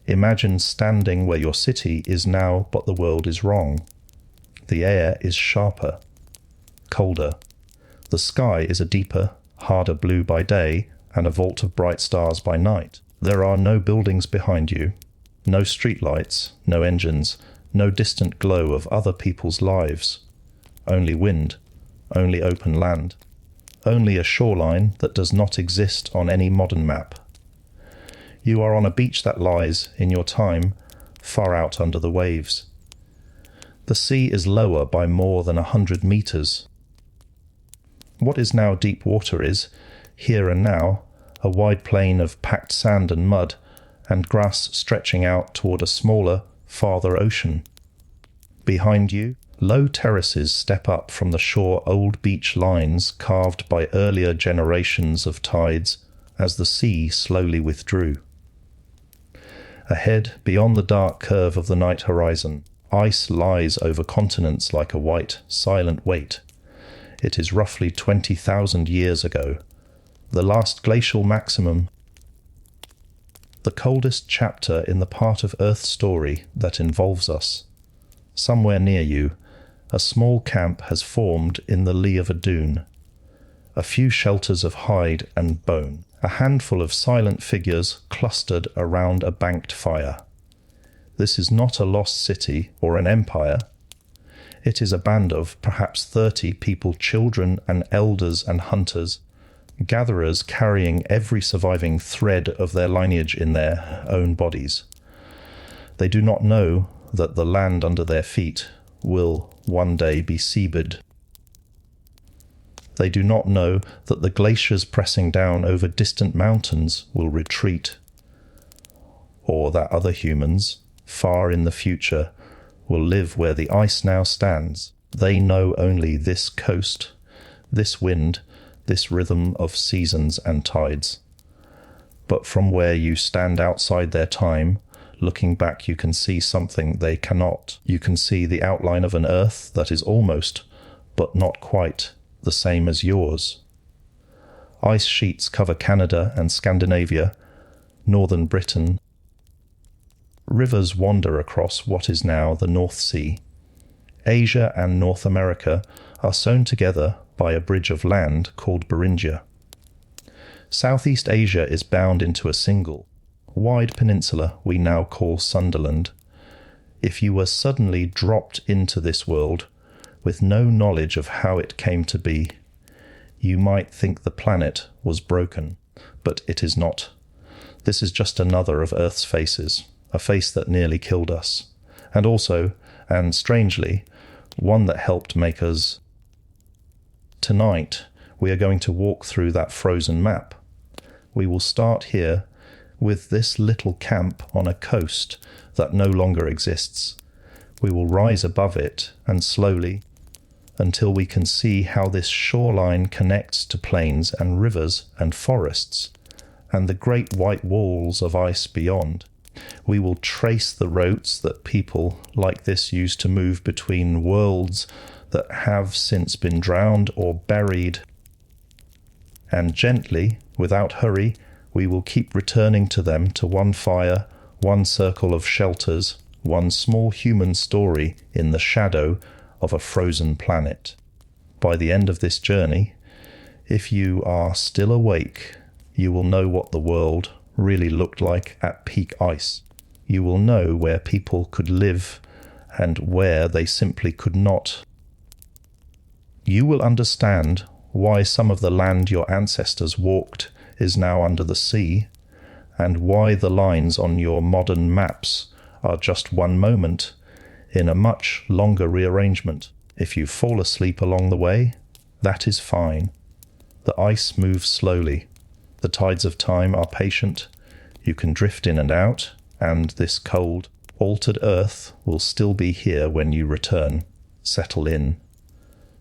Imagine standing where your city is now, but the world is wrong. The air is sharper, colder. The sky is a deeper, harder blue by day and a vault of bright stars by night. There are no buildings behind you, no streetlights, no engines, no distant glow of other people's lives. Only wind, only open land, only a shoreline that does not exist on any modern map. You are on a beach that lies, in your time, far out under the waves. The sea is lower by more than 100 meters. What is now deep water is, here and now, a wide plain of packed sand and mud, and grass stretching out toward a smaller, farther ocean. Behind you, low terraces step up from the shore, old beach lines carved by earlier generations of tides as the sea slowly withdrew. Ahead, beyond the dark curve of the night horizon, ice lies over continents like a white, silent weight. It is roughly 20,000 years ago, the last glacial maximum, the coldest chapter in the part of Earth's story that involves us. Somewhere near you, a small camp has formed in the lee of a dune. A few shelters of hide and bone, a handful of silent figures clustered around a banked fire. This is not a lost city or an empire. It is a band of perhaps 30 people, children and elders and hunters, gatherers carrying every surviving thread of their lineage in their own bodies. They do not know that the land under their feet will one day be seabed. They do not know that the glaciers pressing down over distant mountains will retreat, or that other humans, far in the future, will live where the ice now stands. They know only this coast, this wind, this rhythm of seasons and tides. But from where you stand outside their time, looking back, you can see something they cannot. You can see the outline of an Earth that is almost, but not quite, the same as yours. Ice sheets cover Canada and Scandinavia, northern Britain. Rivers wander across what is now the North Sea. Asia and North America are sewn together by a bridge of land called Beringia. Southeast Asia is bound into a single, wide peninsula we now call Sundaland. If you were suddenly dropped into this world with no knowledge of how it came to be, you might think the planet was broken, but it is not. This is just another of Earth's faces, a face that nearly killed us, and also, and strangely, one that helped make us. Tonight, we are going to walk through that frozen map. We will start here with this little camp on a coast that no longer exists. We will rise above it and slowly, until we can see how this shoreline connects to plains and rivers and forests, and the great white walls of ice beyond. We will trace the routes that people like this use to move between worlds that have since been drowned or buried. And gently, without hurry, we will keep returning to them, to one fire, one circle of shelters, one small human story in the shadow of a frozen planet. By the end of this journey, if you are still awake, you will know what the world really looked like at peak ice. You will know where people could live and where they simply could not. You will understand why some of the land your ancestors walked is now under the sea, and why the lines on your modern maps are just one moment in a much longer rearrangement. If you fall asleep along the way, that is fine. The ice moves slowly. The tides of time are patient. You can drift in and out, and this cold, altered Earth will still be here when you return. Settle in.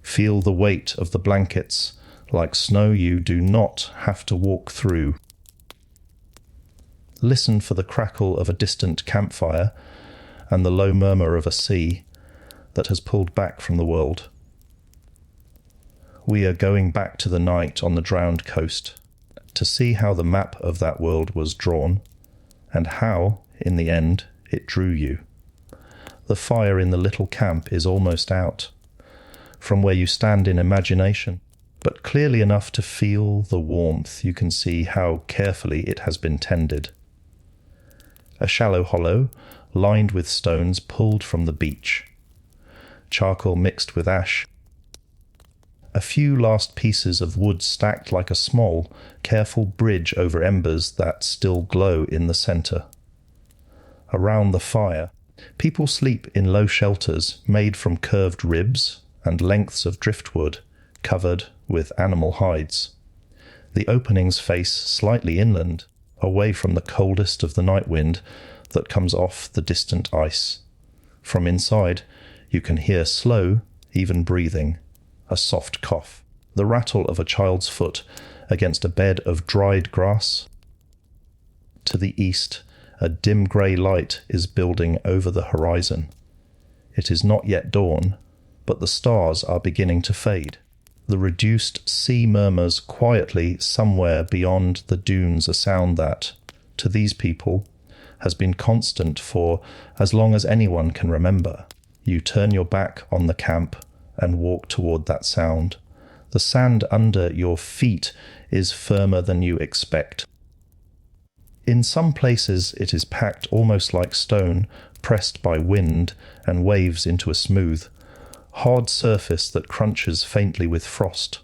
Feel the weight of the blankets, like snow you do not have to walk through. Listen for the crackle of a distant campfire and the low murmur of a sea that has pulled back from the world. We are going back to the night on the drowned coast to see how the map of that world was drawn, and how, in the end, it drew you. The fire in the little camp is almost out, from where you stand in imagination, but clearly enough to feel the warmth. You can see how carefully it has been tended. A shallow hollow, lined with stones pulled from the beach. Charcoal mixed with ash. A few last pieces of wood stacked like a small, careful bridge over embers that still glow in the centre. Around the fire, people sleep in low shelters made from curved ribs and lengths of driftwood covered with animal hides. The openings face slightly inland, away from the coldest of the night wind that comes off the distant ice. From inside, you can hear slow, even breathing, a soft cough, the rattle of a child's foot against a bed of dried grass. To the east, a dim grey light is building over the horizon. It is not yet dawn, but the stars are beginning to fade. The reduced sea murmurs quietly somewhere beyond the dunes, a sound that, to these people, has been constant for as long as anyone can remember. You turn your back on the camp and walk toward that sound. The sand under your feet is firmer than you expect. In some places it is packed almost like stone, pressed by wind and waves into a smooth, hard surface that crunches faintly with frost.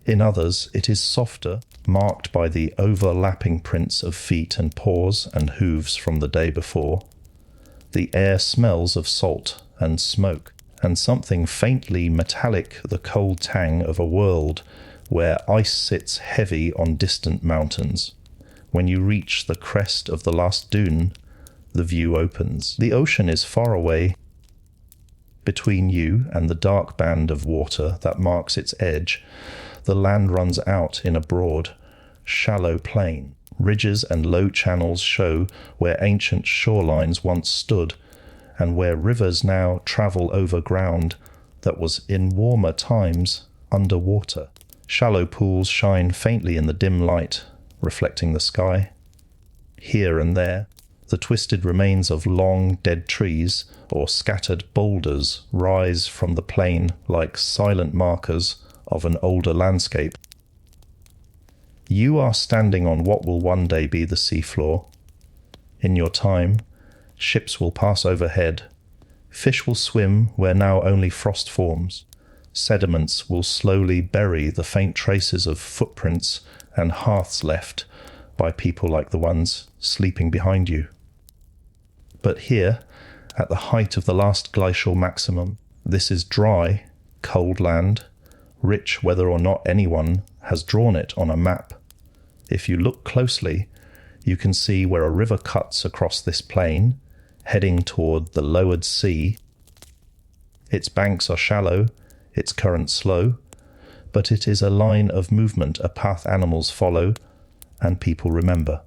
In others it is softer, marked by the overlapping prints of feet and paws and hooves from the day before. The air smells of salt and smoke, and something faintly metallic, the cold tang of a world where ice sits heavy on distant mountains. When you reach the crest of the last dune, the view opens. The ocean is far away. Between you and the dark band of water that marks its edge, the land runs out in a broad, shallow plain. Ridges and low channels show where ancient shorelines once stood, and where rivers now travel over ground that was in warmer times under water. Shallow pools shine faintly in the dim light, reflecting the sky. Here and there, the twisted remains of long dead trees or scattered boulders rise from the plain like silent markers of an older landscape. You are standing on what will one day be the seafloor. In your time, ships will pass overhead. Fish will swim where now only frost forms. Sediments will slowly bury the faint traces of footprints and hearths left by people like the ones sleeping behind you. But here, at the height of the last glacial maximum, this is dry, cold land, rich whether or not anyone has drawn it on a map. If you look closely, you can see where a river cuts across this plain, heading toward the lowered sea. Its banks are shallow, its current slow, but it is a line of movement, a path animals follow and people remember.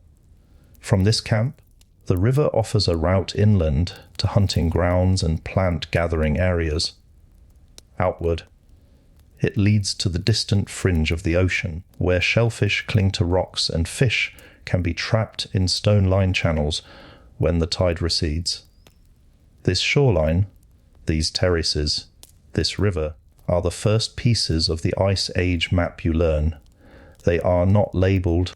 From this camp, the river offers a route inland to hunting grounds and plant gathering areas. Outward, it leads to the distant fringe of the ocean, where shellfish cling to rocks and fish can be trapped in stone-lined channels when the tide recedes. This shoreline, these terraces, this river, are the first pieces of the Ice Age map you learn. They are not labelled.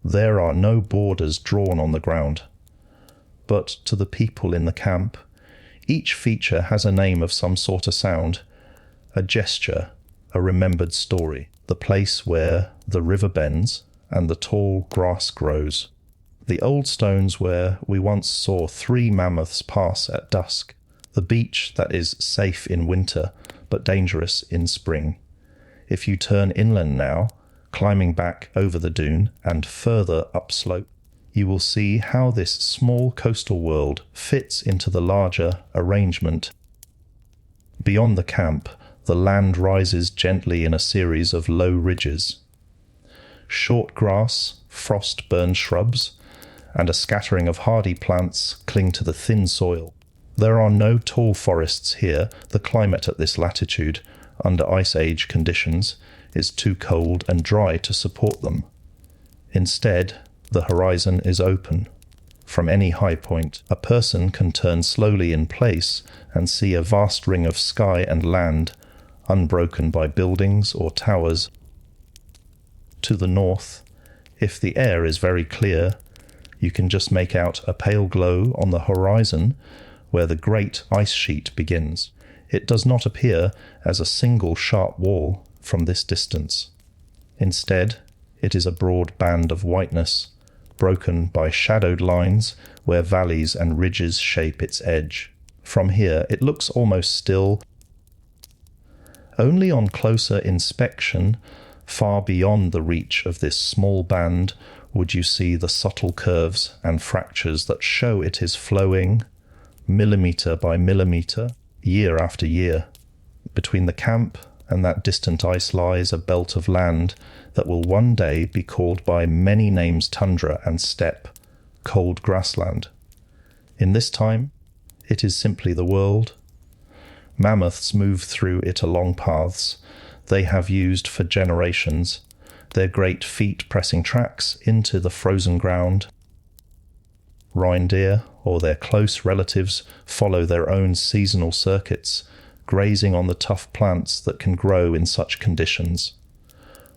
There are no borders drawn on the ground. But to the people in the camp, each feature has a name of some sort of sound, a gesture, a remembered story, the place where the river bends and the tall grass grows, the old stones where we once saw 3 mammoths pass at dusk, the beach that is safe in winter but dangerous in spring. If you turn inland now, climbing back over the dune and further upslope, you will see how this small coastal world fits into the larger arrangement. Beyond the camp, the land rises gently in a series of low ridges. Short grass, frost-burned shrubs, and a scattering of hardy plants cling to the thin soil. There are no tall forests here. The climate at this latitude, under Ice Age conditions, is too cold and dry to support them. Instead, the horizon is open, From any high point, a person can turn slowly in place and see a vast ring of sky and land, unbroken by buildings or towers. To the north, if the air is very clear, you can just make out a pale glow on the horizon where the great ice sheet begins. It does not appear as a single sharp wall from this distance. Instead, it is a broad band of whiteness, broken by shadowed lines where valleys and ridges shape its edge. From here, it looks almost still. Only on closer inspection, far beyond the reach of this small band, would you see the subtle curves and fractures that show it is flowing, millimetre by millimetre, year after year. Between the camp and that distant ice lies a belt of land that will one day be called by many names tundra and steppe, cold grassland. In this time, it is simply the world. Mammoths move through it along paths they have used for generations, their great feet pressing tracks into the frozen ground. Reindeer or their close relatives follow their own seasonal circuits, grazing on the tough plants that can grow in such conditions.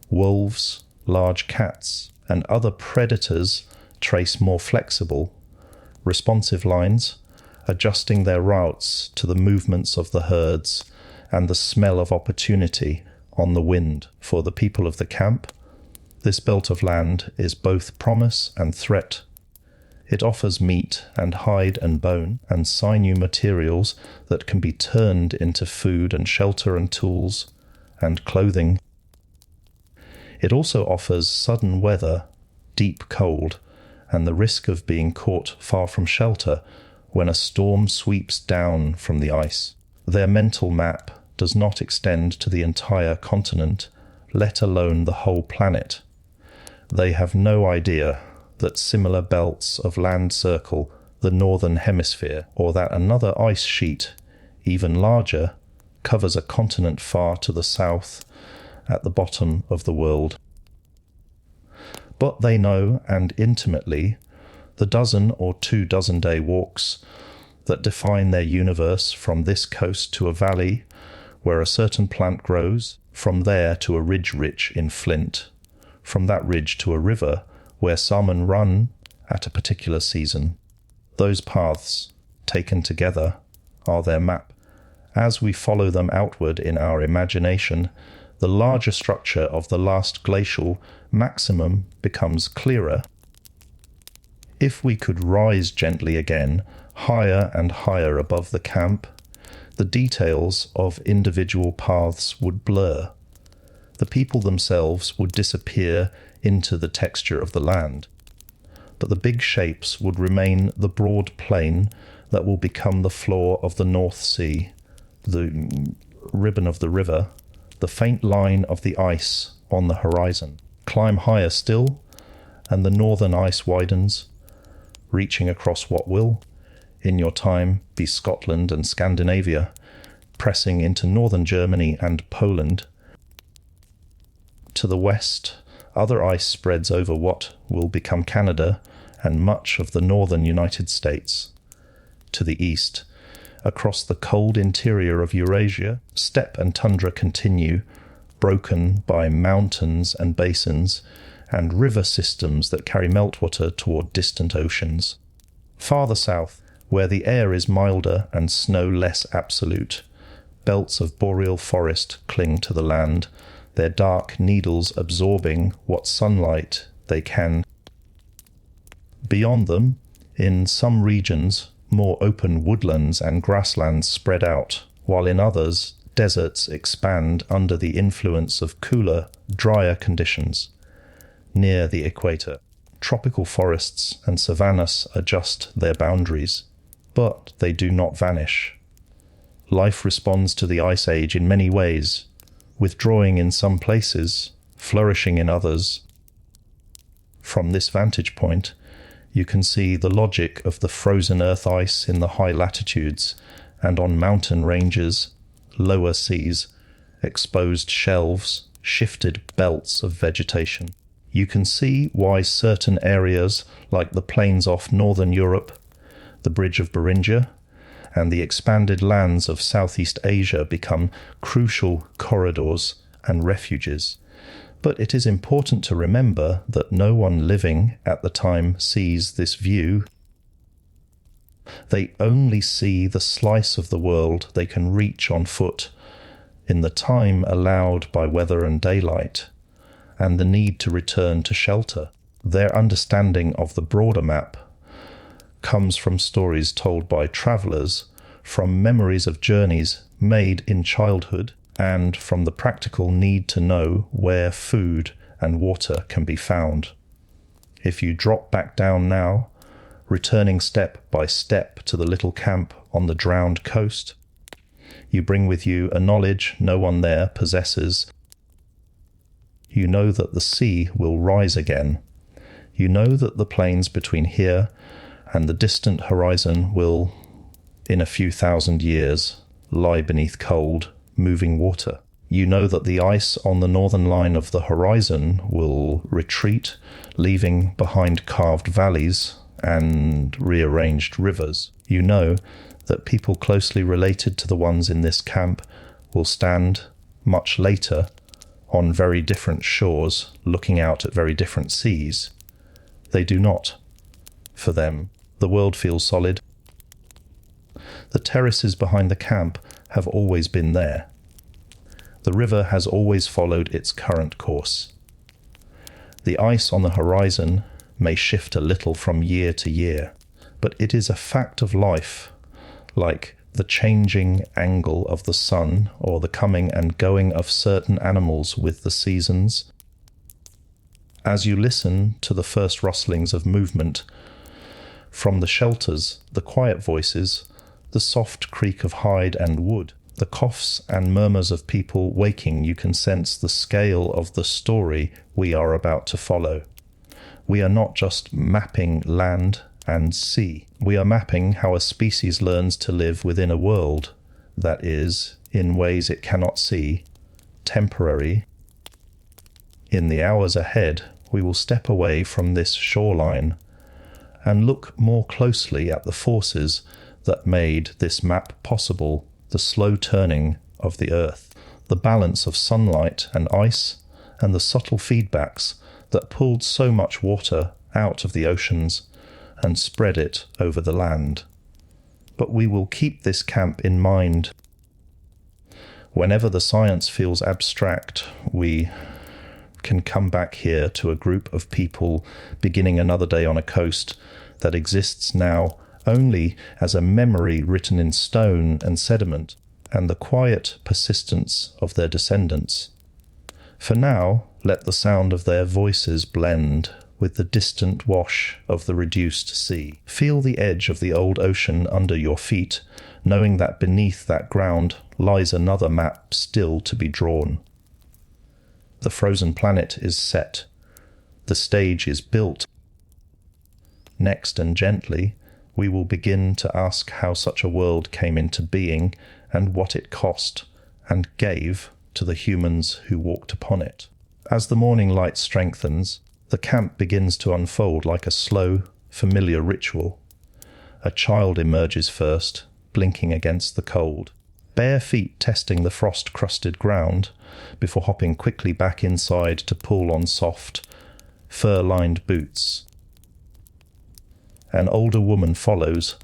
Wolves, large cats, and other predators trace more flexible, responsive lines, adjusting their routes to the movements of the herds and the smell of opportunity on the wind. For the people of the camp, this belt of land is both promise and threat. It offers meat and hide and bone and sinew materials that can be turned into food and shelter and tools and clothing. It also offers sudden weather, deep cold, and the risk of being caught far from shelter when a storm sweeps down from the ice. Their mental map does not extend to the entire continent, let alone the whole planet. They have no idea that similar belts of land circle the northern hemisphere, or that another ice sheet, even larger, covers a continent far to the south at the bottom of the world. But they know, and intimately, the dozen or 2 dozen-day walks that define their universe from this coast to a valley where a certain plant grows, from there to a ridge rich in flint, from that ridge to a river where salmon run at a particular season. Those paths, taken together, are their map. As we follow them outward in our imagination, the larger structure of the Last Glacial Maximum becomes clearer. If we could rise gently again, higher and higher above the camp, the details of individual paths would blur. The people themselves would disappear into the texture of the land, but the big shapes would remain the broad plain that will become the floor of the North Sea, the ribbon of the river, the faint line of the ice on the horizon. Climb higher still, and the northern ice widens, reaching across what will, in your time, be Scotland and Scandinavia, pressing into northern Germany and Poland. To the west, other ice spreads over what will become Canada and much of the northern United States. To the east, across the cold interior of Eurasia, steppe and tundra continue, broken by mountains and basins, and river systems that carry meltwater toward distant oceans. Farther south, where the air is milder and snow less absolute, belts of boreal forest cling to the land, their dark needles absorbing what sunlight they can. Beyond them, in some regions, more open woodlands and grasslands spread out, while in others, deserts expand under the influence of cooler, drier conditions. Near the equator, tropical forests and savannas adjust their boundaries, but they do not vanish. Life responds to the Ice Age in many ways, withdrawing in some places, flourishing in others. From this vantage point, you can see the logic of the frozen earth ice in the high latitudes and on mountain ranges, lower seas, exposed shelves, shifted belts of vegetation. You can see why certain areas, like the plains off northern Europe, the Bridge of Beringia, and the expanded lands of Southeast Asia become crucial corridors and refuges. But it is important to remember that no one living at the time sees this view. They only see the slice of the world they can reach on foot in the time allowed by weather and daylight, and the need to return to shelter. Their understanding of the broader map comes from stories told by travellers, from memories of journeys made in childhood, and from the practical need to know where food and water can be found. If you drop back down now, returning step by step to the little camp on the drowned coast, you bring with you a knowledge no one there possesses. You know that the sea will rise again. You know that the plains between here and the distant horizon will, in a few thousand years, lie beneath cold, moving water. You know that the ice on the northern line of the horizon will retreat, leaving behind carved valleys and rearranged rivers. You know that people closely related to the ones in this camp will stand much later on very different shores, looking out at very different seas. They do not. For them, the world feels solid. The terraces behind the camp have always been there. The river has always followed its current course. The ice on the horizon may shift a little from year to year, but it is a fact of life, like the changing angle of the sun or the coming and going of certain animals with the seasons. As you listen to the first rustlings of movement from the shelters, the quiet voices, the soft creak of hide and wood, the coughs and murmurs of people waking, you can sense the scale of the story we are about to follow. We are not just mapping land and sea. We are mapping how a species learns to live within a world that is, in ways it cannot see, temporary. In the hours ahead, we will step away from this shoreline and look more closely at the forces that made this map possible, the slow turning of the earth, the balance of sunlight and ice, and the subtle feedbacks that pulled so much water out of the oceans and spread it over the land. But we will keep this camp in mind. Whenever the science feels abstract, we can come back here to a group of people beginning another day on a coast that exists now only as a memory written in stone and sediment, and the quiet persistence of their descendants. For now, let the sound of their voices blend with the distant wash of the reduced sea. Feel the edge of the old ocean under your feet, knowing that beneath that ground lies another map still to be drawn. The frozen planet is set. The stage is built. Next, and gently, we will begin to ask how such a world came into being and what it cost and gave to the humans who walked upon it. As the morning light strengthens, the camp begins to unfold like a slow, familiar ritual. A child emerges first, blinking against the cold, bare feet testing the frost-crusted ground before hopping quickly back inside to pull on soft, fur-lined boots. An older woman follows,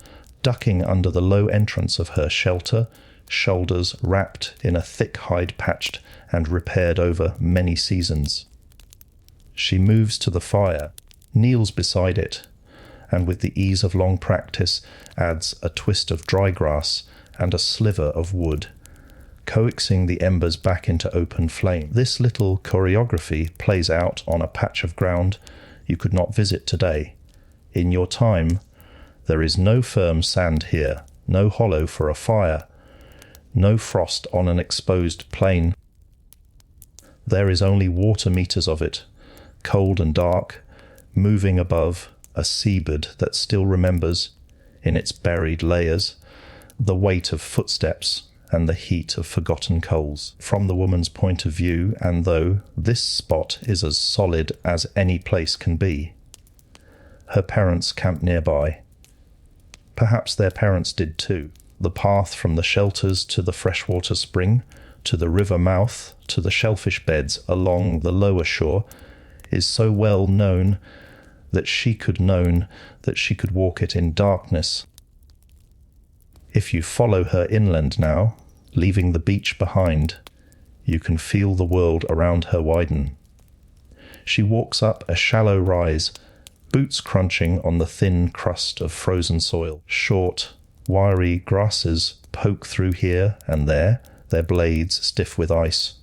ducking under the low entrance of her shelter, shoulders wrapped in a thick hide patched and repaired over many seasons. She moves to the fire, kneels beside it, and with the ease of long practice adds a twist of dry grass and a sliver of wood, coaxing the embers back into open flame. This little choreography plays out on a patch of ground you could not visit today. In your time, there is no firm sand here, no hollow for a fire, no frost on an exposed plain. There is only water meters of it, cold and dark, moving above a seabed that still remembers, in its buried layers, the weight of footsteps and the heat of forgotten coals. From the woman's point of view, and though this spot is as solid as any place can be, her parents camp nearby. Perhaps their parents did too. The path from the shelters to the freshwater spring, to the river mouth, to the shellfish beds along the lower shore is so well known that she could walk it in darkness. If you follow her inland now, leaving the beach behind, you can feel the world around her widen. She walks up a shallow rise, boots crunching on the thin crust of frozen soil. Short, wiry grasses poke through here and there, their blades stiff with ice.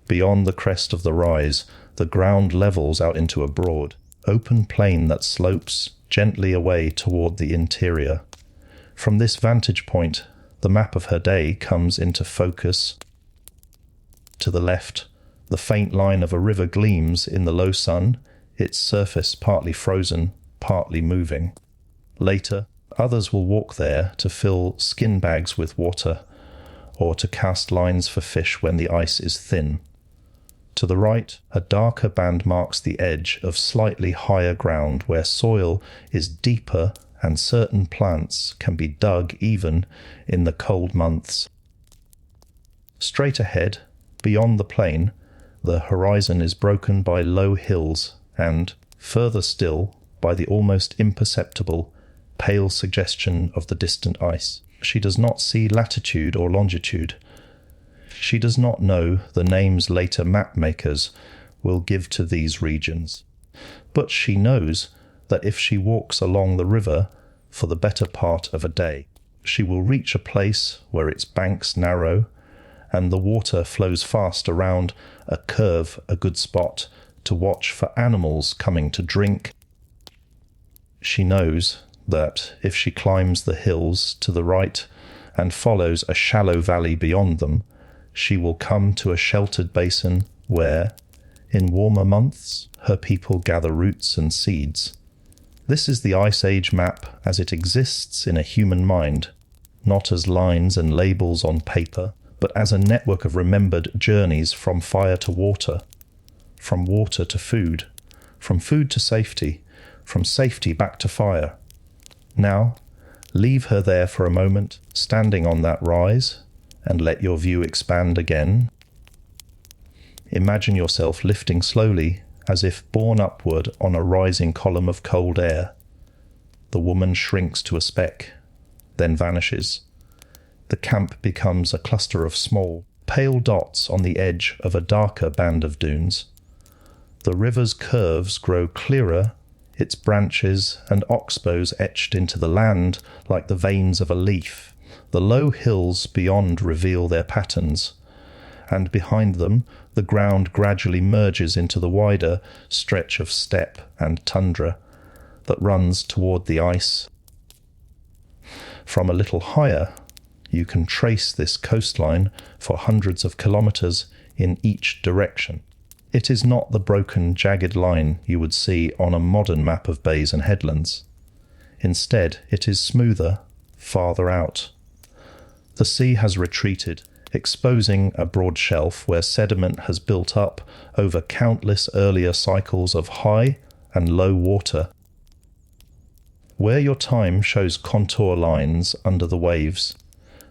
Beyond the crest of the rise, the ground levels out into a broad, open plain that slopes gently away toward the interior. From this vantage point, the map of her day comes into focus. To the left, the faint line of a river gleams in the low sun, its surface partly frozen, partly moving. Later, others will walk there to fill skin bags with water, or to cast lines for fish when the ice is thin. To the right, a darker band marks the edge of slightly higher ground where soil is deeper and certain plants can be dug even in the cold months. Straight ahead, beyond the plain, the horizon is broken by low hills and, further still, by the almost imperceptible, pale suggestion of the distant ice. She does not see latitude or longitude. She does not know the names later map makers will give to these regions. But she knows that if she walks along the river for the better part of a day, she will reach a place where its banks narrow and the water flows fast around a curve, a good spot to watch for animals coming to drink. She knows that if she climbs the hills to the right and follows a shallow valley beyond them, she will come to a sheltered basin where, in warmer months, her people gather roots and seeds. This is the Ice Age map as it exists in a human mind, not as lines and labels on paper, but as a network of remembered journeys from fire to water, from water to food, from food to safety, from safety back to fire. Now, leave her there for a moment, standing on that rise, and let your view expand again. Imagine yourself lifting slowly, as if borne upward on a rising column of cold air. The woman shrinks to a speck, then vanishes. The camp becomes a cluster of small, pale dots on the edge of a darker band of dunes. The river's curves grow clearer, its branches and oxbows etched into the land like the veins of a leaf. The low hills beyond reveal their patterns, and behind them the ground gradually merges into the wider stretch of steppe and tundra that runs toward the ice. From a little higher, you can trace this coastline for hundreds of kilometers in each direction. It is not the broken, jagged line you would see on a modern map of bays and headlands. Instead, it is smoother, farther out. The sea has retreated, exposing a broad shelf where sediment has built up over countless earlier cycles of high and low water. Where your time shows contour lines under the waves,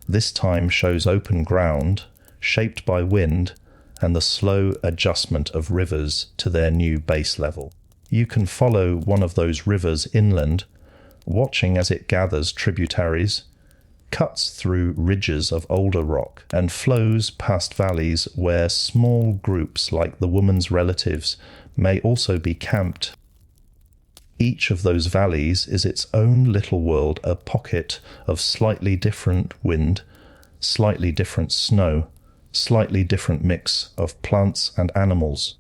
this time shows open ground, shaped by wind and the slow adjustment of rivers to their new base level. You can follow one of those rivers inland, watching as it gathers tributaries, cuts through ridges of older rock, and flows past valleys where small groups like the woman's relatives may also be camped. Each of those valleys is its own little world, a pocket of slightly different wind, slightly different snow, slightly different mix of plants and animals.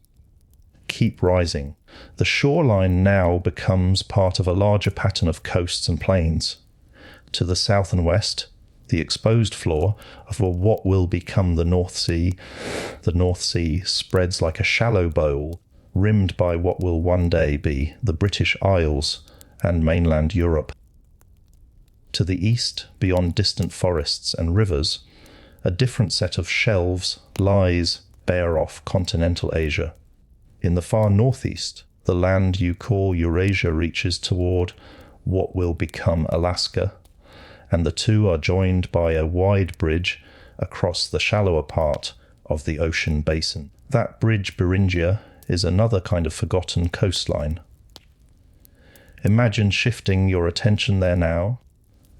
Keep rising. The shoreline now becomes part of a larger pattern of coasts and plains. To the south and west, the exposed floor of what will become the North Sea spreads like a shallow bowl, rimmed by what will one day be the British Isles and mainland Europe. To the east, beyond distant forests and rivers, a different set of shelves lies bare off continental Asia. In the far northeast, the land you call Eurasia reaches toward what will become Alaska, and the two are joined by a wide bridge across the shallower part of the ocean basin. That bridge, Beringia, is another kind of forgotten coastline. Imagine shifting your attention there now,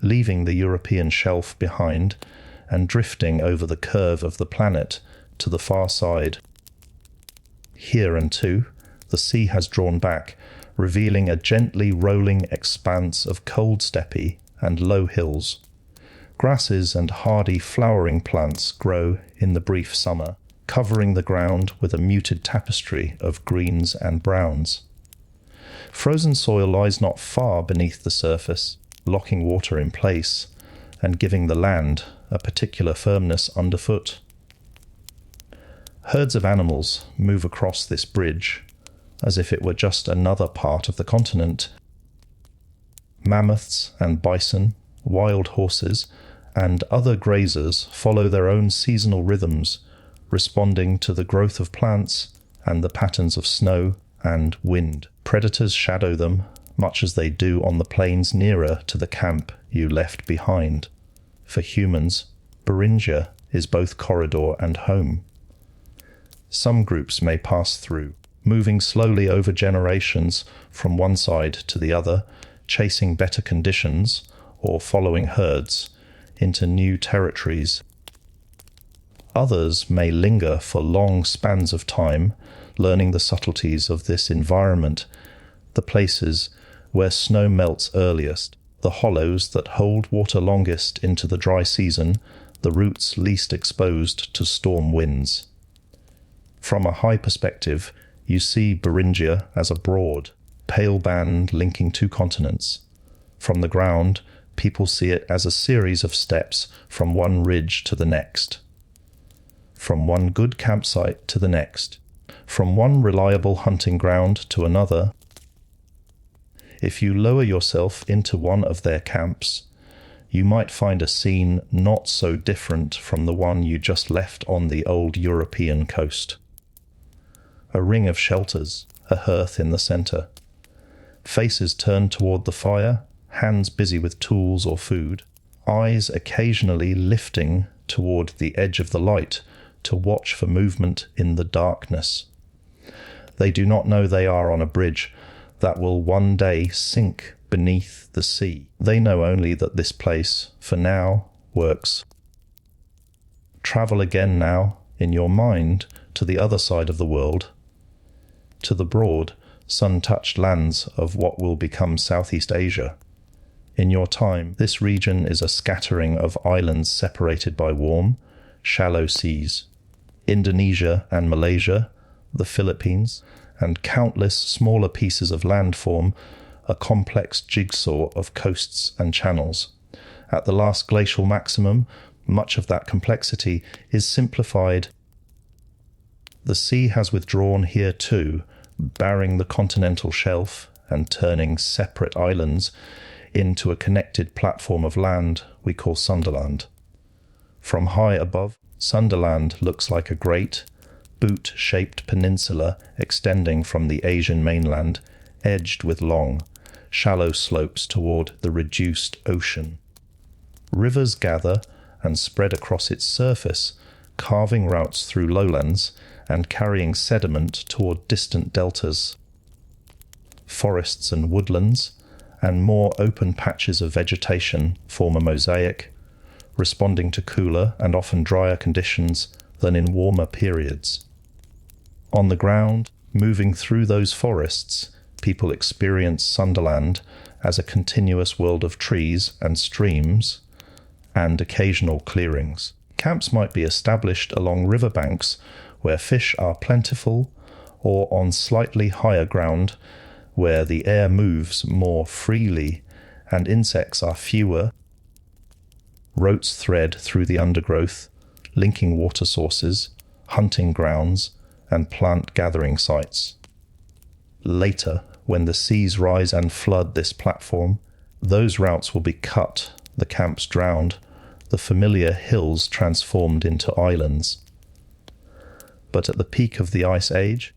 leaving the European shelf behind and drifting over the curve of the planet to the far side. Here and too, the sea has drawn back, revealing a gently rolling expanse of cold steppe and low hills. Grasses and hardy flowering plants grow in the brief summer, covering the ground with a muted tapestry of greens and browns. Frozen soil lies not far beneath the surface, locking water in place and giving the land a particular firmness underfoot. Herds of animals move across this bridge as if it were just another part of the continent. Mammoths and bison, wild horses, and other grazers follow their own seasonal rhythms, responding to the growth of plants and the patterns of snow and wind. Predators shadow them, much as they do on the plains nearer to the camp you left behind. For humans, Beringia is both corridor and home. Some groups may pass through, moving slowly over generations from one side to the other, chasing better conditions or following herds into new territories. Others may linger for long spans of time, learning the subtleties of this environment, the places where snow melts earliest, the hollows that hold water longest into the dry season, the routes least exposed to storm winds. From a high perspective, you see Beringia as a broad, pale band linking two continents. From the ground, people see it as a series of steps from one ridge to the next, from one good campsite to the next, from one reliable hunting ground to another. If you lower yourself into one of their camps, you might find a scene not so different from the one you just left on the old European coast. A ring of shelters, a hearth in the centre. Faces turned toward the fire, hands busy with tools or food, eyes occasionally lifting toward the edge of the light to watch for movement in the darkness. They do not know they are on a bridge that will one day sink beneath the sea. They know only that this place, for now, works. Travel again now, in your mind, to the other side of the world, to the broad, sun-touched lands of what will become Southeast Asia. In your time, this region is a scattering of islands separated by warm, shallow seas. Indonesia and Malaysia, the Philippines, and countless smaller pieces of land form a complex jigsaw of coasts and channels. At the last glacial maximum, much of that complexity is simplified. The sea has withdrawn here too, barring the continental shelf and turning separate islands into a connected platform of land we call Sundaland. From high above, Sundaland looks like a great, boot-shaped peninsula extending from the Asian mainland, edged with long, shallow slopes toward the reduced ocean. Rivers gather and spread across its surface, carving routes through lowlands and carrying sediment toward distant deltas. Forests and woodlands, and more open patches of vegetation form a mosaic, responding to cooler and often drier conditions than in warmer periods. On the ground, moving through those forests, people experience Sundaland as a continuous world of trees and streams and occasional clearings. Camps might be established along riverbanks where fish are plentiful, or on slightly higher ground where the air moves more freely and insects are fewer. Routes thread through the undergrowth, linking water sources, hunting grounds, and plant gathering sites. Later, when the seas rise and flood this platform, those routes will be cut, the camps drowned, the familiar hills transformed into islands. But at the peak of the Ice Age,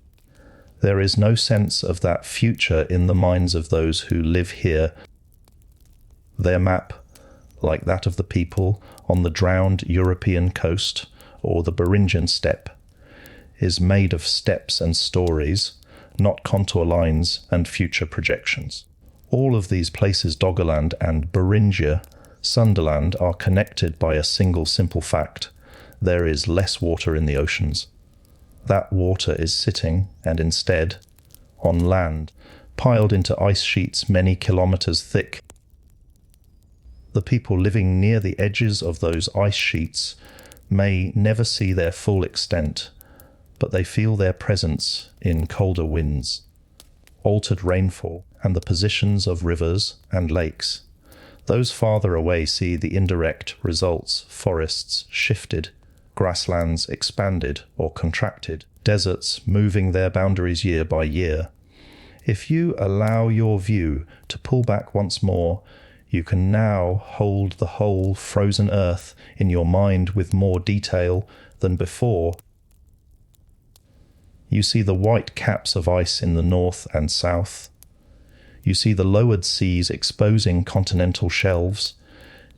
there is no sense of that future in the minds of those who live here. Their map, like that of the people on the drowned European coast or the Beringian steppe, is made of steps and stories, not contour lines and future projections. All of these places, Doggerland and Beringia, Sundaland, are connected by a single simple fact: there is less water in the oceans. That water is sitting, and instead, on land, piled into ice sheets many kilometers thick. The people living near the edges of those ice sheets may never see their full extent, but they feel their presence in colder winds, altered rainfall, and the positions of rivers and lakes. Those farther away see the indirect results: forests shifted, grasslands expanded or contracted, deserts moving their boundaries year by year. If you allow your view to pull back once more, you can now hold the whole frozen earth in your mind with more detail than before. You see the white caps of ice in the north and south. You see the lowered seas exposing continental shelves,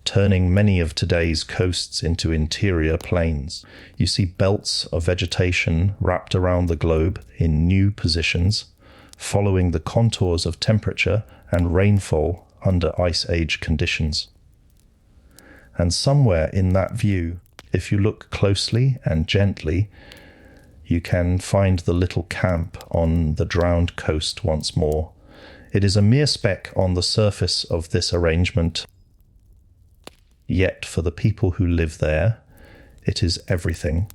turning many of today's coasts into interior plains. You see belts of vegetation wrapped around the globe in new positions, following the contours of temperature and rainfall under Ice Age conditions. And somewhere in that view, if you look closely and gently, you can find the little camp on the drowned coast once more. It is a mere speck on the surface of this arrangement. Yet for the people who live there, it is everything.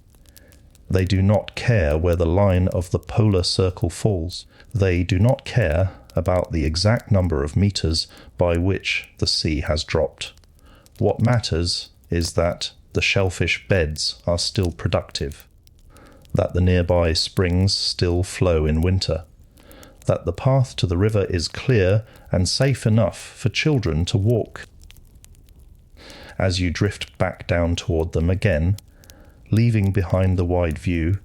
They do not care where the line of the polar circle falls. They do not care about the exact number of meters by which the sea has dropped. What matters is that the shellfish beds are still productive, that the nearby springs still flow in winter, that the path to the river is clear and safe enough for children to walk. As you drift back down toward them again, leaving behind the wide view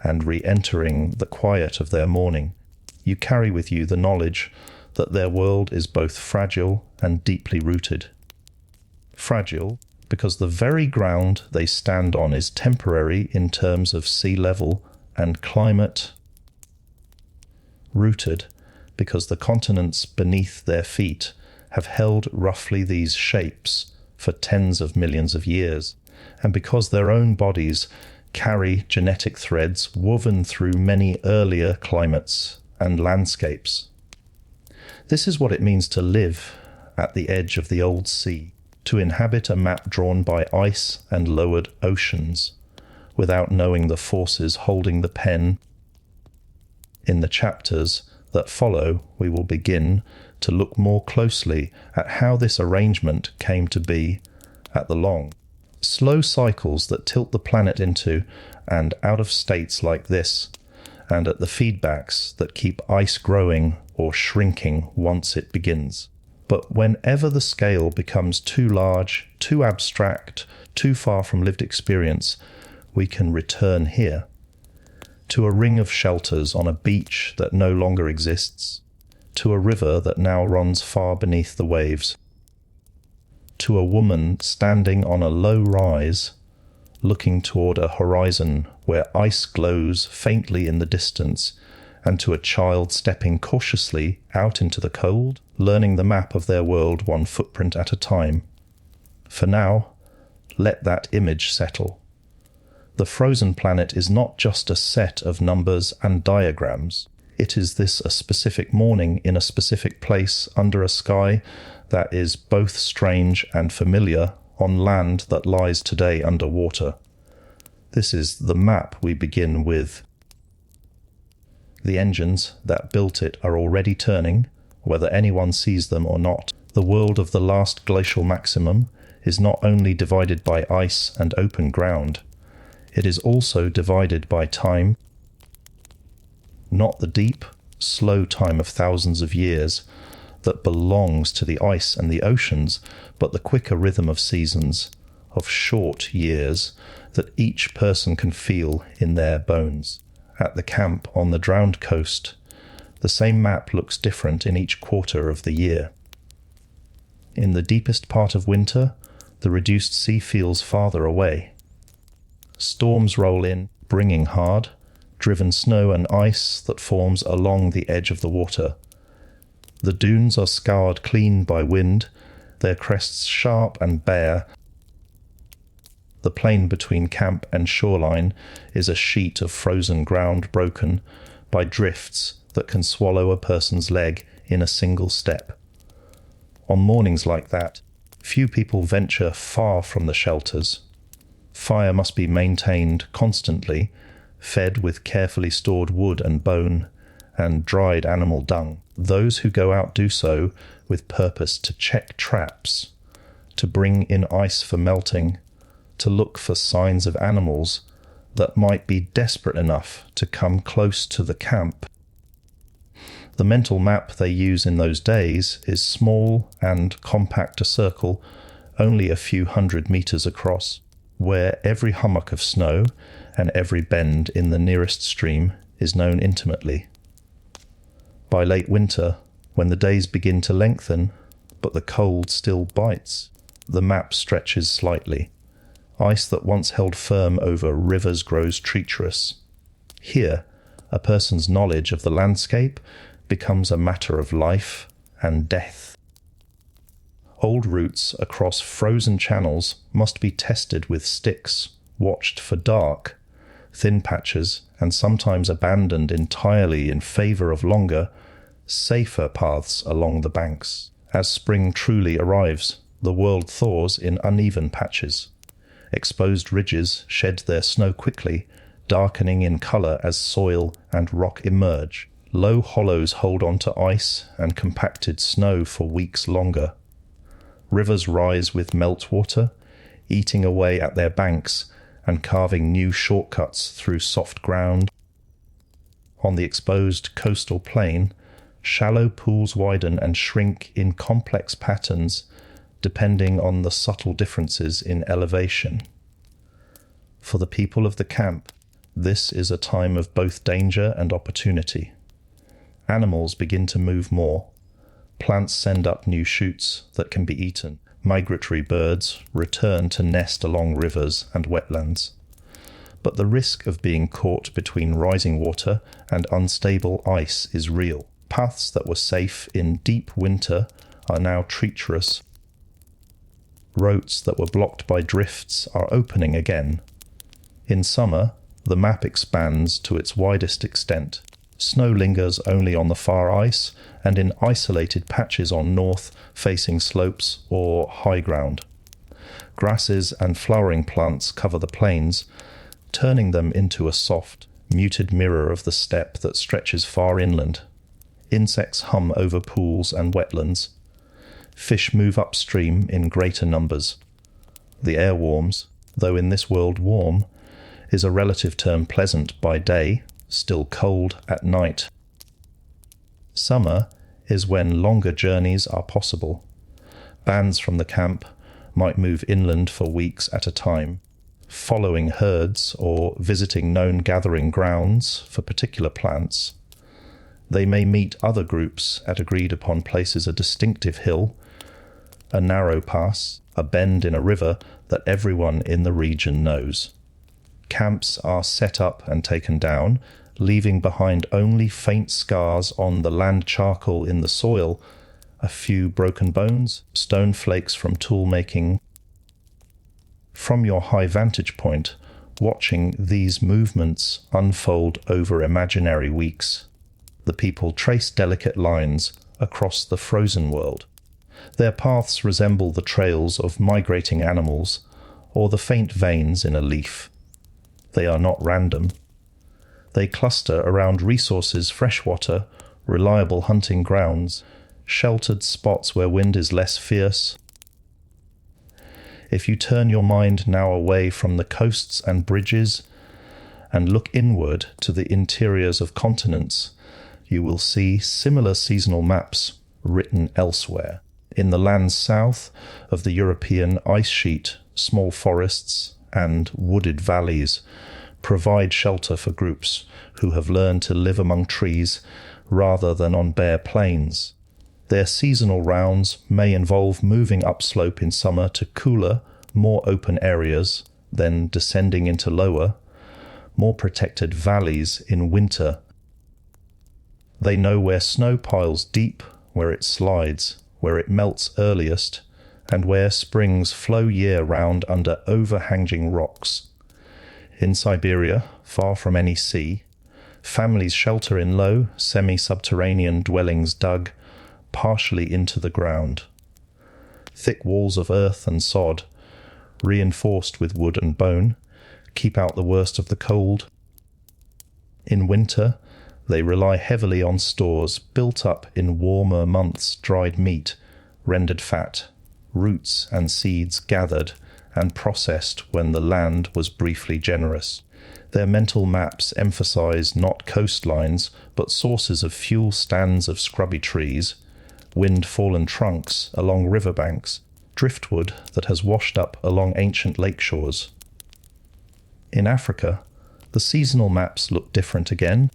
and re-entering the quiet of their morning, you carry with you the knowledge that their world is both fragile and deeply rooted. Fragile because the very ground they stand on is temporary in terms of sea level and climate. Rooted because the continents beneath their feet have held roughly these shapes for tens of millions of years, and because their own bodies carry genetic threads woven through many earlier climates and landscapes. This is what it means to live at the edge of the old sea, to inhabit a map drawn by ice and lowered oceans, without knowing the forces holding the pen. In the chapters that follow, we will begin to look more closely at how this arrangement came to be at the long, slow cycles that tilt the planet into and out of states like this, and at the feedbacks that keep ice growing or shrinking once it begins. But whenever the scale becomes too large, too abstract, too far from lived experience, we can return here, to a ring of shelters on a beach that no longer exists, to a river that now runs far beneath the waves, to a woman standing on a low rise, looking toward a horizon where ice glows faintly in the distance, and to a child stepping cautiously out into the cold, learning the map of their world one footprint at a time. For now, let that image settle. The frozen planet is not just a set of numbers and diagrams. It is this a specific morning in a specific place under a sky that is both strange and familiar on land that lies today under water. This is the map we begin with. The engines that built it are already turning, whether anyone sees them or not. The world of the Last Glacial Maximum is not only divided by ice and open ground, it is also divided by time, not the deep, slow time of thousands of years that belongs to the ice and the oceans, but the quicker rhythm of seasons, of short years that each person can feel in their bones. At the camp on the drowned coast, the same map looks different in each quarter of the year. In the deepest part of winter, the reduced sea feels farther away. Storms roll in, bringing hard, driven snow and ice that forms along the edge of the water. The dunes are scoured clean by wind, their crests sharp and bare. The plain between camp and shoreline is a sheet of frozen ground broken by drifts that can swallow a person's leg in a single step. On mornings like that, few people venture far from the shelters. Fire must be maintained constantly, fed with carefully stored wood and bone, and dried animal dung. Those who go out do so with purpose to check traps, to bring in ice for melting, to look for signs of animals that might be desperate enough to come close to the camp. The mental map they use in those days is small and compact, a circle only a few 100 meters across, where every hummock of snow and every bend in the nearest stream is known intimately. By late winter, when the days begin to lengthen, but the cold still bites, the map stretches slightly. Ice that once held firm over rivers grows treacherous. Here, a person's knowledge of the landscape becomes a matter of life and death. Old routes across frozen channels must be tested with sticks, watched for dark, thin patches, and sometimes abandoned entirely in favour of longer, safer paths along the banks. As spring truly arrives, the world thaws in uneven patches. Exposed ridges shed their snow quickly, darkening in colour as soil and rock emerge. Low hollows hold on to ice and compacted snow for weeks longer. Rivers rise with meltwater, eating away at their banks and carving new shortcuts through soft ground. On the exposed coastal plain, shallow pools widen and shrink in complex patterns depending on the subtle differences in elevation. For the people of the camp, this is a time of both danger and opportunity. Animals begin to move more. Plants send up new shoots that can be eaten. Migratory birds return to nest along rivers and wetlands. But the risk of being caught between rising water and unstable ice is real. Paths that were safe in deep winter are now treacherous. Roads that were blocked by drifts are opening again. In summer, the map expands to its widest extent. Snow lingers only on the far ice and in isolated patches on north-facing slopes or high ground. Grasses and flowering plants cover the plains, turning them into a soft, muted mirror of the steppe that stretches far inland. Insects hum over pools and wetlands. Fish move upstream in greater numbers. The air warms, though in this world warm is a relative term, pleasant by day, still cold at night. Summer is when longer journeys are possible. Bands from the camp might move inland for weeks at a time, following herds or visiting known gathering grounds for particular plants. They may meet other groups at agreed-upon places, a distinctive hill, a narrow pass, a bend in a river that everyone in the region knows. Camps are set up and taken down, leaving behind only faint scars on the land charcoal in the soil, a few broken bones, stone flakes from tool making. From your high vantage point, watching these movements unfold over imaginary weeks, the people trace delicate lines across the frozen world. Their paths resemble the trails of migrating animals or the faint veins in a leaf. They are not random. They cluster around resources, freshwater, reliable hunting grounds, sheltered spots where wind is less fierce. If you turn your mind now away from the coasts and bridges and look inward to the interiors of continents, you will see similar seasonal maps written elsewhere. In the lands south of the European ice sheet, small forests, and wooded valleys provide shelter for groups who have learned to live among trees rather than on bare plains. Their seasonal rounds may involve moving upslope in summer to cooler, more open areas, then descending into lower, more protected valleys in winter. They know where snow piles deep, where it slides, where it melts earliest, and where springs flow year-round under overhanging rocks. In Siberia, far from any sea, families shelter in low, semi-subterranean dwellings dug partially into the ground. Thick walls of earth and sod, reinforced with wood and bone, keep out the worst of the cold. In winter, they rely heavily on stores built up in warmer months: dried meat, rendered fat, roots and seeds gathered and processed when the land was briefly generous. Their mental maps emphasize not coastlines, but sources of fuel stands of scrubby trees, wind-fallen trunks along riverbanks, driftwood that has washed up along ancient lake shores. In Africa, the seasonal maps look different again.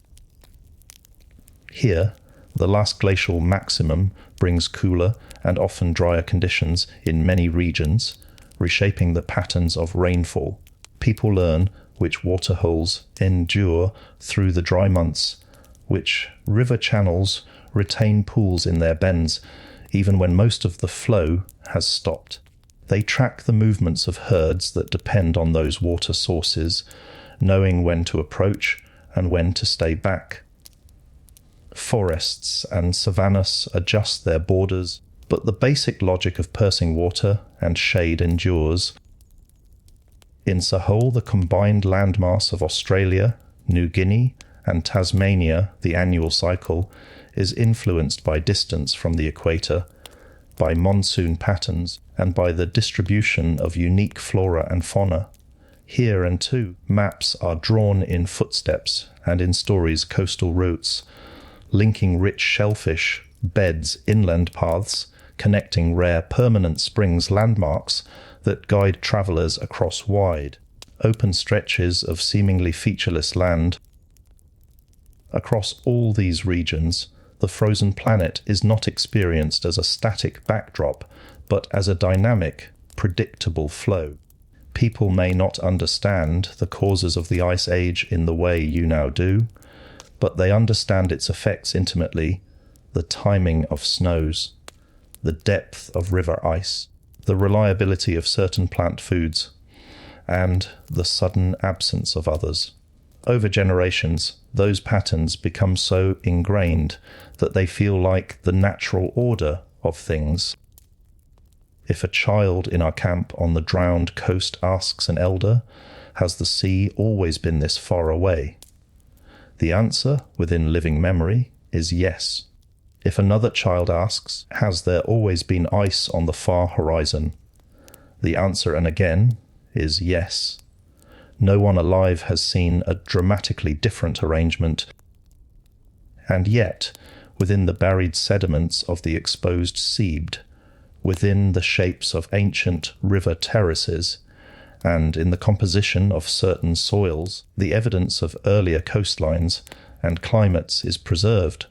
Here, the Last Glacial Maximum brings cooler and often drier conditions in many regions, reshaping the patterns of rainfall. People learn which waterholes endure through the dry months, which river channels retain pools in their bends, even when most of the flow has stopped. They track the movements of herds that depend on those water sources, knowing when to approach and when to stay back. Forests and savannas adjust their borders, but the basic logic of pursing water and shade endures. In Sahol, the combined landmass of Australia, New Guinea, and Tasmania, the annual cycle, is influenced by distance from the equator, by monsoon patterns, and by the distribution of unique flora and fauna. Here and too, maps are drawn in footsteps and in stories coastal routes, linking rich shellfish beds, inland paths, connecting rare permanent springs landmarks that guide travellers across wide, open stretches of seemingly featureless land. Across all these regions, the frozen planet is not experienced as a static backdrop, but as a dynamic, predictable flow. People may not understand the causes of the Ice Age in the way you now do, but they understand its effects intimately: the timing of snows, the depth of river ice, the reliability of certain plant foods, and the sudden absence of others. Over generations, those patterns become so ingrained that they feel like the natural order of things. If a child in our camp on the drowned coast asks an elder, "Has the sea always been this far away?" the answer, within living memory, is yes. If another child asks, "Has there always been ice on the far horizon?" the answer, and again, is yes. No one alive has seen a dramatically different arrangement. And yet, within the buried sediments of the exposed seabed, within the shapes of ancient river terraces, and in the composition of certain soils, the evidence of earlier coastlines and climates is preserved.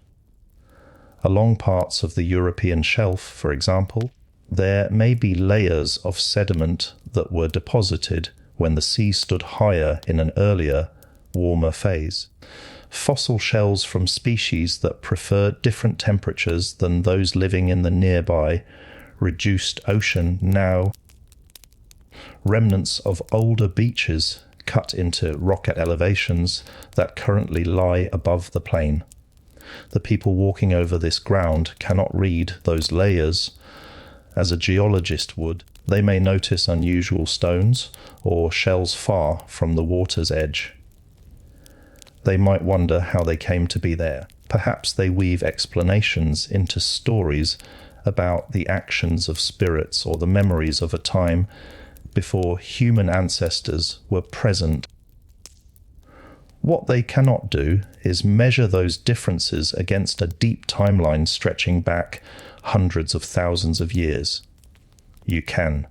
Along parts of the European shelf, for example, there may be layers of sediment that were deposited when the sea stood higher in an earlier, warmer phase. Fossil shells from species that prefer different temperatures than those living in the nearby reduced ocean now. Remnants of older beaches cut into rock at elevations that currently lie above the plain. The people walking over this ground cannot read those layers as a geologist would. They may notice unusual stones or shells far from the water's edge. They might wonder how they came to be there. Perhaps they weave explanations into stories about the actions of spirits or the memories of a time before human ancestors were present. What they cannot do is measure those differences against a deep timeline stretching back hundreds of thousands of years. You can.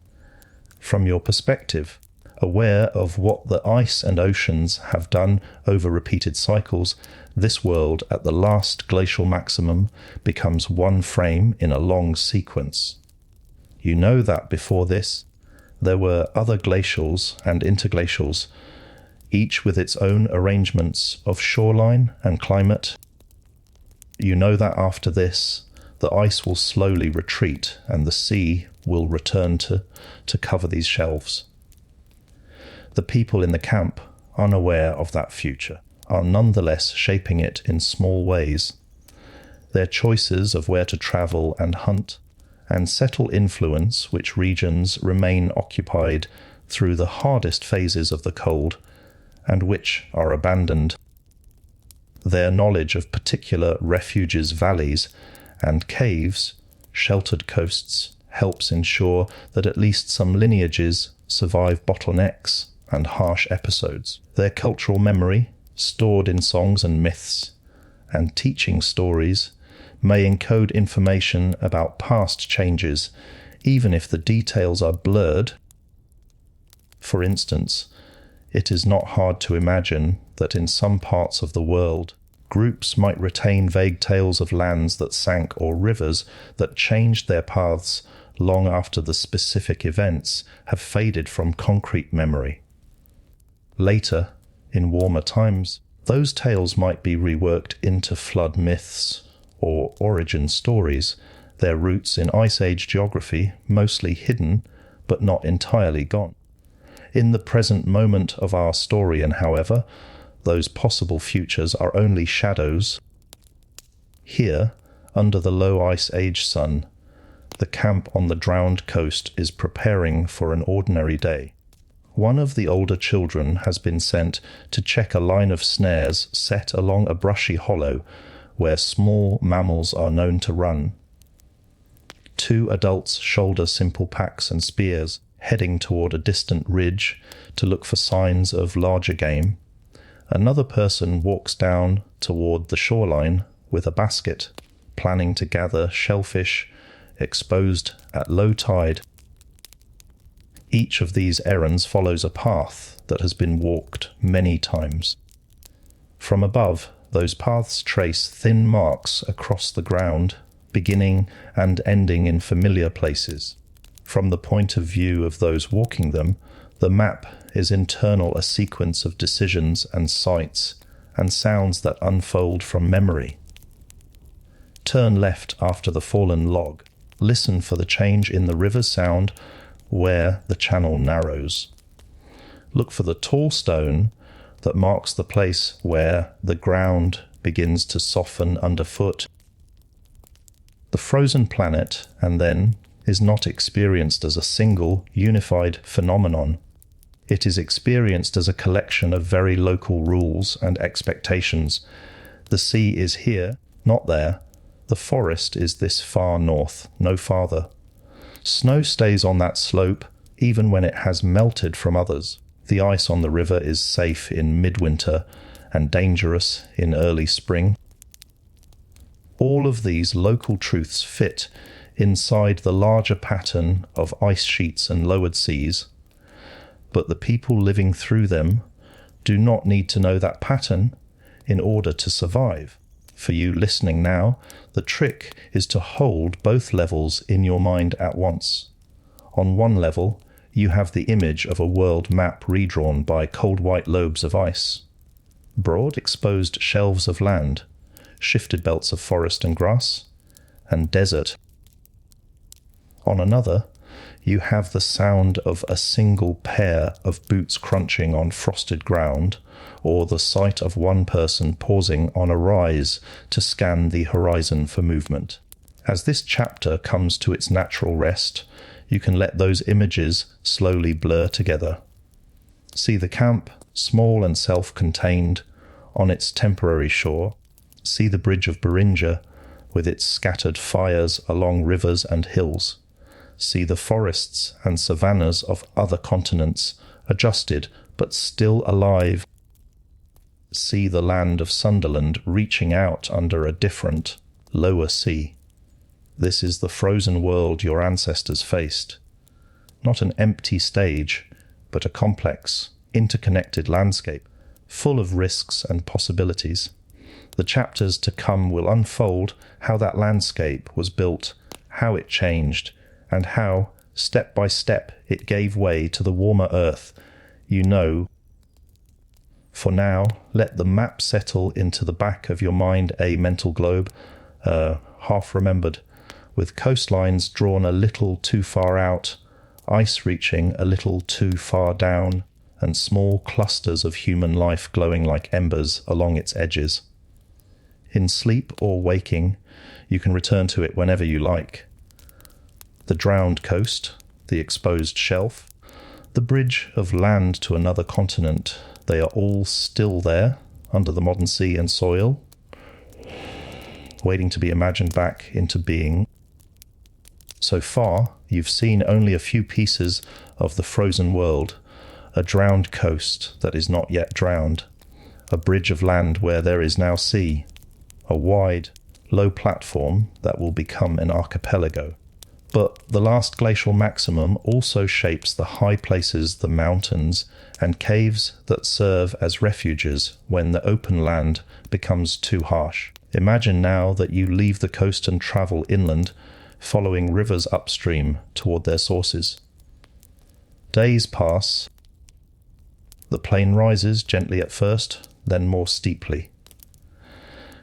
from your perspective, aware of what the ice and oceans have done over repeated cycles. This world at the last glacial maximum becomes one frame in a long sequence. You know that before this, there were other glacials and interglacials, each with its own arrangements of shoreline and climate. You know that after this, the ice will slowly retreat and the sea will return to cover these shelves. The people in the camp, unaware of that future, are nonetheless shaping it in small ways. Their choices of where to travel and hunt, and settle influence which regions remain occupied through the hardest phases of the cold, and which are abandoned. Their knowledge of particular refuges, valleys, and caves, sheltered coasts, helps ensure that at least some lineages survive bottlenecks and harsh episodes. Their cultural memory, stored in songs and myths, and teaching stories, may encode information about past changes, even if the details are blurred. For instance, it is not hard to imagine that in some parts of the world, groups might retain vague tales of lands that sank or rivers that changed their paths long after the specific events have faded from concrete memory. Later, in warmer times, those tales might be reworked into flood myths or origin stories, their roots in Ice Age geography mostly hidden but not entirely gone. In the present moment of our story, and however, those possible futures are only shadows. Here, under the low Ice Age sun, the camp on the drowned coast is preparing for an ordinary day. One of the older children has been sent to check a line of snares set along a brushy hollow where small mammals are known to run. 2 adults shoulder simple packs and spears, heading toward a distant ridge to look for signs of larger game. Another person walks down toward the shoreline with a basket, planning to gather shellfish exposed at low tide. Each of these errands follows a path that has been walked many times. From above, those paths trace thin marks across the ground, beginning and ending in familiar places. From the point of view of those walking them, the map is internal, a sequence of decisions and sights and sounds that unfold from memory. Turn left after the fallen log. Listen for the change in the river sound where the channel narrows. Look for the tall stone that marks the place where the ground begins to soften underfoot. The frozen planet, and then, is not experienced as a single, unified phenomenon. It is experienced as a collection of very local rules and expectations. The sea is here, not there. The forest is this far north, no farther. Snow stays on that slope even when it has melted from others. The ice on the river is safe in midwinter and dangerous in early spring. All of these local truths fit inside the larger pattern of ice sheets and lowered seas, but the people living through them do not need to know that pattern in order to survive. For you listening now, the trick is to hold both levels in your mind at once. On one level, you have the image of a world map redrawn by cold white lobes of ice. Broad exposed shelves of land, shifted belts of forest and grass, and desert. On another, you have the sound of a single pair of boots crunching on frosted ground, or the sight of one person pausing on a rise to scan the horizon for movement. As this chapter comes to its natural rest, you can let those images slowly blur together. See the camp, small and self-contained, on its temporary shore. See the bridge of Beringia, with its scattered fires along rivers and hills. See the forests and savannas of other continents, adjusted but still alive. See the land of Sundaland reaching out under a different, lower sea. This is the frozen world your ancestors faced. not an empty stage, but a complex, interconnected landscape, full of risks and possibilities. The chapters to come will unfold how that landscape was built, how it changed, and how, step by step, it gave way to the warmer earth you know. For now, let the map settle into the back of your mind, a mental globe, half-remembered, with coastlines drawn a little too far out, ice reaching a little too far down, and small clusters of human life glowing like embers along its edges. In sleep or waking, you can return to it whenever you like. The drowned coast, the exposed shelf, the bridge of land to another continent, they are all still there, under the modern sea and soil, waiting to be imagined back into being. So far, you've seen only a few pieces of the frozen world, a drowned coast that is not yet drowned, a bridge of land where there is now sea, a wide, low platform that will become an archipelago. But the Last Glacial Maximum also shapes the high places, the mountains, and caves that serve as refuges when the open land becomes too harsh. Imagine now that you leave the coast and travel inland, following rivers upstream toward their sources. Days pass. The plain rises gently at first, then more steeply.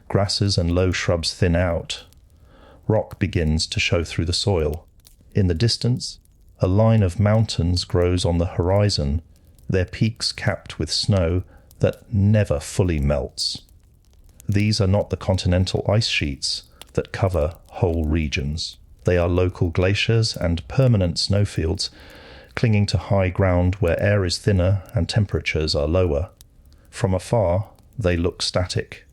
Grasses and low shrubs thin out. Rock begins to show through the soil. In the distance, a line of mountains grows on the horizon, their peaks capped with snow that never fully melts. These are not the continental ice sheets that cover whole regions. They are local glaciers and permanent snowfields, clinging to high ground where air is thinner and temperatures are lower. From afar, they look static.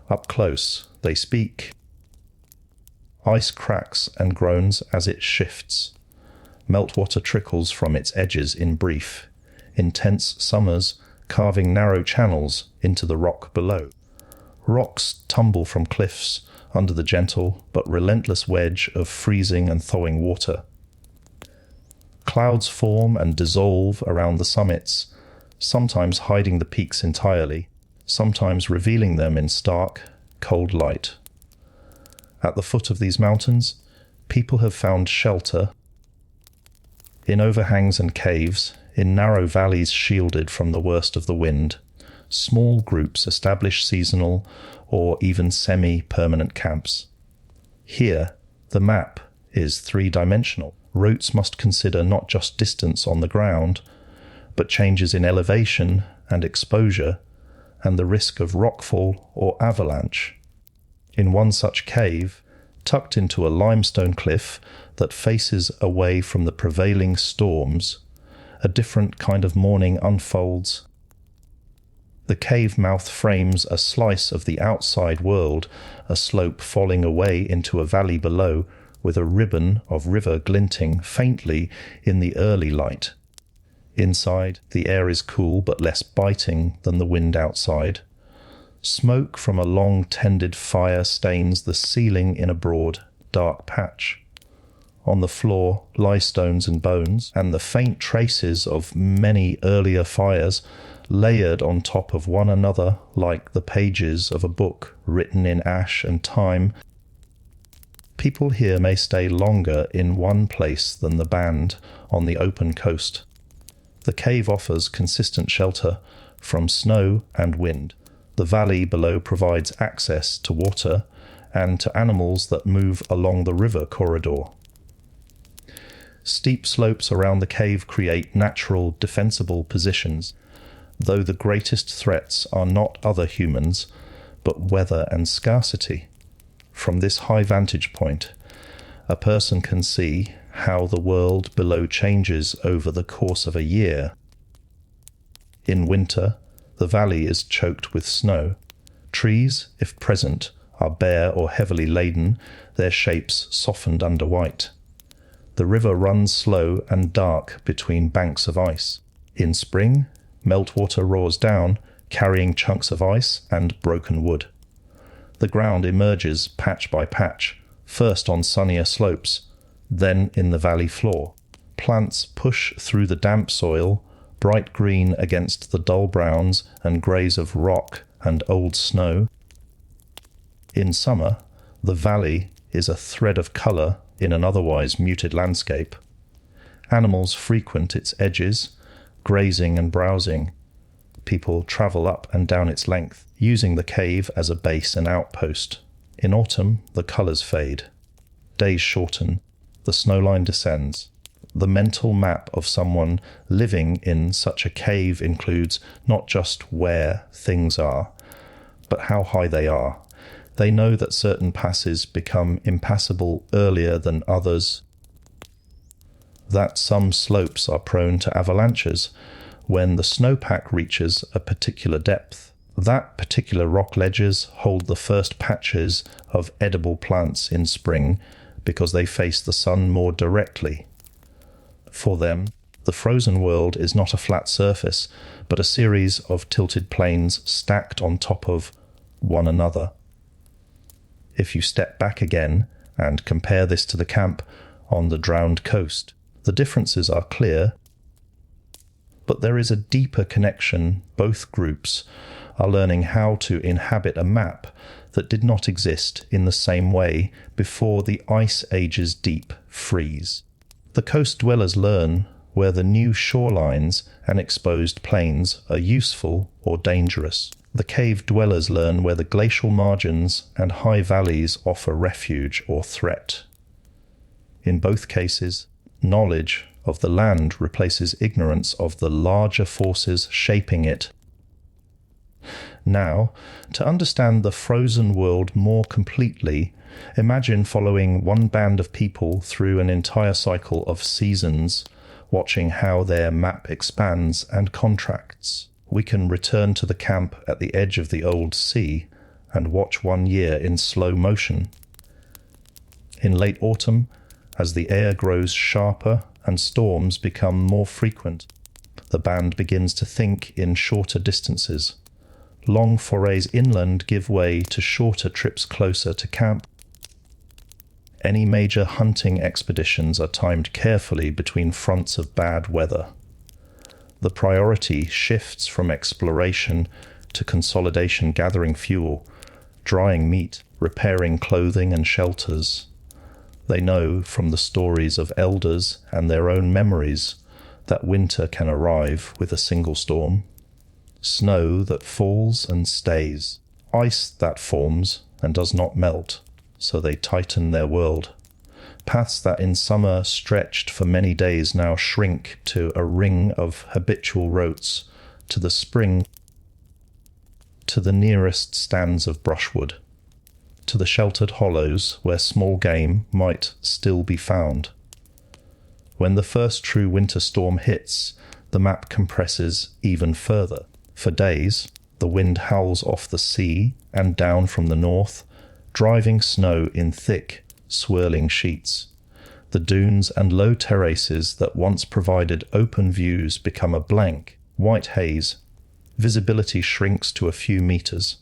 Up close, they speak. Ice cracks and groans as it shifts. Meltwater trickles from its edges in brief, intense summers carving narrow channels into the rock below. Rocks tumble from cliffs under the gentle but relentless wedge of freezing and thawing water. Clouds form and dissolve around the summits, sometimes hiding the peaks entirely, sometimes revealing them in stark, cold light. At the foot of these mountains, people have found shelter in overhangs and caves, in narrow valleys shielded from the worst of the wind. Small groups establish seasonal or even semi-permanent camps. Here, the map is three-dimensional. Routes must consider not just distance on the ground, but changes in elevation and exposure, and the risk of rockfall or avalanche. In one such cave, tucked into a limestone cliff that faces away from the prevailing storms, a different kind of morning unfolds. The cave mouth frames a slice of the outside world, a slope falling away into a valley below, with a ribbon of river glinting faintly in the early light. Inside, the air is cool but less biting than the wind outside. Smoke from a long-tended fire stains the ceiling in a broad, dark patch. On the floor lie stones and bones, and the faint traces of many earlier fires layered on top of one another like the pages of a book written in ash and time. People here may stay longer in one place than the band on the open coast. The cave offers consistent shelter from snow and wind. The valley below provides access to water and to animals that move along the river corridor. Steep slopes around the cave create natural, defensible positions, though the greatest threats are not other humans, but weather and scarcity. From this high vantage point, a person can see how the world below changes over the course of a year. In winter, the valley is choked with snow. Trees, if present, are bare or heavily laden, their shapes softened under white. The river runs slow and dark between banks of ice. In spring, meltwater roars down, carrying chunks of ice and broken wood. The ground emerges patch by patch, first on sunnier slopes, then in the valley floor. plants push through the damp soil, bright green against the dull browns and greys of rock and old snow. In summer, the valley is a thread of colour in an otherwise muted landscape. Animals frequent its edges, grazing and browsing. People travel up and down its length, using the cave as a base and outpost. In autumn, the colours fade. Days shorten. The snowline descends. The mental map of someone living in such a cave includes not just where things are, but how high they are. They know that certain passes become impassable earlier than others, that some slopes are prone to avalanches when the snowpack reaches a particular depth, that particular rock ledges hold the first patches of edible plants in spring because they face the sun more directly. For them, the frozen world is not a flat surface, but a series of tilted plains stacked on top of one another. If you step back again and compare this to the camp on the drowned coast, the differences are clear, but there is a deeper connection. Both groups are learning how to inhabit a map that did not exist in the same way before the ice age's deep freeze. The coast dwellers learn where the new shorelines and exposed plains are useful or dangerous. The cave dwellers learn where the glacial margins and high valleys offer refuge or threat. In both cases, knowledge of the land replaces ignorance of the larger forces shaping it. Now, to understand the frozen world more completely, imagine following one band of people through an entire cycle of seasons, watching how their map expands and contracts. We can return to the camp at the edge of the old sea and watch 1 year in slow motion. In late autumn, as the air grows sharper and storms become more frequent, the band begins to think in shorter distances. Long forays inland give way to shorter trips closer to camp. Any major hunting expeditions are timed carefully between fronts of bad weather. The priority shifts from exploration to consolidation, gathering fuel, drying meat, repairing clothing and shelters. They know from the stories of elders and their own memories that winter can arrive with a single storm. Snow that falls and stays, ice that forms and does not melt, so they tighten their world. Paths that in summer stretched for many days now shrink to a ring of habitual routes, to the spring, to the nearest stands of brushwood, to the sheltered hollows where small game might still be found. When the first true winter storm hits, the map compresses even further. For days, the wind howls off the sea and down from the north, driving snow in thick, swirling sheets. The dunes and low terraces that once provided open views become a blank, white haze. Visibility shrinks to a few meters.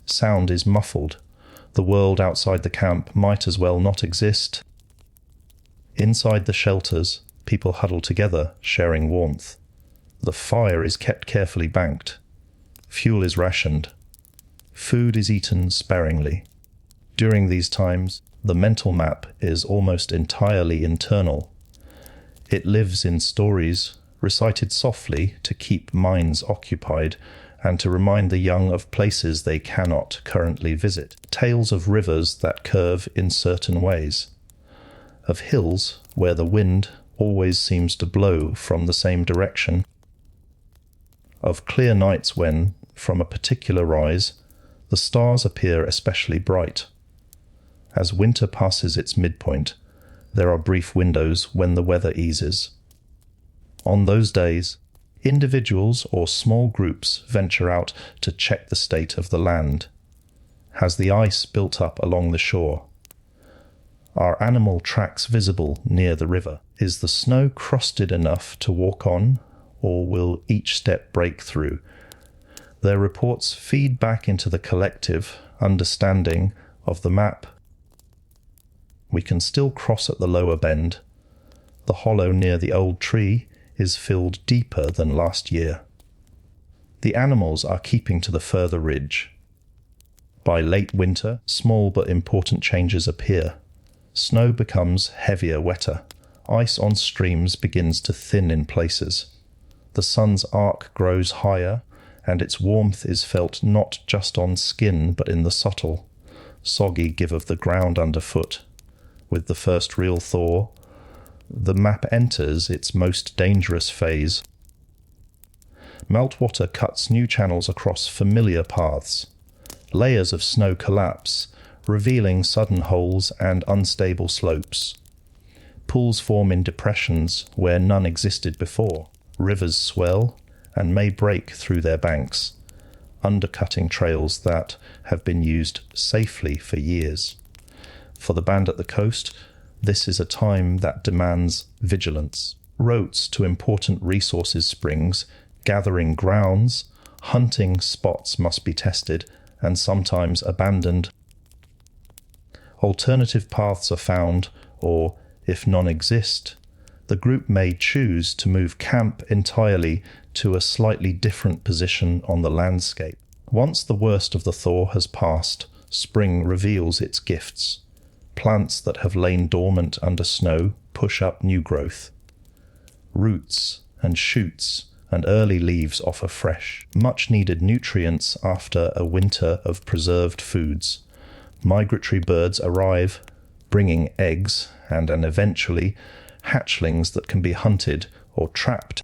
Sound is muffled. The world outside the camp might as well not exist. Inside the shelters, people huddle together, sharing warmth. The fire is kept carefully banked. Fuel is rationed. Food is eaten sparingly. During these times, the mental map is almost entirely internal. It lives in stories, recited softly to keep minds occupied and to remind the young of places they cannot currently visit. Tales of rivers that curve in certain ways. Of hills where the wind always seems to blow from the same direction. Of clear nights when, from a particular rise, the stars appear especially bright. As winter passes its midpoint, there are brief windows when the weather eases. On those days, individuals or small groups venture out to check the state of the land. Has the ice built up along the shore? Are animal tracks visible near the river? Is the snow crusted enough to walk on, or will each step break through? Their reports feed back into the collective understanding of the map. We can still cross at the lower bend. The hollow near the old tree is filled deeper than last year. The animals are keeping to the further ridge. By late winter, small but important changes appear. Snow becomes heavier, wetter. Ice on streams begins to thin in places. The sun's arc grows higher, and its warmth is felt not just on skin but in the subtle, soggy give of the ground underfoot. With the first real thaw, the map enters its most dangerous phase. Meltwater cuts new channels across familiar paths. Layers of snow collapse, revealing sudden holes and unstable slopes. Pools form in depressions where none existed before. Rivers swell and may break through their banks, undercutting trails that have been used safely for years. For the band at the coast, this is a time that demands vigilance. Routes to important resources springs, gathering grounds, hunting spots must be tested and sometimes abandoned. Alternative paths are found, or, if none exist, the group may choose to move camp entirely to a slightly different position on the landscape. Once the worst of the thaw has passed, spring reveals its gifts. Plants that have lain dormant under snow push up new growth. Roots and shoots and early leaves offer fresh, much-needed nutrients after a winter of preserved foods. Migratory birds arrive, bringing eggs and eventually hatchlings that can be hunted or trapped.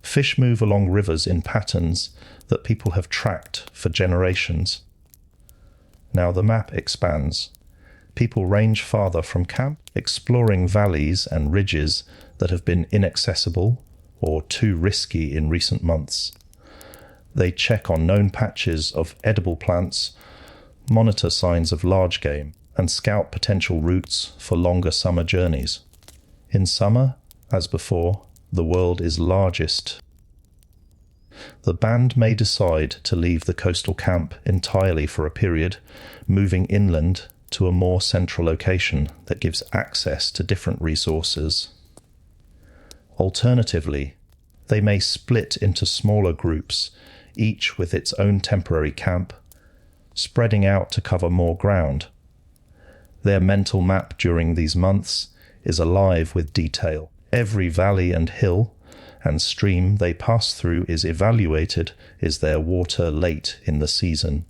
Fish move along rivers in patterns that people have tracked for generations. Now the map expands. People range farther from camp, exploring valleys and ridges that have been inaccessible or too risky in recent months. They check on known patches of edible plants, monitor signs of large game, and scout potential routes for longer summer journeys. In summer, as before, the world is largest. The band may decide to leave the coastal camp entirely for a period, moving inland to a more central location that gives access to different resources. Alternatively, they may split into smaller groups, each with its own temporary camp, spreading out to cover more ground. Their mental map during these months is alive with detail. Every valley and hill and stream they pass through is evaluated. Is there water late in the season?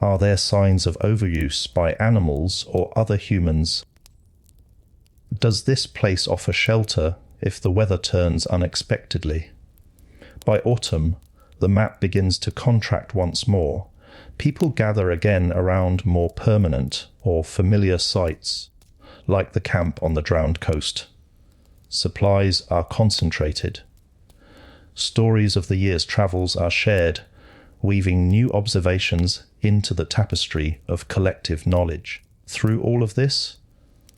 Are there signs of overuse by animals or other humans? Does this place offer shelter if the weather turns unexpectedly? By autumn, the map begins to contract once more. People gather again around more permanent or familiar sites, like the camp on the drowned coast. Supplies are concentrated. Stories of the year's travels are shared, weaving new observations into the tapestry of collective knowledge. Through all of this,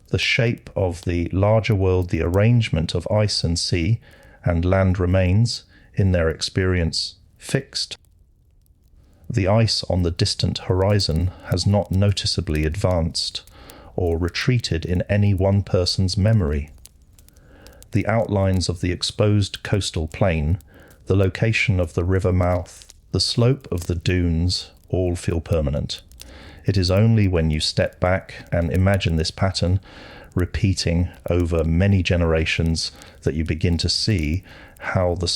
the shape of the larger world, the arrangement of ice and sea and land remains, in their experience, fixed. The ice on the distant horizon has not noticeably advanced or retreated in any one person's memory. The outlines of the exposed coastal plain, the location of the river mouth, the slope of the dunes, all feel permanent. It is only when you step back and imagine this pattern repeating over many generations that you begin to see how the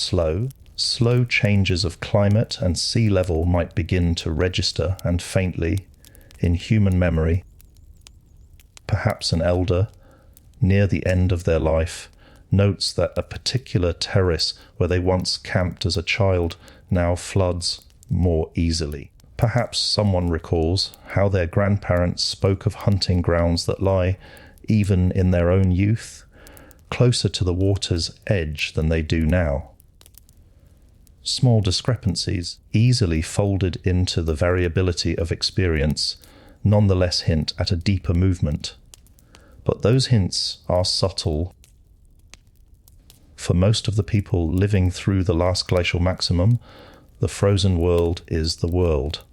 slow changes of climate and sea level might begin to register, and faintly, in human memory, perhaps an elder, near the end of their life, notes that a particular terrace where they once camped as a child now floods more easily. Perhaps someone recalls how their grandparents spoke of hunting grounds that lie, even in their own youth, closer to the water's edge than they do now. Small discrepancies, easily folded into the variability of experience, nonetheless hint at a deeper movement. But those hints are subtle. For most of the people living through the last glacial maximum, the frozen world is the world.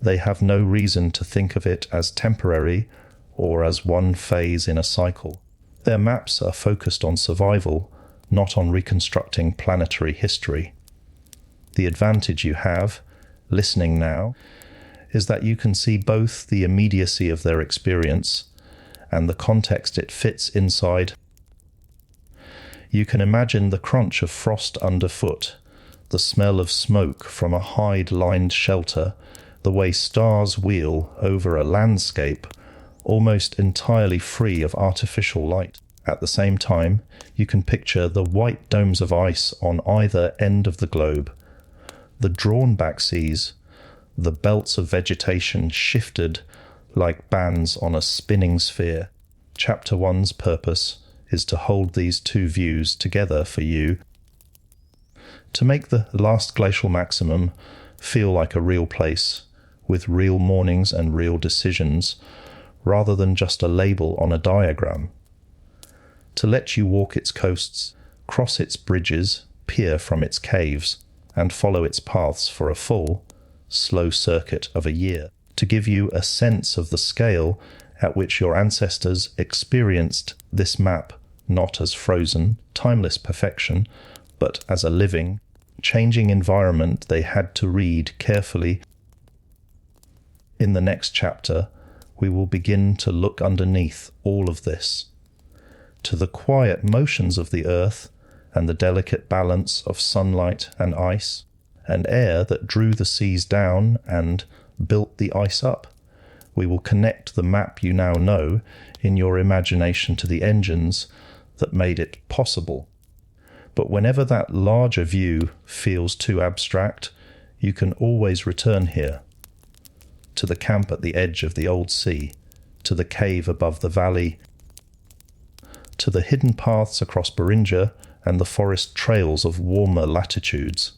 They have no reason to think of it as temporary or as one phase in a cycle. Their maps are focused on survival, not on reconstructing planetary history. The advantage you have, listening now, is that you can see both the immediacy of their experience and the context it fits inside. You can imagine the crunch of frost underfoot, the smell of smoke from a hide-lined shelter, the way stars wheel over a landscape almost entirely free of artificial light. At the same time, you can picture the white domes of ice on either end of the globe, the drawn-back seas, the belts of vegetation shifted like bands on a spinning sphere. Chapter 1's purpose is to hold these two views together for you, to make the Last Glacial Maximum feel like a real place, with real mornings and real decisions, rather than just a label on a diagram. To let you walk its coasts, cross its bridges, peer from its caves, and follow its paths for a full, slow circuit of a year, to give you a sense of the scale at which your ancestors experienced this map, not as frozen, timeless perfection, but as a living, changing environment they had to read carefully. In the next chapter, we will begin to look underneath all of this, to the quiet motions of the earth and the delicate balance of sunlight and ice and air that drew the seas down and built the ice up. We will connect the map you now know in your imagination to the engines that made it possible. But whenever that larger view feels too abstract, you can always return here, to the camp at the edge of the old sea, to the cave above the valley, to the hidden paths across Beringia and the forest trails of warmer latitudes.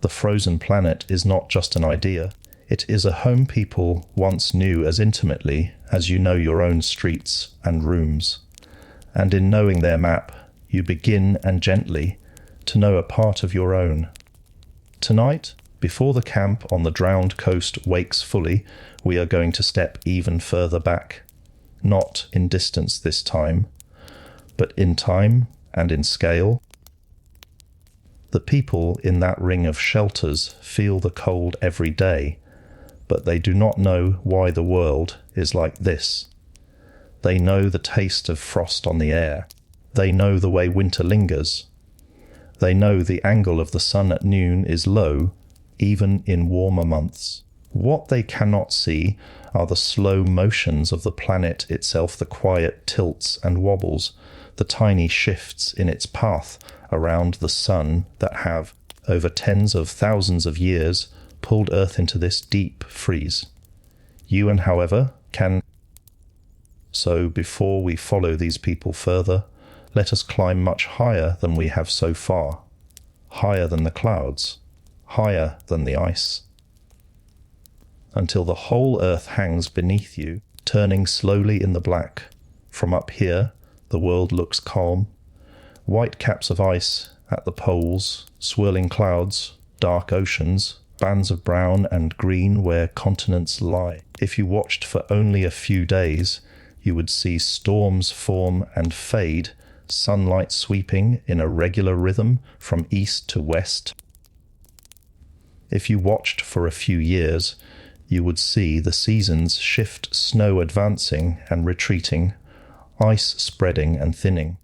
The frozen planet is not just an idea. It is a home people once knew as intimately as you know your own streets and rooms. And in knowing their map, you begin, and gently, to know a part of your own. Tonight, before the camp on the drowned coast wakes fully, we are going to step even further back. Not in distance this time, but in time and in scale. The people in that ring of shelters feel the cold every day, but they do not know why the world is like this. They know the taste of frost on the air. They know the way winter lingers. They know the angle of the sun at noon is low, even in warmer months. What they cannot see are the slow motions of the planet itself, the quiet tilts and wobbles, the tiny shifts in its path around the sun that have, over tens of thousands of years, pulled Earth into this deep freeze. You, however, can. So before we follow these people further, let us climb much higher than we have so far, higher than the clouds, higher than the ice, until the whole earth hangs beneath you, turning slowly in the black. From up here, the world looks calm. White caps of ice at the poles, swirling clouds, dark oceans, bands of brown and green where continents lie. If you watched for only a few days, you would see storms form and fade, sunlight sweeping in a regular rhythm from east to west. If you watched for a few years, you would see the seasons shift, snow advancing and retreating, ice spreading and thinning.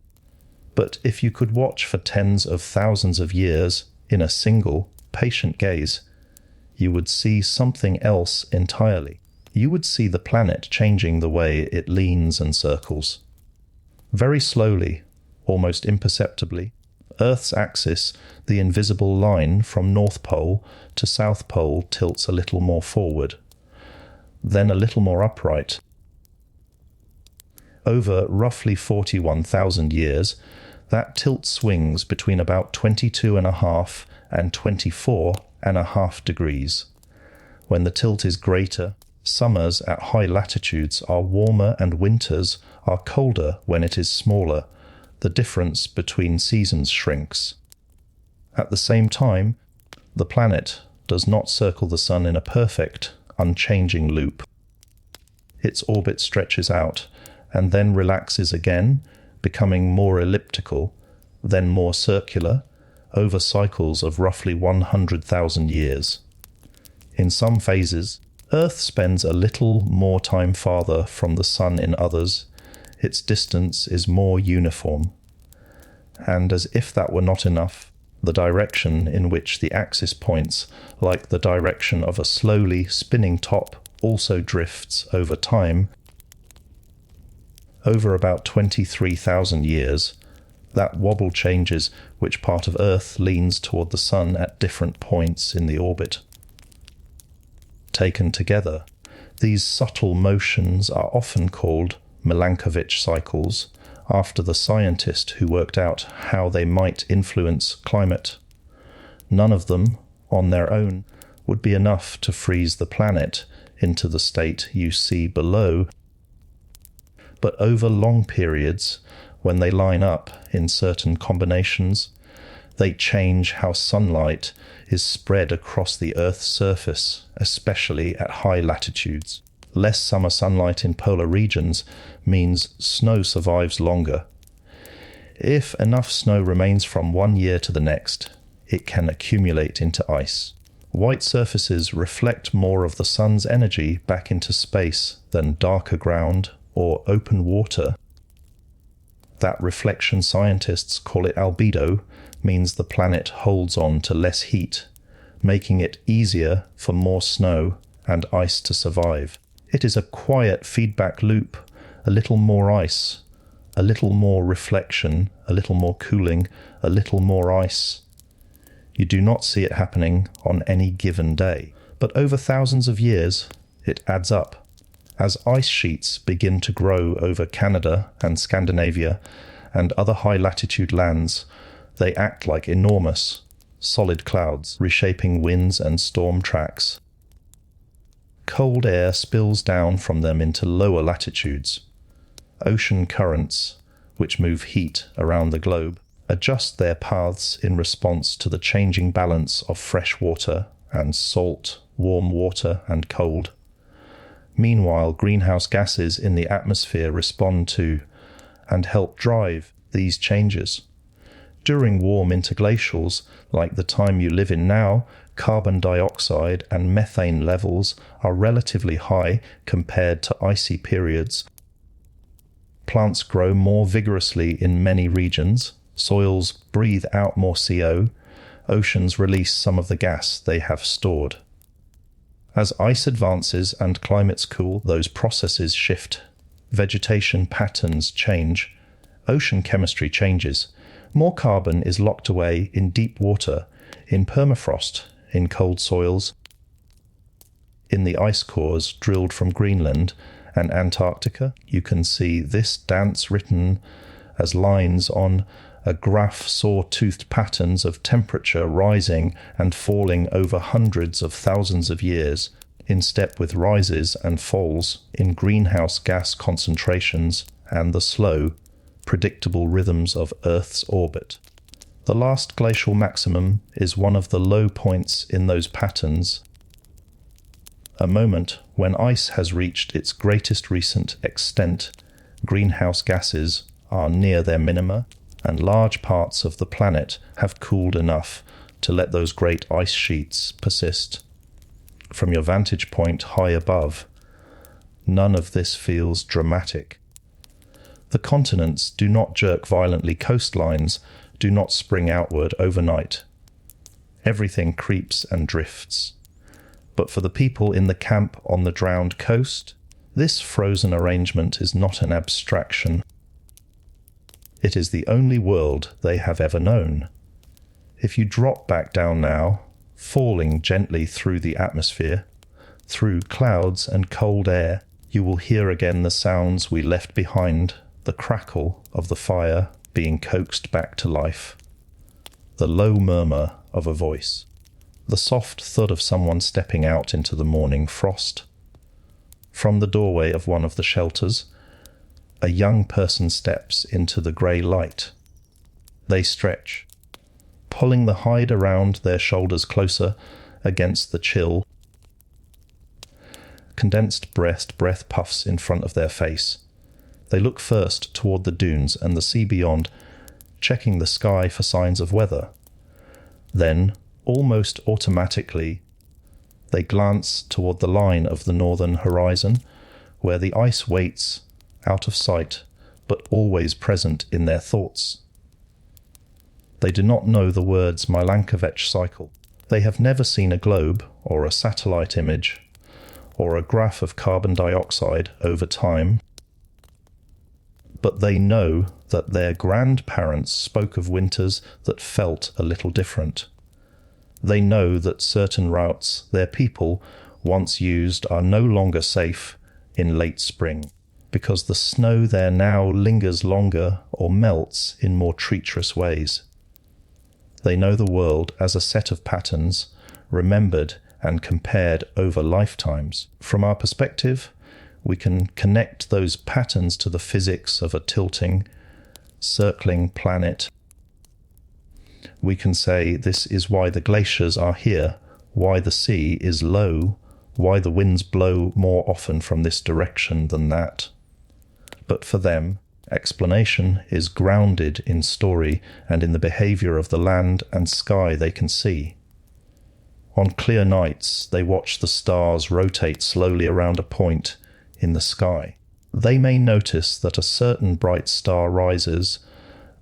But if you could watch for tens of thousands of years in a single, patient gaze, you would see something else entirely. You would see the planet changing the way it leans and circles. Very slowly, almost imperceptibly, Earth's axis, the invisible line from North Pole to South Pole, tilts a little more forward, then a little more upright. Over roughly 41,000 years, that tilt swings between about 22.5 and 24.5 degrees. When the tilt is greater, summers at high latitudes are warmer and winters are colder when it is smaller. The difference between seasons shrinks. At the same time, the planet does not circle the sun in a perfect, unchanging loop. Its orbit stretches out, and then relaxes again, becoming more elliptical, then more circular, over cycles of roughly 100,000 years. In some phases, Earth spends a little more time farther from the Sun in others. Its distance is more uniform. And as if that were not enough, the direction in which the axis points, like the direction of a slowly spinning top, also drifts over time. Over about 23,000 years, that wobble changes which part of Earth leans toward the Sun at different points in the orbit. Taken together, these subtle motions are often called Milankovitch cycles, after the scientist who worked out how they might influence climate. None of them, on their own, would be enough to freeze the planet into the state you see below, but over long periods, when they line up in certain combinations, they change how sunlight is spread across the Earth's surface, especially at high latitudes. Less summer sunlight in polar regions means snow survives longer. If enough snow remains from one year to the next, it can accumulate into ice. White surfaces reflect more of the sun's energy back into space than darker ground or open water. That reflection, scientists call it albedo, means the planet holds on to less heat, making it easier for more snow and ice to survive. It is a quiet feedback loop, a little more ice, a little more reflection, a little more cooling, a little more ice. You do not see it happening on any given day, but over thousands of years, it adds up. As ice sheets begin to grow over Canada and Scandinavia and other high-latitude lands, they act like enormous, solid clouds, reshaping winds and storm tracks. Cold air spills down from them into lower latitudes. Ocean currents, which move heat around the globe, adjust their paths in response to the changing balance of fresh water and salt, warm water and cold. Meanwhile, greenhouse gases in the atmosphere respond to and help drive these changes. During warm interglacials, like the time you live in now, carbon dioxide and methane levels are relatively high compared to icy periods. Plants grow more vigorously in many regions, soils breathe out more CO, oceans release some of the gas they have stored. As ice advances and climates cool, those processes shift. Vegetation patterns change. Ocean chemistry changes. More carbon is locked away in deep water, in permafrost, in cold soils, in the ice cores drilled from Greenland and Antarctica. You can see this dance written as lines on a graph, saw-toothed patterns of temperature rising and falling over hundreds of thousands of years, in step with rises and falls in greenhouse gas concentrations and the slow, predictable rhythms of Earth's orbit. The last glacial maximum is one of the low points in those patterns, a moment when ice has reached its greatest recent extent, greenhouse gases are near their minima, and large parts of the planet have cooled enough to let those great ice sheets persist. From your vantage point high above, none of this feels dramatic. The continents do not jerk violently, coastlines do not spring outward overnight. Everything creeps and drifts. But for the people in the camp on the drowned coast, this frozen arrangement is not an abstraction. It is the only world they have ever known. If you drop back down now, falling gently through the atmosphere, through clouds and cold air, you will hear again the sounds we left behind, the crackle of the fire being coaxed back to life, the low murmur of a voice, the soft thud of someone stepping out into the morning frost. From the doorway of one of the shelters, a young person steps into the grey light. They stretch, pulling the hide around their shoulders closer against the chill. Condensed breath puffs in front of their face. They look first toward the dunes and the sea beyond, checking the sky for signs of weather. Then, almost automatically, they glance toward the line of the northern horizon, where the ice waits, out of sight, but always present in their thoughts. They do not know the words Milankovitch cycle. They have never seen a globe, or a satellite image, or a graph of carbon dioxide over time, but they know that their grandparents spoke of winters that felt a little different. They know that certain routes their people once used are no longer safe in late spring, because the snow there now lingers longer or melts in more treacherous ways. They know the world as a set of patterns, remembered and compared over lifetimes. From our perspective, we can connect those patterns to the physics of a tilting, circling planet. We can say this is why the glaciers are here, why the sea is low, why the winds blow more often from this direction than that. But for them, explanation is grounded in story and in the behavior of the land and sky they can see. On clear nights, they watch the stars rotate slowly around a point in the sky. They may notice that a certain bright star rises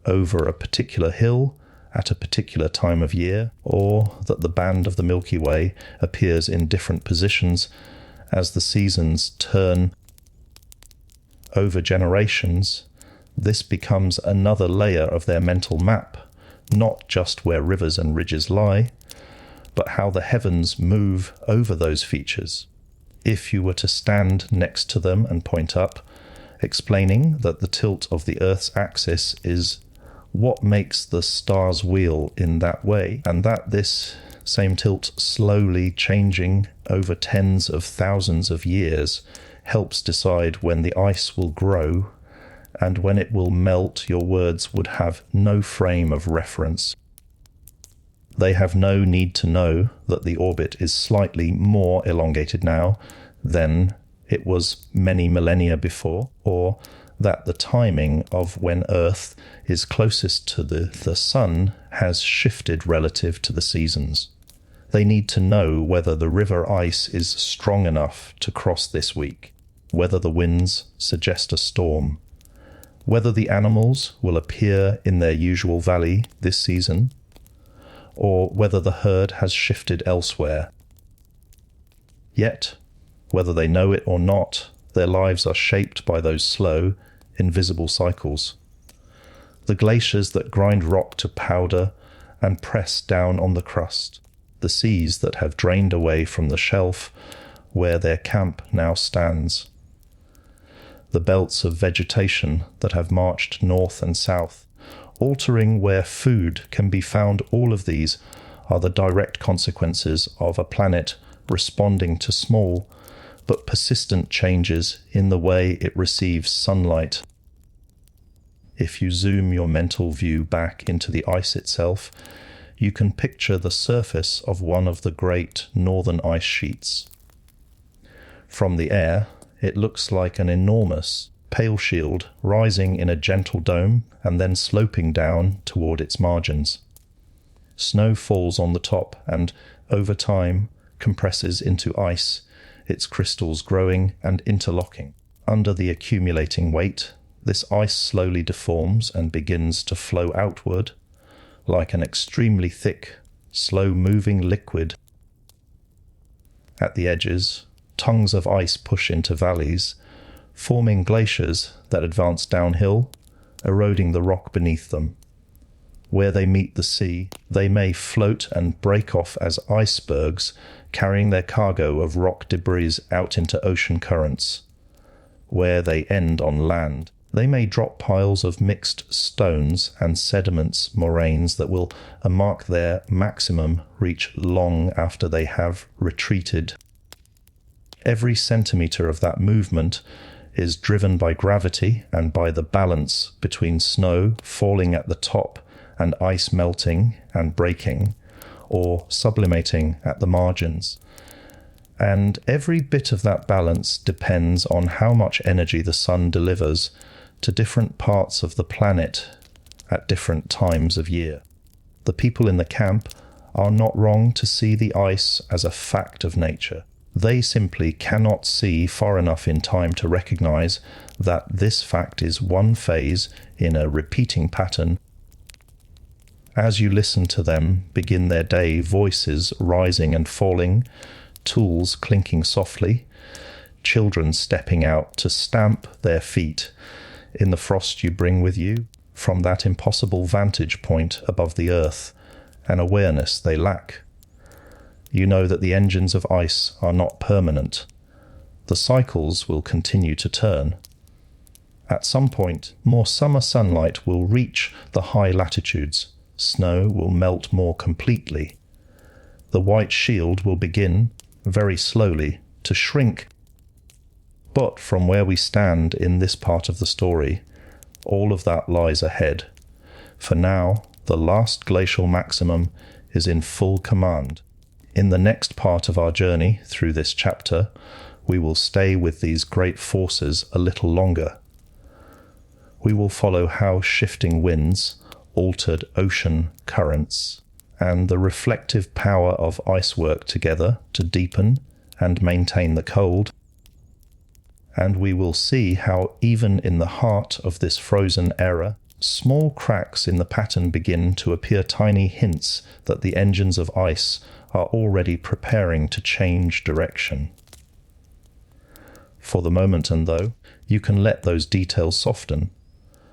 over a particular hill at a particular time of year, or that the band of the Milky Way appears in different positions as the seasons turn. Over generations, this becomes another layer of their mental map, not just where rivers and ridges lie, but how the heavens move over those features. If you were to stand next to them and point up, explaining that the tilt of the Earth's axis is what makes the stars wheel in that way, and that this same tilt slowly changing over tens of thousands of years helps decide when the ice will grow and when it will melt, your words would have no frame of reference. They have no need to know that the orbit is slightly more elongated now than it was many millennia before, or that the timing of when Earth is closest to the Sun has shifted relative to the seasons. They need to know whether the river ice is strong enough to cross this week, whether the winds suggest a storm, whether the animals will appear in their usual valley this season, or whether the herd has shifted elsewhere. Yet, whether they know it or not, their lives are shaped by those slow, invisible cycles. The glaciers that grind rock to powder and press down on the crust, the seas that have drained away from the shelf where their camp now stands, the belts of vegetation that have marched north and south, altering where food can be found. All of these are the direct consequences of a planet responding to small but persistent changes in the way it receives sunlight. If you zoom your mental view back into the ice itself, you can picture the surface of one of the great northern ice sheets. From the air, it looks like an enormous, pale shield rising in a gentle dome and then sloping down toward its margins. Snow falls on the top and, over time, compresses into ice, its crystals growing and interlocking. Under the accumulating weight, this ice slowly deforms and begins to flow outward like an extremely thick, slow-moving liquid. At the edges, tongues of ice push into valleys, forming glaciers that advance downhill, eroding the rock beneath them. Where they meet the sea, they may float and break off as icebergs, carrying their cargo of rock debris out into ocean currents. Where they end on land, they may drop piles of mixed stones and sediments, moraines that will mark their maximum reach long after they have retreated. Every centimetre of that movement is driven by gravity and by the balance between snow falling at the top and ice melting and breaking, or sublimating at the margins. And every bit of that balance depends on how much energy the sun delivers to different parts of the planet at different times of year. The people in the camp are not wrong to see the ice as a fact of nature. They simply cannot see far enough in time to recognize that this fact is one phase in a repeating pattern. As you listen to them begin their day, voices rising and falling, tools clinking softly, children stepping out to stamp their feet in the frost you bring with you from that impossible vantage point above the earth, an awareness they lack. You know that the engines of ice are not permanent. The cycles will continue to turn. At some point, more summer sunlight will reach the high latitudes. Snow will melt more completely. The white shield will begin, very slowly, to shrink. But from where we stand in this part of the story, all of that lies ahead. For now, the last glacial maximum is in full command. In the next part of our journey through this chapter, we will stay with these great forces a little longer. We will follow how shifting winds altered ocean currents and the reflective power of ice work together to deepen and maintain the cold. And we will see how even in the heart of this frozen era, small cracks in the pattern begin to appear, tiny hints that the engines of ice are already preparing to change direction. For the moment, and though, you can let those details soften.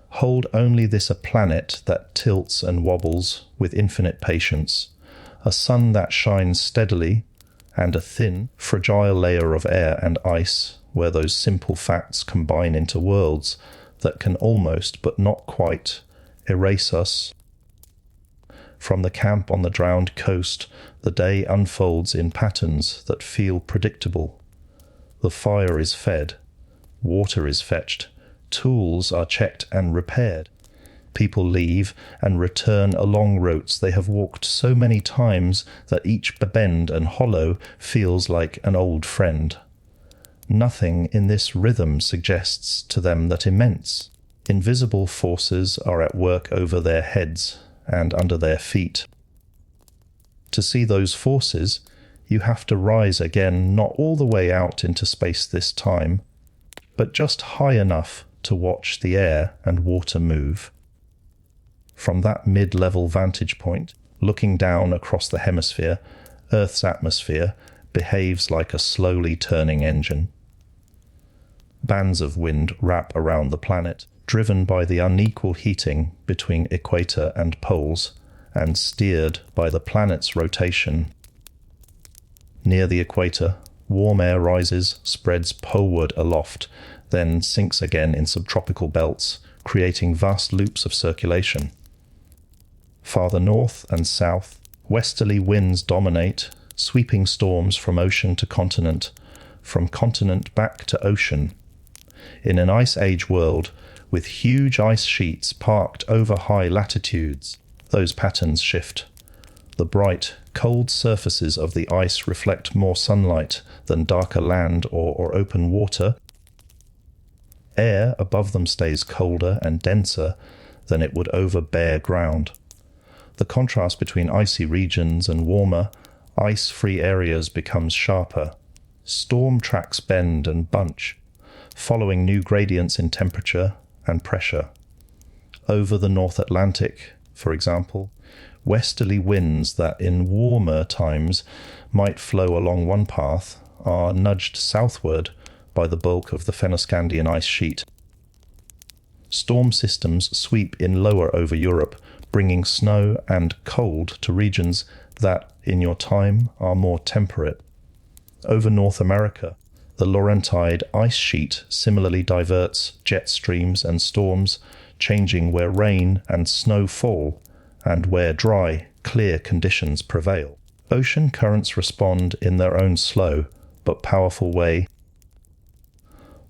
Hold only this a planet that tilts and wobbles with infinite patience, a sun that shines steadily, and a thin, fragile layer of air and ice where those simple facts combine into worlds that can almost, but not quite, erase us. From the camp on the drowned coast, the day unfolds in patterns that feel predictable. The fire is fed, water is fetched, tools are checked and repaired. People leave and return along routes they have walked so many times that each bend and hollow feels like an old friend. Nothing in this rhythm suggests to them that immense, invisible forces are at work over their heads and under their feet. To see those forces, you have to rise again, not all the way out into space this time, but just high enough to watch the air and water move. From that mid-level vantage point, looking down across the hemisphere, Earth's atmosphere behaves like a slowly turning engine. Bands of wind wrap around the planet, driven by the unequal heating between equator and poles, and steered by the planet's rotation. Near the equator, warm air rises, spreads poleward aloft, then sinks again in subtropical belts, creating vast loops of circulation. Farther north and south, westerly winds dominate, sweeping storms from ocean to continent, from continent back to ocean. In an ice age world, with huge ice sheets parked over high latitudes, those patterns shift. The bright, cold surfaces of the ice reflect more sunlight than darker land or open water. Air above them stays colder and denser than it would over bare ground. The contrast between icy regions and warmer, ice-free areas becomes sharper. Storm tracks bend and bunch, following new gradients in temperature and pressure. Over the North Atlantic, for example, westerly winds that in warmer times might flow along one path are nudged southward by the bulk of the Fennoscandian ice sheet. Storm systems sweep in lower over Europe, bringing snow and cold to regions that, in your time, are more temperate. Over North America, the Laurentide ice sheet similarly diverts jet streams and storms, changing where rain and snow fall, and where dry, clear conditions prevail. Ocean currents respond in their own slow but powerful way.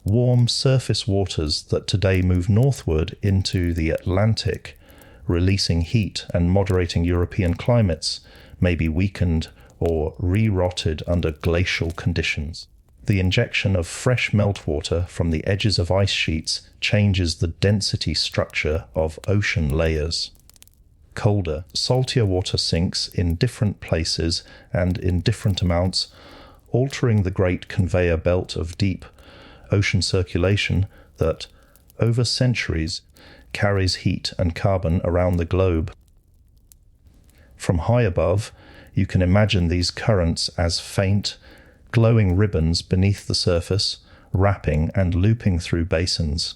Warm surface waters that today move northward into the Atlantic, releasing heat and moderating European climates, may be weakened or re-rotted under glacial conditions. The injection of fresh meltwater from the edges of ice sheets changes the density structure of ocean layers. Colder, saltier water sinks in different places and in different amounts, altering the great conveyor belt of deep ocean circulation that, over centuries, carries heat and carbon around the globe. From high above, you can imagine these currents as faint, glowing ribbons beneath the surface, wrapping and looping through basins.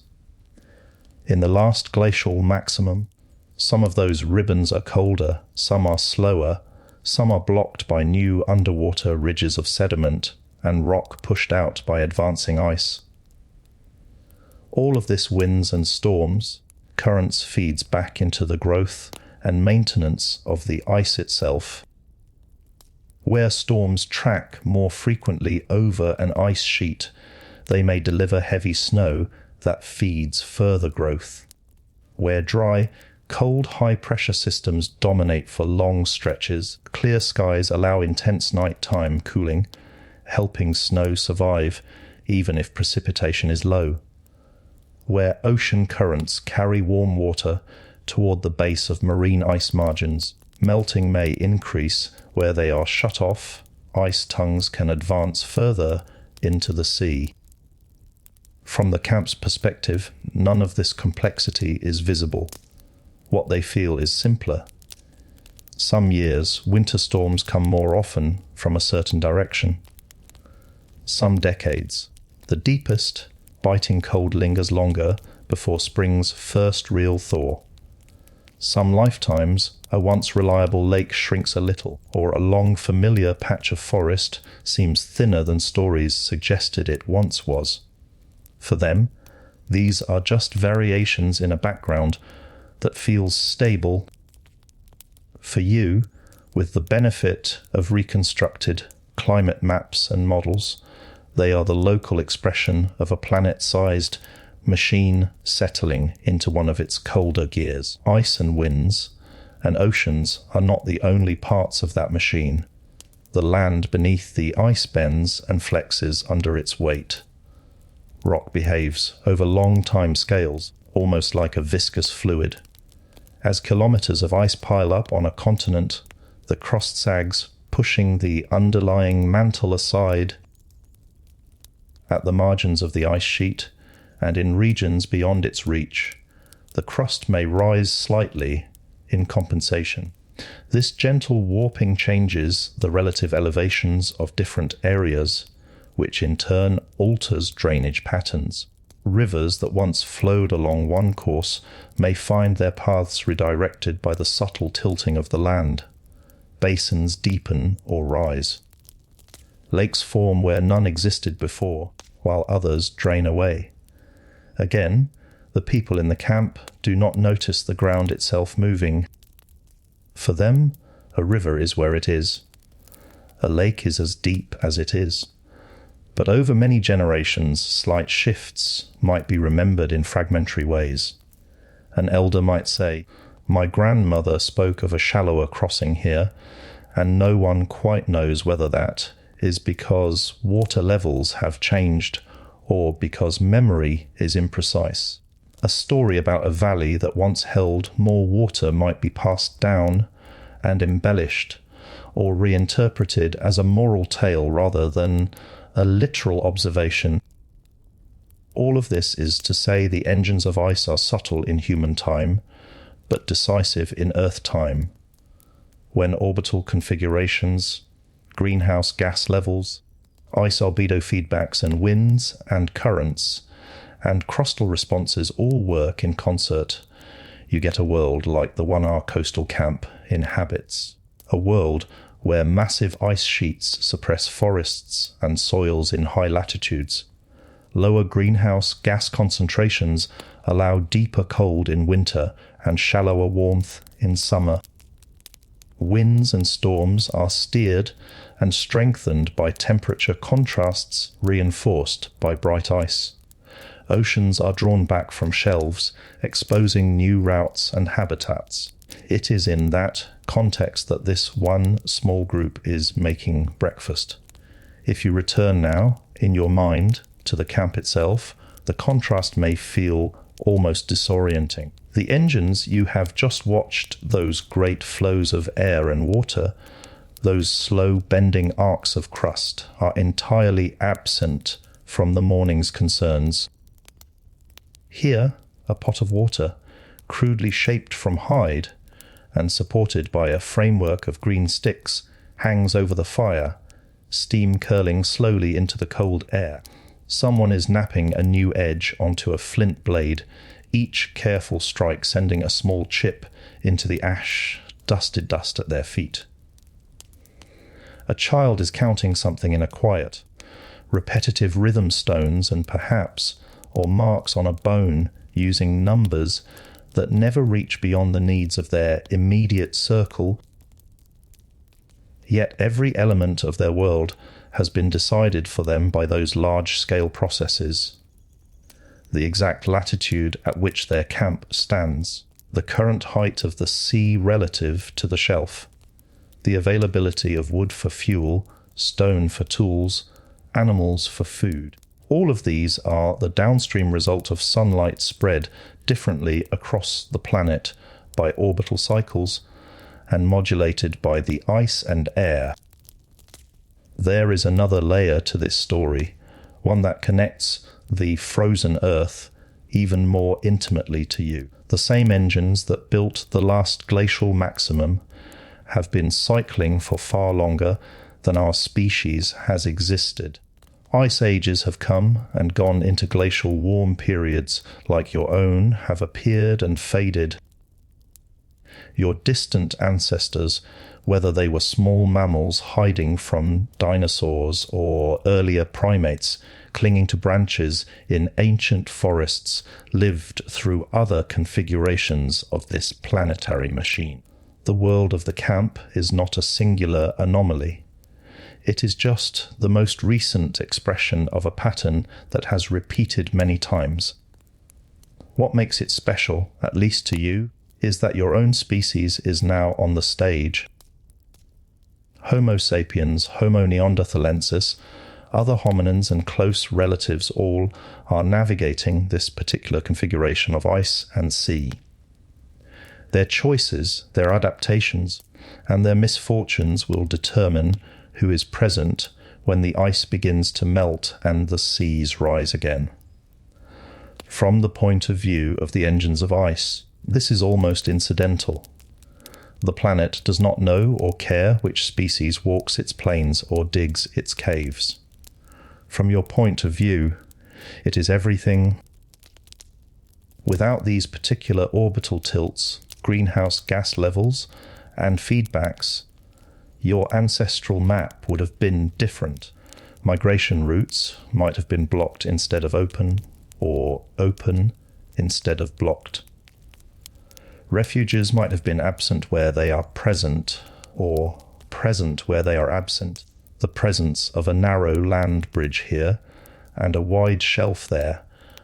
In the last glacial maximum, some of those ribbons are colder, some are slower, some are blocked by new underwater ridges of sediment and rock pushed out by advancing ice. All of this winds and storms, currents feeds back into the growth and maintenance of the ice itself. Where storms track more frequently over an ice sheet, they may deliver heavy snow that feeds further growth. Where dry, cold high-pressure systems dominate for long stretches, clear skies allow intense nighttime cooling, helping snow survive even if precipitation is low. Where ocean currents carry warm water toward the base of marine ice margins, melting may increase. Where they are shut off, ice tongues can advance further into the sea. From the camp's perspective, none of this complexity is visible. What they feel is simpler. Some years, winter storms come more often from a certain direction. Some decades, the deepest, biting cold lingers longer before spring's first real thaw. Some lifetimes, a once reliable lake shrinks a little, or a long familiar patch of forest seems thinner than stories suggested it once was. For them, these are just variations in a background that feels stable. For you, with the benefit of reconstructed climate maps and models, they are the local expression of a planet-sized machine settling into one of its colder gears. Ice and winds and oceans are not the only parts of that machine. The land beneath the ice bends and flexes under its weight. Rock behaves over long time scales, almost like a viscous fluid. As kilometers of ice pile up on a continent, the crust sags, pushing the underlying mantle aside. At the margins of the ice sheet, and in regions beyond its reach, the crust may rise slightly in compensation. This gentle warping changes the relative elevations of different areas, which in turn alters drainage patterns. Rivers that once flowed along one course may find their paths redirected by the subtle tilting of the land. Basins deepen or rise. Lakes form where none existed before, while others drain away. Again, the people in the camp do not notice the ground itself moving. For them, a river is where it is. A lake is as deep as it is. But over many generations, slight shifts might be remembered in fragmentary ways. An elder might say, "My grandmother spoke of a shallower crossing here, and no one quite knows whether that is because water levels have changed or because memory is imprecise." A story about a valley that once held more water might be passed down and embellished or reinterpreted as a moral tale rather than a literal observation. All of this is to say the engines of ice are subtle in human time, but decisive in Earth time. When orbital configurations, greenhouse gas levels, ice albedo feedbacks and winds and currents and crustal responses all work in concert, you get a world like the one our coastal camp inhabits. A world where massive ice sheets suppress forests and soils in high latitudes. Lower greenhouse gas concentrations allow deeper cold in winter and shallower warmth in summer. Winds and storms are steered and strengthened by temperature contrasts reinforced by bright ice. Oceans are drawn back from shelves, exposing new routes and habitats. It is in that context that this one small group is making breakfast. If you return now, In your mind, to the camp itself, the contrast may feel almost disorienting. The engines you have just watched, those great flows of air and water, those slow bending arcs of crust, are entirely absent from the morning's concerns. Here, a pot of water, crudely shaped from hide and supported by a framework of green sticks, hangs over the fire, steam curling slowly into the cold air. Someone is napping a new edge onto a flint blade, each careful strike sending a small chip into the ash, dusted dust at their feet. A child is counting something in a quiet, repetitive rhythm stones and perhaps, or marks on a bone using numbers that never reach beyond the needs of their immediate circle. Yet every element of their world has been decided for them by those large-scale processes. The exact latitude at which their camp stands, the current height of the sea relative to the shelf, the availability of wood for fuel, stone for tools, animals for food. All of these are the downstream result of sunlight spread differently across the planet by orbital cycles and modulated by the ice and air. There is another layer to this story, one that connects the frozen Earth even more intimately to you. The same engines that built the Last Glacial Maximum have been cycling for far longer than our species has existed. Ice ages have come and gone into glacial warm periods like your own have appeared and faded. Your distant ancestors, whether they were small mammals hiding from dinosaurs or earlier primates clinging to branches in ancient forests, lived through other configurations of this planetary machine. The world of the camp is not a singular anomaly. It is just the most recent expression of a pattern that has repeated many times. What makes it special, at least to you, is that your own species is now on the stage. Homo sapiens, Homo neanderthalensis, other hominins and close relatives all are navigating this particular configuration of ice and sea. Their choices, their adaptations, and their misfortunes will determine who is present when the ice begins to melt and the seas rise again. From the point of view of the engines of ice, this is almost incidental. The planet does not know or care which species walks its plains or digs its caves. From your point of view, it is everything. Without these particular orbital tilts, greenhouse gas levels, and feedbacks, your ancestral map would have been different. Migration routes might have been blocked instead of open, or open instead of blocked. Refuges might have been absent where they are present, or present where they are absent. The presence of a narrow land bridge here, and a wide shelf there,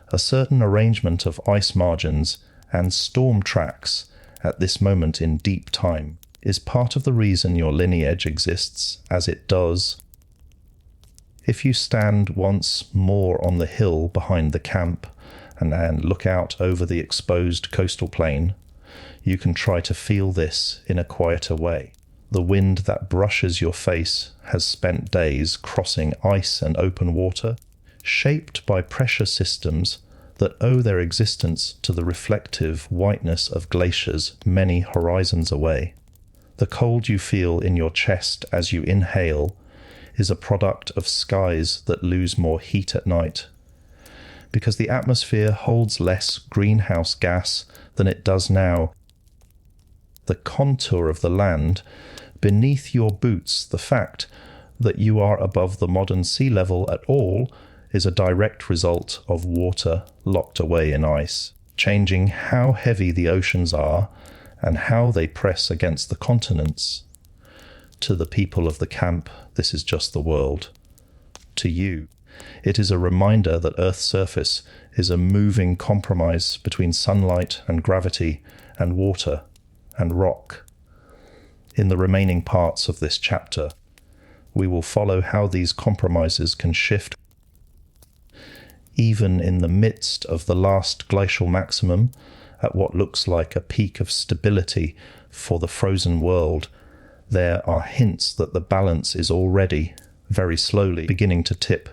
a certain arrangement of ice margins and storm tracks at this moment in deep time, is part of the reason your lineage exists as it does. If you stand once more on the hill behind the camp and look out over the exposed coastal plain, you can try to feel this in a quieter way. The wind that brushes your face has spent days crossing ice and open water, shaped by pressure systems that owe their existence to the reflective whiteness of glaciers many horizons away. The cold you feel in your chest as you inhale is a product of skies that lose more heat at night, because the atmosphere holds less greenhouse gas than it does now. The contour of the land beneath your boots, the fact that you are above the modern sea level at all, is a direct result of water locked away in ice, changing how heavy the oceans are and how they press against the continents. To the people of the camp, this is just the world. To you, it is a reminder that Earth's surface is a moving compromise between sunlight and gravity and water and rock. In the remaining parts of this chapter, we will follow how these compromises can shift Even in the midst of the last glacial maximum, at what looks like a peak of stability for the frozen world, there are hints that the balance is already, very slowly, beginning to tip.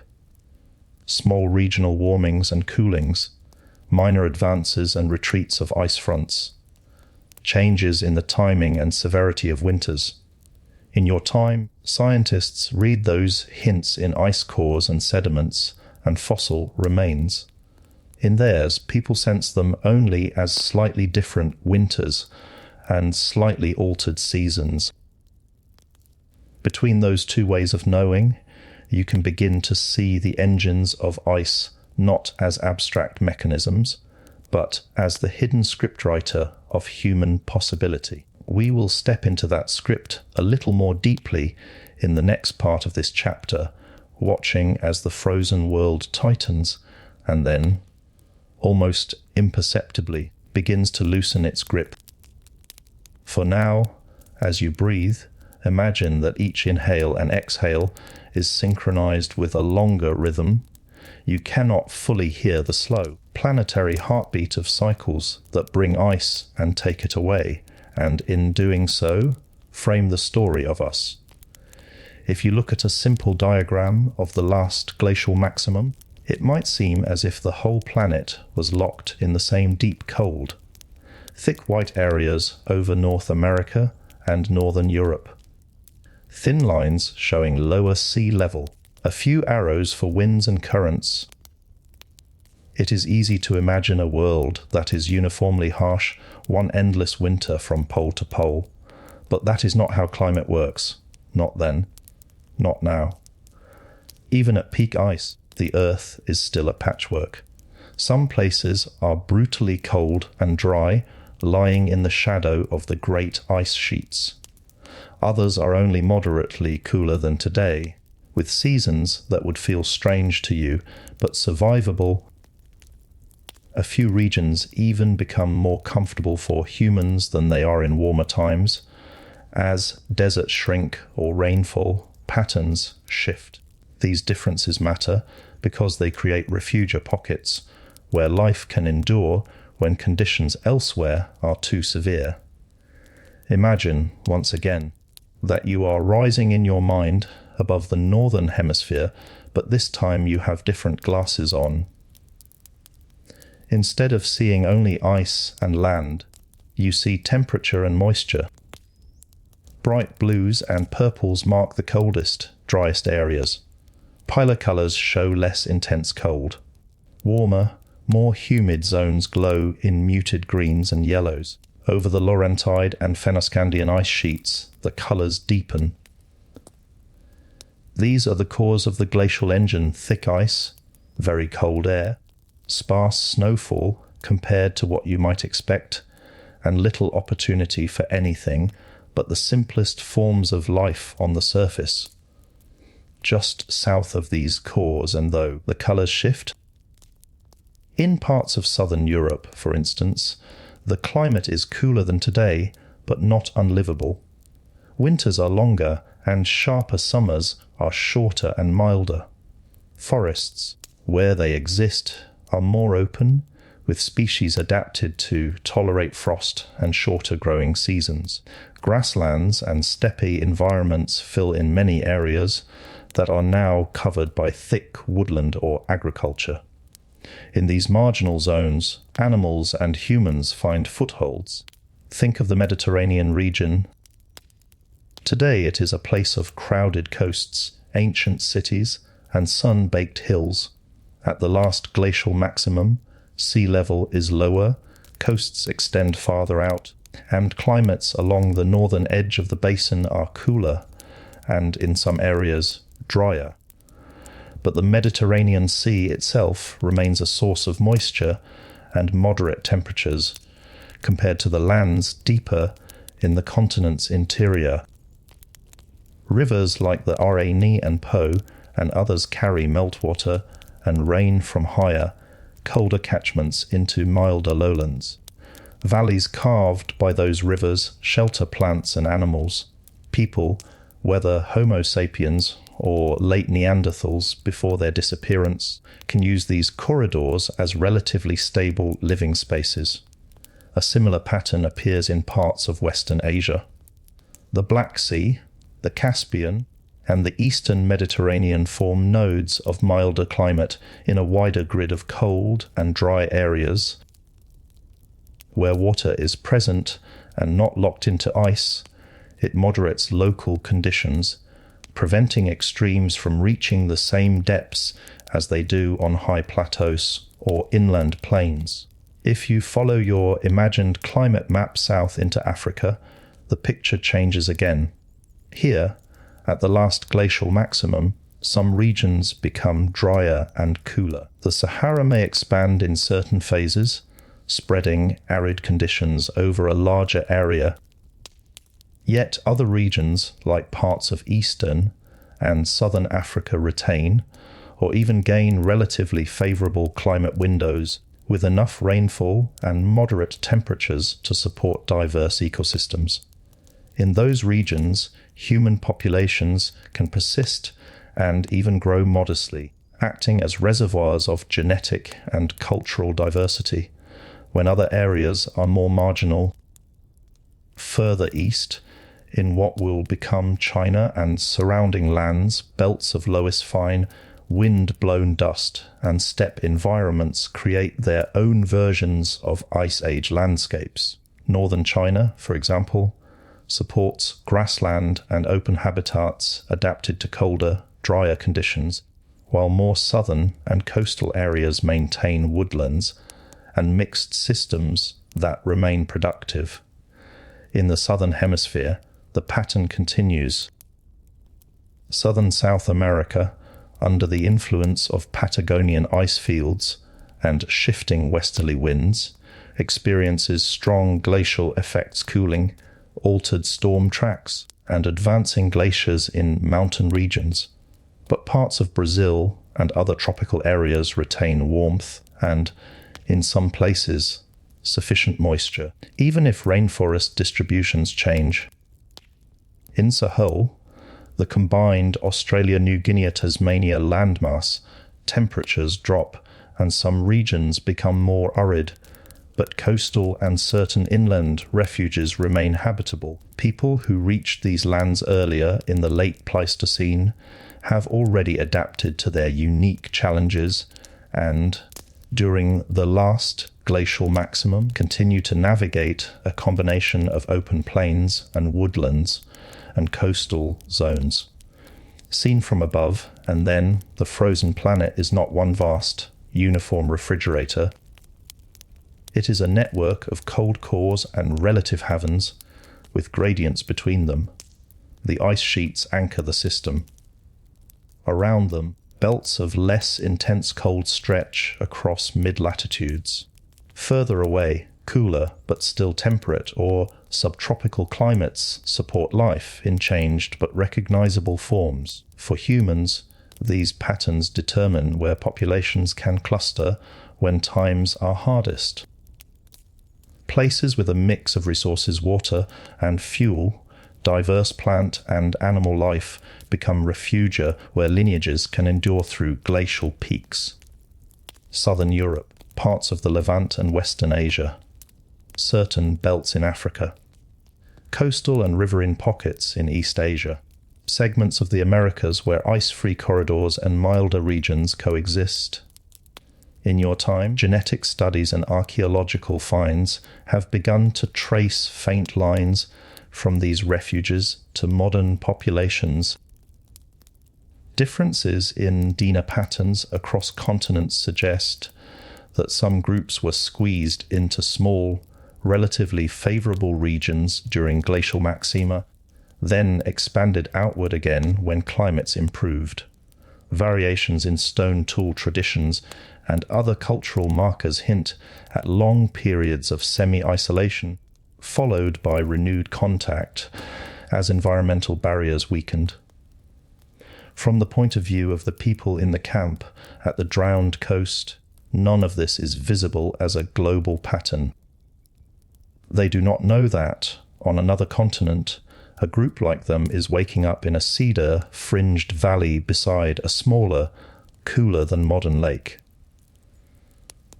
Small regional warmings and coolings, minor advances and retreats of ice fronts, changes in the timing and severity of winters. In your time, scientists read those hints in ice cores and sediments and fossil remains. In theirs, people sense them only as slightly different winters and slightly altered seasons. Between those two ways of knowing, you can begin to see the engines of ice not as abstract mechanisms, but as the hidden scriptwriter of human possibility. We will step into that script a little more deeply in the next part of this chapter, watching as the frozen world tightens and then, almost imperceptibly, begins to loosen its grip. For now, as you breathe, imagine that each inhale and exhale is synchronized with a longer rhythm. You cannot fully hear the slow, planetary heartbeat of cycles that bring ice and take it away, and in doing so, frame the story of us. If you look at a simple diagram of the last glacial maximum, it might seem as if the whole planet was locked in the same deep cold. Thick white areas over North America and Northern Europe. Thin lines showing lower sea level. A few arrows for winds and currents. It is easy to imagine a world that is uniformly harsh, one endless winter from pole to pole. But that is not how climate works. Not then. Not now. Even at peak ice, the Earth is still a patchwork. Some places are brutally cold and dry, lying in the shadow of the great ice sheets. Others are only moderately cooler than today, with seasons that would feel strange to you, but survivable. A few regions even become more comfortable for humans than they are in warmer times. As deserts shrink or rainfall patterns shift. These differences matter because they create refugia pockets where life can endure when conditions elsewhere are too severe. Imagine, once again, that you are rising in your mind above the northern hemisphere, but this time you have different glasses on. Instead of seeing only ice and land, you see temperature and moisture. Bright blues and purples mark the coldest, driest areas. Paler colours show less intense cold. Warmer, more humid zones glow in muted greens and yellows. Over the Laurentide and Fennoscandian ice sheets, the colours deepen. These are the cores of the glacial engine: thick ice, very cold air, sparse snowfall compared to what you might expect, and little opportunity for anything but the simplest forms of life on the surface. Just south of these cores, and though the colours shift. In parts of southern Europe, for instance, the climate is cooler than today, but not unlivable. Winters are longer, and sharper summers are shorter and milder. Forests, where they exist, are more open, with species adapted to tolerate frost and shorter growing seasons. Grasslands and steppe environments fill in many areas that are now covered by thick woodland or agriculture. In these marginal zones, animals and humans find footholds. Think of the Mediterranean region. Today it is a place of crowded coasts, ancient cities, and sun-baked hills. At the last glacial maximum, sea level is lower, coasts extend farther out, and climates along the northern edge of the basin are cooler, and in some areas drier. But the Mediterranean Sea itself remains a source of moisture and moderate temperatures, compared to the lands deeper in the continent's interior. Rivers like the Auranie and Po and others carry meltwater and rain from higher, colder catchments into milder lowlands. Valleys carved by those rivers shelter plants and animals. People, whether Homo sapiens or late Neanderthals before their disappearance can use these corridors as relatively stable living spaces. A similar pattern appears in parts of Western Asia. The Black Sea, the Caspian, and the Eastern Mediterranean form nodes of milder climate in a wider grid of cold and dry areas. Where water is present and not locked into ice, it moderates local conditions, preventing extremes from reaching the same depths as they do on high plateaus or inland plains. If you follow your imagined climate map south into Africa, the picture changes again. Here, at the last glacial maximum, some regions become drier and cooler. The Sahara may expand in certain phases, spreading arid conditions over a larger area. Yet other regions, like parts of eastern and southern Africa, retain or even gain relatively favourable climate windows with enough rainfall and moderate temperatures to support diverse ecosystems. In those regions, human populations can persist and even grow modestly, acting as reservoirs of genetic and cultural diversity, when other areas are more marginal. Further east, in what will become China and surrounding lands, belts of loess fine, wind-blown dust and steppe environments create their own versions of Ice Age landscapes. Northern China, for example, supports grassland and open habitats adapted to colder, drier conditions, while more southern and coastal areas maintain woodlands and mixed systems that remain productive. In the southern hemisphere, the pattern continues. Southern South America, under the influence of Patagonian ice fields and shifting westerly winds, experiences strong glacial effects cooling, altered storm tracks, and advancing glaciers in mountain regions. But parts of Brazil and other tropical areas retain warmth and, in some places, sufficient moisture, even if rainforest distributions change. In Sahel, the combined Australia-New Guinea-Tasmania landmass, temperatures drop and some regions become more arid, but coastal and certain inland refuges remain habitable. People who reached these lands earlier in the late Pleistocene have already adapted to their unique challenges and, during the last glacial maximum, continue to navigate a combination of open plains and woodlands and coastal zones. Seen from above, and then, the frozen planet is not one vast, uniform refrigerator. It is a network of cold cores and relative havens, with gradients between them. The ice sheets anchor the system. Around them, belts of less intense cold stretch across mid-latitudes. Further away, cooler but still temperate or subtropical climates support life in changed but recognizable forms. For humans, these patterns determine where populations can cluster when times are hardest. Places with a mix of resources, water and fuel, diverse plant and animal life become refugia where lineages can endure through glacial peaks. Southern Europe, parts of the Levant and Western Asia, certain belts in Africa, coastal and riverine pockets in East Asia, segments of the Americas where ice-free corridors and milder regions coexist. In your time, genetic studies and archaeological finds have begun to trace faint lines from these refuges to modern populations. Differences in DINA patterns across continents suggest that some groups were squeezed into small, relatively favourable regions during glacial maxima, then expanded outward again when climates improved. Variations in stone tool traditions and other cultural markers hint at long periods of semi-isolation, followed by renewed contact as environmental barriers weakened. From the point of view of the people in the camp at the drowned coast, none of this is visible as a global pattern. They do not know that, on another continent, A group like them is waking up in a cedar-fringed valley beside a smaller, cooler than modern lake.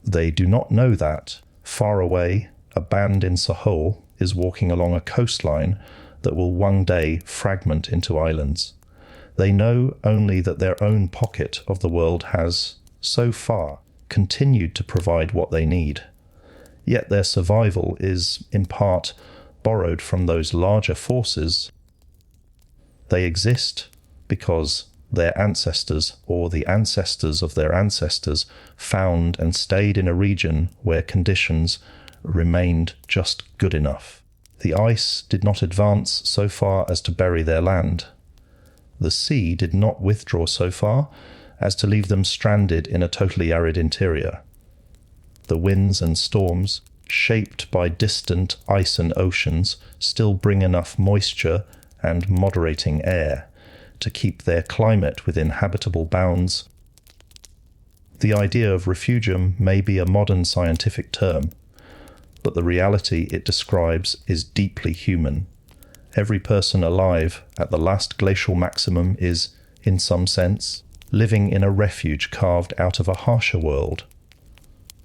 They do not know that, far away, a band in Sahol is walking along a coastline that will one day fragment into islands. They know only that their own pocket of the world has, so far, continued to provide what they need. Yet their survival is, in part, borrowed from those larger forces. They exist because their ancestors, or the ancestors of their ancestors, found and stayed in a region where conditions remained just good enough. The ice did not advance so far as to bury their land. The sea did not withdraw so far as to leave them stranded in a totally arid interior. The winds and storms, shaped by distant ice and oceans, still bring enough moisture and moderating air to keep their climate within habitable bounds. The idea of refugium may be a modern scientific term, but the reality it describes is deeply human. Every person alive at the last glacial maximum is, in some sense, living in a refuge carved out of a harsher world.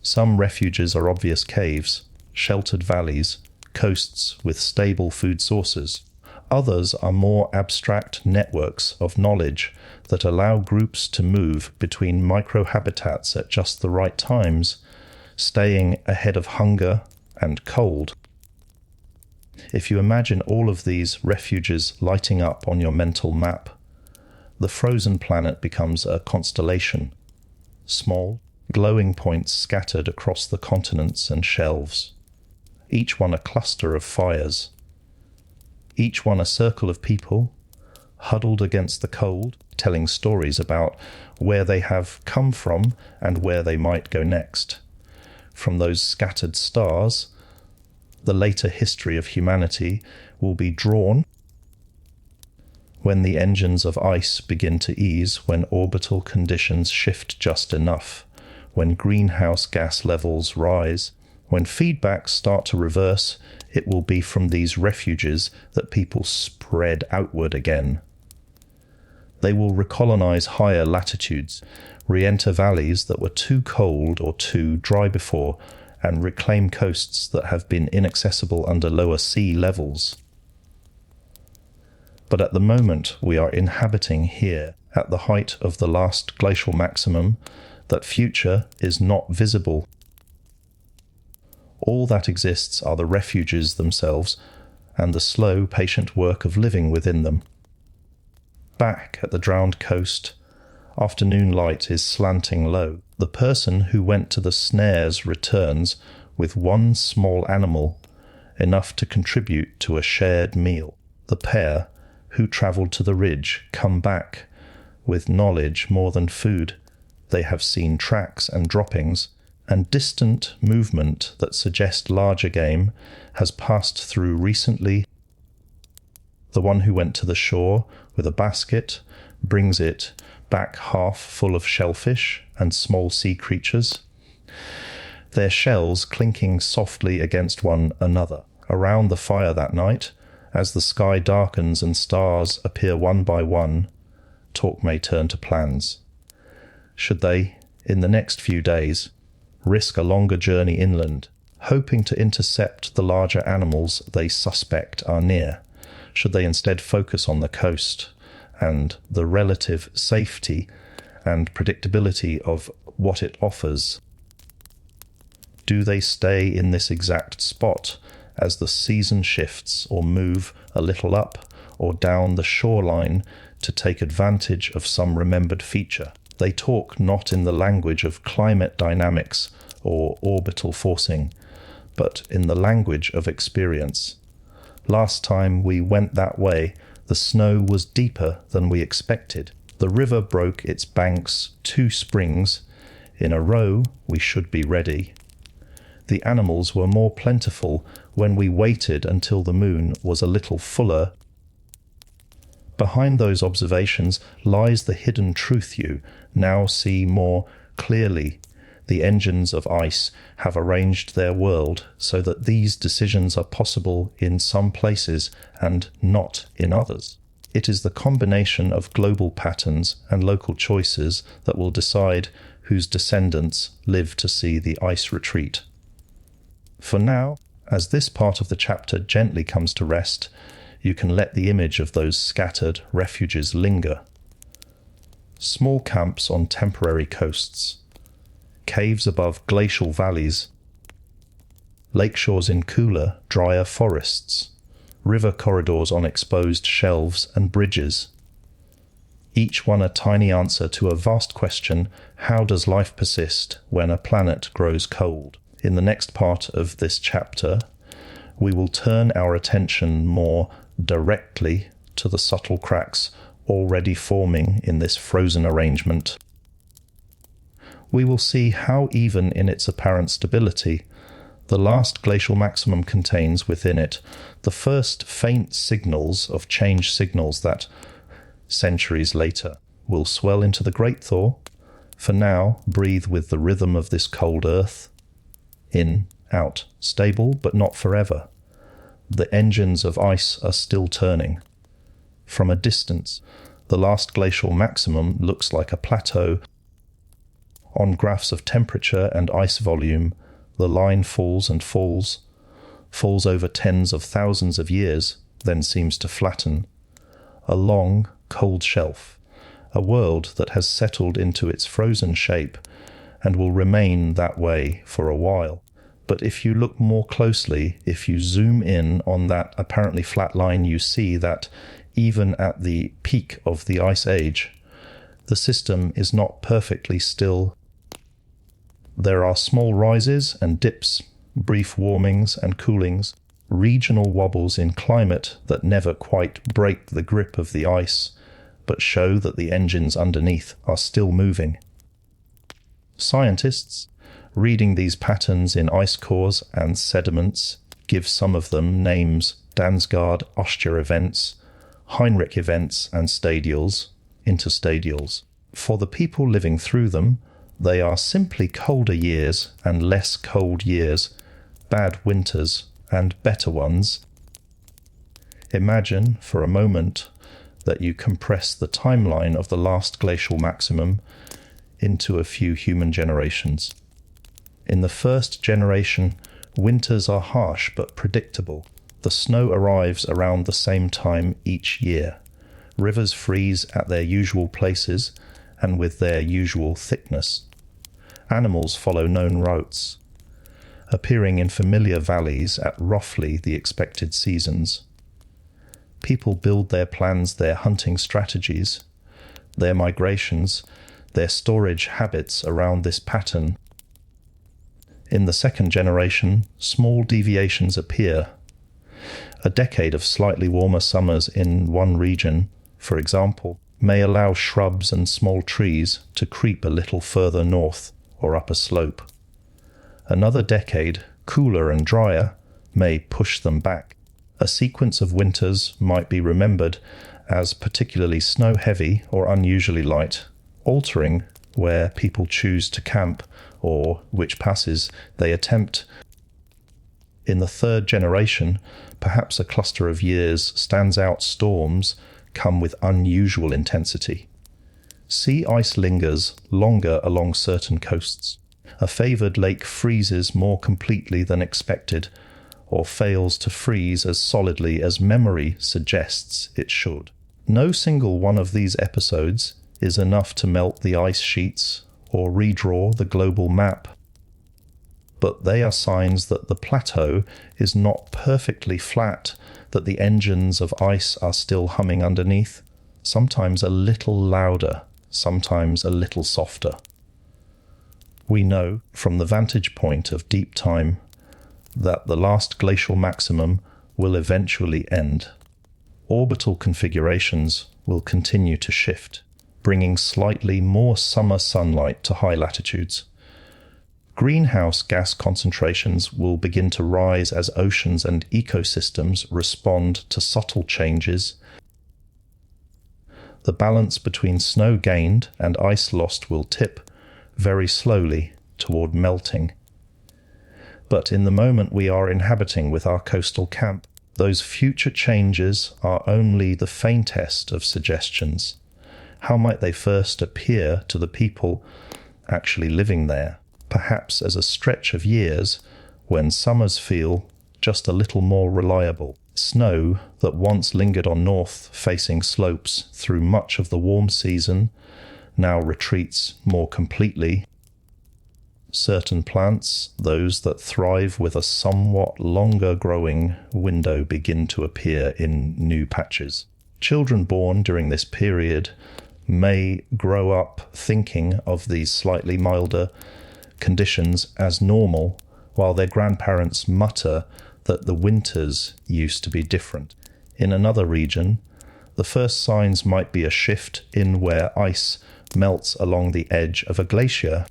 Some refuges are obvious caves, sheltered valleys, coasts with stable food sources. Others are more abstract networks of knowledge that allow groups to move between microhabitats at just the right times, staying ahead of hunger and cold. If you imagine all of these refuges lighting up on your mental map, the frozen planet becomes a constellation, small, glowing points scattered across the continents and shelves, each one a cluster of fires, each one a circle of people, huddled against the cold, telling stories about where they have come from and where they might go next. From those scattered stars, the later history of humanity will be drawn when the engines of ice begin to ease, when orbital conditions shift just enough, when greenhouse gas levels rise, when feedbacks start to reverse. It will be from these refuges that people spread outward again. They will recolonize higher latitudes, re-enter valleys that were too cold or too dry before, and reclaim coasts that have been inaccessible under lower sea levels. But at the moment we are inhabiting here, at the height of the last glacial maximum, that future is not visible. All that exists are the refuges themselves and the slow, patient work of living within them. Back at the drowned coast, afternoon light is slanting low. The person who went to the snares returns with one small animal, enough to contribute to a shared meal. The pair who travelled to the ridge come back with knowledge more than food. They have seen tracks and droppings, and distant movement that suggest larger game has passed through recently. The one who went to the shore with a basket brings it back half full of shellfish and small sea creatures, their shells clinking softly against one another. Around the fire that night, as the sky darkens and stars appear one by one, talk may turn to plans. Should they, in the next few days, risk a longer journey inland, hoping to intercept the larger animals they suspect are near? Should they instead focus on the coast and the relative safety and predictability of what it offers? Do they stay in this exact spot as the season shifts, or move a little up or down the shoreline to take advantage of some remembered feature? They talk not in the language of climate dynamics or orbital forcing, but in the language of experience. Last time we went that way, the snow was deeper than we expected. The river broke its banks 2 springs in a row. We should be ready. The animals were more plentiful when we waited until the moon was a little fuller. Behind those observations lies the hidden truth you now see more clearly. The engines of ice have arranged their world so that these decisions are possible in some places and not in others. It is the combination of global patterns and local choices that will decide whose descendants live to see the ice retreat. For now, as this part of the chapter gently comes to rest, you can let the image of those scattered refuges linger. Small camps on temporary coasts, caves above glacial valleys, lakeshores in cooler, drier forests, river corridors on exposed shelves and bridges. Each one a tiny answer to a vast question: how does life persist when a planet grows cold? In the next part of this chapter, we will turn our attention more directly to the subtle cracks already forming in this frozen arrangement. We will see how, even in its apparent stability, the last glacial maximum contains within it the first faint signals of change signals that, centuries later, will swell into the great thaw. For now, breathe with the rhythm of this cold earth. In, out, stable, but not forever. The engines of ice are still turning. From a distance, the last glacial maximum looks like a plateau. On graphs of temperature and ice volume, the line falls and falls over tens of thousands of years, then seems to flatten. A long, cold shelf, a world that has settled into its frozen shape and will remain that way for a while. But if you look more closely, if you zoom in on that apparently flat line, you see that even at the peak of the Ice Age, the system is not perfectly still. There are small rises and dips, brief warmings and coolings, regional wobbles in climate that never quite break the grip of the ice, but show that the engines underneath are still moving. Scientists, reading these patterns in ice cores and sediments, give some of them names: Dansgaard Oster events, Heinrich events and stadials, interstadials. For the people living through them, they are simply colder years and less cold years, bad winters and better ones. Imagine for a moment that you compress the timeline of the last glacial maximum into a few human generations. In the first generation, winters are harsh but predictable. The snow arrives around the same time each year. Rivers freeze at their usual places and with their usual thickness. Animals follow known routes, appearing in familiar valleys at roughly the expected seasons. People build their plans, their hunting strategies, their migrations, their storage habits around this pattern. In the second generation, small deviations appear. A decade of slightly warmer summers in one region, for example, may allow shrubs and small trees to creep a little further north or up a slope. Another decade, cooler and drier, may push them back. A sequence of winters might be remembered as particularly snow-heavy or unusually light, altering where people choose to camp or which passes they attempt. In the third generation, perhaps a cluster of years stands out. Storms come with unusual intensity. Sea ice lingers longer along certain coasts. A favoured lake freezes more completely than expected, or fails to freeze as solidly as memory suggests it should. No single one of these episodes is enough to melt the ice sheets or redraw the global map, but they are signs that the plateau is not perfectly flat, that the engines of ice are still humming underneath, sometimes a little louder, sometimes a little softer. We know, from the vantage point of deep time, that the last glacial maximum will eventually end. Orbital configurations will continue to shift, bringing slightly more summer sunlight to high latitudes. Greenhouse gas concentrations will begin to rise as oceans and ecosystems respond to subtle changes. The balance between snow gained and ice lost will tip very slowly toward melting. But in the moment we are inhabiting with our coastal camp, those future changes are only the faintest of suggestions. How might they first appear to the people actually living there? Perhaps as a stretch of years when summers feel just a little more reliable. Snow that once lingered on north-facing slopes through much of the warm season now retreats more completely. Certain plants, those that thrive with a somewhat longer growing window, begin to appear in new patches. Children born during this period may grow up thinking of these slightly milder conditions as normal, while their grandparents mutter that the winters used to be different. In another region, the first signs might be a shift in where ice melts along the edge of a glacier.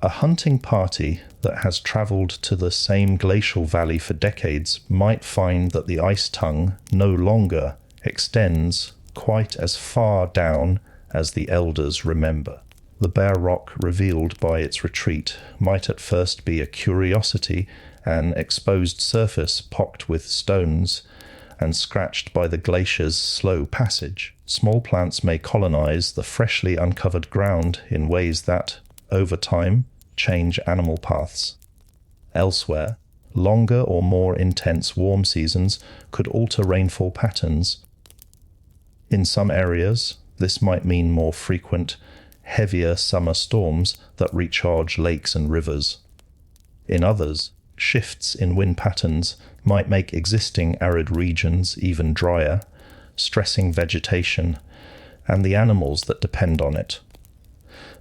A hunting party that has travelled to the same glacial valley for decades might find that the ice tongue no longer extends quite as far down as the elders remember. The bare rock revealed by its retreat might at first be a curiosity, an exposed surface pocked with stones and scratched by the glacier's slow passage. Small plants may colonize the freshly uncovered ground in ways that, over time, change animal paths. Elsewhere, longer or more intense warm seasons could alter rainfall patterns. In some areas, this might mean more frequent, heavier summer storms that recharge lakes and rivers. In others, shifts in wind patterns might make existing arid regions even drier, stressing vegetation and the animals that depend on it.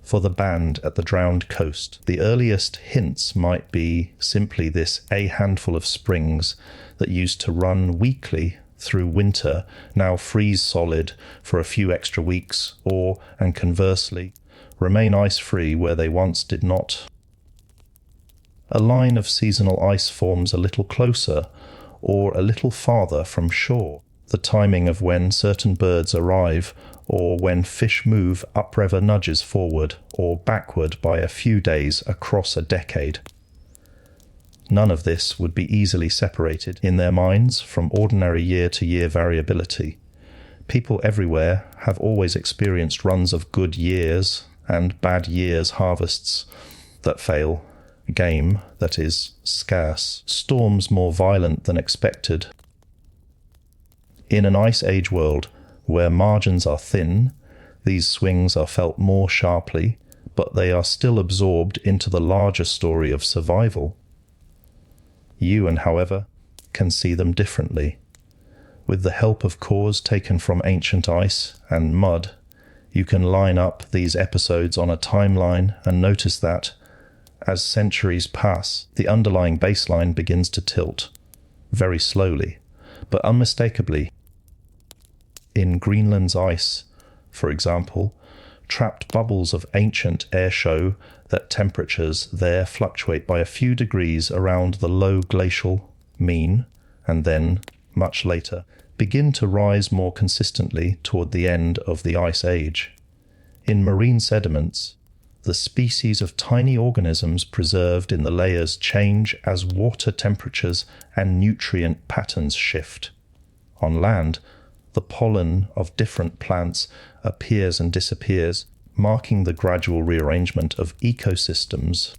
For the band at the drowned coast, the earliest hints might be simply this a handful of springs that used to run weekly through winter now freeze solid for a few extra weeks, or, and conversely, remain ice-free where they once did not. A line of seasonal ice forms a little closer or a little farther from shore. The timing of when certain birds arrive or when fish move upriver nudges forward or backward by a few days across a decade. None of this would be easily separated in their minds from ordinary year-to-year variability. People everywhere have always experienced runs of good years and bad years, harvests that fail, game that is scarce, storms more violent than expected. In an Ice Age world where margins are thin, these swings are felt more sharply, but they are still absorbed into the larger story of survival. You, however, can see them differently. With the help of cores taken from ancient ice and mud, you can line up these episodes on a timeline and notice that, as centuries pass, the underlying baseline begins to tilt, very slowly, but unmistakably. In Greenland's ice, for example, trapped bubbles of ancient air show that temperatures there fluctuate by a few degrees around the low glacial mean, and then, much later, begin to rise more consistently toward the end of the Ice Age. In marine sediments, the species of tiny organisms preserved in the layers change as water temperatures and nutrient patterns shift. On land, the pollen of different plants appears and disappears, marking the gradual rearrangement of ecosystems.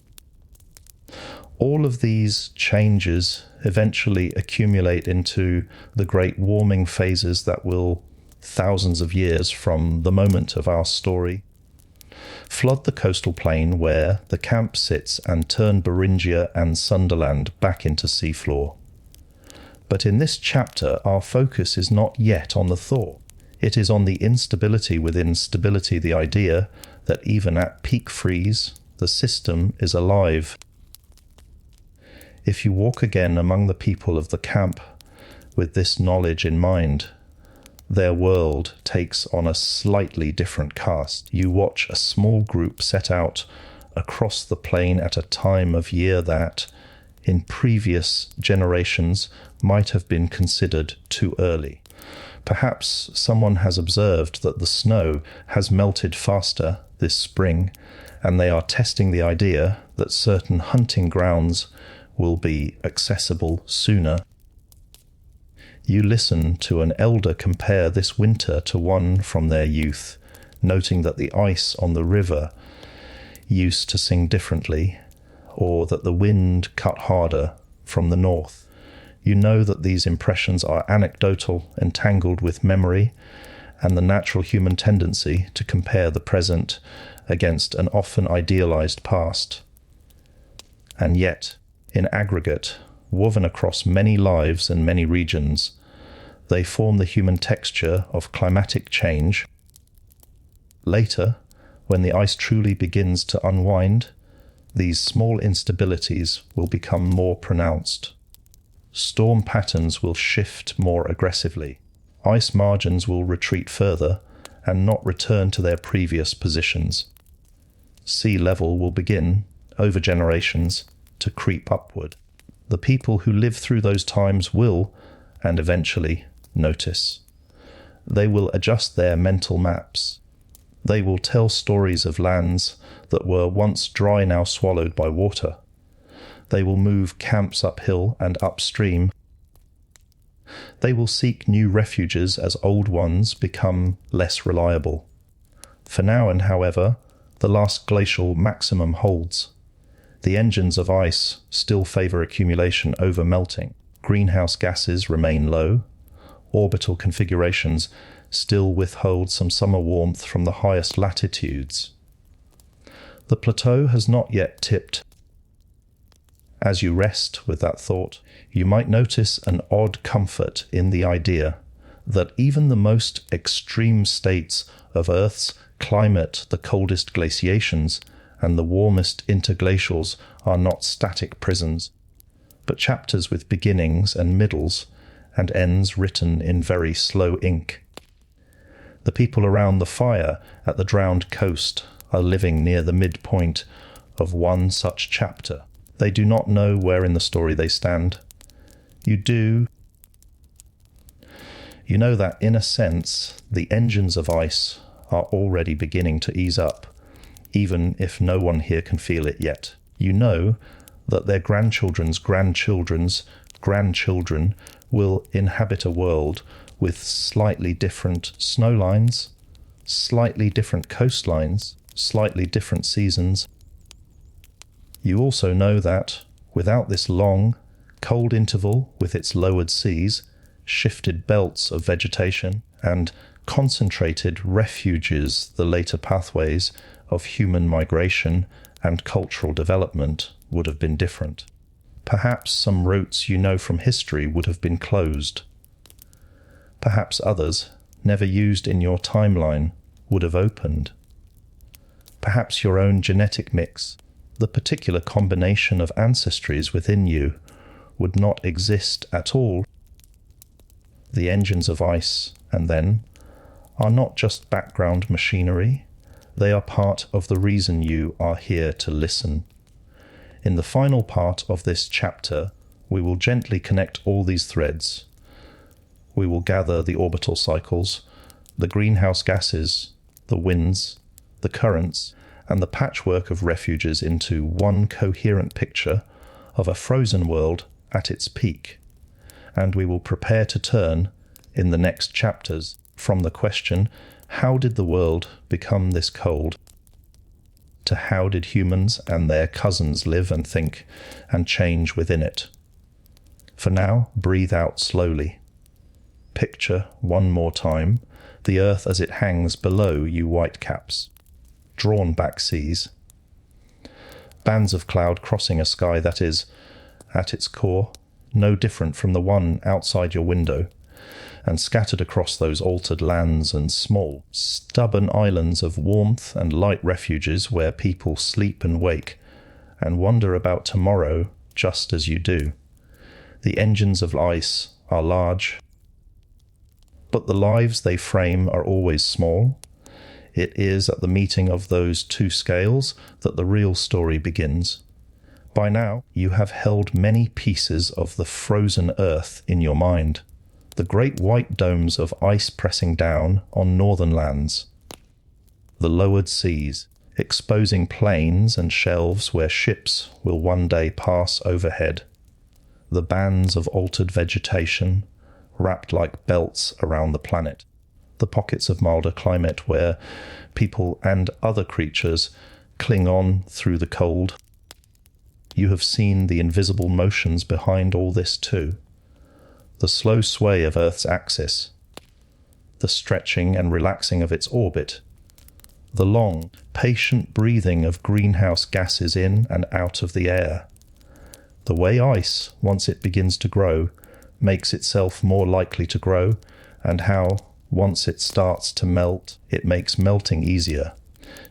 All of these changes eventually accumulate into the great warming phases that will, thousands of years from the moment of our story, flood the coastal plain where the camp sits and turn Beringia and Sundaland back into seafloor. But in this chapter, our focus is not yet on the thaw. It is on the instability within stability, the idea that even at peak freeze, the system is alive. If you walk again among the people of the camp with this knowledge in mind, their world takes on a slightly different cast. You watch a small group set out across the plain at a time of year that, in previous generations, might have been considered too early. Perhaps someone has observed that the snow has melted faster this spring, and they are testing the idea that certain hunting grounds will be accessible sooner. You listen to an elder compare this winter to one from their youth, noting that the ice on the river used to sing differently, or that the wind cut harder from the north. You know that these impressions are anecdotal, entangled with memory, and the natural human tendency to compare the present against an often idealized past. And yet, in aggregate, woven across many lives and many regions, they form the human texture of climatic change. Later, when the ice truly begins to unwind, these small instabilities will become more pronounced. Storm patterns will shift more aggressively. Ice margins will retreat further and not return to their previous positions. Sea level will begin, over generations, to creep upward. The people who live through those times will, and eventually, notice. They will adjust their mental maps. They will tell stories of lands that were once dry, now swallowed by water. They will move camps uphill and upstream. They will seek new refuges as old ones become less reliable. For now, and however, the last glacial maximum holds. The engines of ice still favour accumulation over melting. Greenhouse gases remain low. Orbital configurations still withhold some summer warmth from the highest latitudes. The plateau has not yet tipped. As you rest with that thought, you might notice an odd comfort in the idea that even the most extreme states of Earth's climate, the coldest glaciations and the warmest interglacials, are not static prisons, but chapters with beginnings and middles and ends written in very slow ink. The people around the fire at the drowned coast are living near the midpoint of one such chapter. They do not know where in the story they stand. You do. You know that, in a sense, the engines of ice are already beginning to ease up, even if no one here can feel it yet. You know that their grandchildren's grandchildren's grandchildren will inhabit a world with slightly different snowlines, slightly different coastlines, slightly different seasons. You also know that, without this long, cold interval with its lowered seas, shifted belts of vegetation, and concentrated refuges, the later pathways of human migration and cultural development would have been different. Perhaps some routes you know from history would have been closed. Perhaps others, never used in your timeline, would have opened. Perhaps your own genetic mix, the particular combination of ancestries within you, would not exist at all. The engines of ice, and then, are not just background machinery, they are part of the reason you are here to listen. In the final part of this chapter, we will gently connect all these threads. We will gather the orbital cycles, the greenhouse gases, the winds, the currents, and the patchwork of refuges into one coherent picture of a frozen world at its peak. And we will prepare to turn, in the next chapters, from the question, how did the world become this cold, to how did humans and their cousins live and think and change within it. For now, breathe out slowly. Picture, one more time, the earth as it hangs below you whitecaps. Drawn back seas. Bands of cloud crossing a sky that is, at its core, no different from the one outside your window, and scattered across those altered lands and small, stubborn islands of warmth and light refuges where people sleep and wake, and wonder about tomorrow just as you do. The engines of ice are large, but the lives they frame are always small. It is at the meeting of those two scales that the real story begins. By now, you have held many pieces of the frozen earth in your mind. The great white domes of ice pressing down on northern lands. The lowered seas, exposing plains and shelves where ships will one day pass overhead. The bands of altered vegetation wrapped like belts around the planet. The pockets of milder climate where people and other creatures cling on through the cold. You have seen the invisible motions behind all this too. The slow sway of Earth's axis, the stretching and relaxing of its orbit, the long, patient breathing of greenhouse gases in and out of the air. The way ice, once it begins to grow, makes itself more likely to grow, and how, once it starts to melt, it makes melting easier.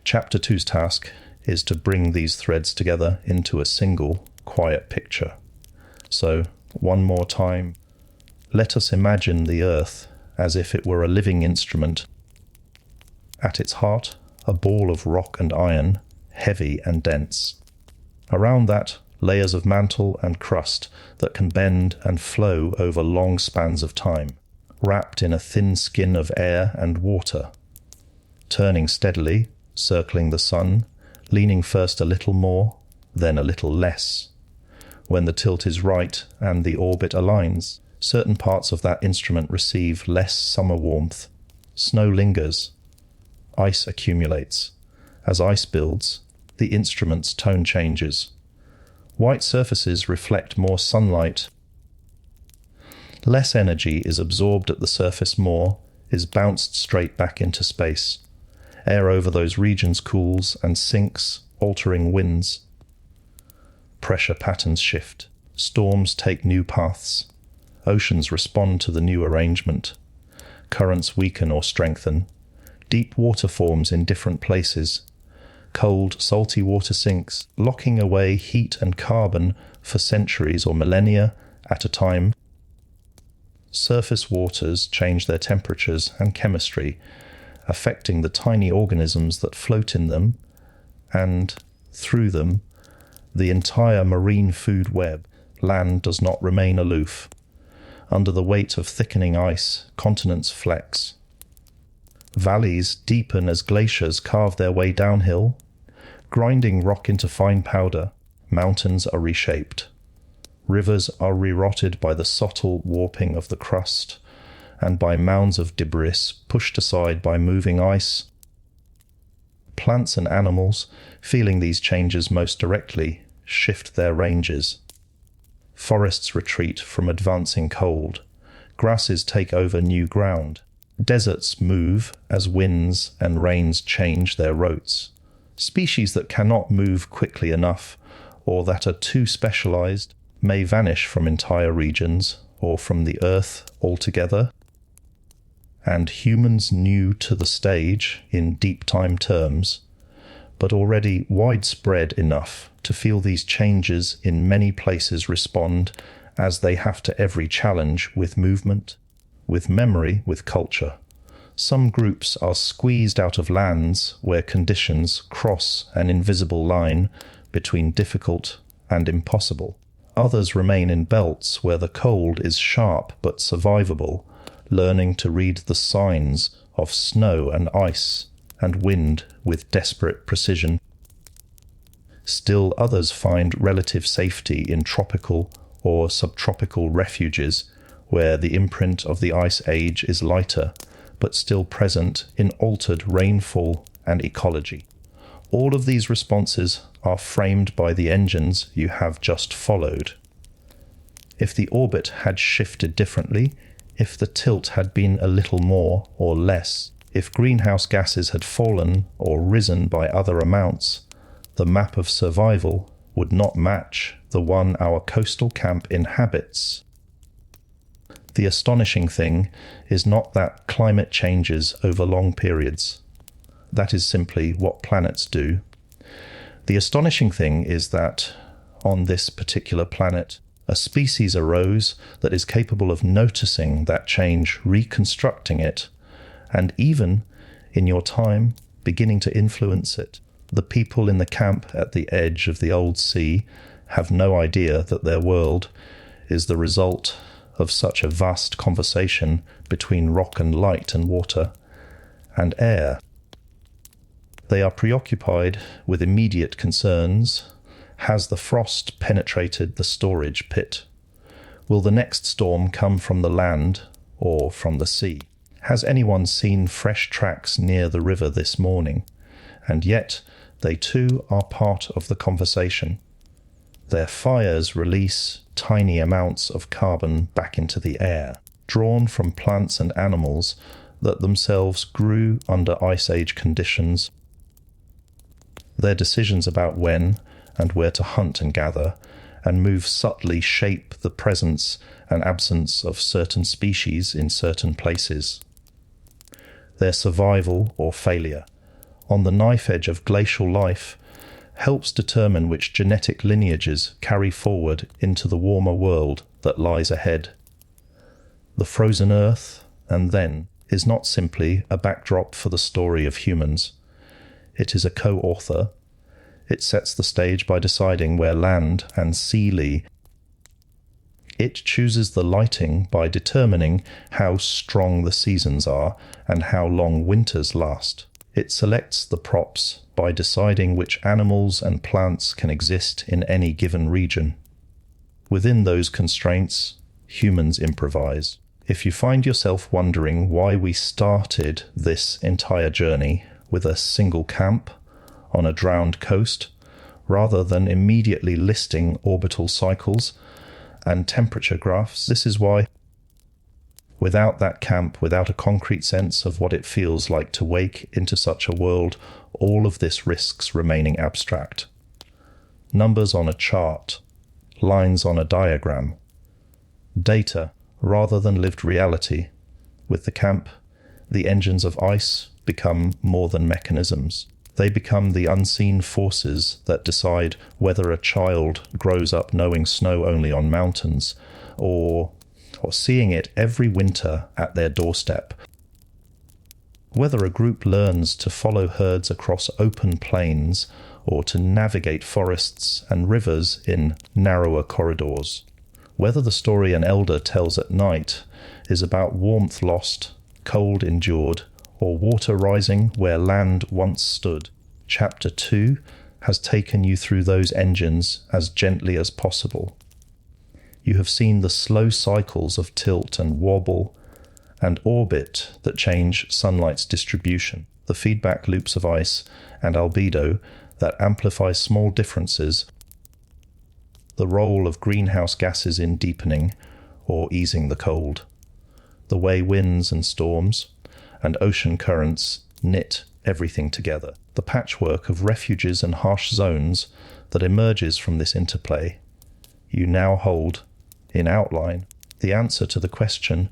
Chapter 2's task is to bring these threads together into a single, quiet picture. So, one more time, let us imagine the Earth as if it were a living instrument. At its heart, a ball of rock and iron, heavy and dense. Around that, layers of mantle and crust that can bend and flow over long spans of time, wrapped in a thin skin of air and water, turning steadily, circling the sun, leaning first a little more, then a little less. When the tilt is right and the orbit aligns, certain parts of that instrument receive less summer warmth. Snow lingers. Ice accumulates. As ice builds, the instrument's tone changes. White surfaces reflect more sunlight. Less energy is absorbed at the surface, more is bounced straight back into space. Air over those regions cools and sinks, altering winds. Pressure patterns shift. Storms take new paths. Oceans respond to the new arrangement. Currents weaken or strengthen. Deep water forms in different places. Cold, salty water sinks, locking away heat and carbon for centuries or millennia at a time. Surface waters change their temperatures and chemistry, affecting the tiny organisms that float in them, and, through them, the entire marine food web. Land does not remain aloof. Under the weight of thickening ice, continents flex. Valleys deepen as glaciers carve their way downhill, grinding rock into fine powder. Mountains are reshaped. Rivers are rerotted by the subtle warping of the crust, and by mounds of debris pushed aside by moving ice. Plants and animals, feeling these changes most directly, shift their ranges. Forests retreat from advancing cold. Grasses take over new ground. Deserts move as winds and rains change their routes. Species that cannot move quickly enough, or that are too specialized, may vanish from entire regions, or from the earth altogether. And humans new to the stage, in deep time terms, but already widespread enough to feel these changes in many places respond as they have to every challenge with movement, with memory, with culture. Some groups are squeezed out of lands where conditions cross an invisible line between difficult and impossible. Others remain in belts where the cold is sharp but survivable, learning to read the signs of snow and ice and wind with desperate precision. Still others find relative safety in tropical or subtropical refuges where the imprint of the ice age is lighter, but still present in altered rainfall and ecology. All of these responses are framed by the engines you have just followed. If the orbit had shifted differently, if the tilt had been a little more or less, if greenhouse gases had fallen or risen by other amounts, the map of survival would not match the one our coastal camp inhabits. The astonishing thing is not that climate changes over long periods. That is simply what planets do. The astonishing thing is that, on this particular planet, a species arose that is capable of noticing that change, reconstructing it, and even, in your time, beginning to influence it. The people in the camp at the edge of the old sea have no idea that their world is the result of such a vast conversation between rock and light and water and air. They are preoccupied with immediate concerns. Has the frost penetrated the storage pit? Will the next storm come from the land or from the sea? Has anyone seen fresh tracks near the river this morning? And yet they too are part of the conversation. Their fires release tiny amounts of carbon back into the air, drawn from plants and animals that themselves grew under Ice Age conditions. Their decisions about when and where to hunt and gather and move subtly shape the presence and absence of certain species in certain places. Their survival or failure, on the knife edge of glacial life, helps determine which genetic lineages carry forward into the warmer world that lies ahead. The frozen earth, and then, is not simply a backdrop for the story of humans. It is a co-author. It sets the stage by deciding where land and sea lie. It chooses the lighting by determining how strong the seasons are and how long winters last. It selects the props by deciding which animals and plants can exist in any given region. Within those constraints, humans improvise. If you find yourself wondering why we started this entire journey with a single camp on a drowned coast, rather than immediately listing orbital cycles and temperature graphs, this is why. Without that camp, without a concrete sense of what it feels like to wake into such a world, all of this risks remaining abstract. Numbers on a chart, lines on a diagram, data rather than lived reality. With the camp, the engines of ice become more than mechanisms. They become the unseen forces that decide whether a child grows up knowing snow only on mountains, or seeing it every winter at their doorstep. Whether a group learns to follow herds across open plains or to navigate forests and rivers in narrower corridors. Whether the story an elder tells at night is about warmth lost, cold endured, or water rising where land once stood. Chapter 2 has taken you through those engines as gently as possible. You have seen the slow cycles of tilt and wobble and orbit that change sunlight's distribution, the feedback loops of ice and albedo that amplify small differences, the role of greenhouse gases in deepening or easing the cold, the way winds and storms and ocean currents knit everything together, the patchwork of refuges and harsh zones that emerges from this interplay. You now hold, in outline, the answer to the question,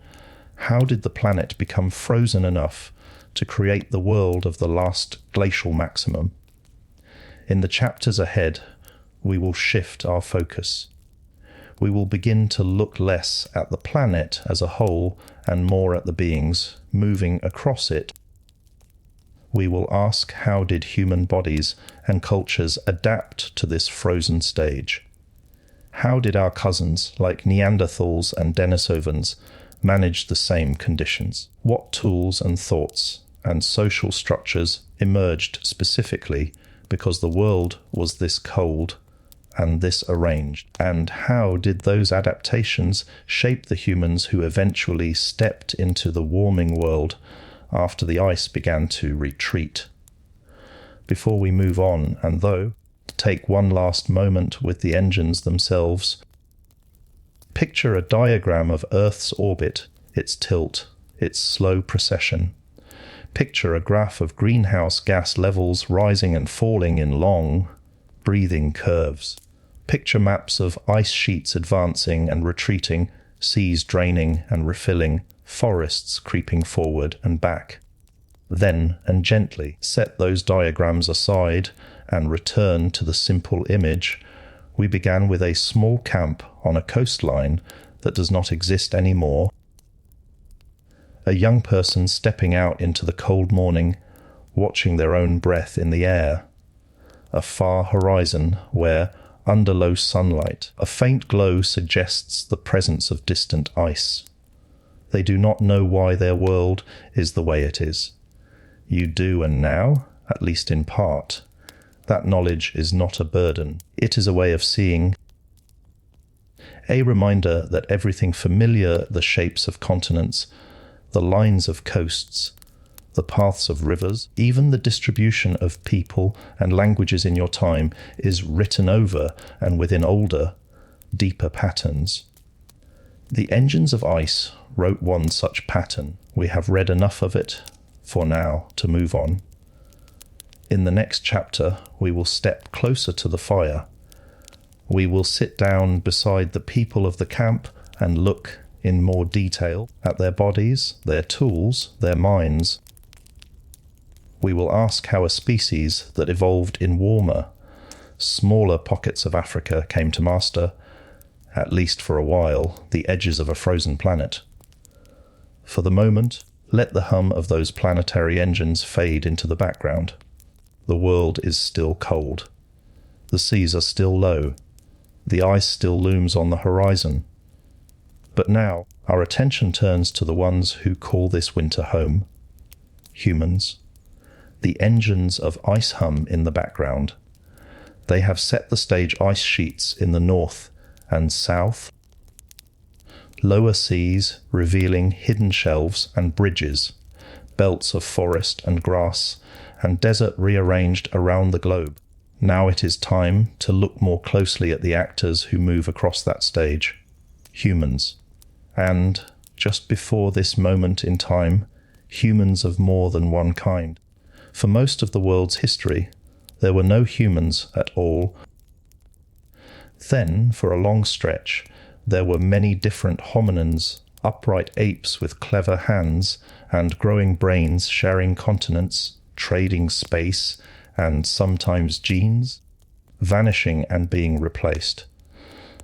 how did the planet become frozen enough to create the world of the last glacial maximum? In the chapters ahead, we will shift our focus. We will begin to look less at the planet as a whole and more at the beings moving across it. We will ask, how did human bodies and cultures adapt to this frozen stage? How did our cousins, like Neanderthals and Denisovans, manage the same conditions? What tools and thoughts and social structures emerged specifically because the world was this cold and this arranged? And how did those adaptations shape the humans who eventually stepped into the warming world after the ice began to retreat? Before we move on, and though, take one last moment with the engines themselves. Picture a diagram of Earth's orbit, its tilt, its slow precession. Picture a graph of greenhouse gas levels rising and falling in long, breathing curves. Picture maps of ice sheets advancing and retreating, seas draining and refilling, forests creeping forward and back. Then, and gently, set those diagrams aside and return to the simple image. We began with a small camp on a coastline that does not exist anymore. A young person stepping out into the cold morning, watching their own breath in the air. A far horizon where, under low sunlight, a faint glow suggests the presence of distant ice. They do not know why their world is the way it is. You do, and now, at least in part. That knowledge is not a burden. It is a way of seeing, a reminder that everything familiar, the shapes of continents, the lines of coasts, the paths of rivers, even the distribution of people and languages in your time, is written over and within older, deeper patterns. The Engines of Ice wrote one such pattern. We have read enough of it for now to move on. In the next chapter, we will step closer to the fire. We will sit down beside the people of the camp and look in more detail at their bodies, their tools, their minds. We will ask how a species that evolved in warmer, smaller pockets of Africa came to master, at least for a while, the edges of a frozen planet. For the moment, let the hum of those planetary engines fade into the background. The world is still cold. The seas are still low. The ice still looms on the horizon. But now, our attention turns to the ones who call this winter home. Humans. The engines of ice hum in the background. They have set the stage ice sheets in the north and south. Lower seas revealing hidden shelves and bridges, belts of forest and grass, and desert rearranged around the globe. Now it is time to look more closely at the actors who move across that stage. Humans. And, just before this moment in time, humans of more than one kind. For most of the world's history, there were no humans at all. Then, for a long stretch, there were many different hominins, upright apes with clever hands and growing brains sharing continents, trading space and sometimes genes, vanishing and being replaced.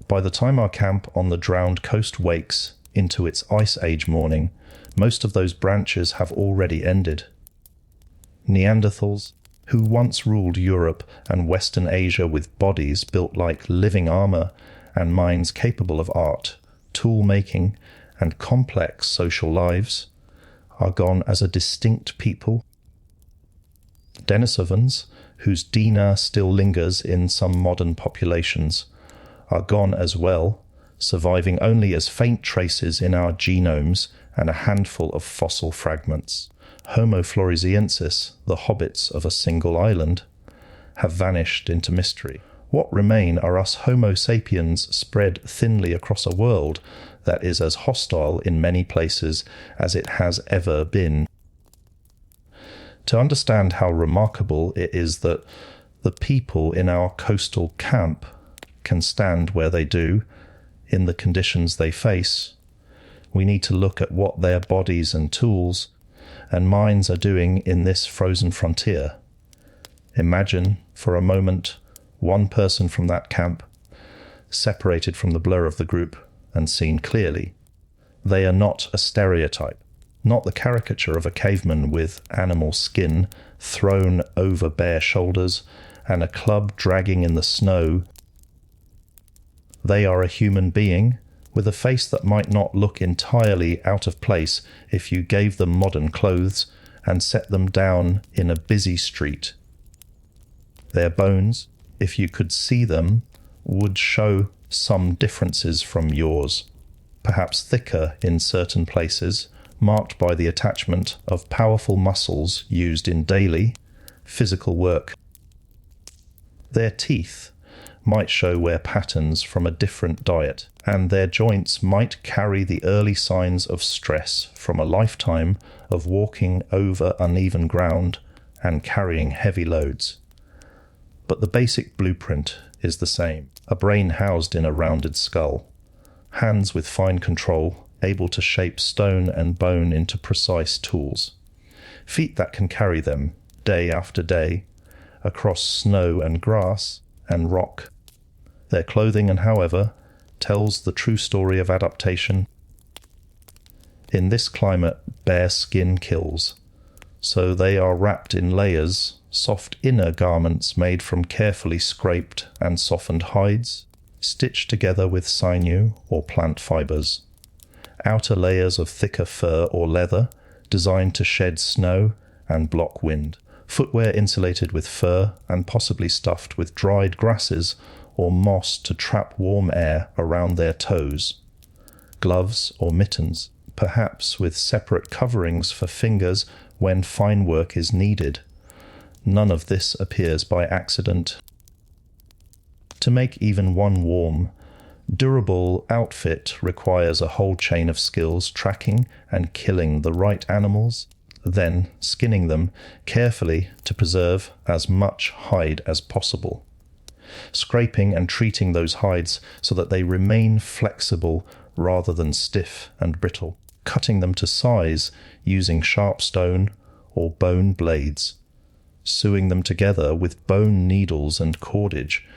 By the time our camp on the drowned coast wakes into its ice age morning, most of those branches have already ended. Neanderthals, who once ruled Europe and Western Asia with bodies built like living armor and minds capable of art, tool-making, and complex social lives, are gone as a distinct people. Denisovans, whose DNA still lingers in some modern populations, are gone as well, surviving only as faint traces in our genomes and a handful of fossil fragments. Homo floresiensis, the hobbits of a single island, have vanished into mystery. What remain are us Homo sapiens spread thinly across a world that is as hostile in many places as it has ever been. To understand how remarkable it is that the people in our coastal camp can stand where they do, in the conditions they face, we need to look at what their bodies and tools and minds are doing in this frozen frontier. Imagine, for a moment, one person from that camp, separated from the blur of the group and seen clearly. They are not a stereotype, not the caricature of a caveman with animal skin thrown over bare shoulders and a club dragging in the snow. They are a human being with a face that might not look entirely out of place if you gave them modern clothes and set them down in a busy street. Their bones, if you could see them, would show some differences from yours, perhaps thicker in certain places, marked by the attachment of powerful muscles used in daily, physical work. Their teeth might show wear patterns from a different diet, and their joints might carry the early signs of stress from a lifetime of walking over uneven ground and carrying heavy loads. But the basic blueprint is the same: a brain housed in a rounded skull, hands with fine control, able to shape stone and bone into precise tools, feet that can carry them day after day across snow and grass and rock. Their clothing, and however, tells the true story of adaptation. In this climate, bare skin kills, so they are wrapped in layers, soft inner garments made from carefully scraped and softened hides, stitched together with sinew or plant fibers. Outer layers of thicker fur or leather, designed to shed snow and block wind, footwear insulated with fur and possibly stuffed with dried grasses or moss to trap warm air around their toes, gloves or mittens, perhaps with separate coverings for fingers when fine work is needed. None of this appears by accident. To make even one warm, durable outfit requires a whole chain of skills tracking and killing the right animals, then skinning them carefully to preserve as much hide as possible, scraping and treating those hides so that they remain flexible rather than stiff and brittle, cutting them to size using sharp stone or bone blades, sewing them together with bone needles and cordage,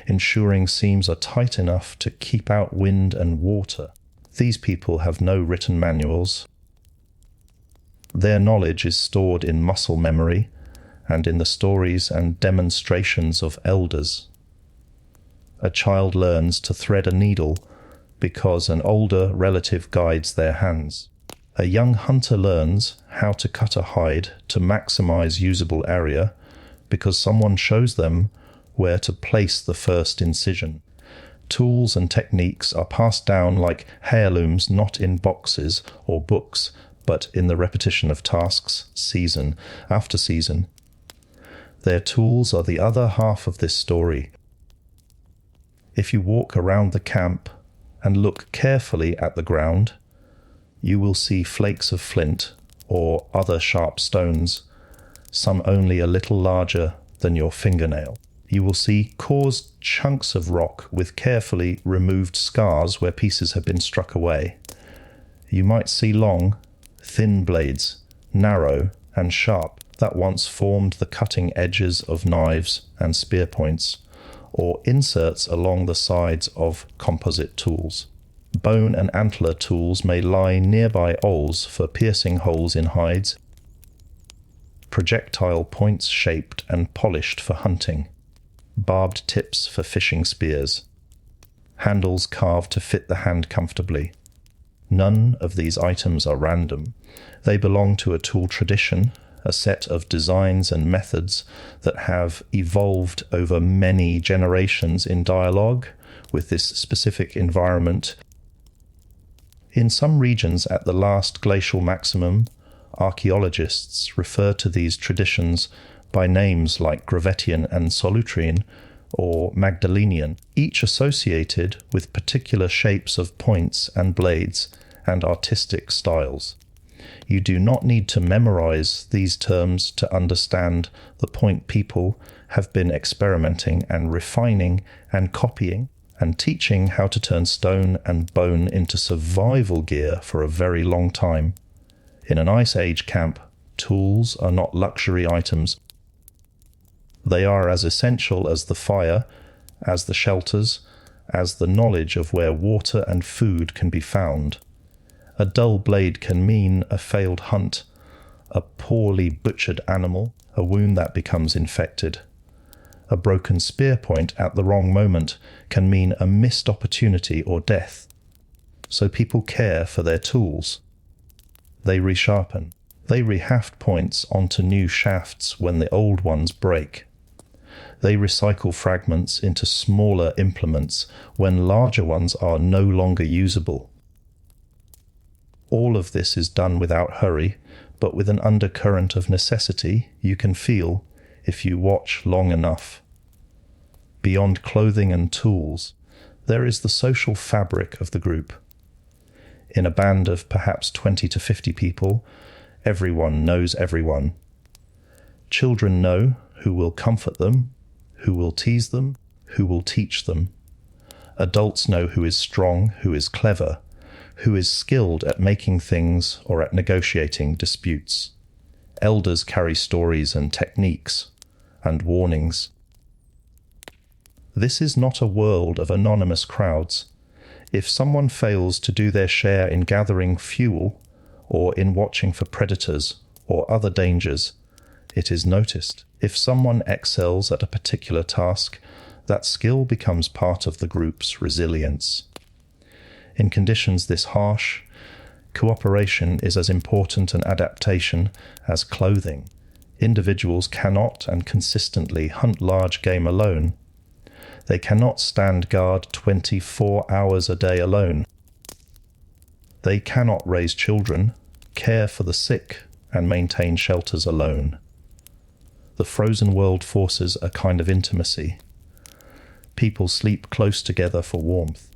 ensuring seams are tight enough to keep out wind and water. These people have no written manuals. Their knowledge is stored in muscle memory and in the stories and demonstrations of elders. A child learns to thread a needle because an older relative guides their hands. A young hunter learns how to cut a hide to maximize usable area because someone shows them where to place the first incision. Tools and techniques are passed down like heirlooms, not in boxes or books, but in the repetition of tasks, season after season. Their tools are the other half of this story. If you walk around the camp and look carefully at the ground, you will see flakes of flint or other sharp stones, some only a little larger than your fingernail. You will see coarse chunks of rock with carefully removed scars where pieces have been struck away. You might see long, thin blades, narrow and sharp, that once formed the cutting edges of knives and spear points, or inserts along the sides of composite tools. Bone and antler tools may lie nearby awls for piercing holes in hides, projectile points shaped and polished for hunting, barbed tips for fishing spears, handles carved to fit the hand comfortably. None of these items are random. They belong to a tool tradition, a set of designs and methods that have evolved over many generations in dialogue with this specific environment. In some regions at the Last Glacial Maximum, archaeologists refer to these traditions by names like Gravettian and Solutrine or Magdalenian, each associated with particular shapes of points and blades and artistic styles. You do not need to memorize these terms to understand the point people have been experimenting and refining and copying and teaching how to turn stone and bone into survival gear for a very long time. In an Ice Age camp, tools are not luxury items. They are as essential as the fire, as the shelters, as the knowledge of where water and food can be found. A dull blade can mean a failed hunt, a poorly butchered animal, a wound that becomes infected. A broken spear point at the wrong moment can mean a missed opportunity or death. So people care for their tools. They resharpen. They rehaft points onto new shafts when the old ones break. They recycle fragments into smaller implements when larger ones are no longer usable. All of this is done without hurry, but with an undercurrent of necessity you can feel if you watch long enough. Beyond clothing and tools, there is the social fabric of the group. In a band of perhaps 20 to 50 people, everyone knows everyone. Children know who will comfort them, who will tease them, who will teach them. Adults know who is strong, who is clever, who is skilled at making things or at negotiating disputes. Elders carry stories and techniques and warnings. This is not a world of anonymous crowds. If someone fails to do their share in gathering fuel or in watching for predators or other dangers, it is noticed. If someone excels at a particular task, that skill becomes part of the group's resilience. In conditions this harsh, cooperation is as important an adaptation as clothing. Individuals cannot and consistently hunt large game alone. They cannot stand guard 24 hours a day alone. They cannot raise children, care for the sick, and maintain shelters alone. The frozen world forces a kind of intimacy. People sleep close together for warmth.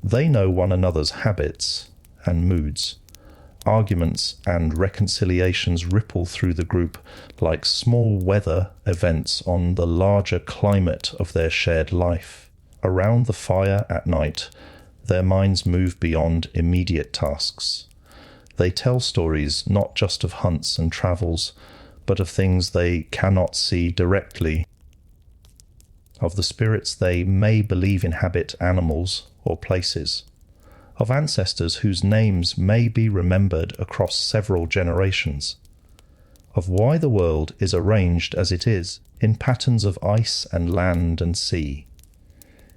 They know one another's habits and moods. Arguments and reconciliations ripple through the group like small weather events on the larger climate of their shared life. Around the fire at night, their minds move beyond immediate tasks. They tell stories not just of hunts and travels, but of things they cannot see directly, of the spirits they may believe inhabit animals or places, of ancestors whose names may be remembered across several generations, of why the world is arranged as it is, in patterns of ice and land and sea.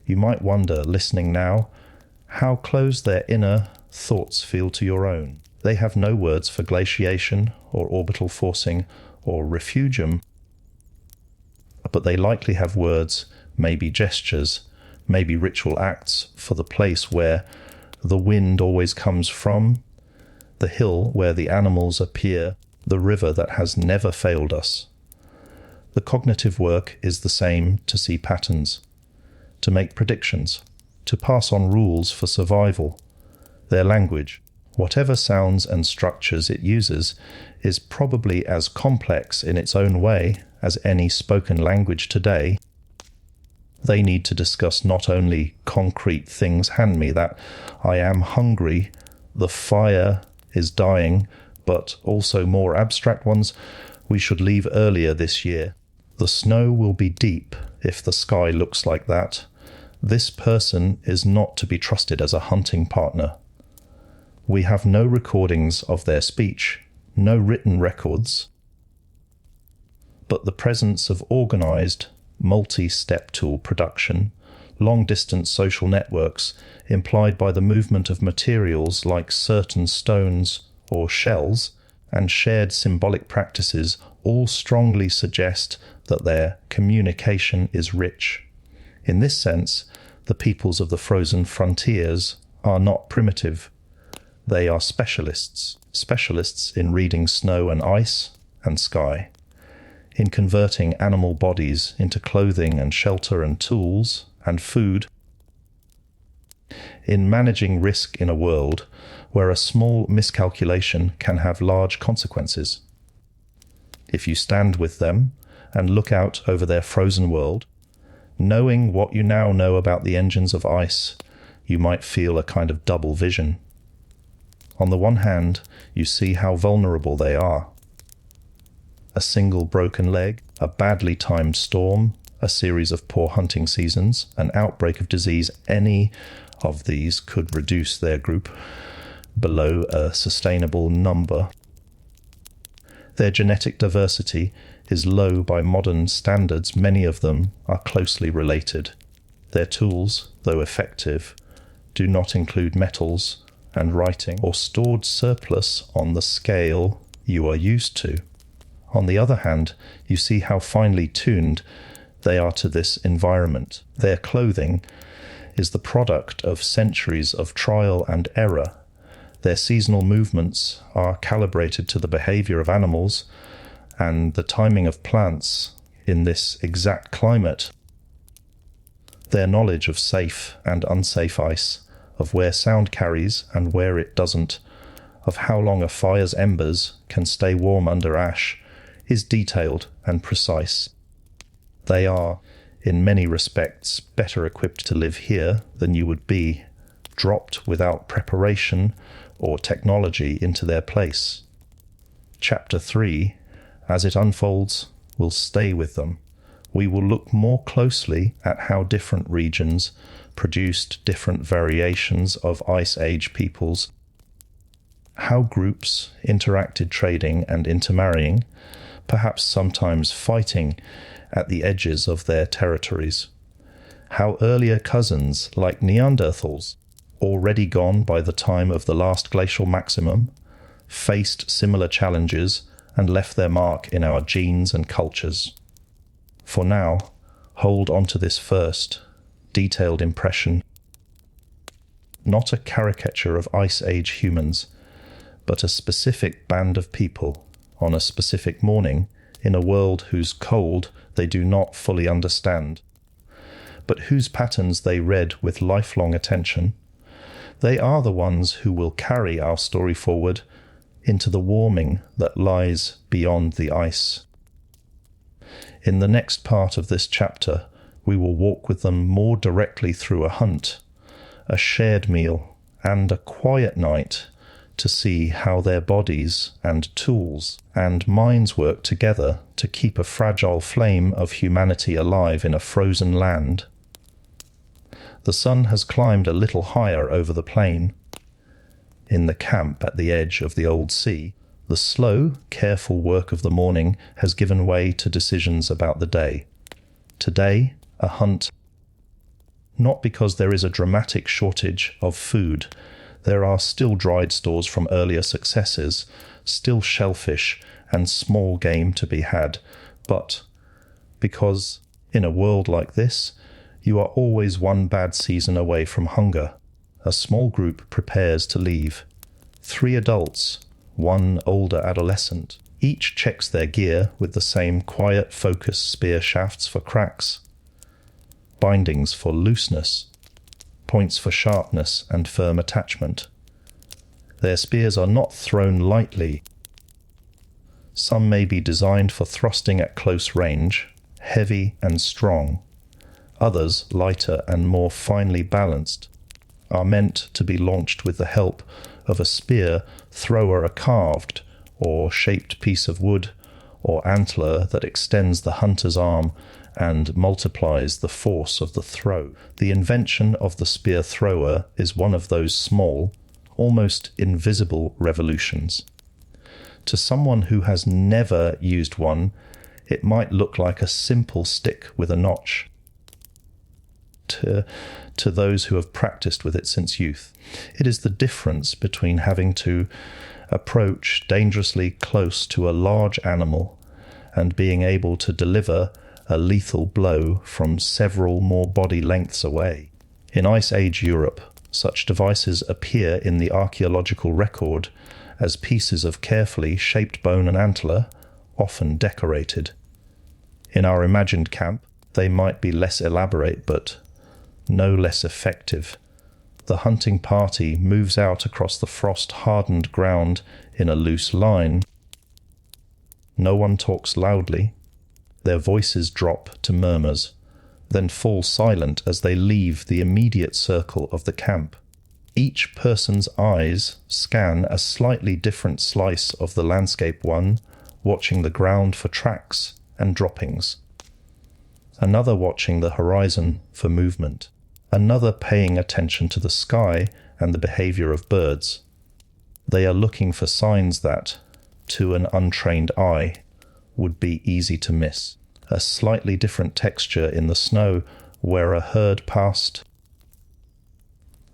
You might wonder, listening now, how close their inner thoughts feel to your own. They have no words for glaciation or orbital forcing or refugium, but they likely have words, maybe gestures, maybe ritual acts for the place where the wind always comes from, the hill where the animals appear, the river that has never failed us. The cognitive work is the same: to see patterns, to make predictions, to pass on rules for survival. Their language, whatever sounds and structures it uses, is probably as complex in its own way as any spoken language today. They need to discuss not only concrete things, hand me that, I am hungry, the fire is dying, but also more abstract ones, we should leave earlier this year. The snow will be deep if the sky looks like that. This person is not to be trusted as a hunting partner. We have no recordings of their speech, no written records, but the presence of organized, multi-step tool production, long-distance social networks implied by the movement of materials like certain stones or shells, and shared symbolic practices all strongly suggest that their communication is rich. In this sense, the peoples of the frozen frontiers are not primitive. They are specialists in reading snow and ice and sky, in converting animal bodies into clothing and shelter and tools and food, in managing risk in a world where a small miscalculation can have large consequences. If you stand with them and look out over their frozen world, knowing what you now know about the engines of ice, you might feel a kind of double vision. On the one hand, you see how vulnerable they are. A single broken leg, a badly timed storm, a series of poor hunting seasons, an outbreak of disease, any of these could reduce their group below a sustainable number. Their genetic diversity is low by modern standards. Many of them are closely related. Their tools, though effective, do not include metals and writing or stored surplus on the scale you are used to. On the other hand, you see how finely tuned they are to this environment. Their clothing is the product of centuries of trial and error. Their seasonal movements are calibrated to the behavior of animals and the timing of plants in this exact climate. Their knowledge of safe and unsafe ice, of where sound carries and where it doesn't, of how long a fire's embers can stay warm under ash, is detailed and precise. They are, in many respects, better equipped to live here than you would be, dropped without preparation or technology into their place. Chapter 3, as it unfolds, will stay with them. We will look more closely at how different regions produced different variations of Ice Age peoples, how groups interacted trading and intermarrying, perhaps sometimes fighting at the edges of their territories, how earlier cousins like Neanderthals, already gone by the time of the last glacial maximum, faced similar challenges and left their mark in our genes and cultures. For now, hold on to this first, detailed impression. Not a caricature of Ice Age humans, but a specific band of people on a specific morning in a world whose cold they do not fully understand, but whose patterns they read with lifelong attention. They are the ones who will carry our story forward into the warming that lies beyond the ice. In the next part of this chapter, we will walk with them more directly through a hunt, a shared meal, and a quiet night to see how their bodies and tools and minds work together to keep a fragile flame of humanity alive in a frozen land. The sun has climbed a little higher over the plain. In the camp at the edge of the old sea, the slow, careful work of the morning has given way to decisions about the day. Today, a hunt. Not because there is a dramatic shortage of food. There are still dried stores from earlier successes, still shellfish and small game to be had, but because, in a world like this, you are always one bad season away from hunger. A small group prepares to leave. 3 adults, 1 older adolescent. Each checks their gear with the same quiet focus spear shafts for cracks, bindings for looseness, points for sharpness and firm attachment. Their spears are not thrown lightly. Some may be designed for thrusting at close range, heavy and strong. Others, lighter and more finely balanced, are meant to be launched with the help of a spear thrower, a carved or shaped piece of wood or antler that extends the hunter's arm and multiplies the force of the throw. The invention of the spear thrower is one of those small, almost invisible revolutions. To someone who has never used one, it might look like a simple stick with a notch. To those who have practiced with it since youth, it is the difference between having to approach dangerously close to a large animal and being able to deliver a lethal blow from several more body lengths away. In Ice Age Europe, such devices appear in the archaeological record as pieces of carefully shaped bone and antler, often decorated. In our imagined camp, they might be less elaborate, but no less effective. The hunting party moves out across the frost-hardened ground in a loose line. No one talks loudly. Their voices drop to murmurs, then fall silent as they leave the immediate circle of the camp. Each person's eyes scan a slightly different slice of the landscape, one watching the ground for tracks and droppings, another watching the horizon for movement, another paying attention to the sky and the behavior of birds. They are looking for signs that, to an untrained eye, would be easy to miss. A slightly different texture in the snow where a herd passed.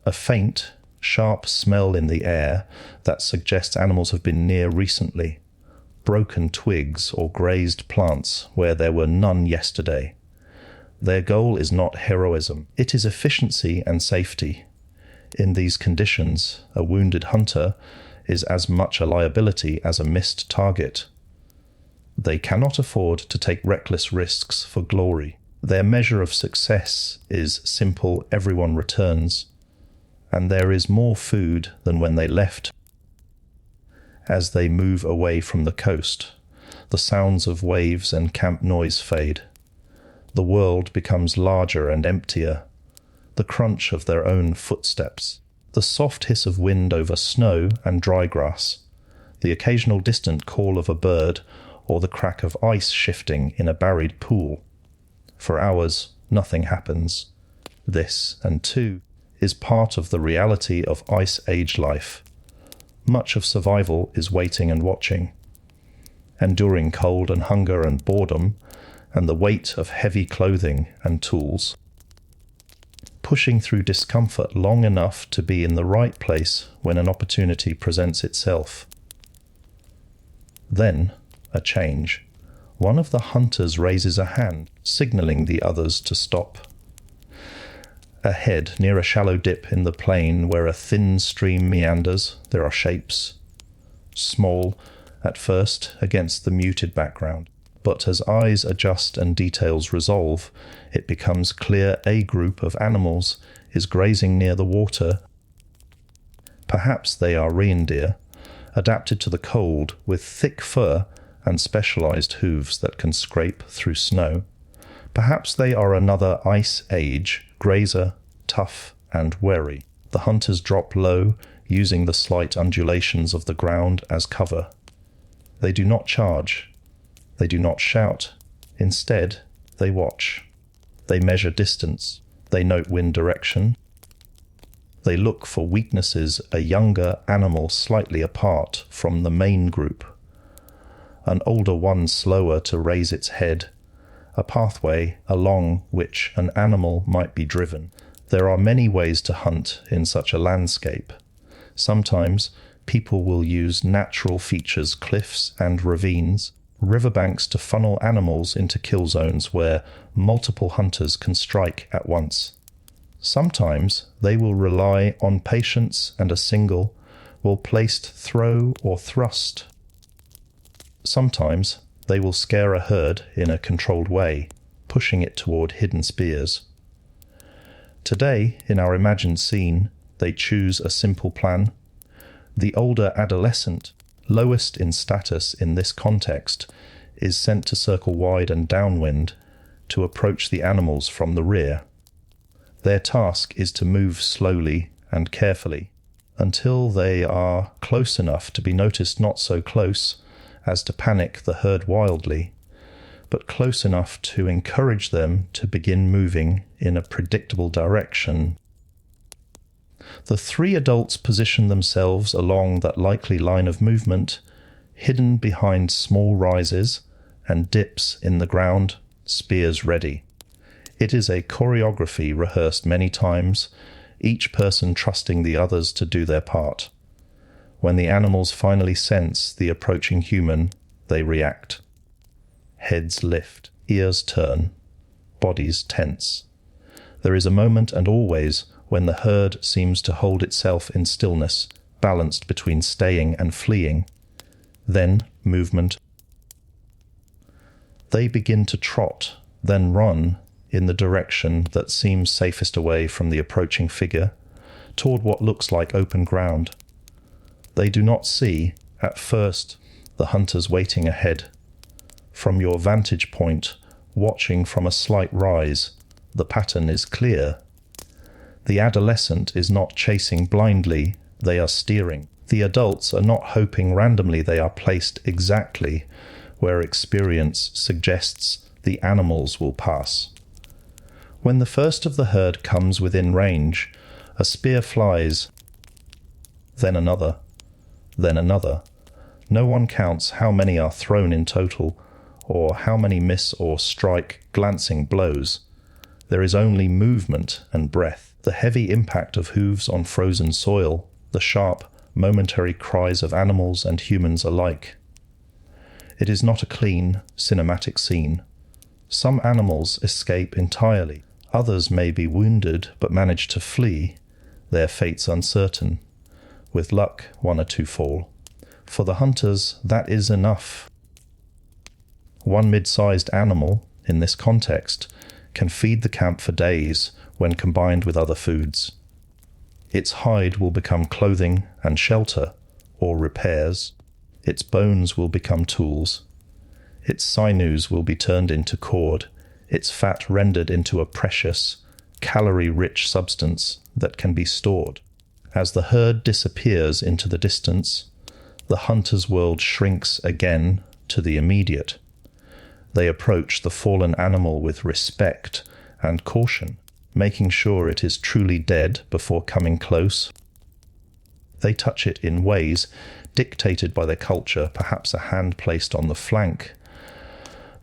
A faint, sharp smell in the air that suggests animals have been near recently. Broken twigs or grazed plants where there were none yesterday. Their goal is not heroism, it is efficiency and safety. In these conditions, a wounded hunter is as much a liability as a missed target. They cannot afford to take reckless risks for glory. Their measure of success is simple: everyone returns, and there is more food than when they left. As they move away from the coast, the sounds of waves and camp noise fade. The world becomes larger and emptier. The crunch of their own footsteps, the soft hiss of wind over snow and dry grass, the occasional distant call of a bird, or the crack of ice shifting in a buried pool. For hours, nothing happens. This, and too, is part of the reality of Ice Age life. Much of survival is waiting and watching, enduring cold and hunger and boredom, and the weight of heavy clothing and tools. Pushing through discomfort long enough to be in the right place when an opportunity presents itself. Then, a change. One of the hunters raises a hand, signaling the others to stop. Ahead, near a shallow dip in the plain where a thin stream meanders, there are shapes. Small, at first, against the muted background. But as eyes adjust and details resolve, it becomes clear a group of animals is grazing near the water. Perhaps they are reindeer, adapted to the cold with thick fur and specialized hooves that can scrape through snow. Perhaps they are another ice age grazer, tough and wary. The hunters drop low, using the slight undulations of the ground as cover. They do not charge. They do not shout. Instead, they watch. They measure distance. They note wind direction. They look for weaknesses, a younger animal slightly apart from the main group, an older one slower to raise its head, a pathway along which an animal might be driven. There are many ways to hunt in such a landscape. Sometimes people will use natural features, cliffs and ravines, riverbanks to funnel animals into kill zones where multiple hunters can strike at once. Sometimes they will rely on patience and a single, well-placed throw or thrust. Sometimes they will scare a herd in a controlled way, pushing it toward hidden spears. Today, in our imagined scene, they choose a simple plan. The older adolescent, lowest in status in this context, is sent to circle wide and downwind to approach the animals from the rear. Their task is to move slowly and carefully until they are close enough to be noticed, not so close as to panic the herd wildly, but close enough to encourage them to begin moving in a predictable direction. The three adults position themselves along that likely line of movement, hidden behind small rises and dips in the ground, spears ready. It is a choreography rehearsed many times, each person trusting the others to do their part. When the animals finally sense the approaching human, they react. Heads lift, ears turn, bodies tense. There is a moment, and always, when the herd seems to hold itself in stillness, balanced between staying and fleeing. Then movement. They begin to trot, then run in the direction that seems safest away from the approaching figure, toward what looks like open ground. They do not see, at first, the hunters waiting ahead. From your vantage point, watching from a slight rise, the pattern is clear. The adolescent is not chasing blindly, they are steering. The adults are not hoping randomly, they are placed exactly where experience suggests the animals will pass. When the first of the herd comes within range, a spear flies, then another, then another. No one counts how many are thrown in total, or how many miss or strike glancing blows. There is only movement and breath, the heavy impact of hooves on frozen soil, the sharp, momentary cries of animals and humans alike. It is not a clean, cinematic scene. Some animals escape entirely. Others may be wounded but manage to flee, their fates uncertain. With luck, one or two fall. For the hunters, that is enough. One mid-sized animal, in this context, can feed the camp for days when combined with other foods. Its hide will become clothing and shelter, or repairs. Its bones will become tools. Its sinews will be turned into cord, its fat rendered into a precious, calorie-rich substance that can be stored. As the herd disappears into the distance, the hunter's world shrinks again to the immediate. They approach the fallen animal with respect and caution, making sure it is truly dead before coming close. They touch it in ways dictated by their culture, perhaps a hand placed on the flank,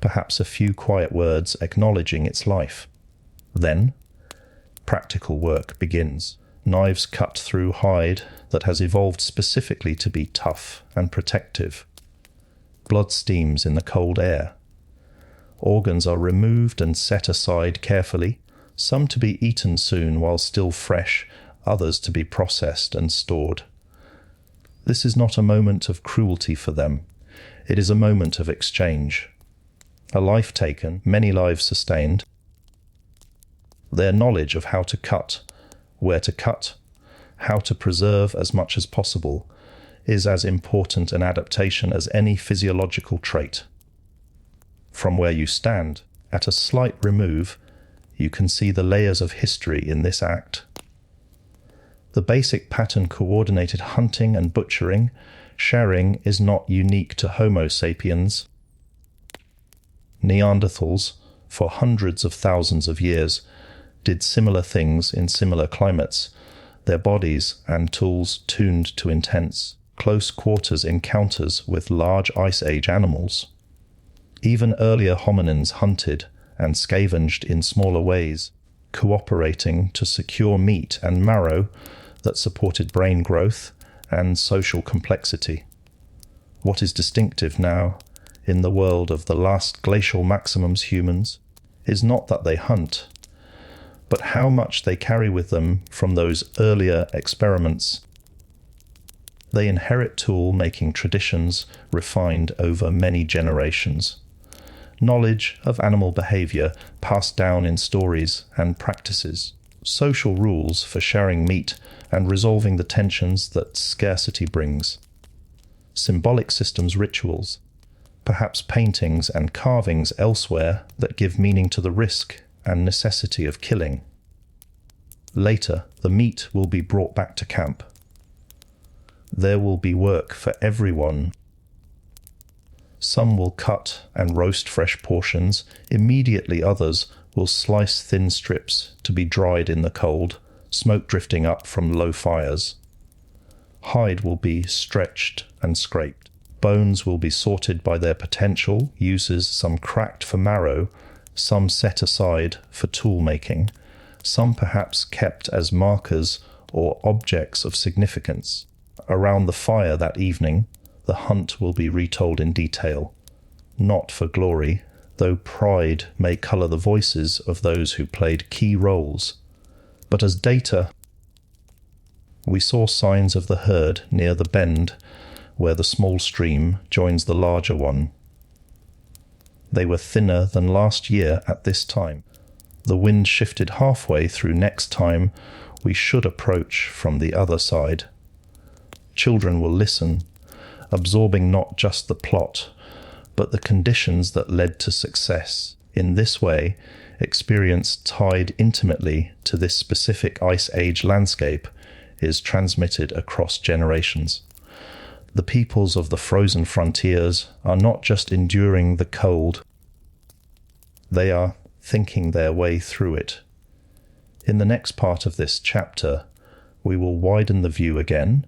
perhaps a few quiet words acknowledging its life. Then, practical work begins. Knives cut through hide that has evolved specifically to be tough and protective. blood steams in the cold air. Organs are removed and set aside carefully, some to be eaten soon while still fresh, others to be processed and stored. This is not a moment of cruelty for them. It is a moment of exchange. A life taken, many lives sustained. Their knowledge of how to cut, where to cut, how to preserve as much as possible, is as important an adaptation as any physiological trait. From where you stand, at a slight remove, you can see the layers of history in this act. The basic pattern-coordinated hunting and butchering, sharing is not unique to Homo sapiens. Neanderthals, for hundreds of thousands of years, did similar things in similar climates, their bodies and tools tuned to intense, close quarters encounters with large Ice Age animals. Even earlier hominins hunted and scavenged in smaller ways, cooperating to secure meat and marrow that supported brain growth and social complexity. What is distinctive now, in the world of the Last Glacial Maximum's humans, is not that they hunt, but how much they carry with them from those earlier experiments. They inherit tool-making traditions refined over many generations. Knowledge of animal behavior passed down in stories and practices. Social rules for sharing meat and resolving the tensions that scarcity brings. Symbolic systems rituals, perhaps paintings and carvings elsewhere that give meaning to the risk and necessity of killing. Later, the meat will be brought back to camp. There will be work for everyone. Some will cut and roast fresh portions, immediately others will slice thin strips to be dried in the cold, smoke drifting up from low fires. Hide will be stretched and scraped. Bones will be sorted by their potential uses, some cracked for marrow, some set aside for tool making, some perhaps kept as markers or objects of significance. Around the fire that evening, the hunt will be retold in detail, not for glory, though pride may colour the voices of those who played key roles, but as data. We saw signs of the herd near the bend where the small stream joins the larger one. They were thinner than last year at this time. The wind shifted halfway through next time we should approach from the other side. Children will listen, absorbing not just the plot, but the conditions that led to success. In this way, experience tied intimately to this specific Ice Age landscape is transmitted across generations. The peoples of the frozen frontiers are not just enduring the cold, they are thinking their way through it. In the next part of this chapter, we will widen the view again,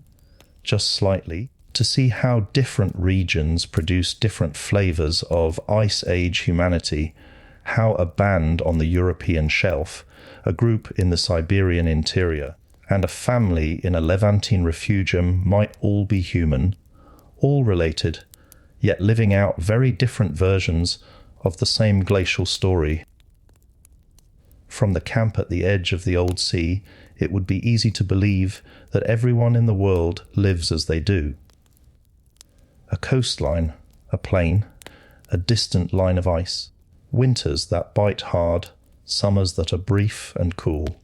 just slightly, to see how different regions produce different flavors of Ice Age humanity, how a band on the European shelf, a group in the Siberian interior, and a family in a Levantine refugium might all be human, all related, yet living out very different versions of the same glacial story. From the camp at the edge of the old sea, it would be easy to believe that everyone in the world lives as they do. A coastline, a plain, a distant line of ice, winters that bite hard, summers that are brief and cool,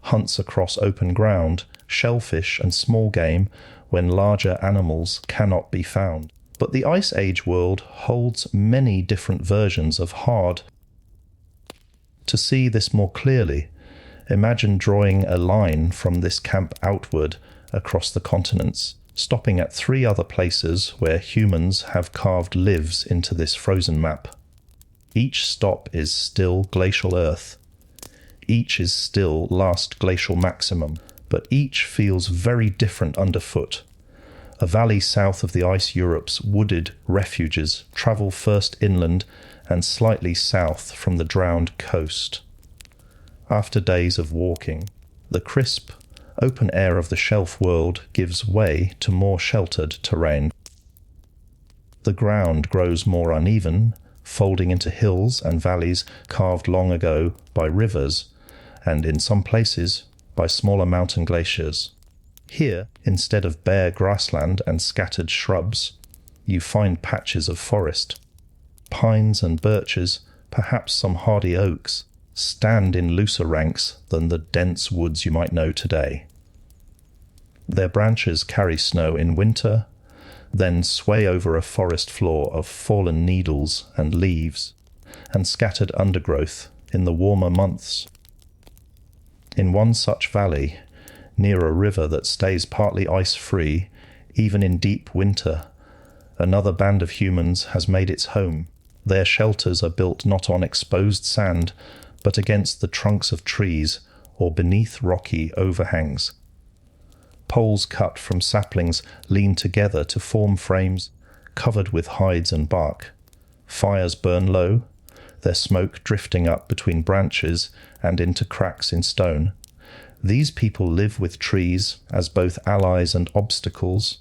hunts across open ground, shellfish and small game when larger animals cannot be found. But the Ice Age world holds many different versions of hard. To see this more clearly, imagine drawing a line from this camp outward across the continents, stopping at 3 other places where humans have carved lives into this frozen map. Each stop is still glacial Earth. Each is still Last Glacial Maximum, but each feels very different underfoot. A valley south of the Ice Europe's wooded refuges travel first inland and slightly south from the drowned coast. After days of walking, the crisp, open air of the shelf world gives way to more sheltered terrain. The ground grows more uneven, folding into hills and valleys carved long ago by rivers, and in some places by smaller mountain glaciers. Here, instead of bare grassland and scattered shrubs, you find patches of forest. Pines and birches, perhaps some hardy oaks, stand in looser ranks than the dense woods you might know today. Their branches carry snow in winter, then sway over a forest floor of fallen needles and leaves, and scattered undergrowth in the warmer months. In one such valley, near a river that stays partly ice-free, even in deep winter, another band of humans has made its home. Their shelters are built not on exposed sand, but against the trunks of trees or beneath rocky overhangs. Poles cut from saplings lean together to form frames covered with hides and bark. Fires burn low, their smoke drifting up between branches and into cracks in stone. These people live with trees as both allies and obstacles.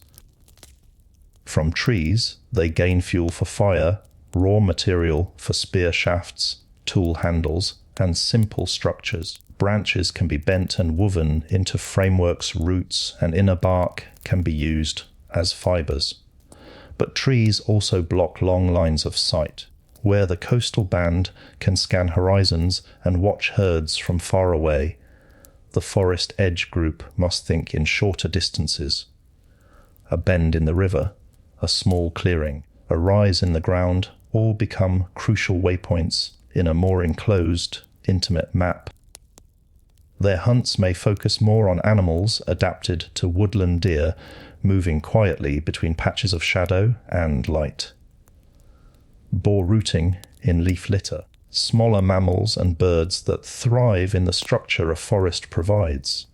From trees, they gain fuel for fire, raw material for spear shafts, tool handles, and simple structures. Branches can be bent and woven into frameworks, roots, and inner bark can be used as fibers. But trees also block long lines of sight, where the coastal band can scan horizons and watch herds from far away. The forest edge group must think in shorter distances. A bend in the river, a small clearing, a rise in the ground, all become crucial waypoints in a more enclosed, intimate map. Their hunts may focus more on animals adapted to woodland deer, moving quietly between patches of shadow and light. Boar rooting in leaf litter, smaller mammals and birds that thrive in the structure a forest provides.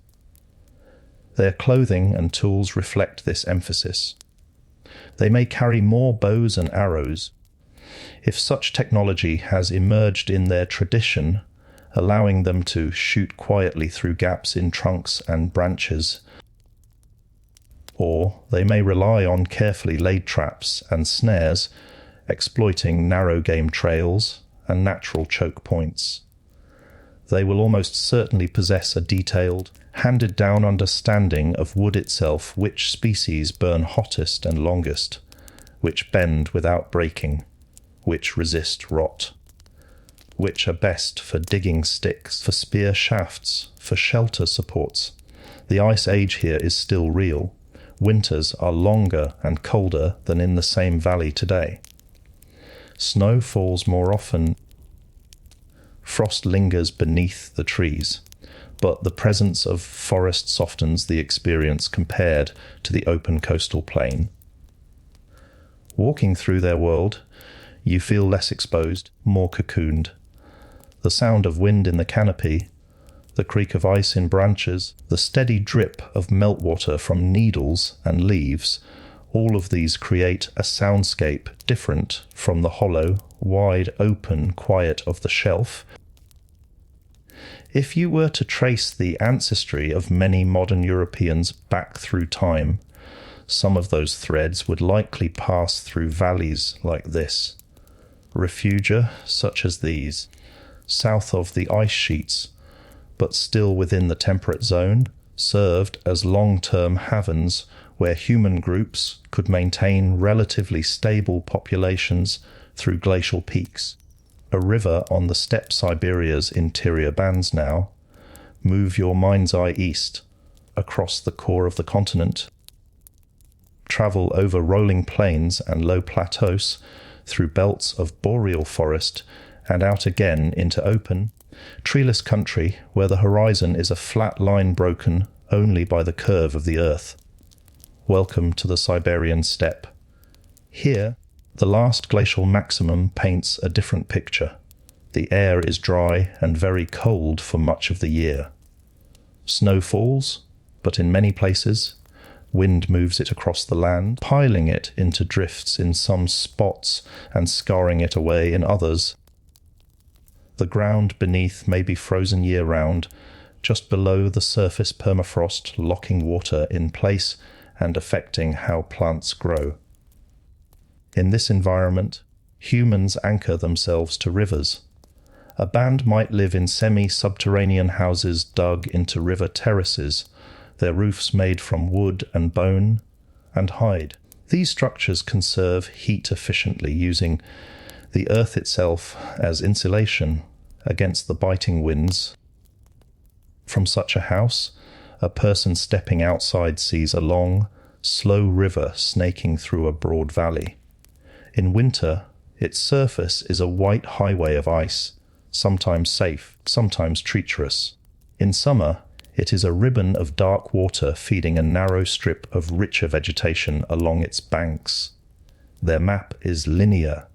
Their clothing and tools reflect this emphasis. They may carry more bows and arrows. If such technology has emerged in their tradition, allowing them to shoot quietly through gaps in trunks and branches, or they may rely on carefully laid traps and snares, exploiting narrow game trails and natural choke points. They will almost certainly possess a detailed, handed-down understanding of wood itself, which species burn hottest and longest, which bend without breaking, which resist rot, which are best for digging sticks, for spear shafts, for shelter supports. The ice age here is still real. Winters are longer and colder than in the same valley today. Snow falls more often. Frost lingers beneath the trees, but the presence of forest softens the experience compared to the open coastal plain. Walking through their world, you feel less exposed, more cocooned. The sound of wind in the canopy, the creak of ice in branches, the steady drip of meltwater from needles and leaves, all of these create a soundscape different from the hollow, wide open quiet of the shelf. If you were to trace the ancestry of many modern Europeans back through time, some of those threads would likely pass through valleys like this. Refugia such as these, south of the ice sheets, but still within the temperate zone, served as long-term havens where human groups could maintain relatively stable populations through glacial peaks. A river on the steppe Siberia's interior bands now. Move your mind's eye east, across the core of the continent. Travel over rolling plains and low plateaus, through belts of boreal forest, and out again into open, treeless country where the horizon is a flat line broken only by the curve of the earth. Welcome to the Siberian steppe. Here, the Last Glacial Maximum paints a different picture. The air is dry and very cold for much of the year. Snow falls, but in many places, wind moves it across the land, piling it into drifts in some spots and scarring it away in others. The ground beneath may be frozen year-round, just below the surface permafrost locking water in place and affecting how plants grow. In this environment, humans anchor themselves to rivers. A band might live in semi-subterranean houses dug into river terraces, their roofs made from wood and bone and hide. These structures conserve heat efficiently, using the earth itself as insulation against the biting winds. From such a house, a person stepping outside sees a long, slow river snaking through a broad valley. In winter, its surface is a white highway of ice, sometimes safe, sometimes treacherous. In summer, it is a ribbon of dark water feeding a narrow strip of richer vegetation along its banks. Their map is linear: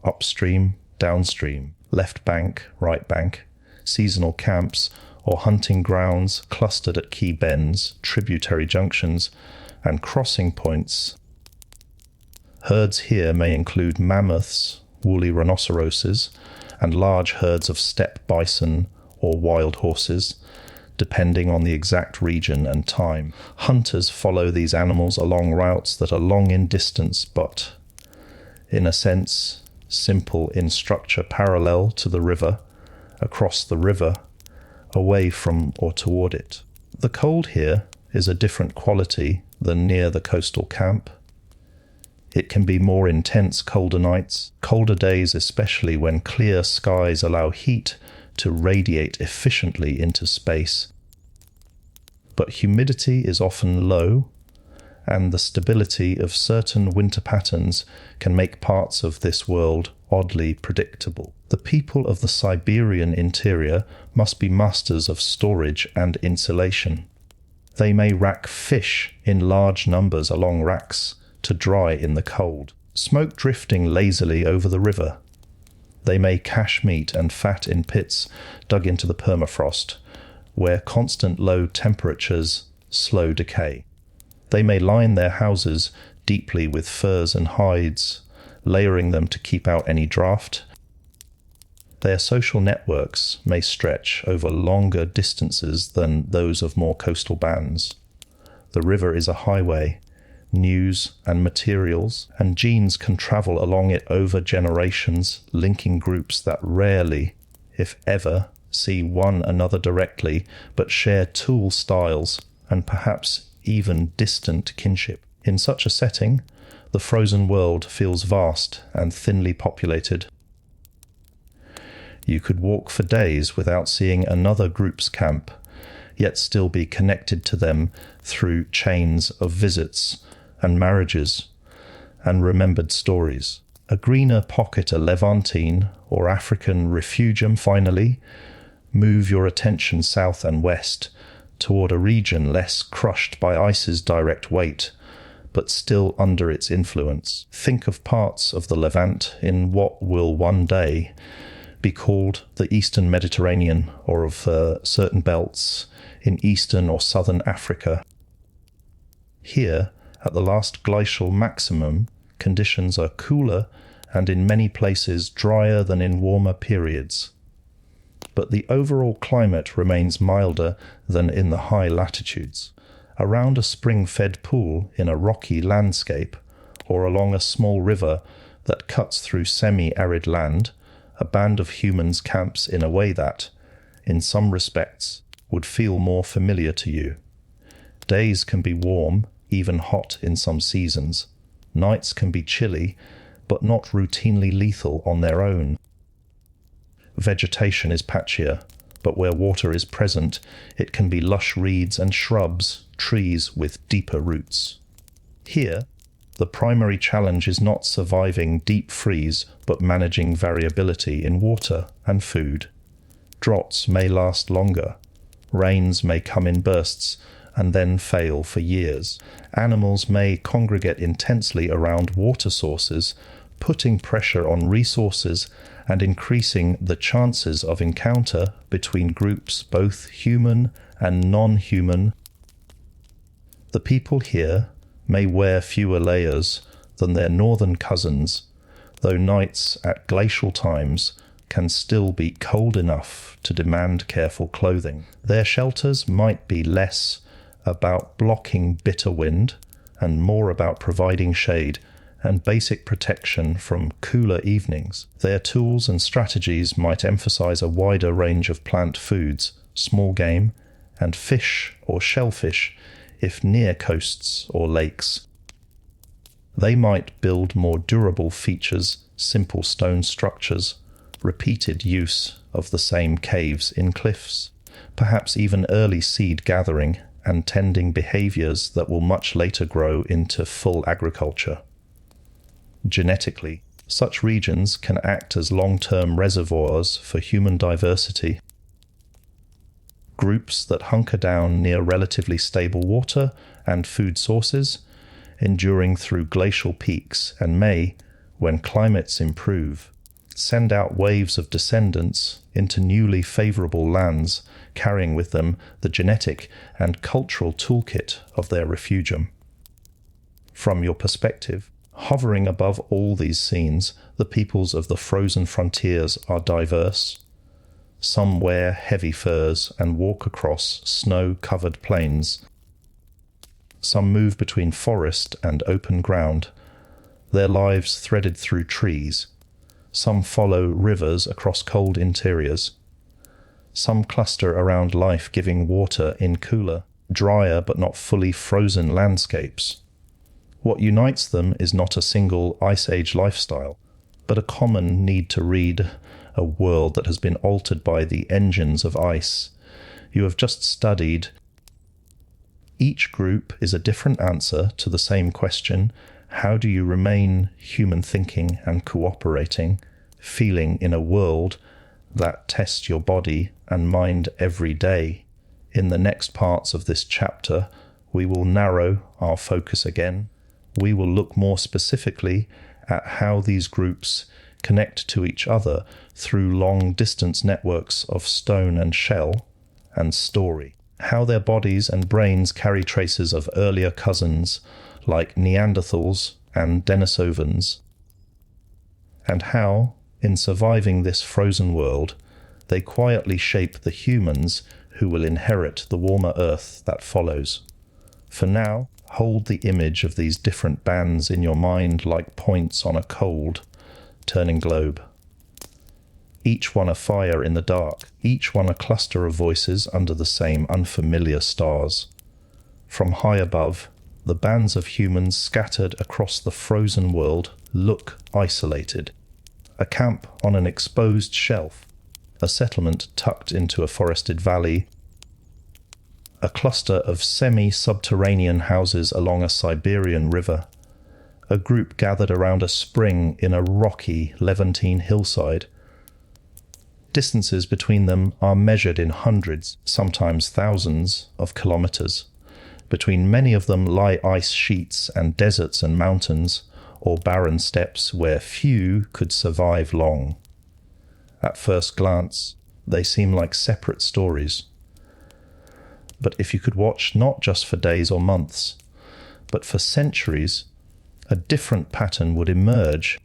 upstream, downstream, left bank, right bank, seasonal camps or hunting grounds clustered at key bends, tributary junctions, and crossing points. Herds here may include mammoths, woolly rhinoceroses, and large herds of steppe bison or wild horses, depending on the exact region and time. Hunters follow these animals along routes that are long in distance but, in a sense, simple in structure, parallel to the river, across the river, away from or toward it. The cold here is a different quality than near the coastal camp. It can be more intense colder nights, colder days, especially when clear skies allow heat to radiate efficiently into space. But humidity is often low, and the stability of certain winter patterns can make parts of this world oddly predictable. The people of the Siberian interior must be masters of storage and insulation. They may rack fish in large numbers along racks to dry in the cold, smoke drifting lazily over the river. They may cache meat and fat in pits dug into the permafrost, where constant low temperatures slow decay. They may line their houses deeply with furs and hides, layering them to keep out any draft. Their social networks may stretch over longer distances than those of more coastal bands. The river is a highway. News and materials and genes can travel along it over generations, linking groups that rarely, if ever, see one another directly, but share tool styles and perhaps even distant kinship. In such a setting, the frozen world feels vast and thinly populated. You could walk for days without seeing another group's camp, yet still be connected to them through chains of visits and marriages and remembered stories. A greener pocket, a Levantine or African refugium, finally. Move your attention south and west toward a region less crushed by ice's direct weight, but still under its influence. Think of parts of the Levant in what will one day be called the Eastern Mediterranean, or of certain belts in Eastern or Southern Africa. Here, at the last glacial maximum, conditions are cooler and in many places drier than in warmer periods. But the overall climate remains milder than in the high latitudes. Around a spring-fed pool in a rocky landscape, or along a small river that cuts through semi-arid land, a band of humans camps in a way that, in some respects, would feel more familiar to you. Days can be warm, even hot in some seasons. Nights can be chilly, but not routinely lethal on their own. Vegetation is patchier, but where water is present, it can be lush reeds and shrubs, trees with deeper roots. Here, the primary challenge is not surviving deep freeze, but managing variability in water and food. Droughts may last longer. Rains may come in bursts and then fail for years. Animals may congregate intensely around water sources, putting pressure on resources and increasing the chances of encounter between groups both human and non-human. The people here may wear fewer layers than their northern cousins, though nights at glacial times can still be cold enough to demand careful clothing. Their shelters might be less about blocking bitter wind and more about providing shade and basic protection from cooler evenings. Their tools and strategies might emphasize a wider range of plant foods, small game, and fish or shellfish if near coasts or lakes. They might build more durable features, simple stone structures, repeated use of the same caves in cliffs, perhaps even early seed gathering and tending behaviors that will much later grow into full agriculture. Genetically, such regions can act as long-term reservoirs for human diversity. Groups that hunker down near relatively stable water and food sources, enduring through glacial peaks, and may, when climates improve, send out waves of descendants into newly favourable lands, carrying with them the genetic and cultural toolkit of their refugium. From your perspective, hovering above all these scenes, the peoples of the frozen frontiers are diverse. Some wear heavy furs and walk across snow-covered plains. Some move between forest and open ground, their lives threaded through trees. Some follow rivers across cold interiors. Some cluster around life-giving water in cooler, drier but not fully frozen landscapes. What unites them is not a single Ice Age lifestyle, but a common need to read a world that has been altered by the engines of ice. You have just studied. Each group is a different answer to the same question: how do you remain human thinking and cooperating, feeling in a world that tests your body and mind every day? In the next parts of this chapter, we will narrow our focus again. We will look more specifically at how these groups connect to each other through long-distance networks of stone and shell and story, how their bodies and brains carry traces of earlier cousins like Neanderthals and Denisovans, and how, in surviving this frozen world, they quietly shape the humans who will inherit the warmer earth that follows. For now, hold the image of these different bands in your mind like points on a cold, turning globe. Each one a fire in the dark, each one a cluster of voices under the same unfamiliar stars. From high above, the bands of humans scattered across the frozen world look isolated. A camp on an exposed shelf, a settlement tucked into a forested valley, a cluster of semi-subterranean houses along a Siberian river, a group gathered around a spring in a rocky Levantine hillside. Distances between them are measured in hundreds, sometimes thousands, of kilometers. Between many of them lie ice sheets and deserts and mountains, or barren steppes where few could survive long. At first glance, they seem like separate stories. But if you could watch not just for days or months, but for centuries, a different pattern would emerge.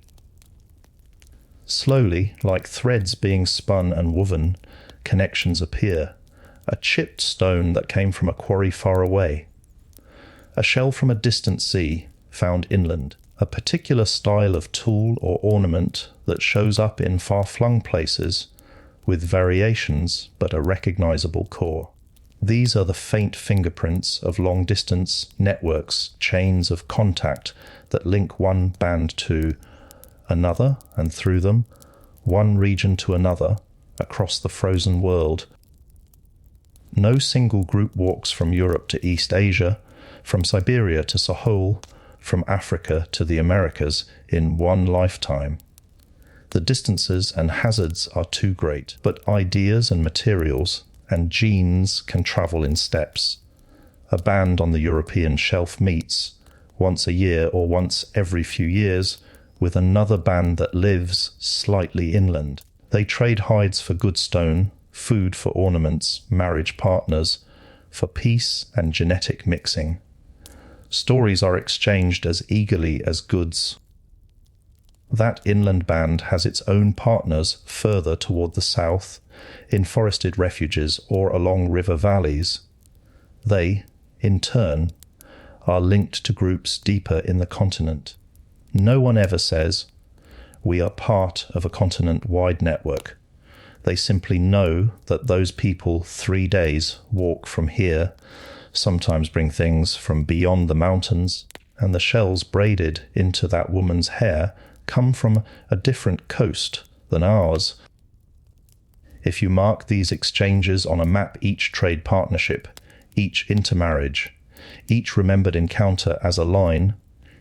Slowly, like threads being spun and woven, connections appear. A chipped stone that came from a quarry far away. A shell from a distant sea, found inland. A particular style of tool or ornament that shows up in far-flung places, with variations but a recognizable core. These are the faint fingerprints of long-distance networks, chains of contact that link one band to another, and through them, one region to another, across the frozen world. No single group walks from Europe to East Asia, from Siberia to Sahel, from Africa to the Americas in one lifetime. The distances and hazards are too great, but ideas and materials and genes can travel in steps. A band on the European shelf meets, once a year or once every few years, with another band that lives slightly inland. They trade hides for good stone, food for ornaments, marriage partners, for peace and genetic mixing. Stories are exchanged as eagerly as goods. That inland band has its own partners further toward the south, in forested refuges or along river valleys. They, in turn, are linked to groups deeper in the continent. No one ever says, we are part of a continent-wide network. They simply know that those people 3 days walk from here, sometimes bring things from beyond the mountains, and the shells braided into that woman's hair come from a different coast than ours. If you mark these exchanges on a map, each trade partnership, each intermarriage, each remembered encounter as a line,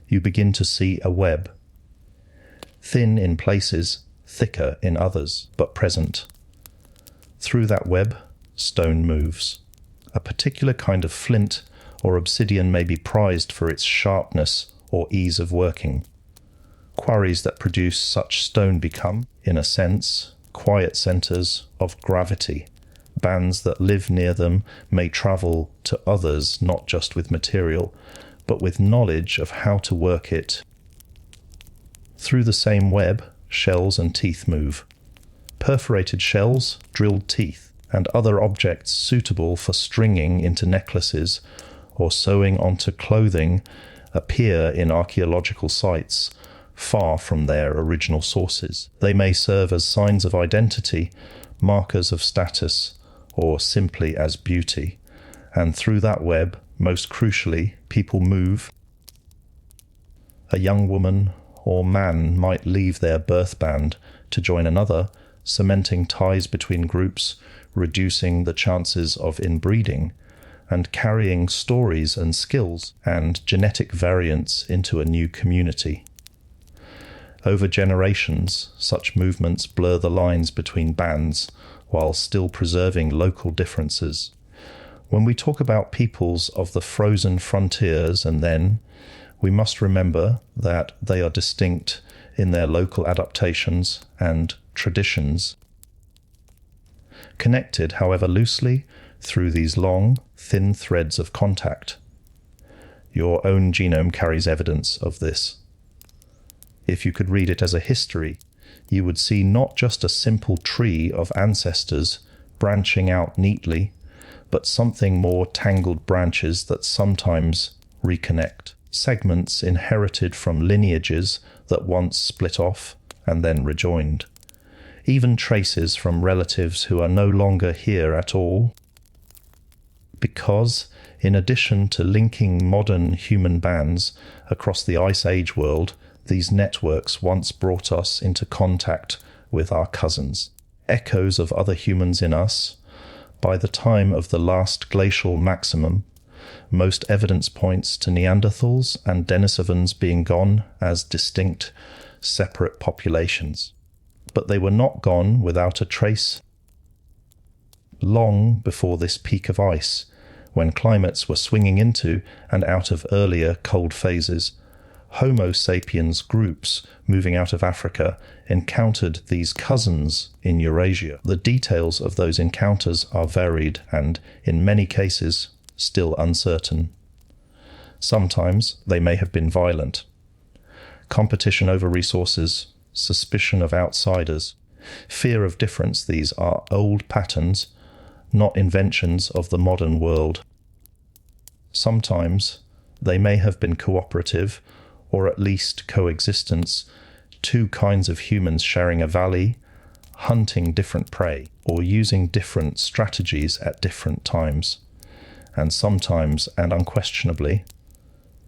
you begin to see a web. Thin in places, thicker in others, but present. Through that web, stone moves. A particular kind of flint or obsidian may be prized for its sharpness or ease of working. Quarries that produce such stone become, in a sense, quiet centres of gravity. Bands that live near them may travel to others not just with material, but with knowledge of how to work it. Through the same web, shells and teeth move. Perforated shells, drilled teeth, and other objects suitable for stringing into necklaces or sewing onto clothing appear in archaeological sites far from their original sources. They may serve as signs of identity, markers of status, or simply as beauty. And through that web, most crucially, people move. A young woman or man might leave their birth band to join another, cementing ties between groups, reducing the chances of inbreeding, and carrying stories and skills and genetic variants into a new community. Over generations, such movements blur the lines between bands while still preserving local differences. When we talk about peoples of the frozen frontiers and then, we must remember that they are distinct in their local adaptations and traditions, connected, however loosely, through these long, thin threads of contact. Your own genome carries evidence of this. If you could read it as a history, you would see not just a simple tree of ancestors branching out neatly, but something more tangled branches that sometimes reconnect. Segments inherited from lineages that once split off and then rejoined. Even traces from relatives who are no longer here at all. Because, in addition to linking modern human bands across the Ice Age world, these networks once brought us into contact with our cousins, echoes of other humans in us. By the time of the Last Glacial Maximum, most evidence points to Neanderthals and Denisovans being gone as distinct, separate populations. But they were not gone without a trace. Long before this peak of ice, when climates were swinging into and out of earlier cold phases, Homo sapiens groups moving out of Africa encountered these cousins in Eurasia. The details of those encounters are varied and, in many cases, still uncertain. Sometimes they may have been violent. Competition over resources, suspicion of outsiders, fear of difference, these are old patterns, not inventions of the modern world. Sometimes they may have been cooperative, or at least coexistence, two kinds of humans sharing a valley, hunting different prey, or using different strategies at different times. And sometimes, and unquestionably,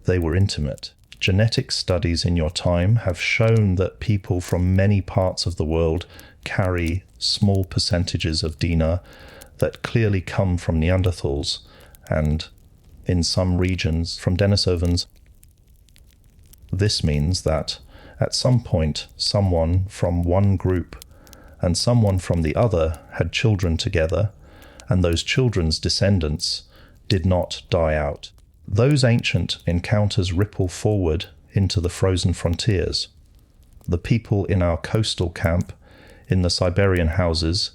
they were intimate. Genetic studies in your time have shown that people from many parts of the world carry small percentages of DNA that clearly come from Neanderthals, and, in some regions, from Denisovans. This means that, at some point, someone from one group and someone from the other had children together, and those children's descendants did not die out. Those ancient encounters ripple forward into the frozen frontiers. The people in our coastal camp, in the Siberian houses,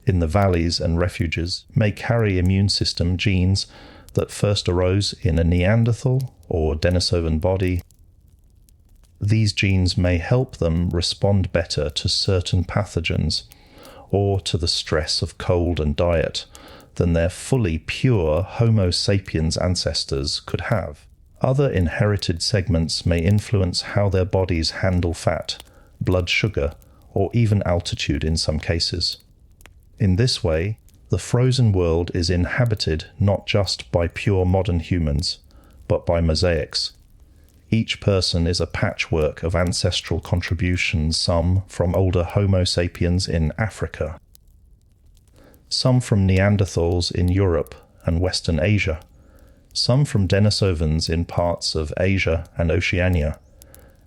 in the valleys and refuges, may carry immune system genes that first arose in a Neanderthal or Denisovan body. These genes may help them respond better to certain pathogens or to the stress of cold and diet than their fully pure Homo sapiens ancestors could have. Other inherited segments may influence how their bodies handle fat, blood sugar, or even altitude in some cases. In this way, the frozen world is inhabited not just by pure modern humans, but by mosaics. Each person is a patchwork of ancestral contributions, some from older Homo sapiens in Africa, some from Neanderthals in Europe and Western Asia, some from Denisovans in parts of Asia and Oceania,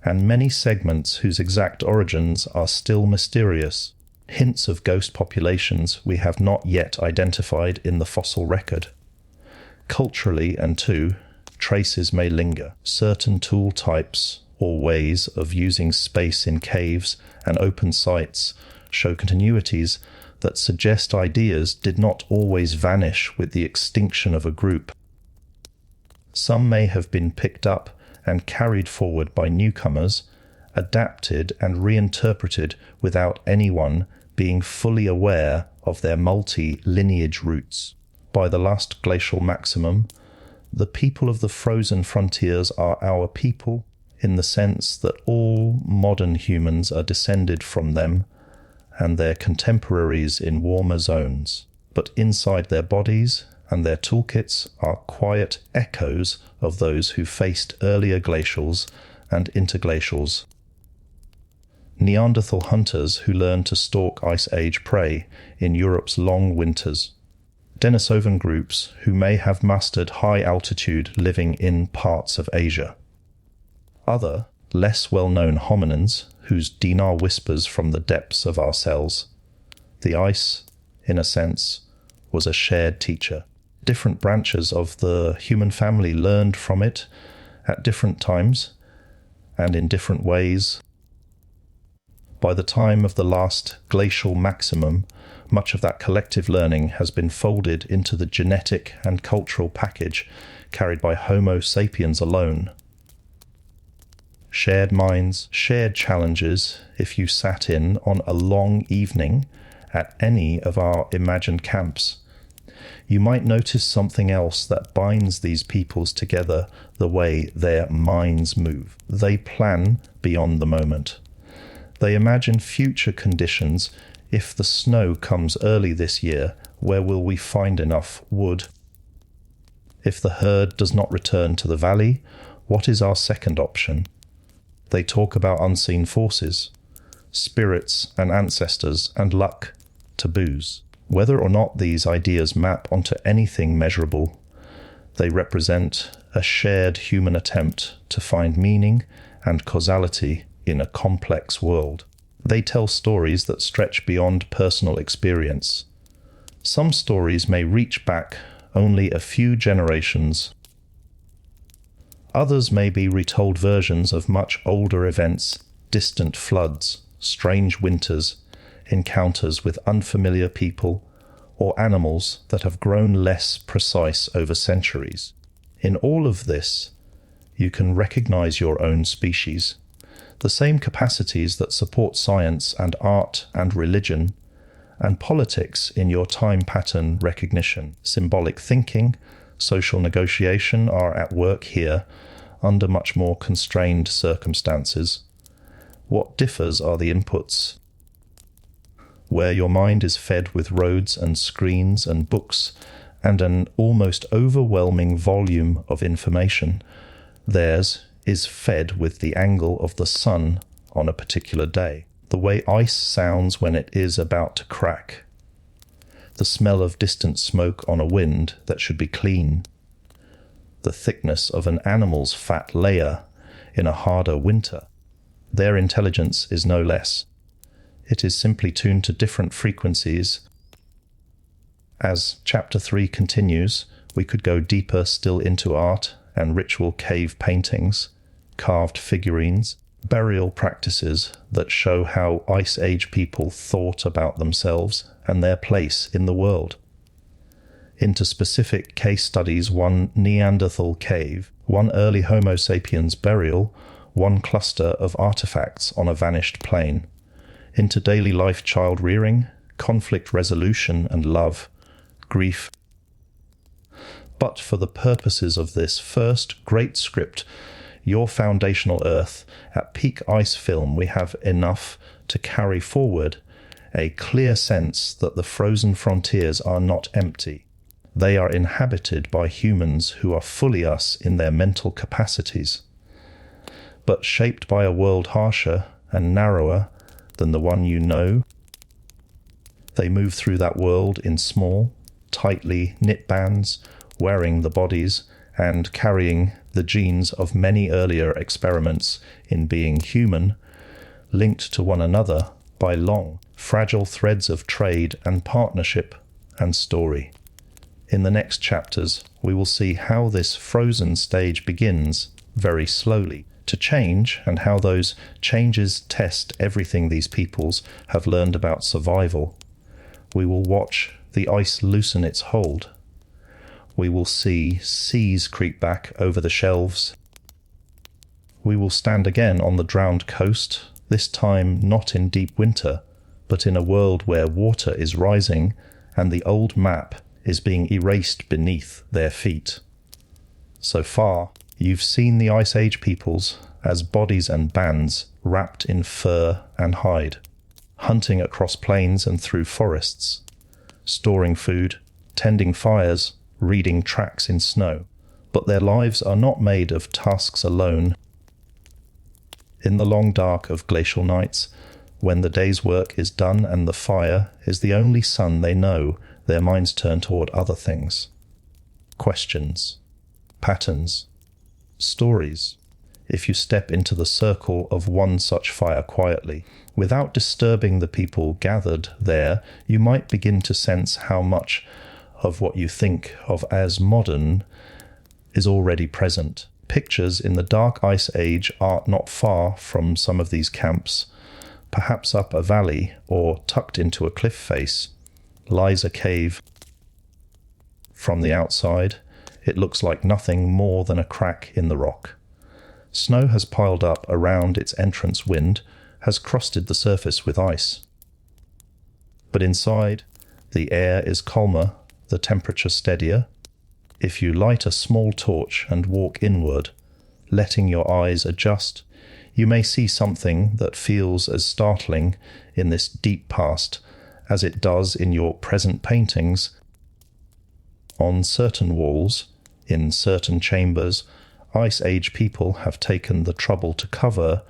and many segments whose exact origins are still mysterious, hints of ghost populations we have not yet identified in the fossil record. Culturally, and too, traces may linger. Certain tool types or ways of using space in caves and open sites show continuities that suggest ideas did not always vanish with the extinction of a group. Some may have been picked up and carried forward by newcomers, adapted and reinterpreted without anyone being fully aware of their multi-lineage roots. By the last glacial maximum, the people of the frozen frontiers are our people in the sense that all modern humans are descended from them and their contemporaries in warmer zones. But inside their bodies and their toolkits are quiet echoes of those who faced earlier glacials and interglacials. Neanderthal hunters who learned to stalk Ice Age prey in Europe's long winters. Denisovan groups who may have mastered high altitude living in parts of Asia. Other, less well-known hominins whose DNA whispers from the depths of our cells. The ice, in a sense, was a shared teacher. Different branches of the human family learned from it at different times and in different ways. By the time of the last glacial maximum, much of that collective learning has been folded into the genetic and cultural package carried by Homo sapiens alone. Shared minds, shared challenges. If you sat in on a long evening at any of our imagined camps, you might notice something else that binds these peoples together: the way their minds move. They plan beyond the moment. They imagine future conditions. If the snow comes early this year, where will we find enough wood? If the herd does not return to the valley, what is our second option? They talk about unseen forces, spirits and ancestors and luck, taboos. Whether or not these ideas map onto anything measurable, they represent a shared human attempt to find meaning and causality in a complex world. They tell stories that stretch beyond personal experience. Some stories may reach back only a few generations. Others may be retold versions of much older events, distant floods, strange winters, encounters with unfamiliar people, or animals that have grown less precise over centuries. In all of this, you can recognize your own species. The same capacities that support science and art and religion and politics in your time pattern recognition. Symbolic thinking, social negotiation are at work here under much more constrained circumstances. What differs are the inputs. Where your mind is fed with roads and screens and books and an almost overwhelming volume of information, theirs is fed with the angle of the sun on a particular day, the way ice sounds when it is about to crack, the smell of distant smoke on a wind that should be clean, the thickness of an animal's fat layer in a harder winter. Their intelligence is no less. It is simply tuned to different frequencies. As Chapter 3 continues, we could go deeper still into art and ritual cave paintings, carved figurines, burial practices that show how Ice Age people thought about themselves and their place in the world. Into specific case studies: one Neanderthal cave, one early Homo sapiens burial, one cluster of artifacts on a vanished plain. Into daily life child rearing, conflict resolution and love, grief. But for the purposes of this first great script, Your Foundational Earth, at peak ice film, we have enough to carry forward a clear sense that the frozen frontiers are not empty. They are inhabited by humans who are fully us in their mental capacities, but shaped by a world harsher and narrower than the one you know. They move through that world in small, tightly knit bands, wearing the bodies and carrying the genes of many earlier experiments in being human, linked to one another by long, fragile threads of trade and partnership and story. In the next chapters, we will see how this frozen stage begins very slowly to change, and how those changes test everything these peoples have learned about survival. We will watch the ice loosen its hold. We will see seas creep back over the shelves. We will stand again on the drowned coast, this time not in deep winter, but in a world where water is rising and the old map is being erased beneath their feet. So far, you've seen the Ice Age peoples as bodies and bands wrapped in fur and hide, hunting across plains and through forests, storing food, tending fires, reading tracks in snow. But their lives are not made of tasks alone. In the long dark of glacial nights, when the day's work is done and the fire is the only sun they know, their minds turn toward other things. Questions, patterns, stories. If you step into the circle of one such fire quietly, without disturbing the people gathered there, you might begin to sense how much of what you think of as modern is already present. Pictures in the dark ice age are not far from some of these camps. Perhaps up a valley or tucked into a cliff face lies a cave. From the outside, it looks like nothing more than a crack in the rock. Snow has piled up around its entrance. Wind has crusted the surface with ice. But inside, the air is calmer, the temperature steadier. If you light a small torch and walk inward, letting your eyes adjust, you may see something that feels as startling in this deep past as it does in your present paintings. On certain walls, in certain chambers, Ice Age people have taken the trouble to cover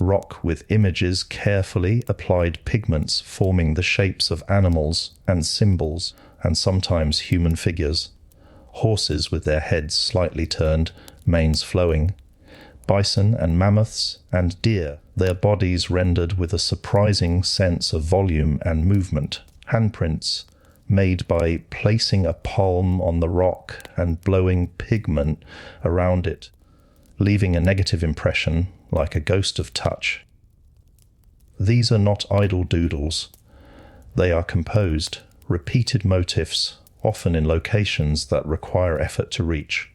rock with images, carefully applied pigments forming the shapes of animals and symbols, and sometimes human figures. Horses with their heads slightly turned, manes flowing. Bison and mammoths and deer, their bodies rendered with a surprising sense of volume and movement. Handprints made by placing a palm on the rock and blowing pigment around it, leaving a negative impression like a ghost of touch. These are not idle doodles. They are composed, repeated motifs, often in locations that require effort to reach.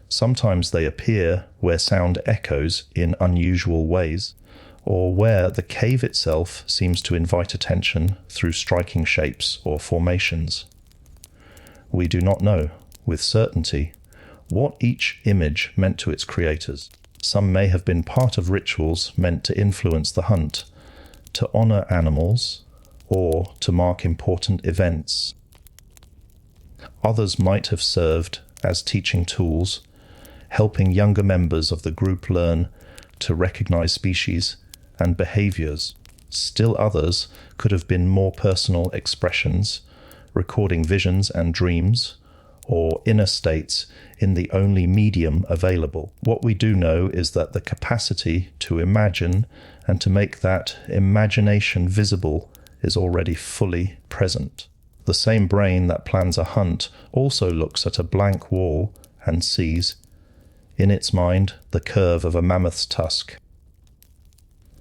Sometimes they appear where sound echoes in unusual ways, or where the cave itself seems to invite attention through striking shapes or formations. We do not know, with certainty, what each image meant to its creators. Some may have been part of rituals meant to influence the hunt, to honor animals, or to mark important events. Others might have served as teaching tools, helping younger members of the group learn to recognize species and behaviors. Still others could have been more personal expressions, recording visions and dreams, or inner states in the only medium available. What we do know is that the capacity to imagine and to make that imagination visible is already fully present. The same brain that plans a hunt also looks at a blank wall and sees, in its mind, the curve of a mammoth's tusk.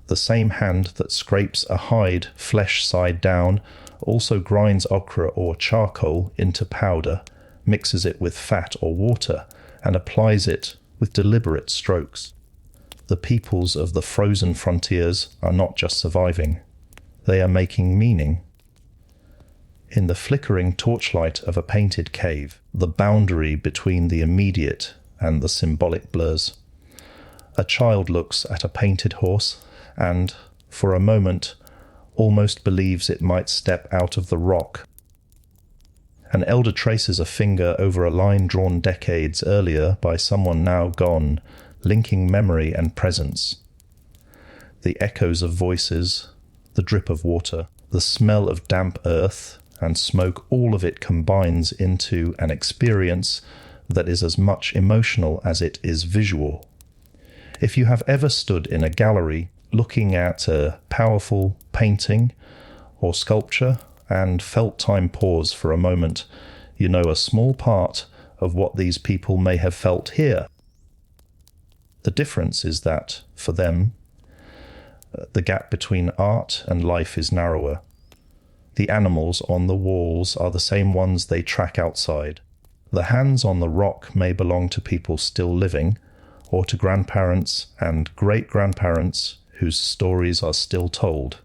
The same hand that scrapes a hide flesh side down also grinds ochre or charcoal into powder, mixes it with fat or water, and applies it with deliberate strokes. The peoples of the frozen frontiers are not just surviving. They are making meaning. In the flickering torchlight of a painted cave, the boundary between the immediate and the symbolic blurs. A child looks at a painted horse and, for a moment, almost believes it might step out of the rock. An elder traces a finger over a line drawn decades earlier by someone now gone, linking memory and presence. The echoes of voices, the drip of water, the smell of damp earth and smoke, all of it combines into an experience that is as much emotional as it is visual. If you have ever stood in a gallery looking at a powerful painting or sculpture and felt time pause for a moment, you know a small part of what these people may have felt here. The difference is that, for them, the gap between art and life is narrower. The animals on the walls are the same ones they track outside. The hands on the rock may belong to people still living, or to grandparents and great-grandparents whose stories are still told.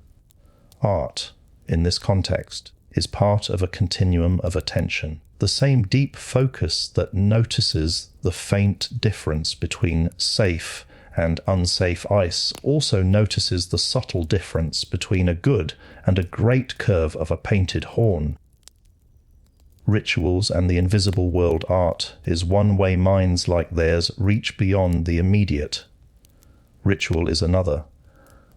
Art, in this context, is part of a continuum of attention. The same deep focus that notices the faint difference between safe and unsafe ice also notices the subtle difference between a good and a great curve of a painted horn. Rituals and the invisible world art is one way minds like theirs reach beyond the immediate. Ritual is another.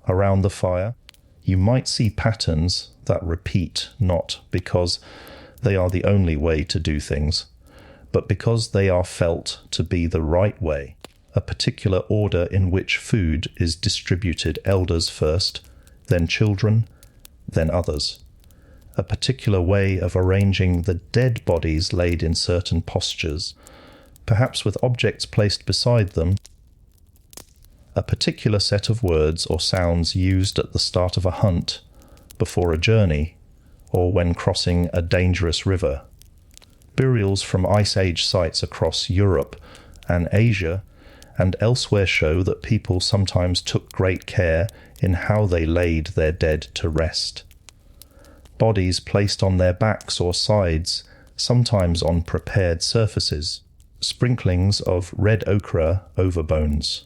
Around the fire, you might see patterns that repeat, not because they are the only way to do things, but because they are felt to be the right way. A particular order in which food is distributed, elders first, then children, then others. A particular way of arranging the dead bodies laid in certain postures, perhaps with objects placed beside them. A particular set of words or sounds used at the start of a hunt, before a journey, or when crossing a dangerous river. Burials from Ice Age sites across Europe and Asia and elsewhere show that people sometimes took great care in how they laid their dead to rest. Bodies placed on their backs or sides, sometimes on prepared surfaces, sprinklings of red ochre over bones,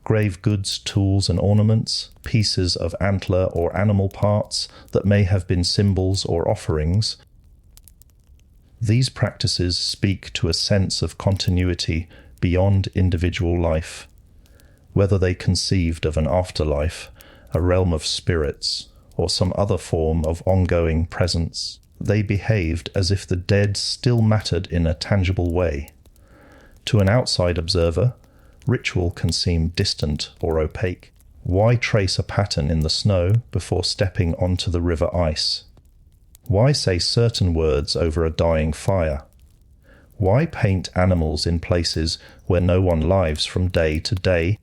grave goods, tools and ornaments, pieces of antler or animal parts that may have been symbols or offerings. These practices speak to a sense of continuity beyond individual life, whether they conceived of an afterlife, a realm of spirits, or some other form of ongoing presence. They behaved as if the dead still mattered in a tangible way. To an outside observer, ritual can seem distant or opaque. Why trace a pattern in the snow before stepping onto the river ice? Why say certain words over a dying fire? Why paint animals in places where no one lives from day to day?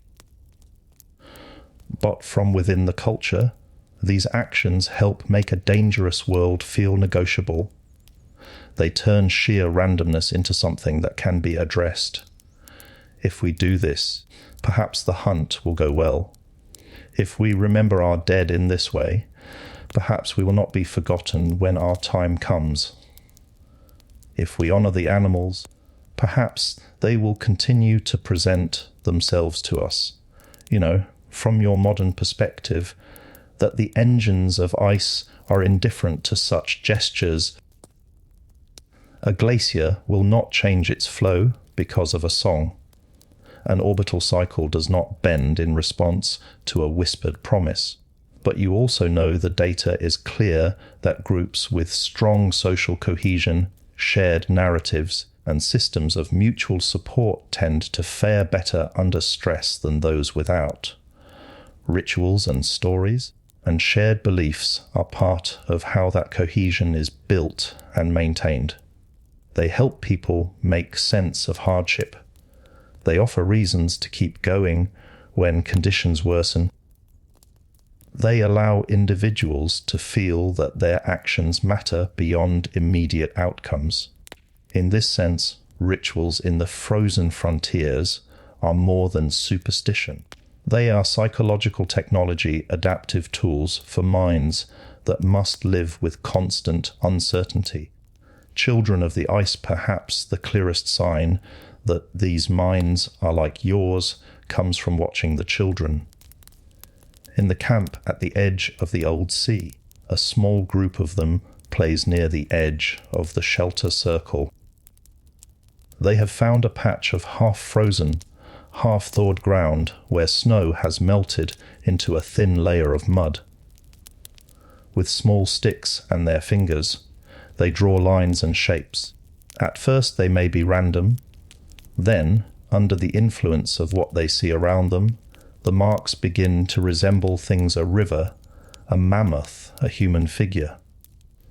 But from within the culture, these actions help make a dangerous world feel negotiable. They turn sheer randomness into something that can be addressed. If we do this, perhaps the hunt will go well. If we remember our dead in this way, perhaps we will not be forgotten when our time comes. If we honor the animals, perhaps they will continue to present themselves to us. From your modern perspective, that the engines of ice are indifferent to such gestures. A glacier will not change its flow because of a song. An orbital cycle does not bend in response to a whispered promise. But you also know the data is clear that groups with strong social cohesion, shared narratives, and systems of mutual support tend to fare better under stress than those without. Rituals and stories and shared beliefs are part of how that cohesion is built and maintained. They help people make sense of hardship. They offer reasons to keep going when conditions worsen. They allow individuals to feel that their actions matter beyond immediate outcomes. In this sense, rituals in the frozen frontiers are more than superstition. They are psychological technology adaptive tools for minds that must live with constant uncertainty. Children of the ice, perhaps the clearest sign that these minds are like yours comes from watching the children. In the camp at the edge of the old sea, a small group of them plays near the edge of the shelter circle. They have found a patch of half-frozen, half-thawed ground where snow has melted into a thin layer of mud. With small sticks and their fingers, they draw lines and shapes. At first they may be random. Then, under the influence of what they see around them, the marks begin to resemble things: a river, a mammoth, a human figure.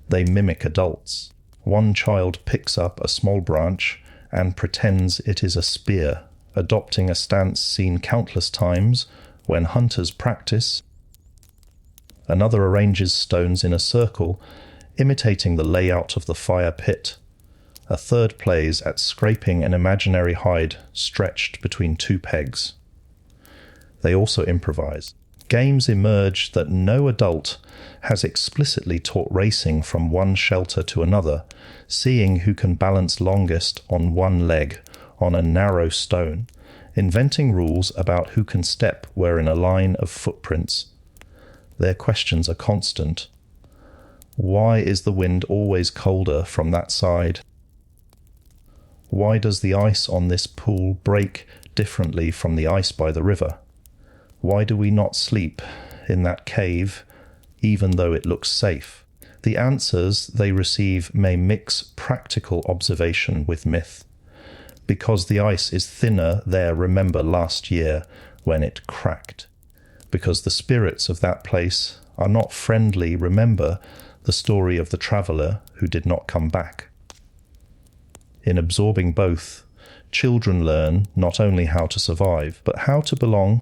They mimic adults. One child picks up a small branch and pretends it is a spear, adopting a stance seen countless times when hunters practice. Another arranges stones in a circle, imitating the layout of the fire pit. A third plays at scraping an imaginary hide stretched between two pegs. They also improvise. Games emerge that no adult has explicitly taught racing from one shelter to another, seeing who can balance longest on one leg on a narrow stone, inventing rules about who can step where in a line of footprints. Their questions are constant. Why is the wind always colder from that side? Why does the ice on this pool break differently from the ice by the river? Why do we not sleep in that cave, even though it looks safe? The answers they receive may mix practical observation with myth. Because the ice is thinner there, remember last year when it cracked. Because the spirits of that place are not friendly, remember the story of the traveller who did not come back. In absorbing both, children learn not only how to survive, but how to belong.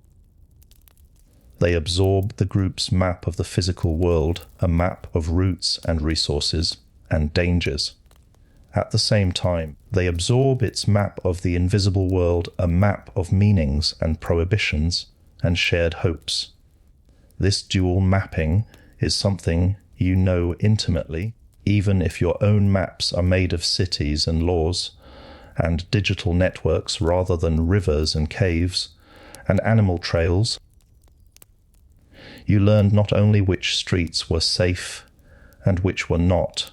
They absorb the group's map of the physical world, a map of routes and resources and dangers. At the same time, they absorb its map of the invisible world, a map of meanings and prohibitions and shared hopes. This dual mapping is something you know intimately, even if your own maps are made of cities and laws, and digital networks rather than rivers and caves, and animal trails. You learned not only which streets were safe and which were not,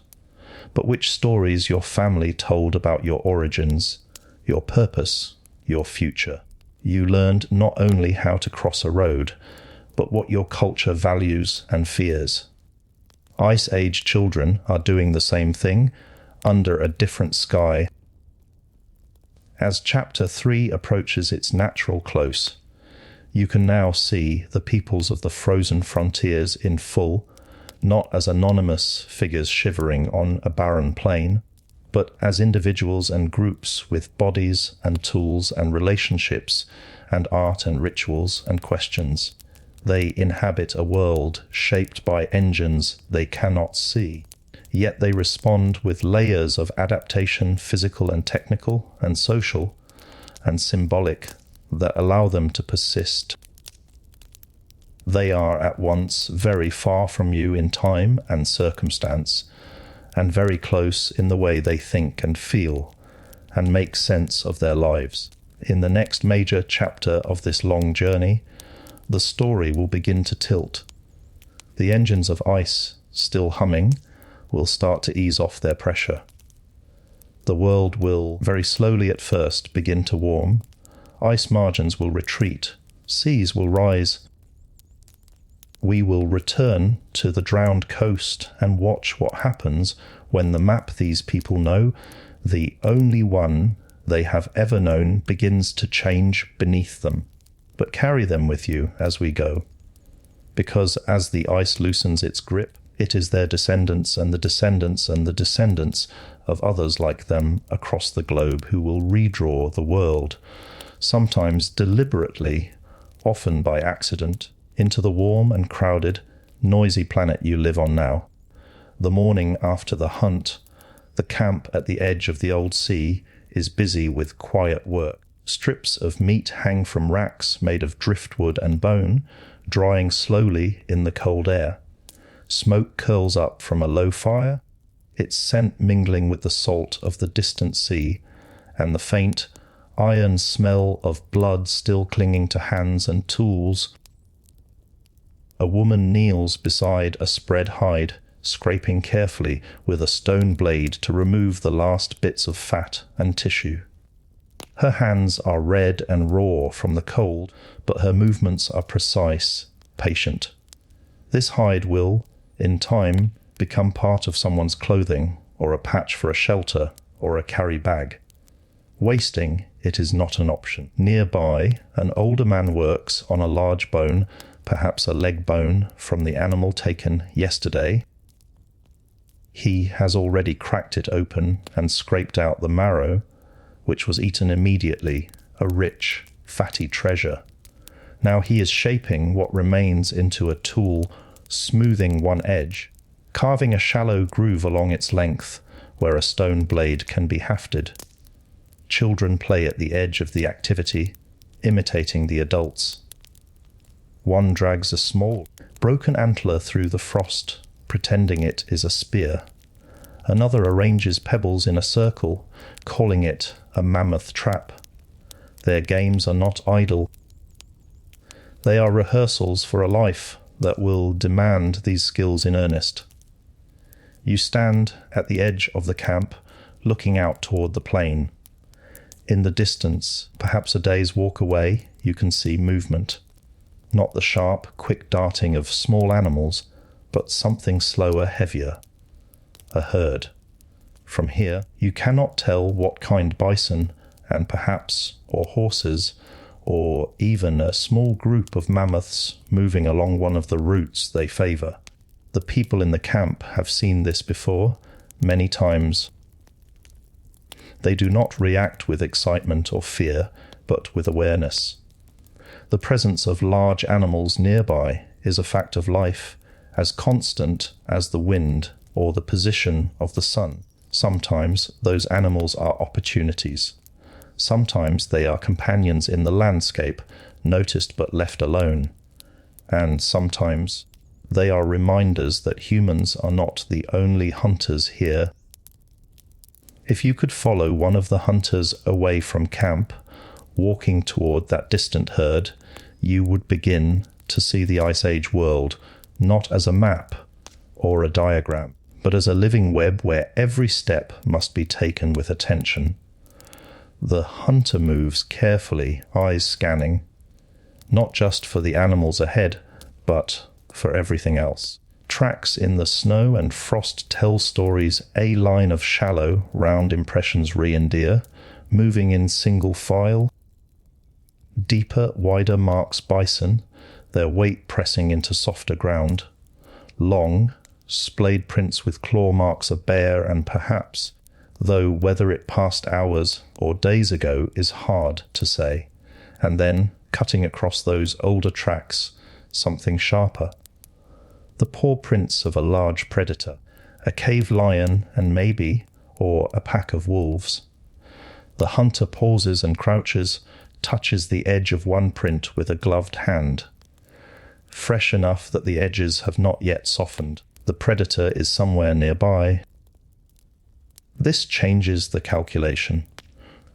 but which stories your family told about your origins, your purpose, your future. You learned not only how to cross a road, but what your culture values and fears. Ice Age children are doing the same thing, under a different sky. As Chapter 3 approaches its natural close, you can now see the peoples of the frozen frontiers in full, not as anonymous figures shivering on a barren plain, but as individuals and groups with bodies and tools and relationships and art and rituals and questions. They inhabit a world shaped by engines they cannot see, yet they respond with layers of adaptation, physical and technical and social and symbolic, that allow them to persist. They are at once very far from you in time and circumstance, and very close in the way they think and feel, and make sense of their lives. In the next major chapter of this long journey, the story will begin to tilt. The engines of ice, still humming, will start to ease off their pressure. The world will, very slowly at first, begin to warm. Ice margins will retreat. Seas will rise. We will return to the drowned coast and watch what happens when the map these people know, the only one they have ever known, begins to change beneath them. But carry them with you as we go, because as the ice loosens its grip, it is their descendants and the descendants and the descendants of others like them across the globe who will redraw the world, sometimes deliberately, often by accident, into the warm and crowded, noisy planet you live on now. The morning after the hunt, the camp at the edge of the old sea is busy with quiet work. Strips of meat hang from racks made of driftwood and bone, drying slowly in the cold air. Smoke curls up from a low fire, its scent mingling with the salt of the distant sea, and the faint, iron smell of blood still clinging to hands and tools. A woman kneels beside a spread hide, scraping carefully with a stone blade to remove the last bits of fat and tissue. Her hands are red and raw from the cold, but her movements are precise, patient. This hide will, in time, become part of someone's clothing, or a patch for a shelter, or a carry bag. Wasting it is not an option. Nearby, an older man works on a large bone, perhaps a leg bone from the animal taken yesterday. He has already cracked it open and scraped out the marrow, which was eaten immediately, a rich, fatty treasure. Now he is shaping what remains into a tool, smoothing one edge, carving a shallow groove along its length where a stone blade can be hafted. Children play at the edge of the activity, imitating the adults. One drags a small, broken antler through the frost, pretending it is a spear. Another arranges pebbles in a circle, calling it a mammoth trap. Their games are not idle. They are rehearsals for a life that will demand these skills in earnest. You stand at the edge of the camp, looking out toward the plain. In the distance, perhaps a day's walk away, you can see movement. Not the sharp, quick darting of small animals, but something slower, heavier. A herd. From here, you cannot tell what kind bison, and perhaps, or horses, or even a small group of mammoths moving along one of the routes they favor. The people in the camp have seen this before, many times. They do not react with excitement or fear, but with awareness. The presence of large animals nearby is a fact of life, as constant as the wind or the position of the sun. Sometimes those animals are opportunities. Sometimes they are companions in the landscape, noticed but left alone. And sometimes they are reminders that humans are not the only hunters here. If you could follow one of the hunters away from camp, walking toward that distant herd, you would begin to see the Ice Age world not as a map or a diagram, but as a living web where every step must be taken with attention. The hunter moves carefully, eyes scanning, not just for the animals ahead, but for everything else. Tracks in the snow and frost tell stories, a line of shallow, round impressions reindeer, moving in single file. Deeper, wider marks bison, their weight pressing into softer ground. Long, splayed prints with claw marks of bear and perhaps, though whether it passed hours or days ago is hard to say. And then, cutting across those older tracks, something sharper. The paw prints of a large predator, a cave lion and maybe, or a pack of wolves. The hunter pauses and crouches, touches the edge of one print with a gloved hand. Fresh enough that the edges have not yet softened. The predator is somewhere nearby. This changes the calculation.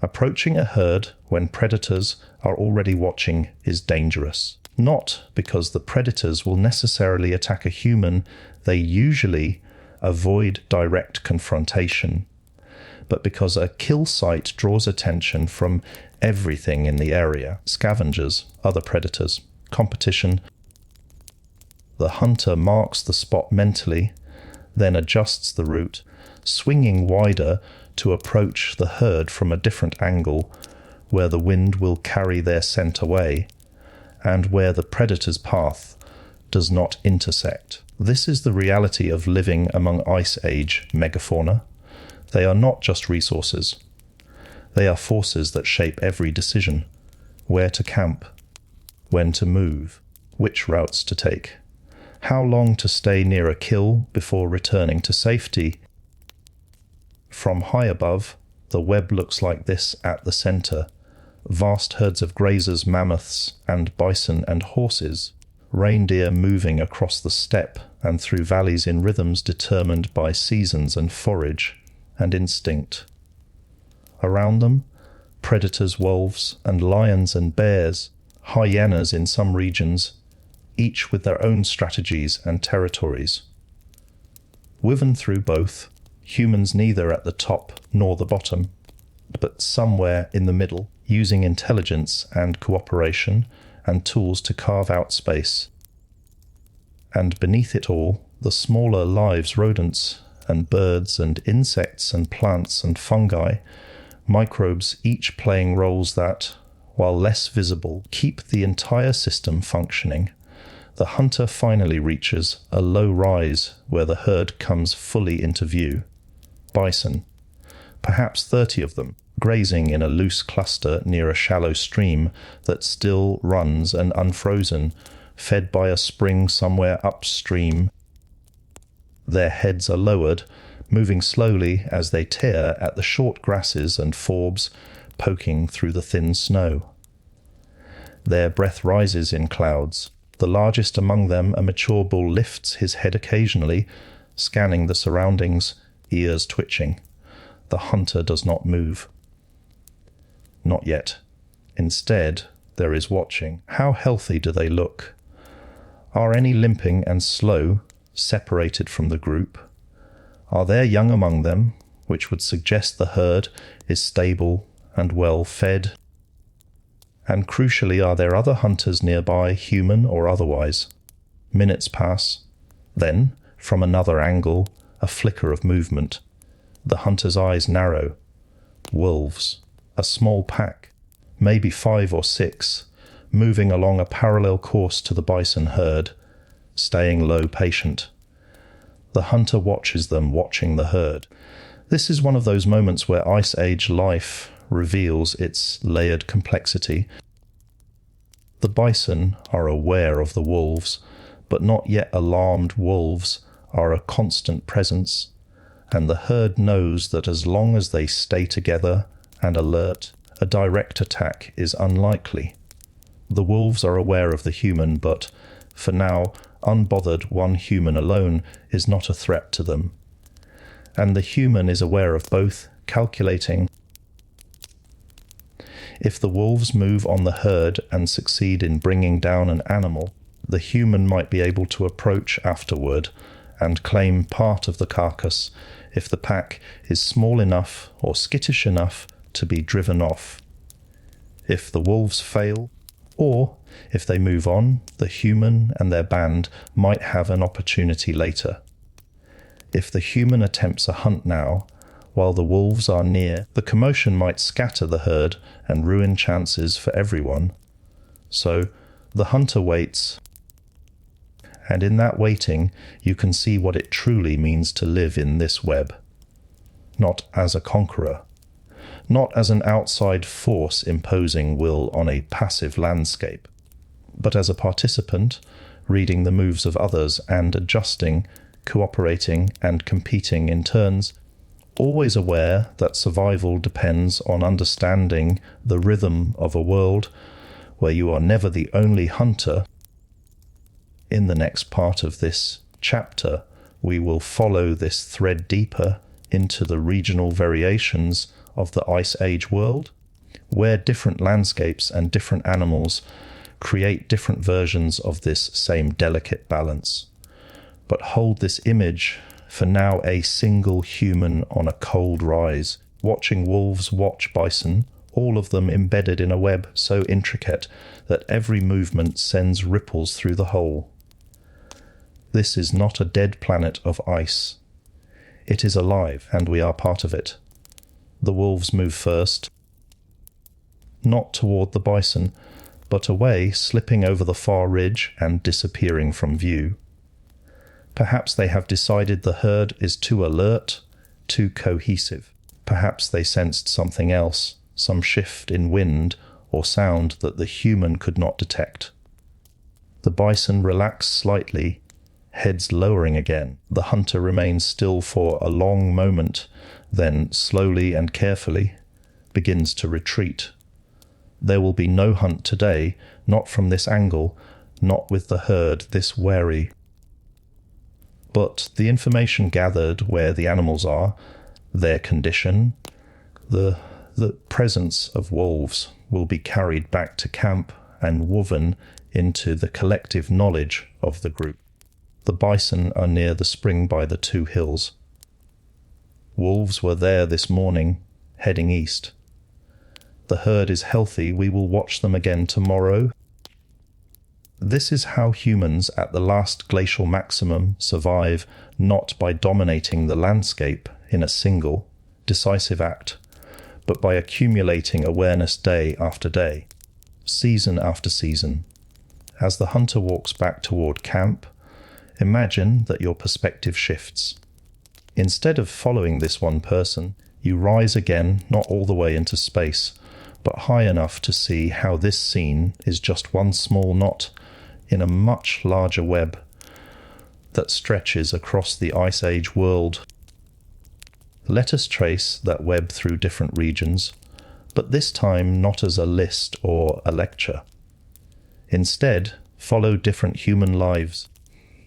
Approaching a herd when predators are already watching is dangerous. Not because the predators will necessarily attack a human, they usually avoid direct confrontation, but because a kill site draws attention from everything in the area, scavengers, other predators, competition. The hunter marks the spot mentally, then adjusts the route, swinging wider to approach the herd from a different angle, where the wind will carry their scent away, and where the predator's path does not intersect. This is the reality of living among Ice Age megafauna. They are not just resources. They are forces that shape every decision. Where to camp, when to move, which routes to take, how long to stay near a kill before returning to safety. From high above, the web looks like this at the center. Vast herds of grazers, mammoths, and bison and horses, reindeer moving across the steppe and through valleys in rhythms determined by seasons and forage and instinct. Around them, predators, wolves, and lions and bears, hyenas in some regions, each with their own strategies and territories. Woven through both, humans neither at the top nor the bottom, but somewhere in the middle, using intelligence and cooperation and tools to carve out space. And beneath it all, the smaller lives, rodents and birds and insects and plants and fungi, microbes each playing roles that, while less visible, keep the entire system functioning. The hunter finally reaches a low rise where the herd comes fully into view. Bison, perhaps 30 of them, grazing in a loose cluster near a shallow stream that still runs and unfrozen, fed by a spring somewhere upstream. Their heads are lowered, moving slowly as they tear at the short grasses and forbs poking through the thin snow. Their breath rises in clouds. The largest among them, a mature bull, lifts his head occasionally, scanning the surroundings, ears twitching. The hunter does not move. Not yet. Instead, there is watching. How healthy do they look? Are any limping and slow, separated from the group? Are there young among them, which would suggest the herd is stable and well fed? And crucially, are there other hunters nearby, human or otherwise? Minutes pass. Then, from another angle, a flicker of movement. The hunter's eyes narrow. Wolves. A small pack, maybe 5 or 6, moving along a parallel course to the bison herd, staying low, patient. The hunter watches them, watching the herd. This is one of those moments where Ice Age life reveals its layered complexity. The bison are aware of the wolves, but not yet alarmed wolves are a constant presence, and the herd knows that as long as they stay together and alert, a direct attack is unlikely. The wolves are aware of the human, but for now, unbothered one human alone is not a threat to them. And the human is aware of both, calculating. If the wolves move on the herd and succeed in bringing down an animal, the human might be able to approach afterward and claim part of the carcass if the pack is small enough or skittish enough to be driven off. If the wolves fail, or if they move on, the human and their band might have an opportunity later. If the human attempts a hunt now, while the wolves are near, the commotion might scatter the herd and ruin chances for everyone. So the hunter waits, and in that waiting you can see what it truly means to live in this web. Not as a conqueror, not as an outside force imposing will on a passive landscape, but as a participant, reading the moves of others and adjusting, cooperating and competing in turns, always aware that survival depends on understanding the rhythm of a world where you are never the only hunter. In the next part of this chapter, we will follow this thread deeper into the regional variations of the Ice Age world, where different landscapes and different animals create different versions of this same delicate balance. But hold this image for now: a single human on a cold rise, watching wolves watch bison, all of them embedded in a web so intricate that every movement sends ripples through the whole. This is not a dead planet of ice. It is alive, and we are part of it. The wolves move first, not toward the bison, but away, slipping over the far ridge and disappearing from view. Perhaps they have decided the herd is too alert, too cohesive. Perhaps they sensed something else, some shift in wind or sound that the human could not detect. The bison relax slightly, heads lowering again. The hunter remains still for a long moment, then slowly and carefully begins to retreat. There will be no hunt today, not from this angle, not with the herd this wary. But the information gathered where the animals are, their condition, the presence of wolves will be carried back to camp and woven into the collective knowledge of the group. The bison are near the spring by the 2 hills. Wolves were there this morning, heading east. The herd is healthy. We will watch them again tomorrow. This is how humans at the last glacial maximum survive, not by dominating the landscape in a single, decisive act, but by accumulating awareness day after day, season after season. As the hunter walks back toward camp, imagine that your perspective shifts. Instead of following this one person, you rise again, not all the way into space, but high enough to see how this scene is just one small knot in a much larger web that stretches across the Ice Age world. Let us trace that web through different regions, but this time not as a list or a lecture. Instead, follow different human lives,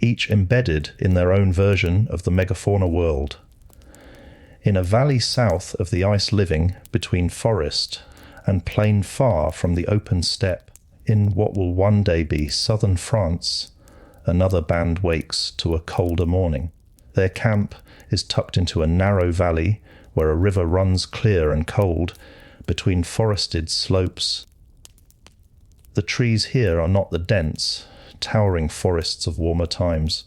each embedded in their own version of the Megafauna world. In a valley south of the ice living between forest and plain far from the open steppe, in what will one day be southern France, another band wakes to a colder morning. Their camp is tucked into a narrow valley where a river runs clear and cold between forested slopes. The trees here are not the dense, towering forests of warmer times.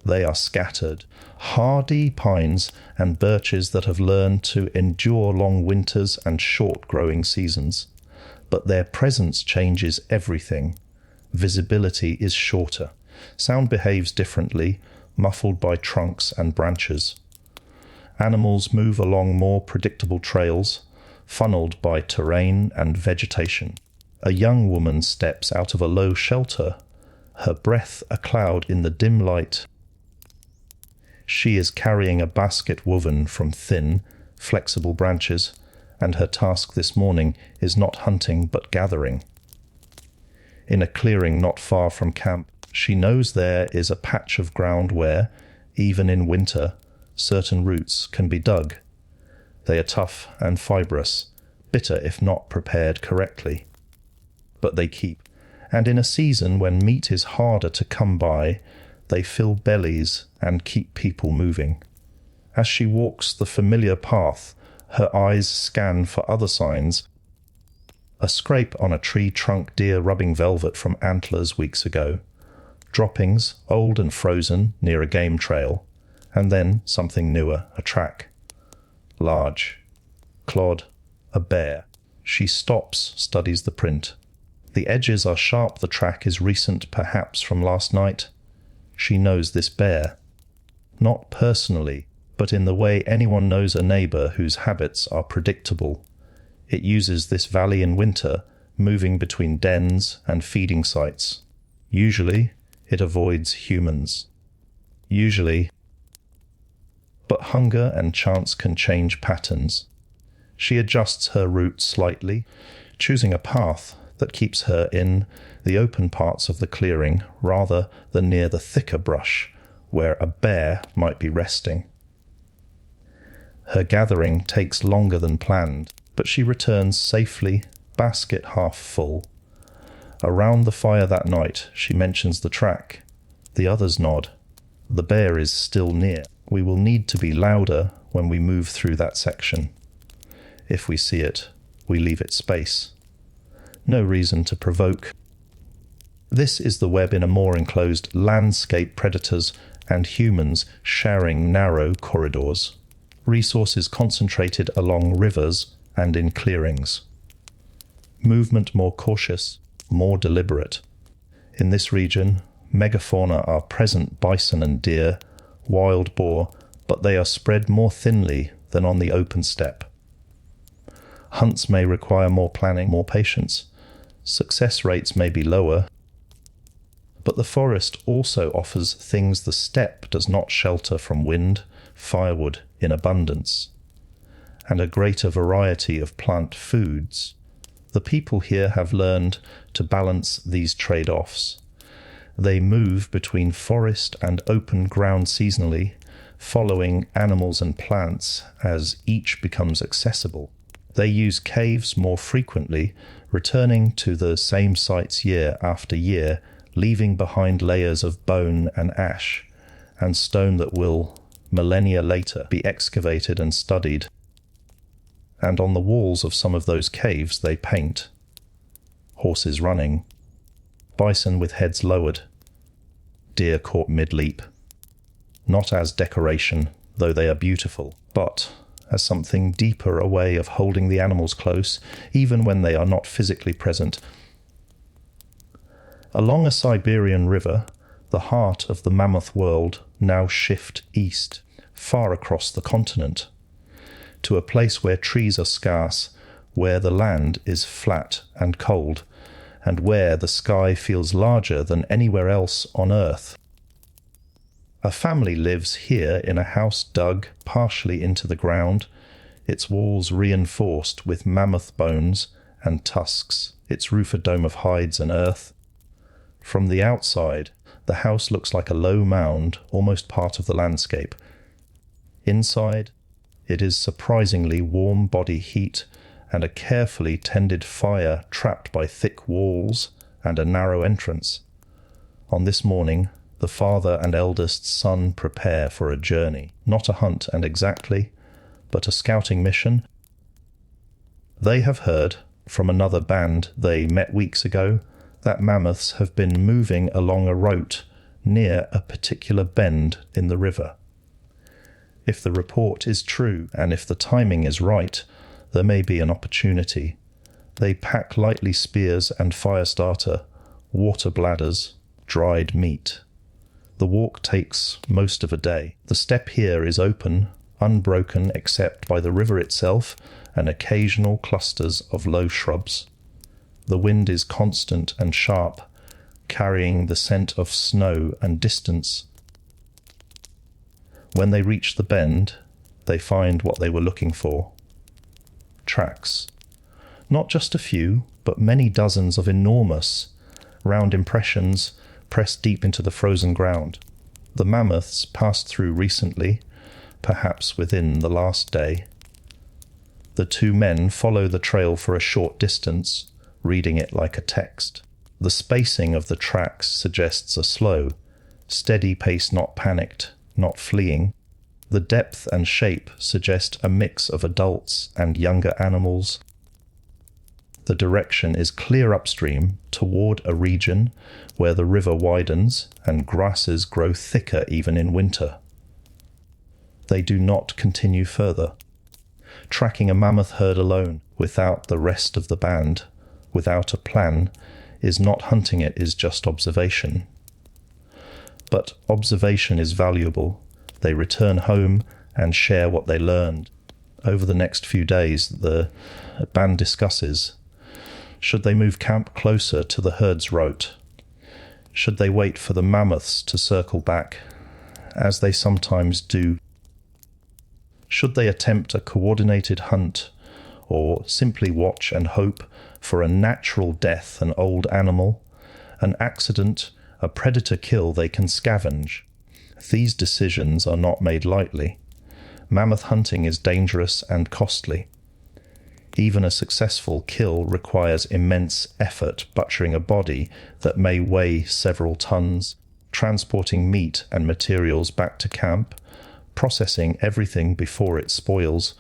They are scattered, hardy pines and birches that have learned to endure long winters and short growing seasons. But their presence changes everything. Visibility is shorter. Sound behaves differently, muffled by trunks and branches. Animals move along more predictable trails, funneled by terrain and vegetation. A young woman steps out of a low shelter, her breath a cloud in the dim light. She is carrying a basket woven from thin, flexible branches, and her task this morning is not hunting but gathering. In a clearing not far from camp, she knows there is a patch of ground where, even in winter, certain roots can be dug. They are tough and fibrous, bitter if not prepared correctly. But they keep, and in a season when meat is harder to come by, they fill bellies and keep people moving. As she walks the familiar path, her eyes scan for other signs. A scrape on a tree trunk deer rubbing velvet from antlers weeks ago. Droppings, old and frozen, near a game trail. And then something newer, a track. Large. Clod. A bear. She stops, studies the print. The edges are sharp, the track is recent, perhaps from last night. She knows this bear. Not personally, but in the way anyone knows a neighbour whose habits are predictable. It uses this valley in winter, moving between dens and feeding sites. Usually, it avoids humans. Usually, but hunger and chance can change patterns. She adjusts her route slightly, choosing a path that keeps her in the open parts of the clearing rather than near the thicker brush where a bear might be resting. Her gathering takes longer than planned, but she returns safely, basket half full. Around the fire that night, she mentions the track. The others nod. The bear is still near. We will need to be louder when we move through that section. If we see it, we leave it space. No reason to provoke. This is the web in a more enclosed landscape, predators and humans sharing narrow corridors. Resources concentrated along rivers and in clearings. Movement more cautious, more deliberate. In this region, megafauna are present: bison and deer, wild boar, but they are spread more thinly than on the open steppe. Hunts may require more planning, more patience. Success rates may be lower, but the forest also offers things the steppe does not shelter from: wind, firewood in abundance, and a greater variety of plant foods. The people here have learned to balance these trade-offs. They move between forest and open ground seasonally, following animals and plants as each becomes accessible. They use caves more frequently, returning to the same sites year after year, leaving behind layers of bone and ash, and stone that will, millennia later, be excavated and studied. And on the walls of some of those caves they paint horses running, bison with heads lowered, deer caught mid-leap, not as decoration, though they are beautiful, but as something deeper, a way of holding the animals close, even when they are not physically present. Along a Siberian river, the heart of the mammoth world now shift east, far across the continent, to a place where trees are scarce, where the land is flat and cold, and where the sky feels larger than anywhere else on Earth. A family lives here in a house dug partially into the ground, its walls reinforced with mammoth bones and tusks, its roof a dome of hides and earth. From the outside, the house looks like a low mound, almost part of the landscape. Inside, it is surprisingly warm body heat and a carefully tended fire trapped by thick walls and a narrow entrance. On this morning, the father and eldest son prepare for a journey, not a hunt and exactly, but a scouting mission. They have heard from another band they met weeks ago that mammoths have been moving along a route near a particular bend in the river. If the report is true and if the timing is right, there may be an opportunity. They pack lightly spears and fire starter, water bladders, dried meat. The walk takes most of a day. The steppe here is open, unbroken except by the river itself and occasional clusters of low shrubs. The wind is constant and sharp, carrying the scent of snow and distance. When they reach the bend, they find what they were looking for. Tracks. Not just a few, but many dozens of enormous, round impressions pressed deep into the frozen ground. The mammoths passed through recently, perhaps within the last day. The two men follow the trail for a short distance, reading it like a text. The spacing of the tracks suggests a slow, steady pace, not panicked, not fleeing. The depth and shape suggest a mix of adults and younger animals. The direction is clear upstream toward a region where the river widens and grasses grow thicker even in winter. They do not continue further. Tracking a mammoth herd alone, without the rest of the band, without a plan, is not hunting, it is just observation. But observation is valuable. They return home and share what they learned. Over the next few days, the band discusses: should they move camp closer to the herd's route? Should they wait for the mammoths to circle back, as they sometimes do? Should they attempt a coordinated hunt, or simply watch and hope for a natural death, an old animal, an accident, a predator kill they can scavenge? These decisions are not made lightly. Mammoth hunting is dangerous and costly. Even a successful kill requires immense effort, butchering a body that may weigh several tons, transporting meat and materials back to camp, processing everything before it spoils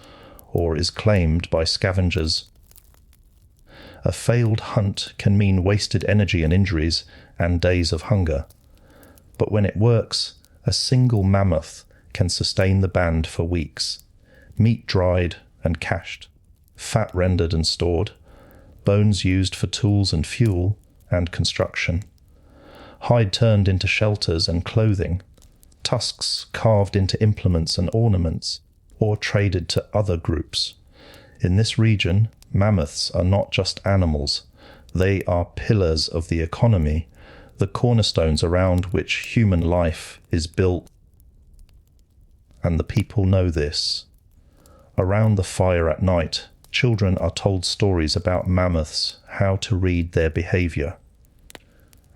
or is claimed by scavengers. A failed hunt can mean wasted energy and injuries and days of hunger. But when it works, a single mammoth can sustain the band for weeks. Meat dried and cached, fat rendered and stored, bones used for tools and fuel and construction, hide turned into shelters and clothing, tusks carved into implements and ornaments, or traded to other groups. In this region, mammoths are not just animals. They are pillars of the economy, the cornerstones around which human life is built. And the people know this. Around the fire at night, children are told stories about mammoths, how to read their behavior.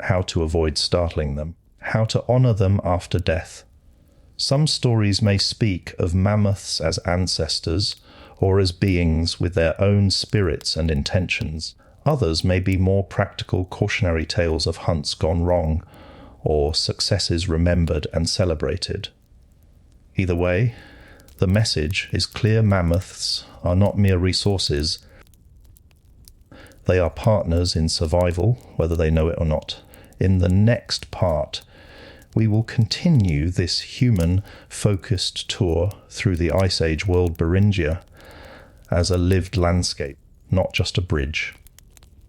how to avoid startling them, how to honor them after death. Some stories may speak of mammoths as ancestors or as beings with their own spirits and intentions. Others may be more practical cautionary tales of hunts gone wrong or successes remembered and celebrated. Either way, the message is clear: mammoths are not mere resources. They are partners in survival, whether they know it or not. In the next part, we will continue this human-focused tour through the Ice Age world Beringia as a lived landscape, not just a bridge.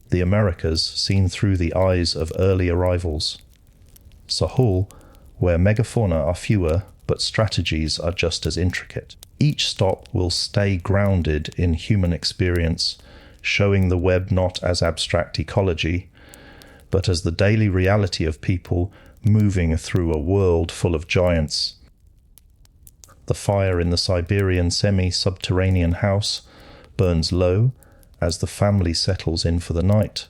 The Americas seen through the eyes of early arrivals. Sahul, where megafauna are fewer, but strategies are just as intricate. Each stop will stay grounded in human experience, showing the web not as abstract ecology, but as the daily reality of people moving through a world full of giants. The fire in the Siberian semi-subterranean house burns low as the family settles in for the night.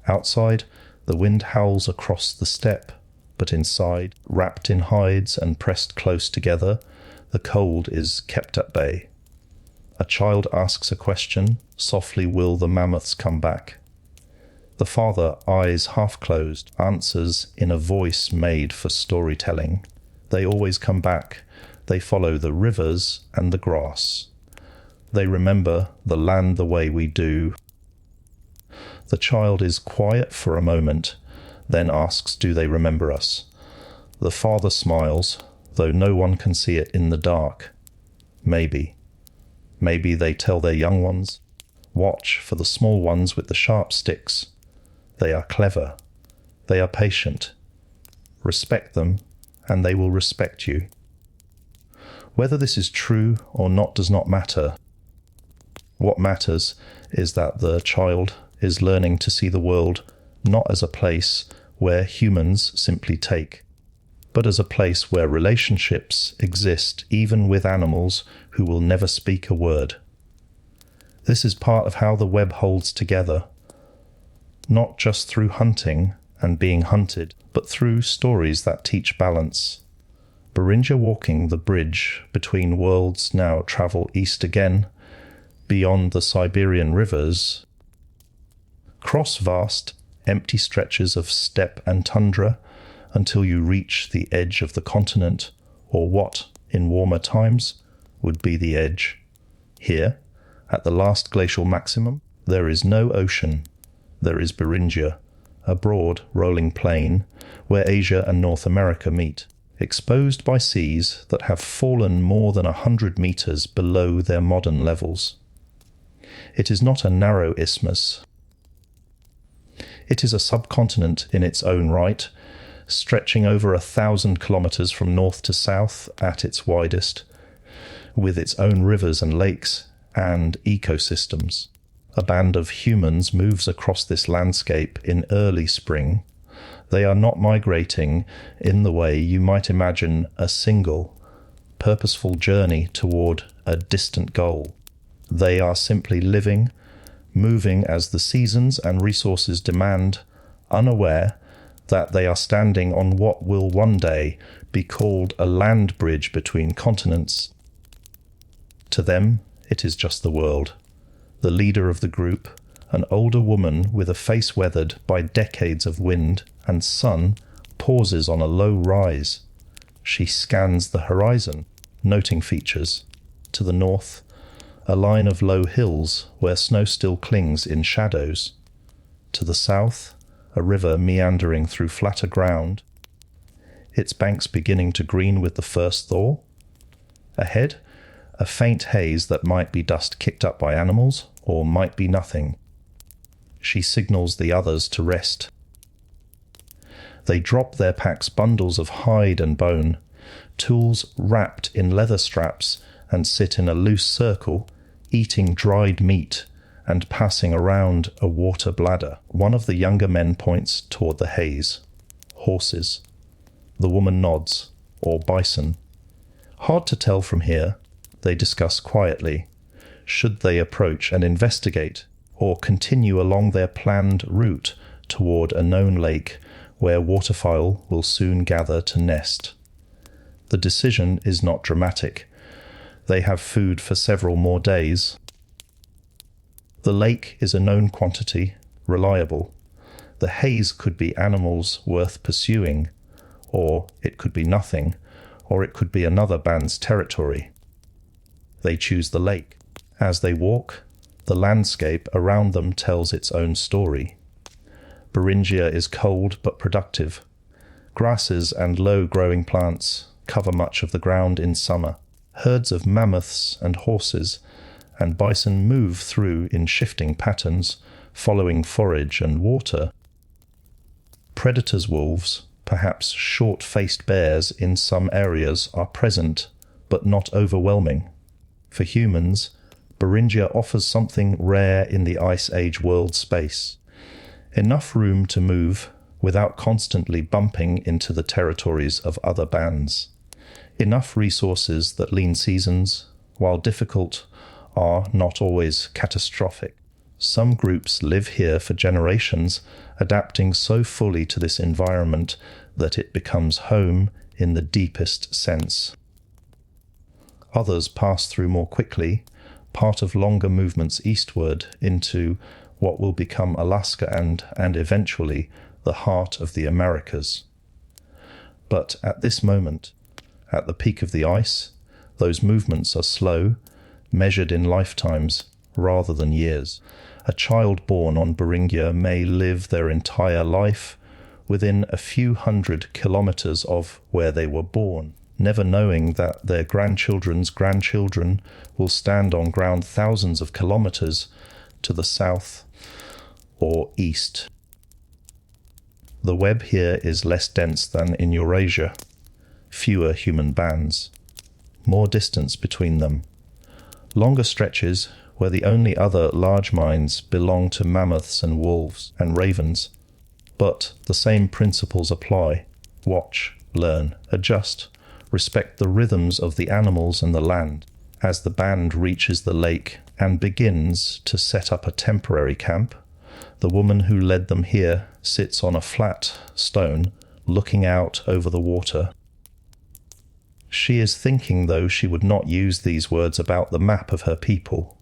Outside, the wind howls across the steppe, but inside, wrapped in hides and pressed close together, the cold is kept at bay. A child asks a question, softly will the mammoths come back. The father, eyes half closed, answers in a voice made for storytelling. They always come back. They follow the rivers and the grass. They remember the land the way we do. The child is quiet for a moment, then asks, do they remember us? The father smiles, though no one can see it in the dark. Maybe. Maybe they tell their young ones, watch for the small ones with the sharp sticks. They are clever. They are patient. Respect them, and they will respect you. Whether this is true or not does not matter. What matters is that the child is learning to see the world not as a place where humans simply take, but as a place where relationships exist even with animals who will never speak a word. This is part of how the web holds together, not just through hunting and being hunted, but through stories that teach balance. Beringia walking the bridge between worlds now travel east again, beyond the Siberian rivers, cross vast, empty stretches of steppe and tundra until you reach the edge of the continent, or what, in warmer times, would be the edge. Here, at the Last Glacial Maximum, there is no ocean. There is Beringia, a broad, rolling plain where Asia and North America meet, exposed by seas that have fallen more than 100 meters below their modern levels. It is not a narrow isthmus. It is a subcontinent in its own right, stretching over 1,000 kilometers from north to south at its widest, with its own rivers and lakes and ecosystems. A band of humans moves across this landscape in early spring. They are not migrating in the way you might imagine a single, purposeful journey toward a distant goal. They are simply living, moving as the seasons and resources demand, unaware that they are standing on what will one day be called a land bridge between continents. To them, it is just the world. The leader of the group, an older woman with a face weathered by decades of wind and sun, pauses on a low rise. She scans the horizon, noting features. To the north, a line of low hills where snow still clings in shadows. To the south, a river meandering through flatter ground, its banks beginning to green with the first thaw. Ahead, a faint haze that might be dust kicked up by animals, or might be nothing. She signals the others to rest. They drop their packs bundles of hide and bone, tools wrapped in leather straps, and sit in a loose circle, eating dried meat and passing around a water bladder. One of the younger men points toward the haze. Horses. The woman nods, or bison. Hard to tell from here. They discuss quietly. Should they approach and investigate, or continue along their planned route toward a known lake where waterfowl will soon gather to nest. The decision is not dramatic. They have food for several more days. The lake is a known quantity, reliable. The haze could be animals worth pursuing, or it could be nothing, or it could be another band's territory. They choose the lake. As they walk, the landscape around them tells its own story. Beringia is cold but productive. Grasses and low-growing plants cover much of the ground in summer. Herds of mammoths and horses and bison move through in shifting patterns, following forage and water. Predators' wolves, perhaps short-faced bears in some areas, are present, but not overwhelming. For humans, Beringia offers something rare in the Ice Age world space. Enough room to move without constantly bumping into the territories of other bands. Enough resources that lean seasons, while difficult, are not always catastrophic. Some groups live here for generations, adapting so fully to this environment that it becomes home in the deepest sense. Others pass through more quickly, part of longer movements eastward into what will become Alaska and eventually the heart of the Americas. But at this moment, at the peak of the ice, those movements are slow, measured in lifetimes rather than years. A child born on Beringia may live their entire life within a few hundred kilometers of where they were born, never knowing that their grandchildren's grandchildren will stand on ground thousands of kilometers to the south or east. The web here is less dense than in Eurasia. Fewer human bands. More distance between them. Longer stretches where the only other large minds belong to mammoths and wolves and ravens. But the same principles apply. Watch, learn, adjust, respect the rhythms of the animals and the land. As the band reaches the lake and begins to set up a temporary camp, the woman who led them here sits on a flat stone, looking out over the water. She is thinking, though, she would not use these words about the map of her people.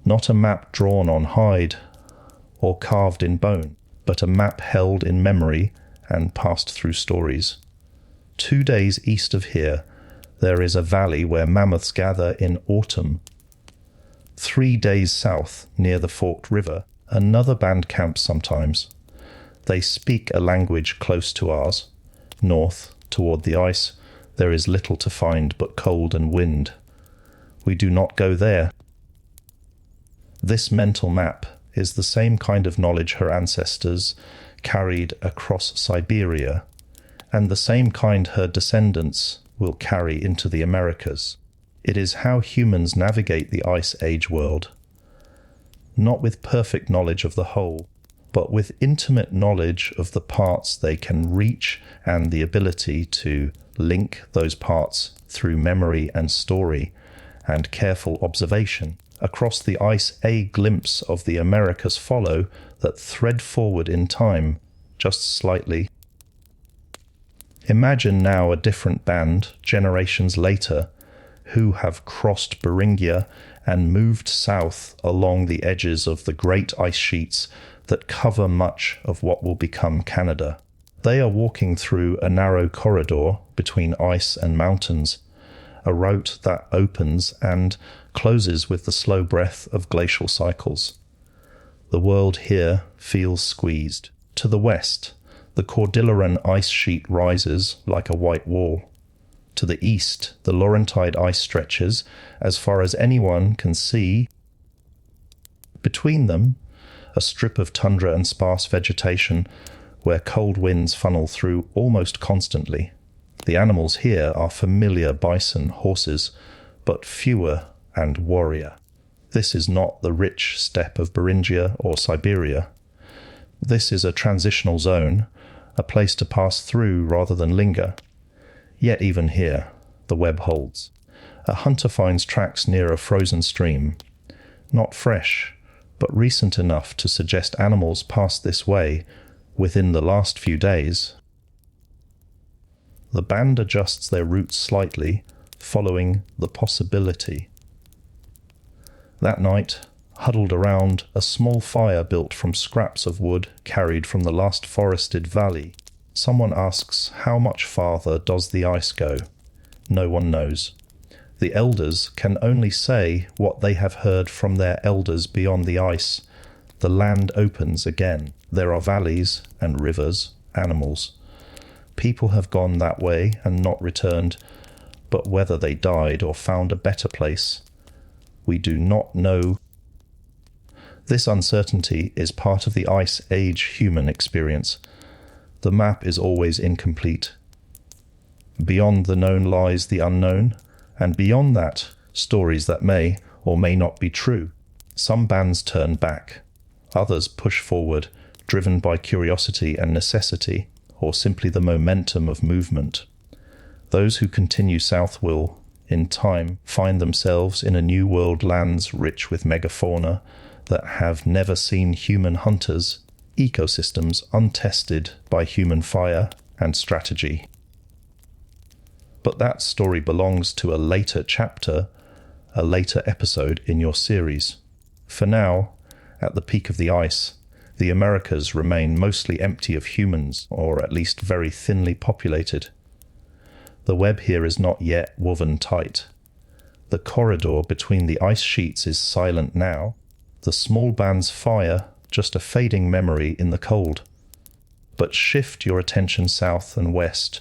Not a map drawn on hide or carved in bone, but a map held in memory and passed through stories. 2 days east of here, there is a valley where mammoths gather in autumn. 3 days south, near the forked river, another band camps sometimes. They speak a language close to ours. North, toward the ice, there is little to find but cold and wind. We do not go there. This mental map is the same kind of knowledge her ancestors carried across Siberia, and the same kind her descendants will carry into the Americas. It is how humans navigate the Ice Age world. Not with perfect knowledge of the whole, but with intimate knowledge of the parts they can reach and the ability to link those parts through memory and story and careful observation. Across the ice, a glimpse of the Americas follow that thread forward in time, just slightly. Imagine now a different band, generations later, who have crossed Beringia and moved south along the edges of the great ice sheets that cover much of what will become Canada. They are walking through a narrow corridor between ice and mountains, a route that opens and closes with the slow breath of glacial cycles. The world here feels squeezed. To the west, the Cordilleran ice sheet rises like a white wall. To the east, the Laurentide ice stretches as far as anyone can see. Between them, a strip of tundra and sparse vegetation where cold winds funnel through almost constantly. The animals here are familiar bison, horses, but fewer and warrior. This is not the rich steppe of Beringia or Siberia. This is a transitional zone, a place to pass through rather than linger. Yet even here, the web holds. A hunter finds tracks near a frozen stream, not fresh, but recent enough to suggest animals passed this way within the last few days. The band adjusts their routes slightly, following the possibility. That night, huddled around a small fire built from scraps of wood carried from the last forested valley, someone asks, how much farther does the ice go? No one knows. The elders can only say what they have heard from their elders beyond the ice. The land opens again. There are valleys and rivers, animals. People have gone that way and not returned, but whether they died or found a better place, we do not know. This uncertainty is part of the Ice Age human experience. The map is always incomplete. Beyond the known lies the unknown, and beyond that, stories that may or may not be true. Some bands turn back. Others push forward, driven by curiosity and necessity, or simply the momentum of movement. Those who continue south will, in time, find themselves in a new world lands rich with megafauna that have never seen human hunters, ecosystems untested by human fire and strategy. But that story belongs to a later chapter, a later episode in your series. For now, at the peak of the ice, the Americas remain mostly empty of humans, or at least very thinly populated. The web here is not yet woven tight. The corridor between the ice sheets is silent now, the small band's fire just a fading memory in the cold. But shift your attention south and west,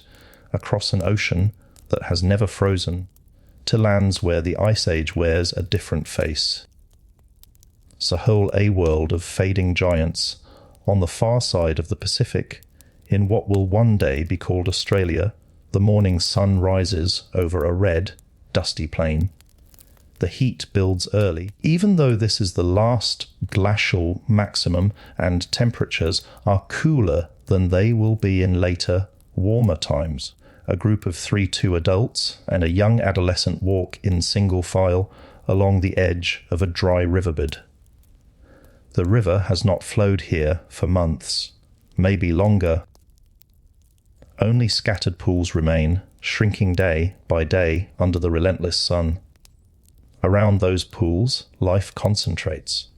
across an ocean that has never frozen, to lands where the Ice Age wears a different face. Sahul, a world of fading giants, on the far side of the Pacific, in what will one day be called Australia, the morning sun rises over a red, dusty plain. The heat builds early, even though this is the last glacial maximum and temperatures are cooler than they will be in later, warmer times. A group of 3-2 adults and a young adolescent walk in single file along the edge of a dry riverbed. The river has not flowed here for months, maybe longer. Only scattered pools remain, shrinking day by day under the relentless sun. Around those pools, life concentrates.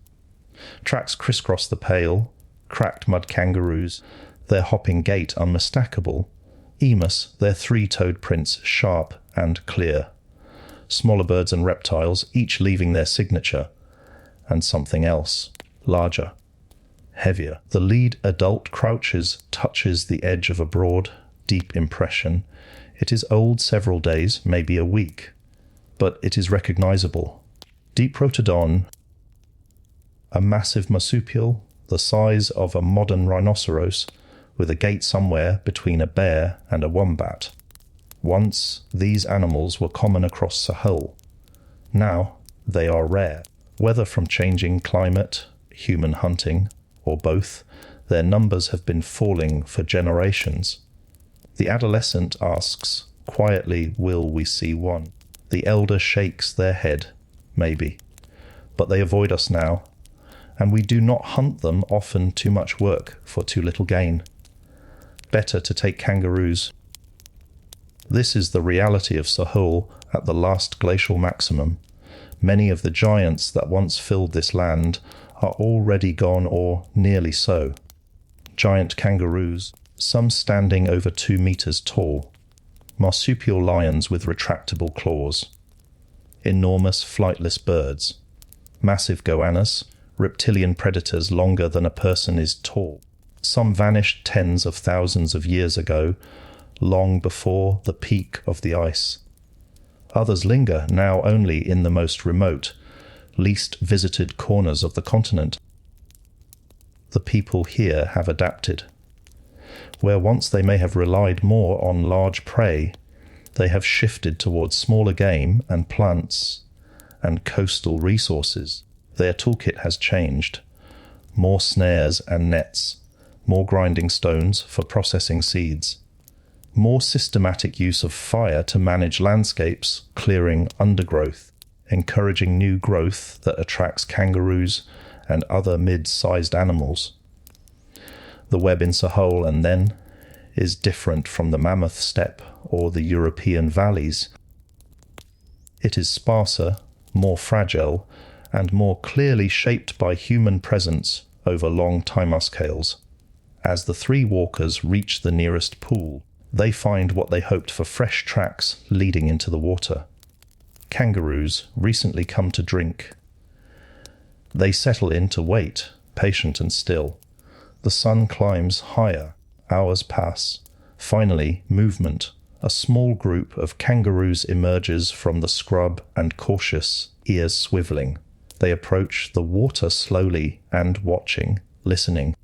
Tracks crisscross the pale, cracked mud kangaroos, their hopping gait unmistakable. Emus, their 3-toed prints sharp and clear. Smaller birds and reptiles, each leaving their signature. And something else, larger, heavier. The lead adult crouches, touches the edge of a broad, deep impression. It is old several days, maybe a week, but it is recognizable. Deep-Rotodon, a massive marsupial, the size of a modern rhinoceros, with a gait somewhere between a bear and a wombat. Once, these animals were common across Sahul. Now, they are rare. Whether from changing climate, human hunting, or both, their numbers have been falling for generations. The adolescent asks, quietly, will we see one? The elder shakes their head, maybe. But they avoid us now, and we do not hunt them, often too much work for too little gain. Better to take kangaroos. This is the reality of Sahul at the last glacial maximum. Many of the giants that once filled this land are already gone or nearly so. Giant kangaroos, some standing over 2 meters tall. Marsupial lions with retractable claws. Enormous flightless birds. Massive goannas, reptilian predators longer than a person is tall. Some vanished tens of thousands of years ago, long before the peak of the ice. Others linger now only in the most remote, least visited corners of the continent. The people here have adapted. Where once they may have relied more on large prey, they have shifted towards smaller game and plants and coastal resources. Their toolkit has changed. More snares and nets. More grinding stones for processing seeds. More systematic use of fire to manage landscapes, clearing undergrowth, encouraging new growth that attracts kangaroos and other mid-sized animals. The web in Sahol and then is different from the mammoth steppe or the European valleys. It is sparser, more fragile, and more clearly shaped by human presence over long timescales. As the three walkers reach the nearest pool, they find what they hoped for: fresh tracks leading into the water. Kangaroos recently come to drink. They settle in to wait, patient and still. The sun climbs higher, hours pass. Finally, movement. A small group of kangaroos emerges from the scrub and cautious, ears swiveling. They approach the water slowly and watching, listening.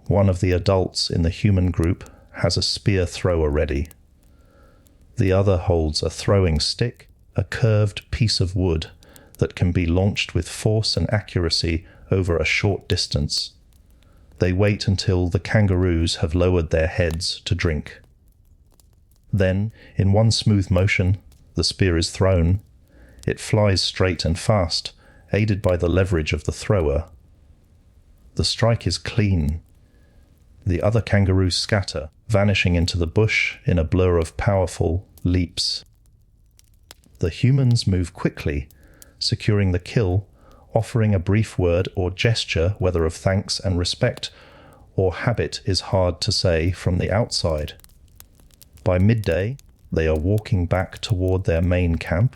One of the adults in the human group has a spear thrower ready. The other holds a throwing stick, a curved piece of wood that can be launched with force and accuracy over a short distance. They wait until the kangaroos have lowered their heads to drink. Then, in one smooth motion, the spear is thrown. It flies straight and fast, aided by the leverage of the thrower. The strike is clean. The other kangaroos scatter, vanishing into the bush in a blur of powerful leaps. The humans move quickly, securing the kill, offering a brief word or gesture, whether of thanks and respect or habit is hard to say from the outside. By midday, they are walking back toward their main camp,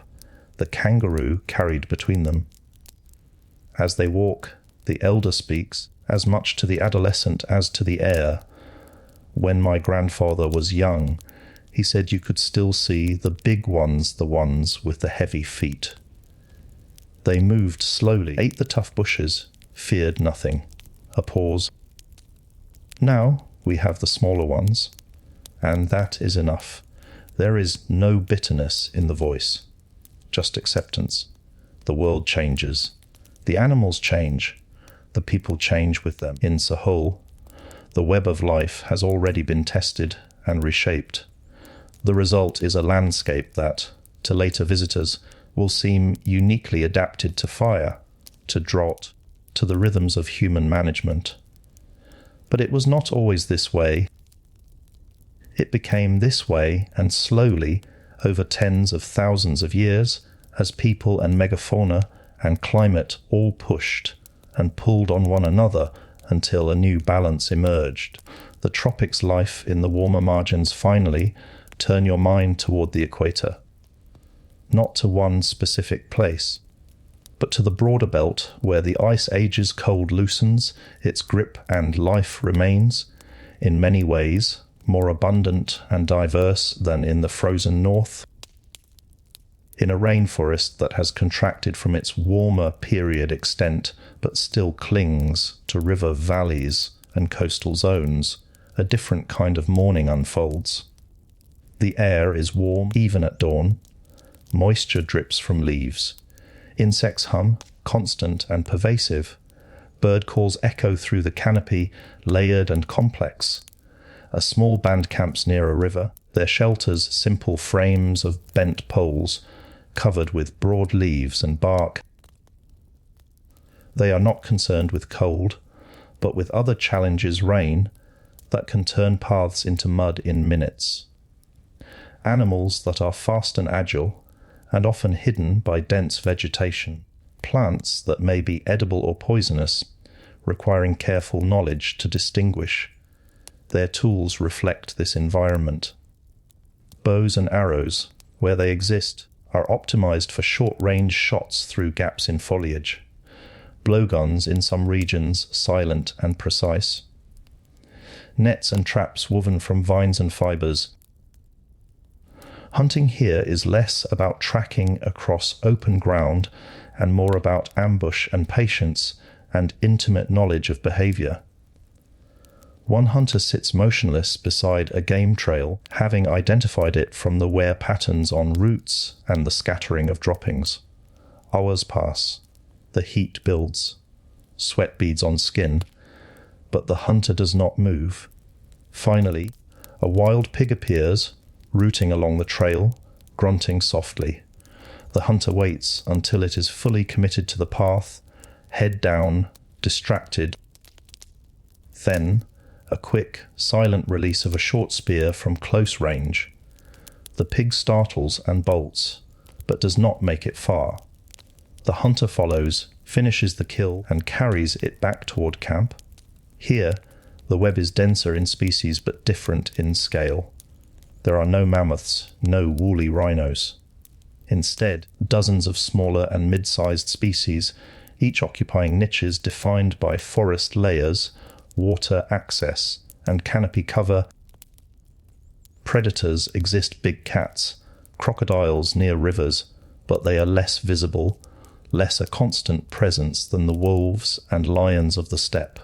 the kangaroo carried between them. As they walk, the elder speaks, as much to the adolescent as to the heir. When my grandfather was young, he said you could still see the big ones, the ones with the heavy feet. They moved slowly, ate the tough bushes, feared nothing. A pause. Now we have the smaller ones, and that is enough. There is no bitterness in the voice, just acceptance. The world changes. The animals change. The people change with them. In Sahol, the web of life has already been tested and reshaped. The result is a landscape that, to later visitors, will seem uniquely adapted to fire, to drought, to the rhythms of human management. But it was not always this way. It became this way, and slowly, over tens of thousands of years, as people and megafauna and climate all pushed and pulled on one another until a new balance emerged. The tropics' life in the warmer margins finally turn your mind toward the equator. Not to one specific place, but to the broader belt where the ice age's cold loosens, its grip and life remains, in many ways more abundant and diverse than in the frozen north. In a rainforest that has contracted from its warmer period extent, but still clings to river valleys and coastal zones, a different kind of morning unfolds. The air is warm even at dawn. Moisture drips from leaves. Insects hum, constant and pervasive. Bird calls echo through the canopy, layered and complex. A small band camps near a river, their shelters simple frames of bent poles, covered with broad leaves and bark. They are not concerned with cold, but with other challenges: rain, that can turn paths into mud in minutes. Animals that are fast and agile, and often hidden by dense vegetation. Plants that may be edible or poisonous, requiring careful knowledge to distinguish. Their tools reflect this environment. Bows and arrows, where they exist, are optimized for short-range shots through gaps in foliage. Blowguns in some regions silent and precise. Nets and traps woven from vines and fibers. Hunting here is less about tracking across open ground and more about ambush and patience and intimate knowledge of behavior. One hunter sits motionless beside a game trail, having identified it from the wear patterns on roots and the scattering of droppings. Hours pass. The heat builds. Sweat beads on skin. But the hunter does not move. Finally, a wild pig appears, rooting along the trail, grunting softly. The hunter waits until it is fully committed to the path, head down, distracted. Then, a quick, silent release of a short spear from close range. The pig startles and bolts, but does not make it far. The hunter follows, finishes the kill, and carries it back toward camp. Here, the web is denser in species but different in scale. There are no mammoths, no woolly rhinos. Instead, dozens of smaller and mid-sized species, each occupying niches defined by forest layers, water access, and canopy cover. Predators exist: big cats, crocodiles near rivers, but they are less visible, less a constant presence than the wolves and lions of the steppe.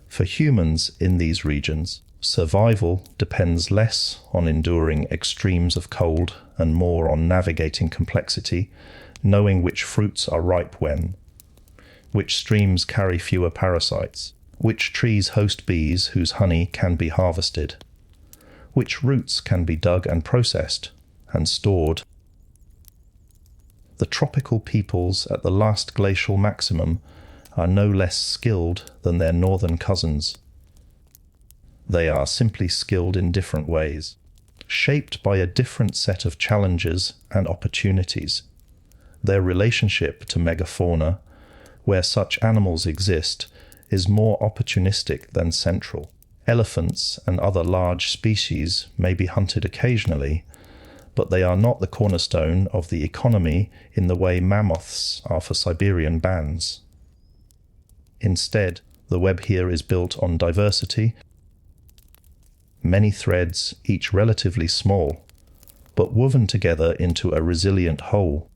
For humans in these regions, survival depends less on enduring extremes of cold and more on navigating complexity, knowing which fruits are ripe when, which streams carry fewer parasites, which trees host bees whose honey can be harvested, which roots can be dug and processed and stored. The tropical peoples at the last glacial maximum are no less skilled than their northern cousins. They are simply skilled in different ways, shaped by a different set of challenges and opportunities. Their relationship to megafauna, where such animals exist, is more opportunistic than central. Elephants and other large species may be hunted occasionally, but they are not the cornerstone of the economy in the way mammoths are for Siberian bands. Instead, the web here is built on diversity, many threads, each relatively small, but woven together into a resilient whole.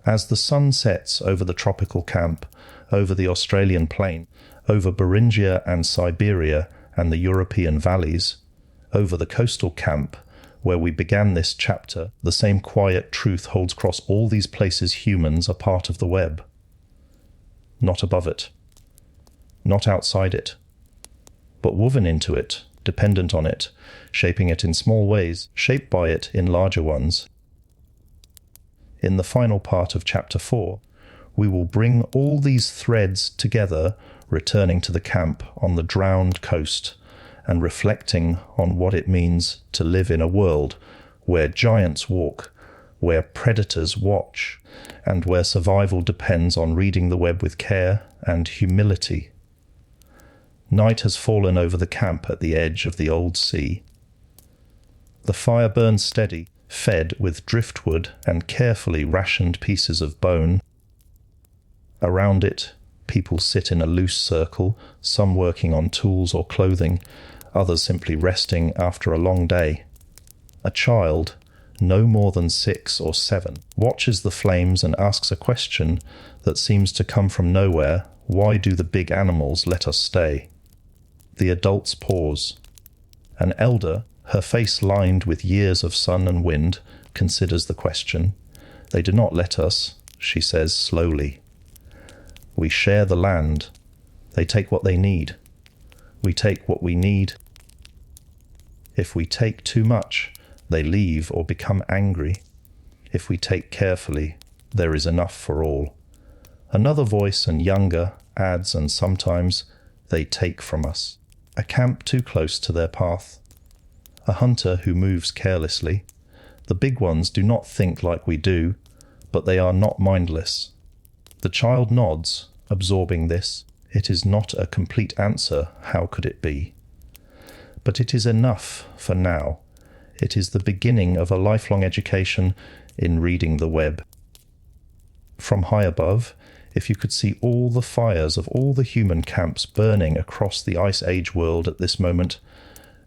As the sun sets over the tropical camp, over the Australian plain, over Beringia and Siberia and the European valleys, over the coastal camp, where we began this chapter, the same quiet truth holds across all these places. Humans are part of the web. Not above it, not outside it, but woven into it, dependent on it, shaping it in small ways, shaped by it in larger ones. In the final part of chapter 4, we will bring all these threads together, returning to the camp on the drowned coast and reflecting on what it means to live in a world where giants walk, where predators watch, and where survival depends on reading the web with care and humility. Night has fallen over the camp at the edge of the old sea. The fire burns steady, fed with driftwood and carefully rationed pieces of bone. Around it, people sit in a loose circle, some working on tools or clothing, others simply resting after a long day. A child, no more than 6 or 7, watches the flames and asks a question that seems to come from nowhere: why do the big animals let us stay? The adults pause. An elder, her face lined with years of sun and wind, considers the question. They do not let us, she says slowly. We share the land. They take what they need. We take what we need. If we take too much, they leave or become angry. If we take carefully, there is enough for all. Another voice, and younger, adds, and sometimes they take from us. A camp too close to their path. A hunter who moves carelessly. The big ones do not think like we do, but they are not mindless. The child nods, absorbing this. It is not a complete answer, how could it be? But it is enough for now. It is the beginning of a lifelong education in reading the web. From high above, if you could see all the fires of all the human camps burning across the Ice Age world at this moment,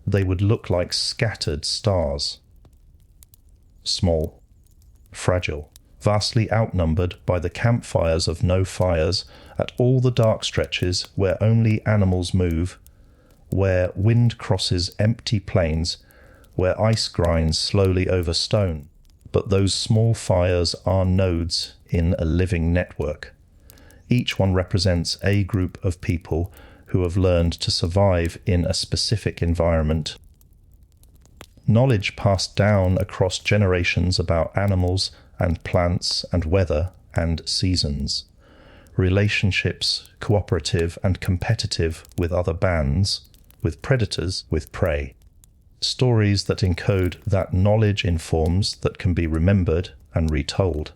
they would look like scattered stars. Small, fragile, vastly outnumbered by the campfires of no fires at all the dark stretches where only animals move, where wind crosses empty plains, where ice grinds slowly over stone. But those small fires are nodes in a living network. Each one represents a group of people who have learned to survive in a specific environment. Knowledge passed down across generations about animals and plants and weather and seasons. relationships cooperative and competitive with other bands, with predators, with prey. Stories that encode that knowledge in forms that can be remembered and retold.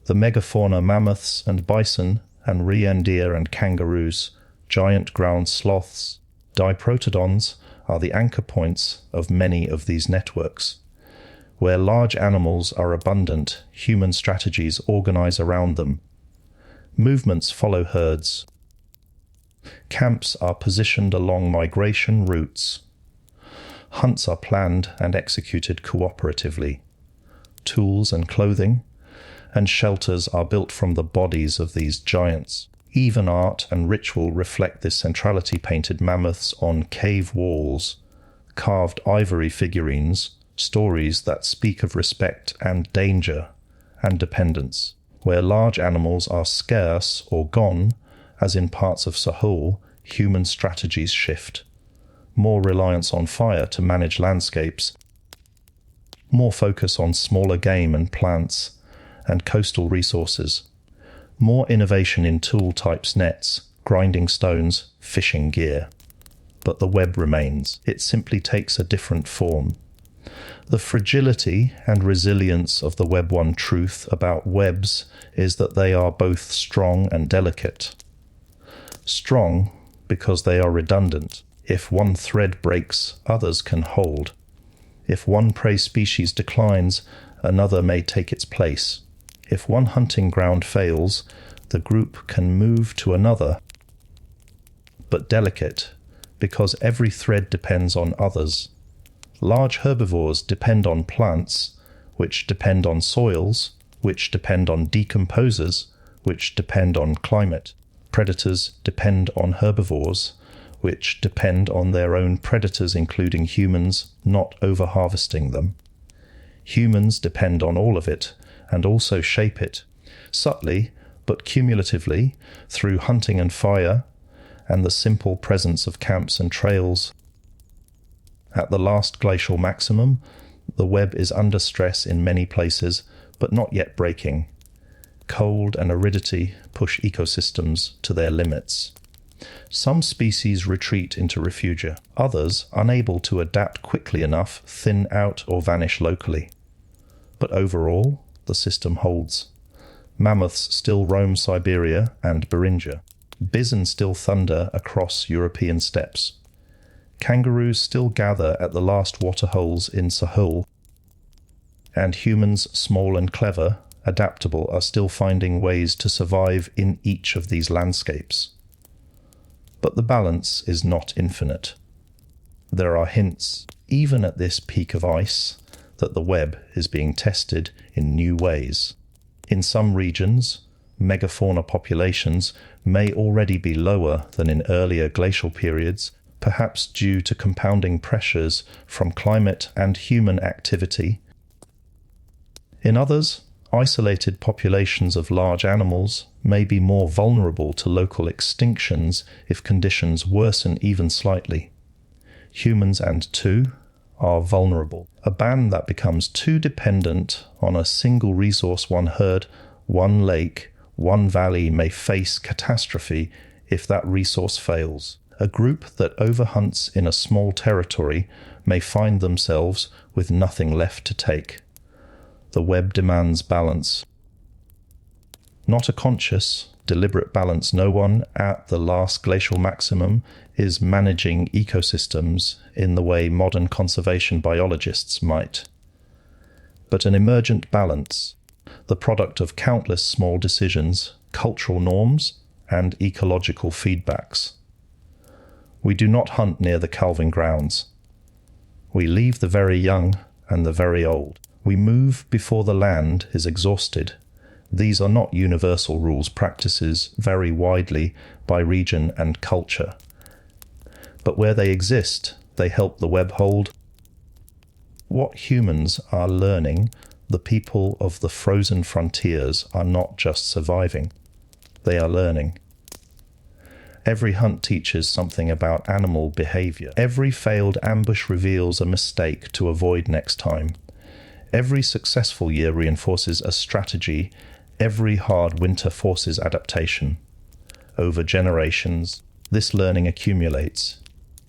The megafauna mammoths and bison and reindeer and kangaroos, giant ground sloths, diprotodons are the anchor points of many of these networks. Where large animals are abundant, human strategies organize around them. Movements follow herds. Camps are positioned along migration routes. Hunts are planned and executed cooperatively. Tools and clothing and shelters are built from the bodies of these giants. Even art and ritual reflect this centrality. Painted mammoths on cave walls, carved ivory figurines, stories that speak of respect and danger and dependence. Where large animals are scarce or gone, as in parts of Sahul, human strategies shift. More reliance on fire to manage landscapes, more focus on smaller game and plants and coastal resources, more innovation in tool types, nets, grinding stones, fishing gear. But the web remains. It simply takes a different form. The fragility and resilience of the Web 1 truth about webs is that they are both strong and delicate. Strong because they are redundant. If one thread breaks, others can hold. If one prey species declines, another may take its place. If one hunting ground fails, the group can move to another. But delicate, because every thread depends on others. Large herbivores depend on plants, which depend on soils, which depend on decomposers, which depend on climate. Predators depend on herbivores, which depend on their own predators, including humans, not over-harvesting them. Humans depend on all of it, and also shape it, subtly but cumulatively, through hunting and fire, and the simple presence of camps and trails. At the last glacial maximum, the web is under stress in many places, but not yet breaking. Cold and aridity push ecosystems to their limits. Some species retreat into refugia. Others, unable to adapt quickly enough, thin out or vanish locally. But overall, the system holds. Mammoths still roam Siberia and Beringia. Bison still thunder across European steppes. Kangaroos still gather at the last waterholes in Sahul. And humans, small and clever, adaptable, are still finding ways to survive in each of these landscapes. But the balance is not infinite. There are hints, even at this peak of ice, that the web is being tested in new ways. In some regions, megafauna populations may already be lower than in earlier glacial periods, perhaps due to compounding pressures from climate and human activity. In others, isolated populations of large animals may be more vulnerable to local extinctions if conditions worsen even slightly. Humans too are vulnerable. A band that becomes too dependent on a single resource, one herd, one lake, one valley, may face catastrophe if that resource fails. A group that overhunts in a small territory may find themselves with nothing left to take. The web demands balance. Not a conscious, deliberate balance. No one at the last glacial maximum is managing ecosystems in the way modern conservation biologists might. But an emergent balance, the product of countless small decisions, cultural norms, and ecological feedbacks. We do not hunt near the calving grounds. We leave the very young and the very old. We move before the land is exhausted. These are not universal rules. Practices vary widely by region and culture. But where they exist, they help the web hold. What humans are learning, the people of the frozen frontiers are not just surviving. They are learning. Every hunt teaches something about animal behavior. Every failed ambush reveals a mistake to avoid next time. Every successful year reinforces a strategy Every hard winter forces adaptation. Over generations, this learning accumulates.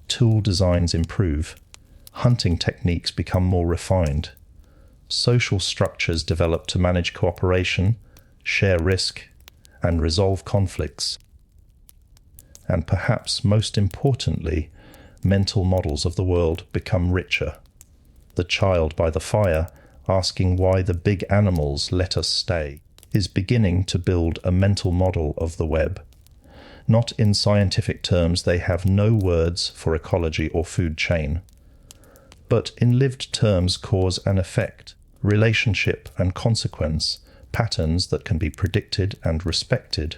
Tool designs improve. Hunting techniques become more refined. Social structures develop to manage cooperation, share risk, and resolve conflicts. And perhaps most importantly, mental models of the world become richer. The child by the fire, asking why the big animals let us stay, is beginning to build a mental model of the web. Not in scientific terms, they have no words for ecology or food chain, but in lived terms cause and effect, relationship and consequence, patterns that can be predicted and respected.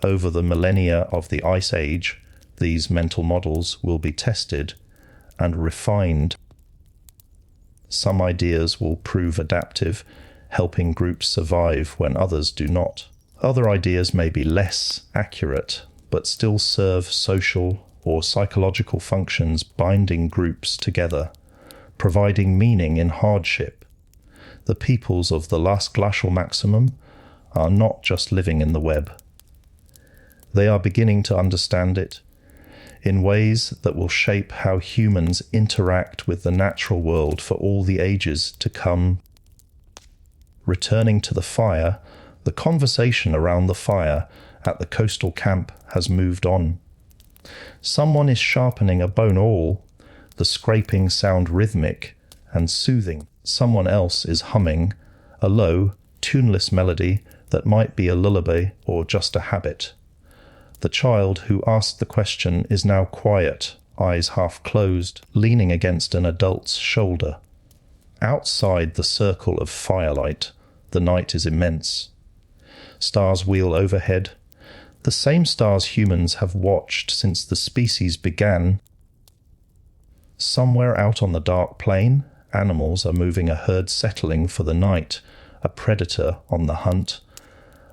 Over the millennia of the Ice Age, these mental models will be tested and refined. Some ideas will prove adaptive, helping groups survive when others do not. Other ideas may be less accurate, but still serve social or psychological functions, binding groups together, providing meaning in hardship. The peoples of the Last Glacial Maximum are not just living in the web. They are beginning to understand it in ways that will shape how humans interact with the natural world for all the ages to come. Returning to the fire, the conversation around the fire at the coastal camp has moved on. Someone is sharpening a bone awl, the scraping sound rhythmic and soothing. Someone else is humming a low, tuneless melody that might be a lullaby or just a habit. The child who asked the question is now quiet, eyes half closed, leaning against an adult's shoulder. Outside the circle of firelight, the night is immense. Stars wheel overhead, the same stars humans have watched since the species began. Somewhere out on the dark plain, animals are moving, a herd settling for the night, a predator on the hunt,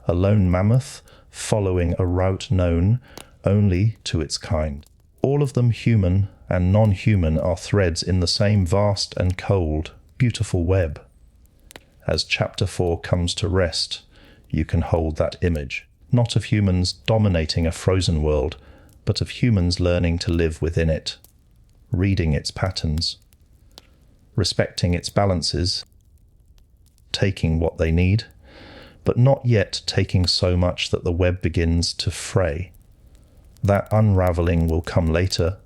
a lone mammoth following a route known only to its kind. All of them, human and non-human, are threads in the same vast and cold, beautiful web. As Chapter 4 comes to rest, you can hold that image, not of humans dominating a frozen world, but of humans learning to live within it, reading its patterns, respecting its balances, taking what they need, but not yet taking so much that the web begins to fray. That unraveling will come later,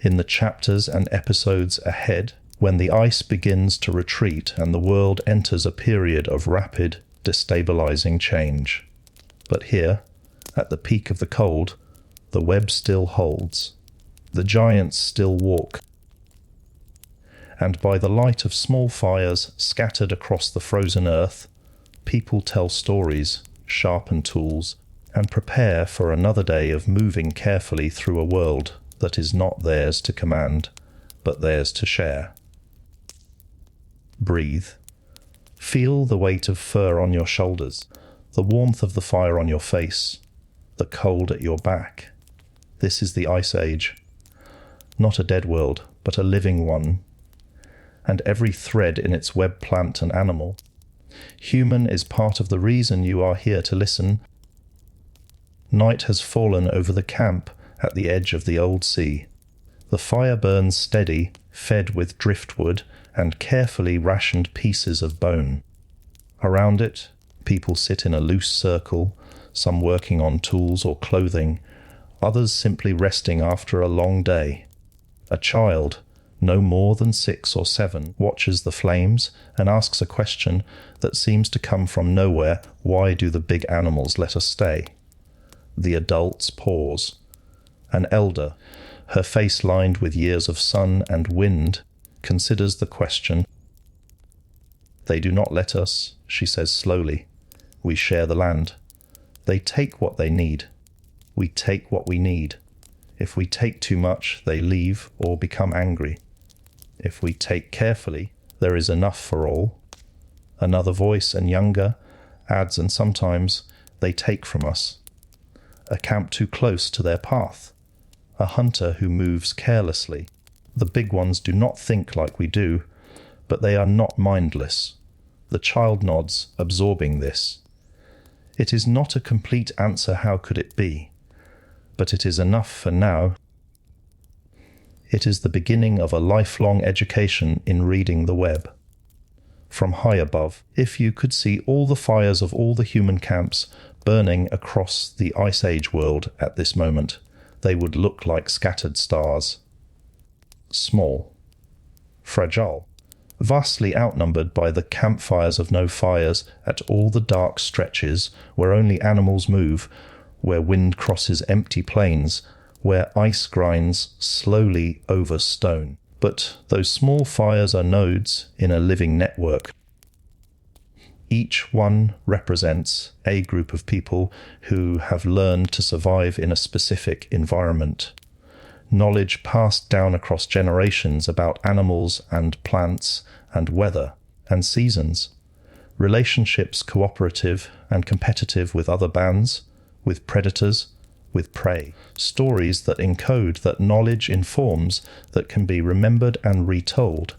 in the chapters and episodes ahead, when the ice begins to retreat and the world enters a period of rapid, destabilizing change. But here, at the peak of the cold, the web still holds. The giants still walk. And by the light of small fires scattered across the frozen earth, people tell stories, sharpen tools, and prepare for another day of moving carefully through a world that is not theirs to command, but theirs to share. Breathe. Feel the weight of fur on your shoulders, the warmth of the fire on your face, the cold at your back. This is the Ice Age. Not a dead world, but a living one. And every thread in its web, plant and animal. Human is part of the reason you are here to listen. Night has fallen over the camp at the edge of the old sea. The fire burns steady, fed with driftwood and carefully rationed pieces of bone. Around it, people sit in a loose circle, some working on tools or clothing, others simply resting after a long day. A child, no more than 6 or 7, watches the flames and asks a question that seems to come from nowhere. Why do the big animals let us stay? The adults pause. An elder, her face lined with years of sun and wind, considers the question. They do not let us, she says slowly. We share the land. They take what they need. We take what we need. If we take too much, they leave or become angry. If we take carefully, there is enough for all. Another voice, and younger, adds, and sometimes they take from us. A camp too close to their path. A hunter who moves carelessly. The big ones do not think like we do, but they are not mindless. The child nods, absorbing this. It is not a complete answer, how could it be? But it is enough for now. It is the beginning of a lifelong education in reading the web. From high above, if you could see all the fires of all the human camps burning across the Ice Age world at this moment, they would look like scattered stars. Small, fragile, vastly outnumbered by the campfires of no fires at all the dark stretches where only animals move, where wind crosses empty plains, where ice grinds slowly over stone. But those small fires are nodes in a living network. Each one represents a group of people who have learned to survive in a specific environment. Knowledge passed down across generations about animals and plants and weather and seasons. Relationships cooperative and competitive with other bands, with predators, with prey. Stories that encode, that knowledge informs, that can be remembered and retold.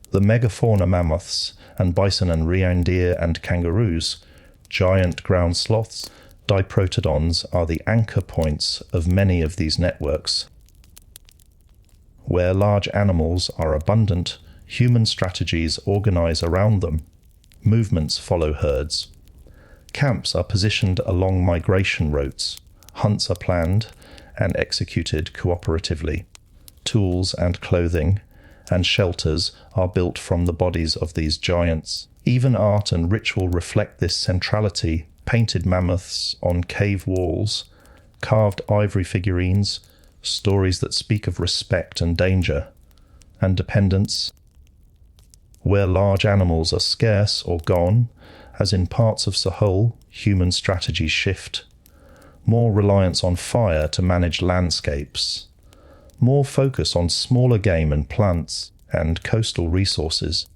The Megafauna mammoths and bison and reindeer and kangaroos, giant ground sloths, diprotodons are the anchor points of many of these networks. Where large animals are abundant, human strategies organize around them. Movements follow herds. Camps are positioned along migration routes. Hunts are planned and executed cooperatively. Tools and clothing and shelters are built from the bodies of these giants. Even art and ritual reflect this centrality. Painted mammoths on cave walls, carved ivory figurines, stories that speak of respect and danger, and dependence. Where large animals are scarce or gone, as in parts of Sahul, human strategies shift. More reliance on fire to manage landscapes. More focus on smaller game and plants and coastal resources.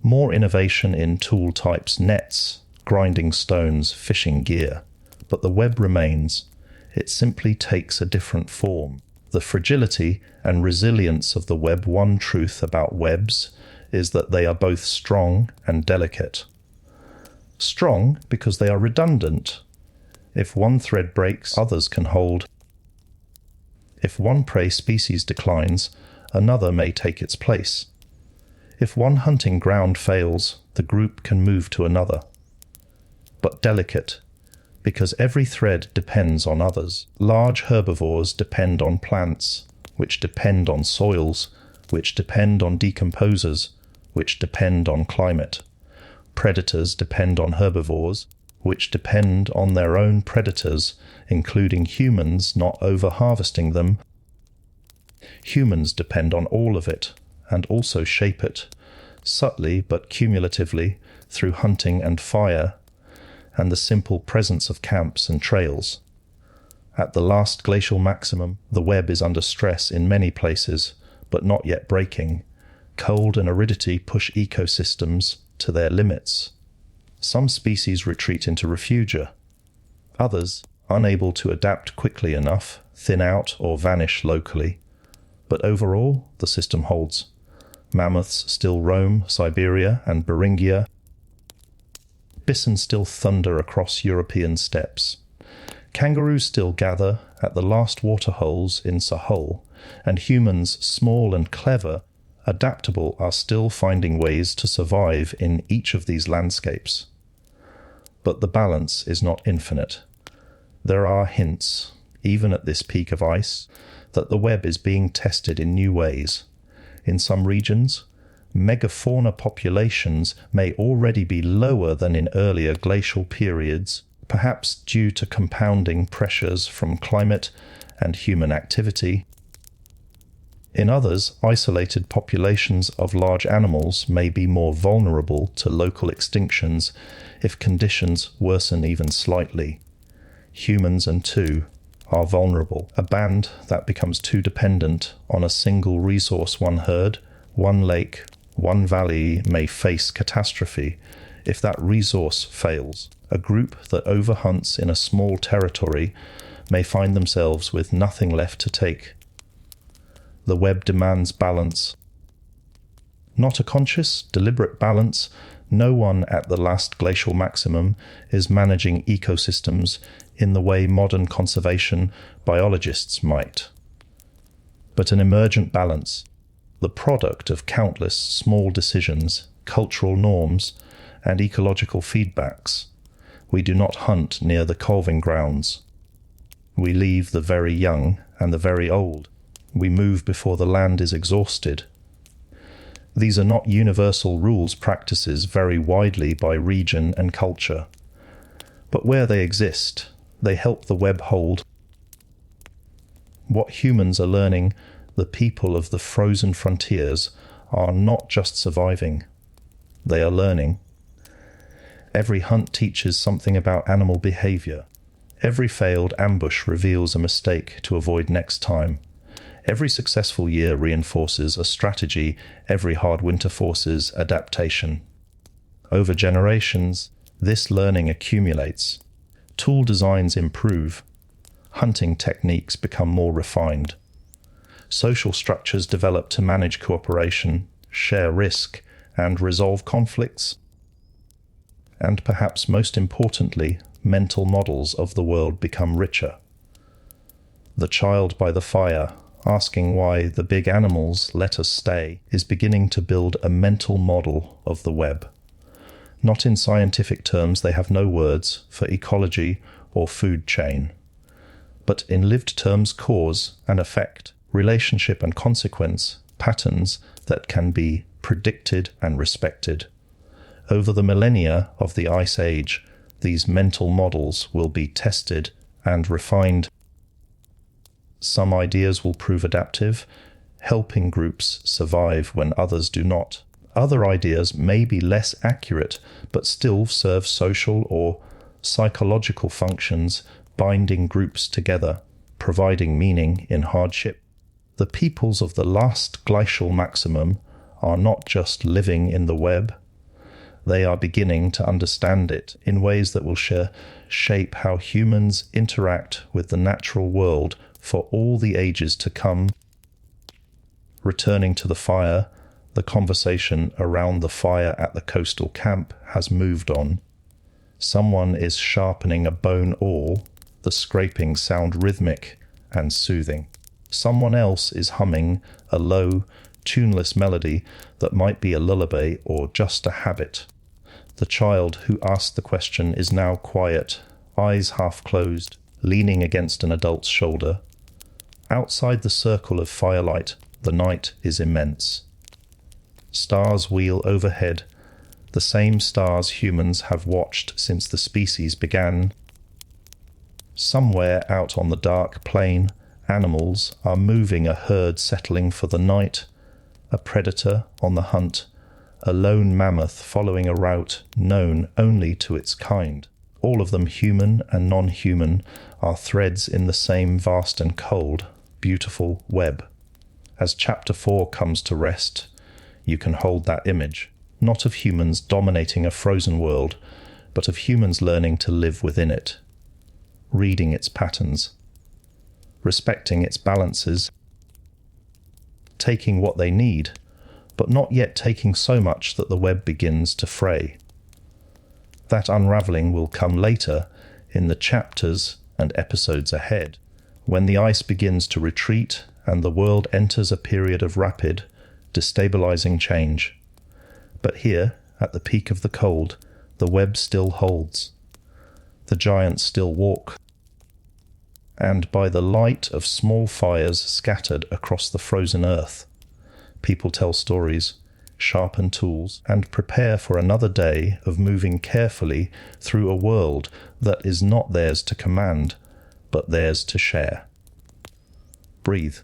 More innovation in tool types, nets, grinding stones, fishing gear. But the web remains. It simply takes a different form. The fragility and resilience of the web. One truth about webs is that they are both strong and delicate. Strong because they are redundant. If one thread breaks, others can hold. If one prey species declines, another may take its place. If one hunting ground fails, the group can move to another. But delicate, because every thread depends on others. Large herbivores depend on plants, which depend on soils, which depend on decomposers, which depend on climate. Predators depend on herbivores, which depend on their own predators, including humans not over-harvesting them. Humans depend on all of it, and also shape it, subtly but cumulatively, through hunting and fire, and the simple presence of camps and trails. At the last glacial maximum, the web is under stress in many places, but not yet breaking. Cold and aridity push ecosystems to their limits. Some species retreat into refugia. Others, unable to adapt quickly enough, thin out or vanish locally. But overall, the system holds. Mammoths still roam Siberia and Beringia. Bison still thunder across European steppes. Kangaroos still gather at the last waterholes in Sahul, and humans, small and clever, adaptable, are still finding ways to survive in each of these landscapes. But the balance is not infinite. There are hints, even at this peak of ice, that the web is being tested in new ways. In some regions, megafauna populations may already be lower than in earlier glacial periods, perhaps due to compounding pressures from climate and human activity. In others, isolated populations of large animals may be more vulnerable to local extinctions if conditions worsen even slightly. Humans and too are vulnerable. A band that becomes too dependent on a single resource, one herd, one lake, one valley, may face catastrophe if that resource fails. A group that overhunts in a small territory may find themselves with nothing left to take. The web demands balance. Not a conscious, deliberate balance, No one at the Last Glacial Maximum is managing ecosystems in the way modern conservation biologists might, but an emergent balance, the product of countless small decisions, cultural norms, and ecological feedbacks. We do not hunt near the calving grounds. We leave the very young and the very old. We move before the land is exhausted. These are not universal rules practices vary widely by region and culture, but where they exist, they help the web hold. What humans are learning, the people of the frozen frontiers, are not just surviving, they are learning. Every hunt teaches something about animal behavior. Every failed ambush reveals a mistake to avoid next time. Every successful year reinforces a strategy. Every hard winter forces adaptation. Over generations, this learning accumulates. Tool designs improve. Hunting techniques become more refined. Social structures develop to manage cooperation, share risk, and resolve conflicts. And perhaps most importantly, mental models of the world become richer. The child by the fire, asking why the big animals let us stay, is beginning to build a mental model of the web. Not in scientific terms, they have no words for ecology or food chain, but in lived terms, cause and effect, relationship and consequence, patterns that can be predicted and respected. Over the millennia of the Ice Age, these mental models will be tested and refined. Some ideas will prove adaptive, helping groups survive when others do not. Other ideas may be less accurate, but still serve social or psychological functions, binding groups together, providing meaning in hardship. The peoples of the Last Glacial Maximum are not just living in the web, they are beginning to understand it in ways that will shape how humans interact with the natural world for all the ages to come. Returning to the fire, the conversation around the fire at the coastal camp has moved on. Someone is sharpening a bone awl, the scraping sound rhythmic and soothing. Someone else is humming a low, tuneless melody that might be a lullaby or just a habit. The child who asked the question is now quiet, eyes half closed, leaning against an adult's shoulder. Outside the circle of firelight, the night is immense. Stars wheel overhead, the same stars humans have watched since the species began. Somewhere out on the dark plain, animals are moving, a herd settling for the night, a predator on the hunt, a lone mammoth following a route known only to its kind. All of them, human and non-human, are threads in the same vast and cold, beautiful web. As Chapter 4 comes to rest, you can hold that image, not of humans dominating a frozen world, but of humans learning to live within it, reading its patterns, respecting its balances, taking what they need, but not yet taking so much that the web begins to fray. That unraveling will come later in the chapters and episodes ahead, when the ice begins to retreat and the world enters a period of rapid, destabilizing change. But here, at the peak of the cold, the web still holds. The giants still walk. And by the light of small fires scattered across the frozen earth, people tell stories, sharpen tools, and prepare for another day of moving carefully through a world that is not theirs to command, but theirs to share. Breathe.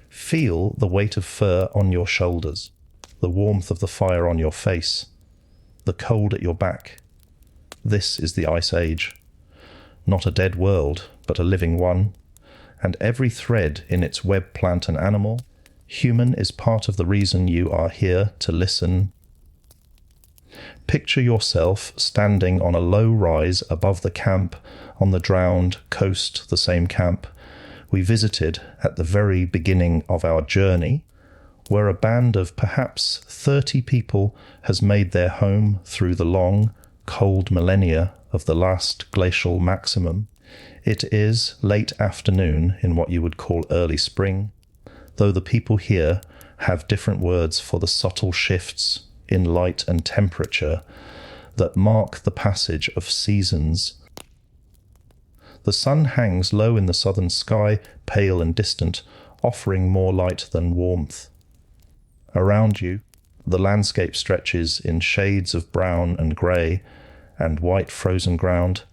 Feel the weight of fur on your shoulders, the warmth of the fire on your face, the cold at your back. This is the Ice Age. Not a dead world, but a living one, and every thread in its web, plant and animal, human, is part of the reason you are here to listen. Picture yourself standing on a low rise above the camp on the drowned coast, the same camp we visited at the very beginning of our journey, where a band of perhaps 30 people has made their home through the long, cold millennia of the last glacial maximum. It is late afternoon in what you would call early spring, though the people here have different words for the subtle shifts in light and temperature that mark the passage of seasons. The sun hangs low in the southern sky, pale and distant, offering more light than warmth. Around you, the landscape stretches in shades of brown and grey and white frozen ground,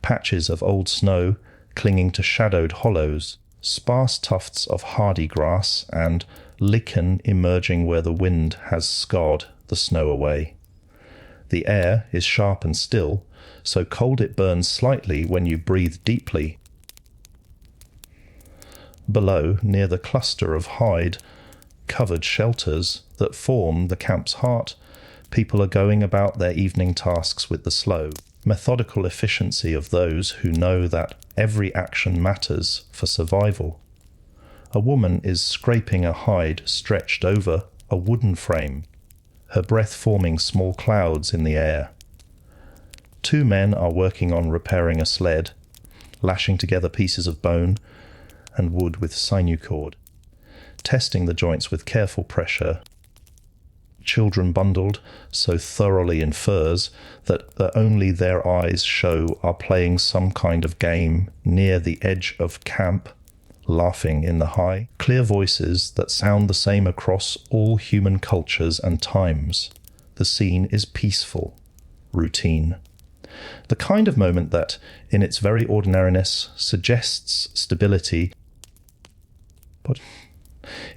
patches of old snow clinging to shadowed hollows, sparse tufts of hardy grass and lichen emerging where the wind has scarred the snow away. The air is sharp and still, so cold it burns slightly when you breathe deeply. Below, near the cluster of hide-covered shelters that form the camp's heart, people are going about their evening tasks with the slow, methodical efficiency of those who know that every action matters for survival. A woman is scraping a hide stretched over a wooden frame, her breath forming small clouds in the air. 2 men are working on repairing a sled, lashing together pieces of bone and wood with sinew cord, testing the joints with careful pressure. Children bundled so thoroughly in furs that only their eyes show are playing some kind of game near the edge of camp, laughing in the high, clear voices that sound the same across all human cultures and times. The scene is peaceful, routine. The kind of moment that, in its very ordinariness, suggests stability. But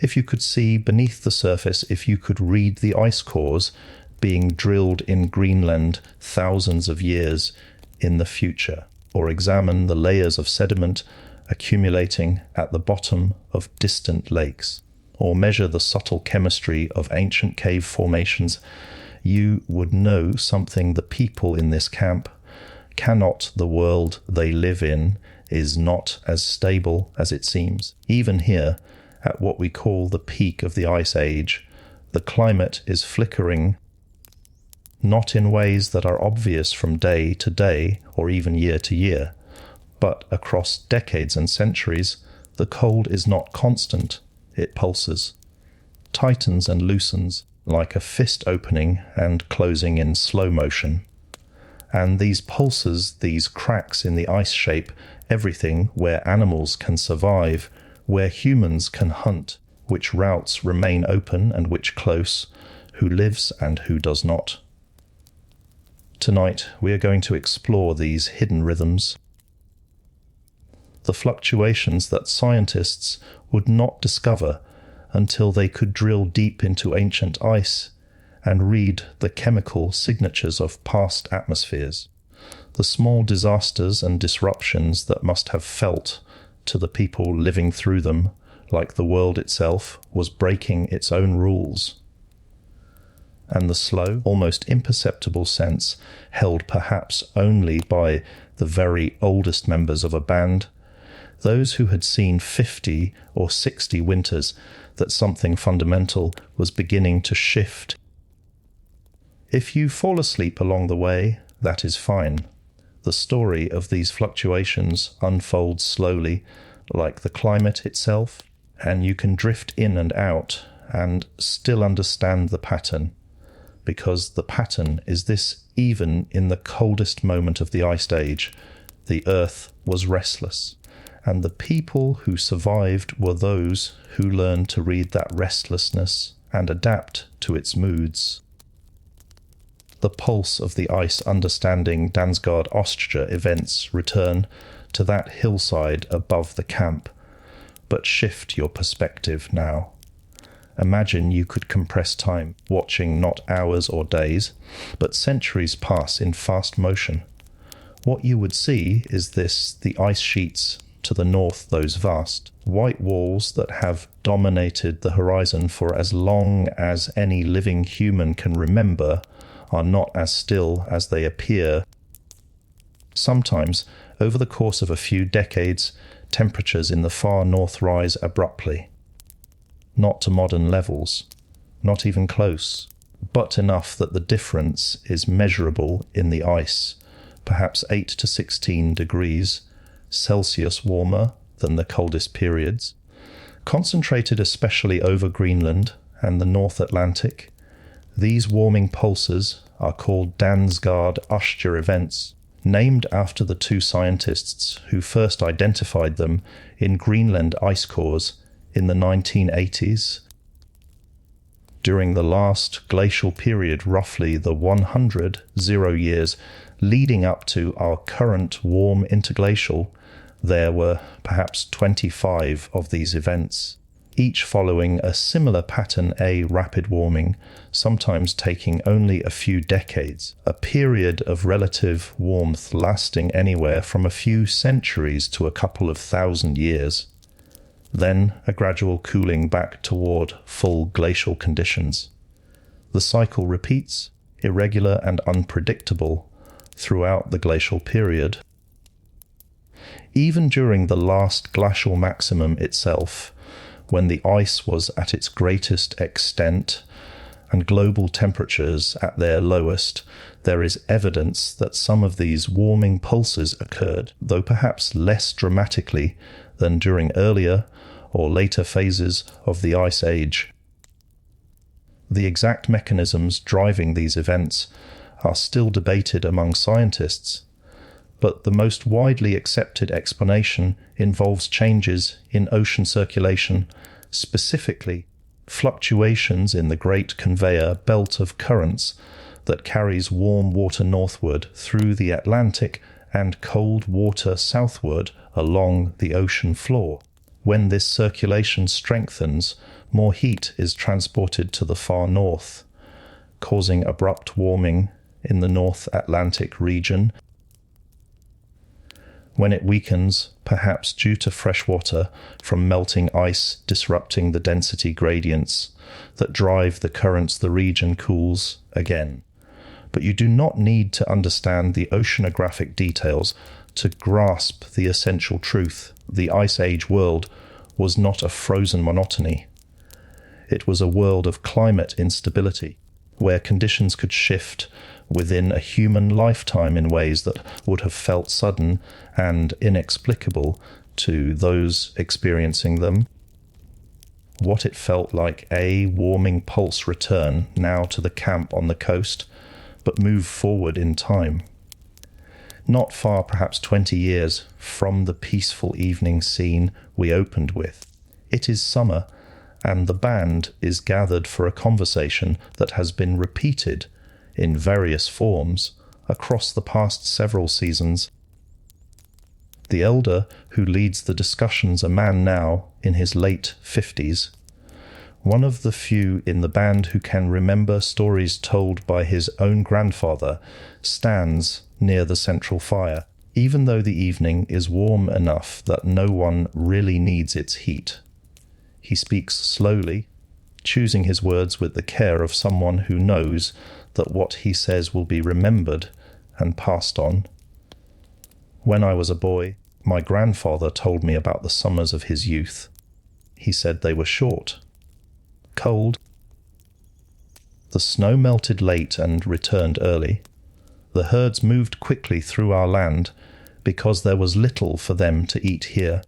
if you could see beneath the surface, if you could read the ice cores being drilled in Greenland thousands of years in the future, or examine the layers of sediment accumulating at the bottom of distant lakes, or measure the subtle chemistry of ancient cave formations, you would know something the people in this camp cannot. The world they live in is not as stable as it seems. Even here, at what we call the peak of the Ice Age, the climate is flickering, not in ways that are obvious from day to day or even year to year, but across decades and centuries, the cold is not constant, it pulses, tightens and loosens like a fist opening and closing in slow motion. And these pulses, these cracks in the ice shape everything where animals can survive, where humans can hunt, which routes remain open and which close, who lives and who does not. Tonight we are going to explore these hidden rhythms, the fluctuations that scientists would not discover until they could drill deep into ancient ice and read the chemical signatures of past atmospheres, the small disasters and disruptions that must have felt to the people living through them like the world itself was breaking its own rules. And the slow, almost imperceptible sense held perhaps only by the very oldest members of a band, those who had seen 50 or 60 winters, that something fundamental was beginning to shift. If you fall asleep along the way, that is fine. The story of these fluctuations unfolds slowly, like the climate itself, and you can drift in and out and still understand the pattern, because the pattern is this: even in the coldest moment of the Ice Age, the earth was restless, and the people who survived were those who learned to read that restlessness and adapt to its moods. The pulse of the ice understanding Dansgaard Ostja events return to that hillside above the camp, but shift your perspective now. Imagine you could compress time, watching not hours or days, but centuries pass in fast motion. What you would see is the ice sheets to the north, those vast white walls that have dominated the horizon for as long as any living human can remember, are not as still as they appear. Sometimes, over the course of a few decades, temperatures in the far north rise abruptly. not to modern levels, not even close, but enough that the difference is measurable in the ice, perhaps 8 to 16 degrees Celsius warmer than the coldest periods, concentrated especially over Greenland and the North Atlantic. These warming pulses are called Dansgaard-Oster events, named after the two scientists who first identified them in Greenland ice cores in the 1980s. During the last glacial period, roughly the 100 years leading up to our current warm interglacial, there were perhaps 25 of these events, each following a similar pattern, a rapid warming, sometimes taking only a few decades, a period of relative warmth lasting anywhere from a few centuries to a couple of thousand years. Then a gradual cooling back toward full glacial conditions. The cycle repeats, irregular and unpredictable, throughout the glacial period. Even during the last glacial maximum itself, when the ice was at its greatest extent and global temperatures at their lowest, there is evidence that some of these warming pulses occurred, though perhaps less dramatically than during earlier or later phases of the Ice Age. The exact mechanisms driving these events are still debated among scientists, but the most widely accepted explanation involves changes in ocean circulation, specifically fluctuations in the great conveyor belt of currents that carries warm water northward through the Atlantic and cold water southward along the ocean floor. When this circulation strengthens, more heat is transported to the far north, causing abrupt warming in the North Atlantic region. When it weakens, perhaps due to fresh water from melting ice disrupting the density gradients that drive the currents, the region cools again. But you do not need to understand the oceanographic details to grasp the essential truth. The Ice Age world was not a frozen monotony. It was a world of climate instability, where conditions could shift within a human lifetime in ways that would have felt sudden and inexplicable to those experiencing them. What it felt like a warming pulse return now to the camp on the coast, but move forward in time. Not far, perhaps 20 years, from the peaceful evening scene we opened with. It is summer, and the band is gathered for a conversation that has been repeated in various forms across the past several seasons. The elder who leads the discussions, a man now in his late 50s, one of the few in the band who can remember stories told by his own grandfather, stands near the central fire, even though the evening is warm enough that no one really needs its heat. He speaks slowly, choosing his words with the care of someone who knows that what he says will be remembered and passed on. When I was a boy, my grandfather told me about the summers of his youth. He said they were short, cold. The snow melted late and returned early. The herds moved quickly through our land because there was little for them to eat here.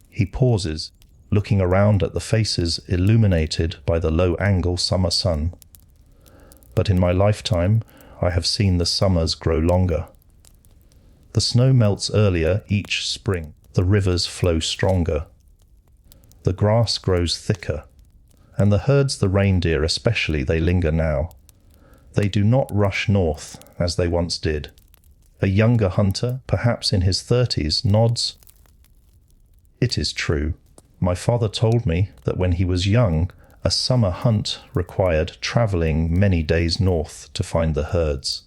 He pauses, looking around at the faces illuminated by the low-angle summer sun. But in my lifetime, I have seen the summers grow longer. The snow melts earlier each spring. The rivers flow stronger. The grass grows thicker. And the herds, the reindeer especially, they linger now. They do not rush north as they once did. A younger hunter, perhaps in his 30s, nods. It is true. My father told me that when he was young, a summer hunt required travelling many days north to find the herds.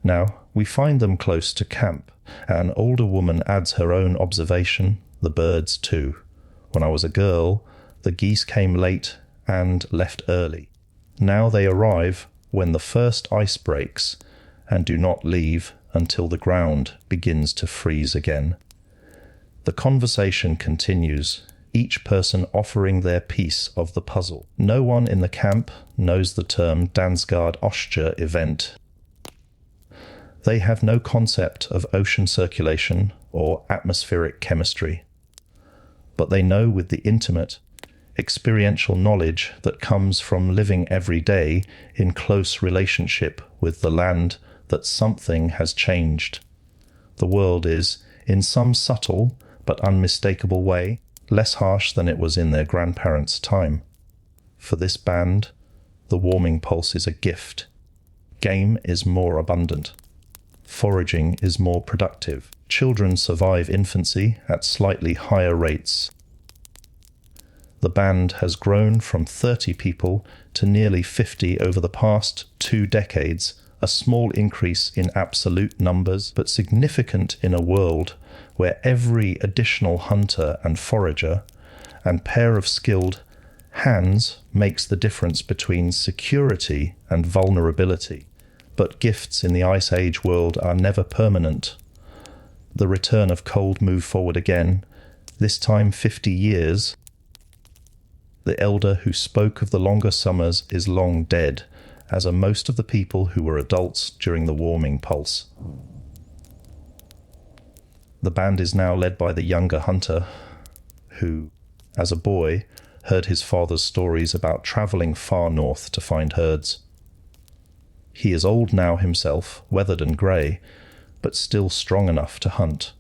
Now, we find them close to camp. An older woman adds her own observation, the birds too. When I was a girl, the geese came late and left early. Now they arrive when the first ice breaks and do not leave until the ground begins to freeze again. The conversation continues, each person offering their piece of the puzzle. No one in the camp knows the term Dansgaard-Oster event. They have no concept of ocean circulation or atmospheric chemistry, but they know with the intimate, experiential knowledge that comes from living every day in close relationship with the land that something has changed. The world is, in some subtle but unmistakable way, less harsh than it was in their grandparents' time. For this band, the warming pulse is a gift. Game is more abundant. Foraging is more productive. Children survive infancy at slightly higher rates. The band has grown from 30 people to nearly 50 over the past 2 decades, a small increase in absolute numbers, but significant in a world where every additional hunter and forager and pair of skilled hands makes the difference between security and vulnerability. But gifts in the Ice Age world are never permanent. The return of cold moved forward again, this time 50 years. The elder who spoke of the longer summers is long dead, as are most of the people who were adults during the warming pulse. The band is now led by the younger hunter, who, as a boy, heard his father's stories about travelling far north to find herds. He is old now himself, weathered and grey, but still strong enough to hunt.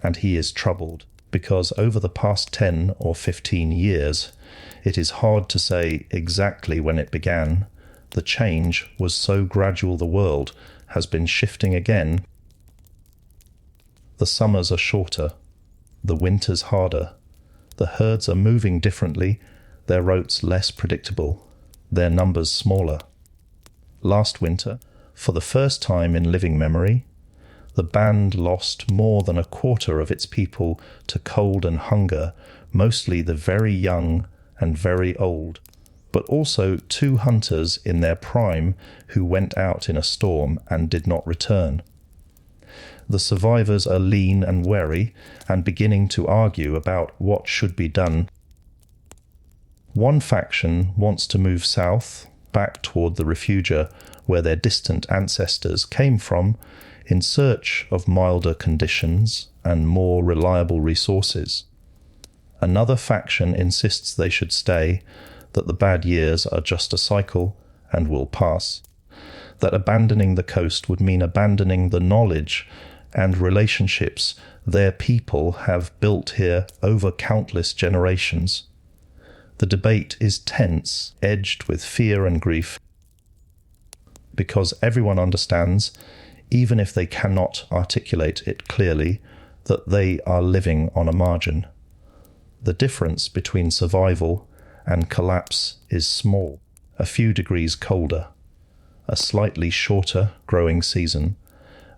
And he is troubled, because over the past 10 or 15 years, it is hard to say exactly when it began. The change was so gradual the world has been shifting again. The summers are shorter, the winters harder, the herds are moving differently, their routes less predictable, their numbers smaller. Last winter, for the first time in living memory, the band lost more than a quarter of its people to cold and hunger, mostly the very young and very old, but also 2 hunters in their prime who went out in a storm and did not return. The survivors are lean and wary and beginning to argue about what should be done. One faction wants to move south, back toward the refugia where their distant ancestors came from, in search of milder conditions and more reliable resources. Another faction insists they should stay, that the bad years are just a cycle and will pass, that abandoning the coast would mean abandoning the knowledge and relationships their people have built here over countless generations. The debate is tense, edged with fear and grief, because everyone understands, even if they cannot articulate it clearly, that they are living on a margin. The difference between survival and collapse is small, a few degrees colder, a slightly shorter growing season,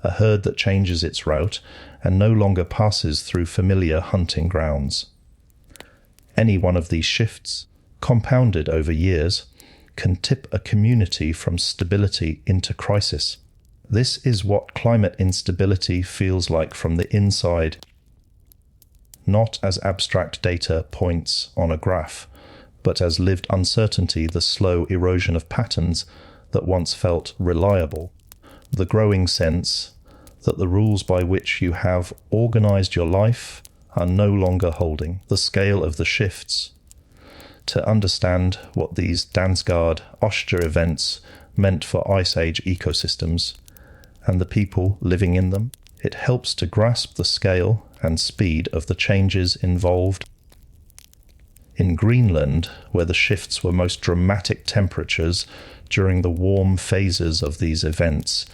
a herd that changes its route and no longer passes through familiar hunting grounds. Any one of these shifts, compounded over years, can tip a community from stability into crisis. This is what climate instability feels like from the inside, not as abstract data points on a graph, but as lived uncertainty, the slow erosion of patterns that once felt reliable, the growing sense that the rules by which you have organized your life are no longer holding, the scale of the shifts. To understand what these Dansgaard-Oster events meant for Ice Age ecosystems and the people living in them, it helps to grasp the scale and speed of the changes involved. In Greenland, where the shifts were most dramatic, temperatures during the warm phases of these events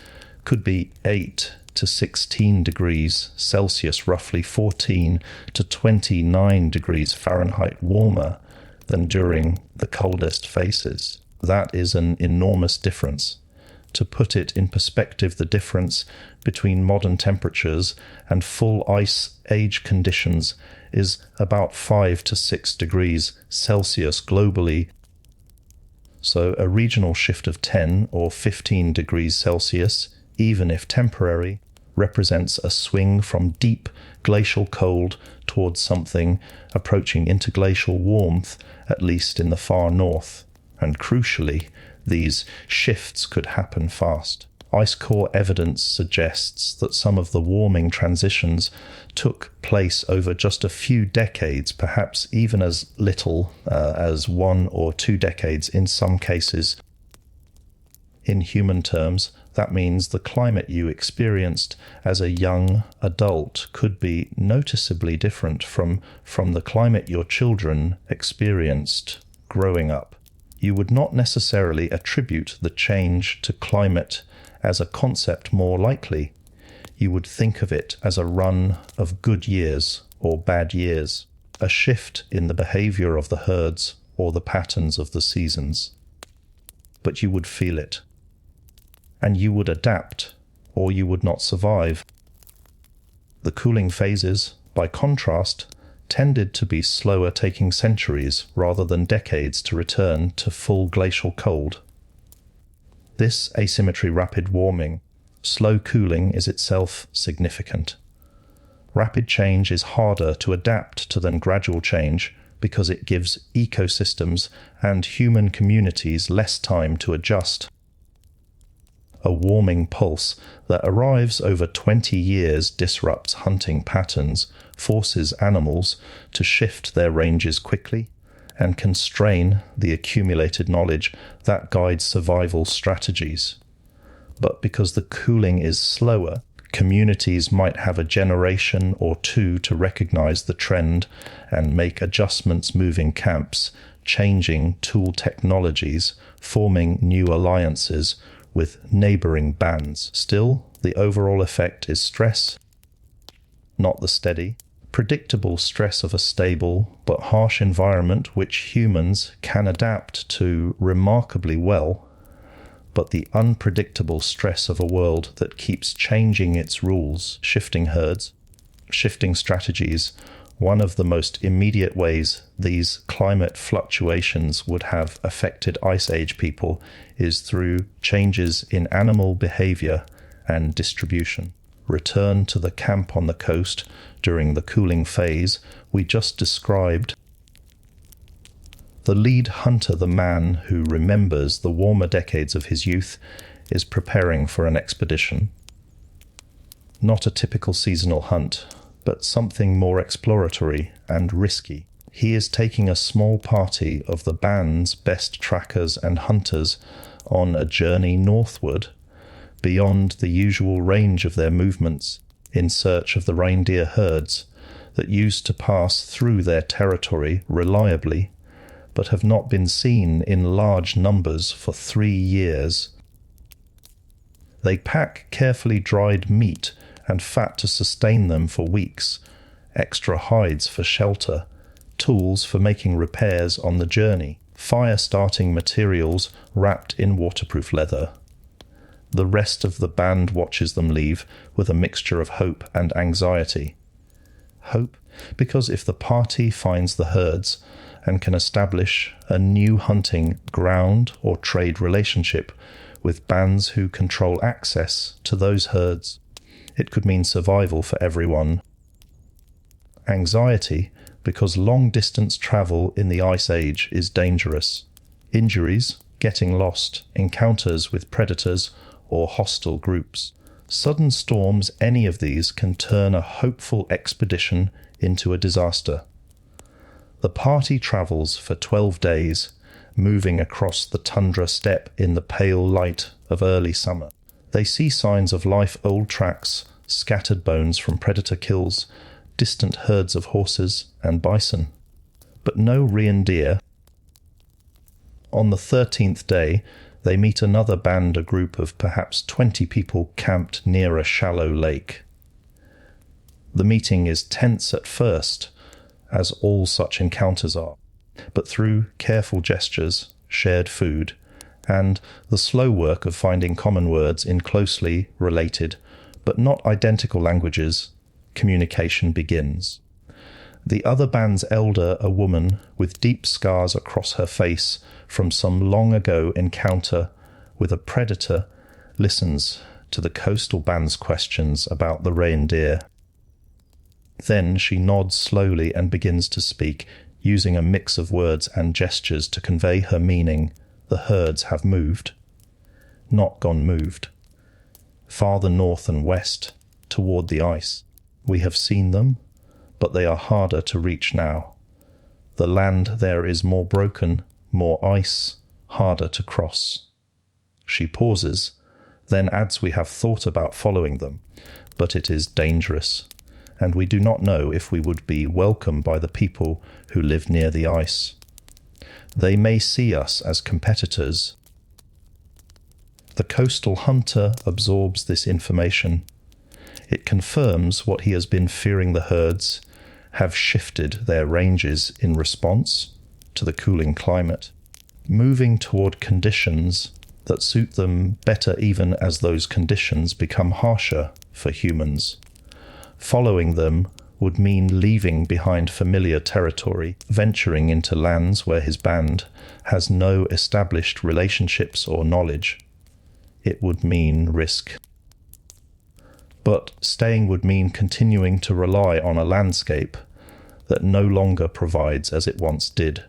could be 8 to 16 degrees Celsius, roughly 14 to 29 degrees Fahrenheit warmer than during the coldest phases. That is an enormous difference. To put it in perspective, the difference between modern temperatures and full ice age conditions is about 5 to 6 degrees Celsius globally. So a regional shift of 10 or 15 degrees Celsius, even if temporary, represents a swing from deep glacial cold towards something approaching interglacial warmth, at least in the far north. And crucially, these shifts could happen fast. Ice core evidence suggests that some of the warming transitions took place over just a few decades, perhaps even as little as 1 or 2 decades in some cases. In human terms, that means the climate you experienced as a young adult could be noticeably different from the climate your children experienced growing up. You would not necessarily attribute the change to climate as a concept more likely. You would think of it as a run of good years or bad years, a shift in the behavior of the herds or the patterns of the seasons. But you would feel it. And you would adapt, or you would not survive. The cooling phases, by contrast, tended to be slower, taking centuries rather than decades to return to full glacial cold. This asymmetry rapid warming, slow cooling is itself significant. Rapid change is harder to adapt to than gradual change because it gives ecosystems and human communities less time to adjust. A warming pulse that arrives over 20 years disrupts hunting patterns, forces animals to shift their ranges quickly, and constrain the accumulated knowledge that guides survival strategies. But because the cooling is slower, communities might have a generation or two to recognize the trend and make adjustments, moving camps, changing tool technologies, forming new alliances with neighboring bands. Still, the overall effect is stress, not the steady, predictable stress of a stable but harsh environment which humans can adapt to remarkably well, but the unpredictable stress of a world that keeps changing its rules, shifting herds, shifting strategies. One of the most immediate ways these climate fluctuations would have affected Ice Age people is through changes in animal behavior and distribution. Return to the camp on the coast during the cooling phase we just described. The lead hunter, the man who remembers the warmer decades of his youth, is preparing for an expedition. Not a typical seasonal hunt, but something more exploratory and risky. He is taking a small party of the band's best trackers and hunters on a journey northward, beyond the usual range of their movements, in search of the reindeer herds that used to pass through their territory reliably, but have not been seen in large numbers for 3 years. They pack carefully dried meat and fat to sustain them for weeks, extra hides for shelter, tools for making repairs on the journey, fire-starting materials wrapped in waterproof leather. The rest of the band watches them leave with a mixture of hope and anxiety. Hope, because if the party finds the herds and can establish a new hunting ground or trade relationship with bands who control access to those herds, it could mean survival for everyone. Anxiety, because long-distance travel in the Ice Age is dangerous. Injuries, getting lost, encounters with predators or hostile groups. Sudden storms, any of these, can turn a hopeful expedition into a disaster. The party travels for 12 days, moving across the tundra steppe in the pale light of early summer. They see signs of life, old tracks, scattered bones from predator kills, distant herds of horses and bison, but no reindeer. On the 13th day, they meet another band, a group of perhaps 20 people camped near a shallow lake. The meeting is tense at first, as all such encounters are, but through careful gestures, shared food, and the slow work of finding common words in closely related but not identical languages, communication begins. The other band's elder, a woman with deep scars across her face from some long ago encounter with a predator, listens to the coastal band's questions about the reindeer. Then she nods slowly and begins to speak, using a mix of words and gestures to convey her meaning. The herds have moved. Not gone moved. Farther north and west, toward the ice. We have seen them, but they are harder to reach now. The land there is more broken, more ice, harder to cross. She pauses, then adds, we have thought about following them, but it is dangerous, and we do not know if we would be welcome by the people who live near the ice. They may see us as competitors. The coastal hunter absorbs this information. It confirms what he has been fearing. The herds have shifted their ranges in response to the cooling climate, moving toward conditions that suit them better even as those conditions become harsher for humans. Following them would mean leaving behind familiar territory, venturing into lands where his band has no established relationships or knowledge. It would mean risk. But staying would mean continuing to rely on a landscape that no longer provides as it once did.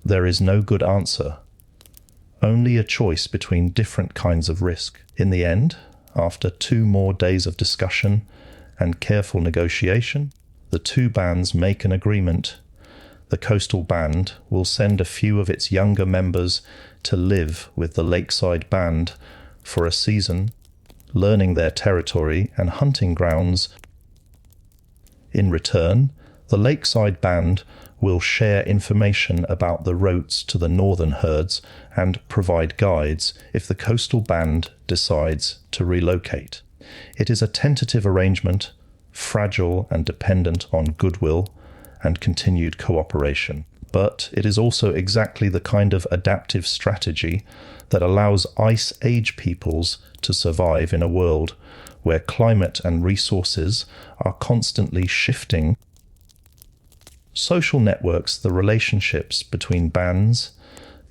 There is no good answer, only a choice between different kinds of risk. In the end, after 2 more days of discussion and careful negotiation, the 2 bands make an agreement. The coastal band will send a few of its younger members to live with the lakeside band for a season, learning their territory and hunting grounds. In return, the lakeside band will share information about the routes to the northern herds and provide guides if the coastal band decides to relocate. It is a tentative arrangement, fragile and dependent on goodwill and continued cooperation. But it is also exactly the kind of adaptive strategy that allows Ice Age peoples to survive in a world where climate and resources are constantly shifting. Social networks, the relationships between bands,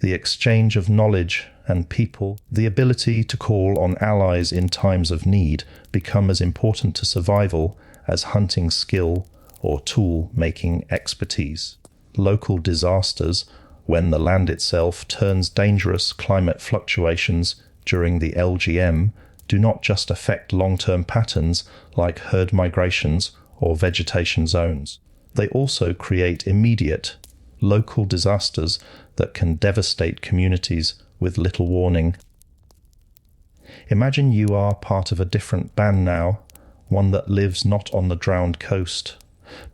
the exchange of knowledge and people, the ability to call on allies in times of need become as important to survival as hunting skill or tool-making expertise. Local disasters, when the land itself turns dangerous, climate fluctuations during the LGM do not just affect long-term patterns like herd migrations or vegetation zones. They also create immediate, local disasters that can devastate communities with little warning. Imagine you are part of a different band now, one that lives not on the drowned coast,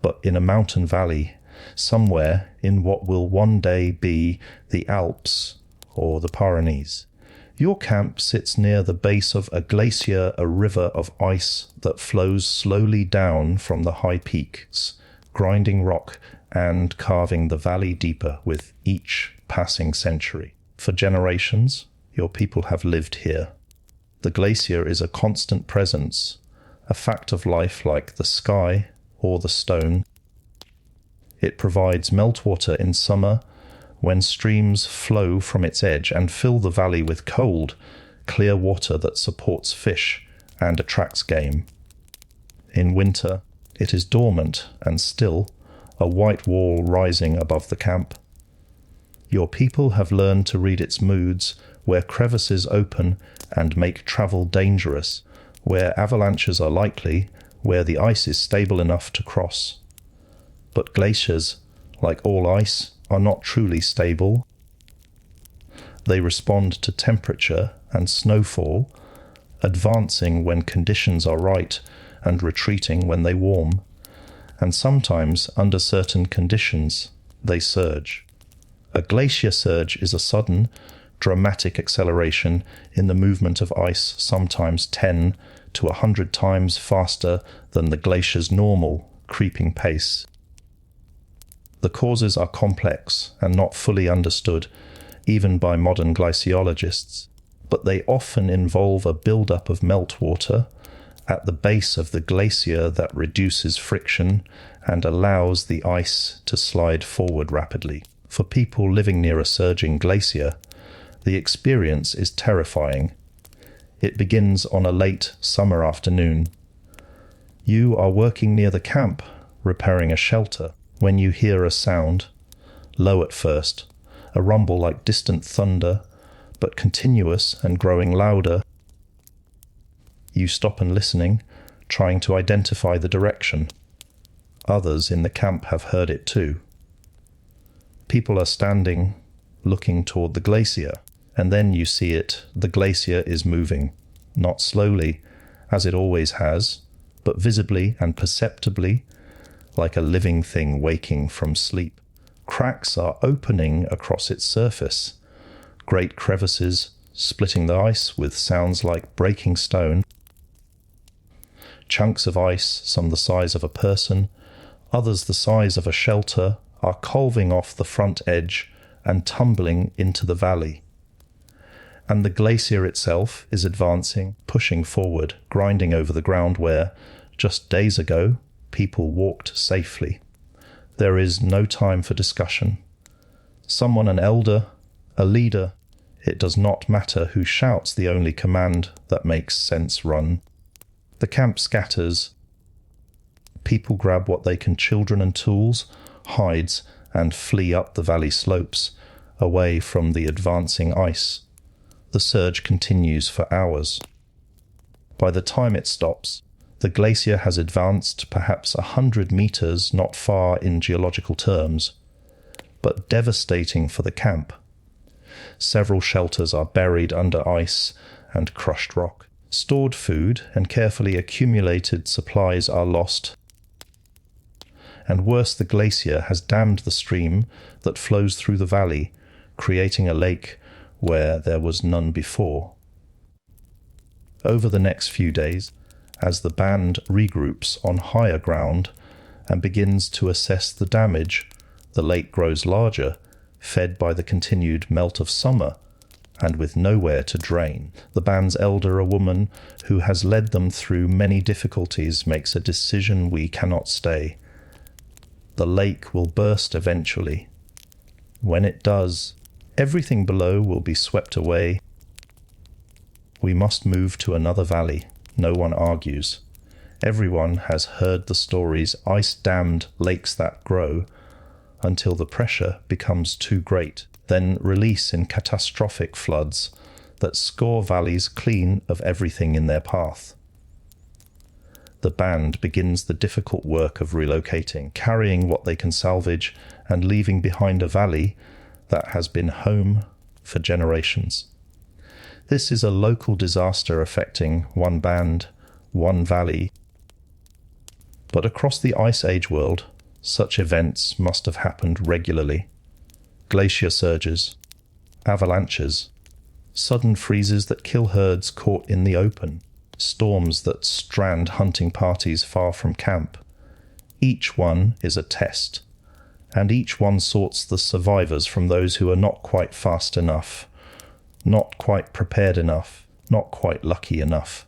but in a mountain valley, somewhere in what will one day be the Alps or the Pyrenees. Your camp sits near the base of a glacier, a river of ice that flows slowly down from the high peaks, grinding rock and carving the valley deeper with each passing century. For generations, your people have lived here. The glacier is a constant presence, a fact of life like the sky or the stone. It provides meltwater in summer when streams flow from its edge and fill the valley with cold, clear water that supports fish and attracts game. In winter, it is dormant and still, a white wall rising above the camp. Your people have learned to read its moods, where crevices open and make travel dangerous, where avalanches are likely, where the ice is stable enough to cross. But glaciers, like all ice, are not truly stable. They respond to temperature and snowfall, advancing when conditions are right and retreating when they warm, and sometimes under certain conditions they surge. A glacier surge is a sudden, dramatic acceleration in the movement of ice, sometimes 10 to 100 times faster than the glacier's normal creeping pace. The causes are complex and not fully understood, even by modern glaciologists, but they often involve a buildup of meltwater at the base of the glacier that reduces friction and allows the ice to slide forward rapidly. For people living near a surging glacier, the experience is terrifying. It begins on a late summer afternoon. You are working near the camp, repairing a shelter, when you hear a sound, low at first, a rumble like distant thunder, but continuous and growing louder. You stop and listening, trying to identify the direction. Others in the camp have heard it too. People are standing, looking toward the glacier, and then you see it. The glacier is moving, not slowly, as it always has, but visibly and perceptibly, like a living thing waking from sleep. Cracks are opening across its surface, great crevices splitting the ice with sounds like breaking stone. Chunks of ice, some the size of a person, others the size of a shelter, are calving off the front edge and tumbling into the valley. And the glacier itself is advancing, pushing forward, grinding over the ground where, just days ago, people walked safely. There is no time for discussion. Someone, an elder, a leader, it does not matter who shouts the only command that makes sense run. The camp scatters. People grab what they can, children and tools, hides, and flee up the valley slopes, away from the advancing ice. The surge continues for hours. By the time it stops, the glacier has advanced perhaps 100 meters, not far in geological terms, but devastating for the camp. Several shelters are buried under ice and crushed rock. Stored food and carefully accumulated supplies are lost. And worse, the glacier has dammed the stream that flows through the valley, creating a lake where there was none before. Over the next few days, as the band regroups on higher ground and begins to assess the damage, the lake grows larger, fed by the continued melt of summer, and with nowhere to drain. The band's elder, a woman who has led them through many difficulties, makes a decision: we cannot stay. The lake will burst eventually. When it does, everything below will be swept away. We must move to another valley. No one argues. Everyone has heard the stories, ice-dammed lakes that grow until the pressure becomes too great, then release in catastrophic floods that score valleys clean of everything in their path. The band begins the difficult work of relocating, carrying what they can salvage and leaving behind a valley that has been home for generations. This is a local disaster affecting one band, one valley. But across the Ice Age world, such events must have happened regularly. Glacier surges, avalanches, sudden freezes that kill herds caught in the open, storms that strand hunting parties far from camp. Each one is a test, and each one sorts the survivors from those who are not quite fast enough, not quite prepared enough, not quite lucky enough.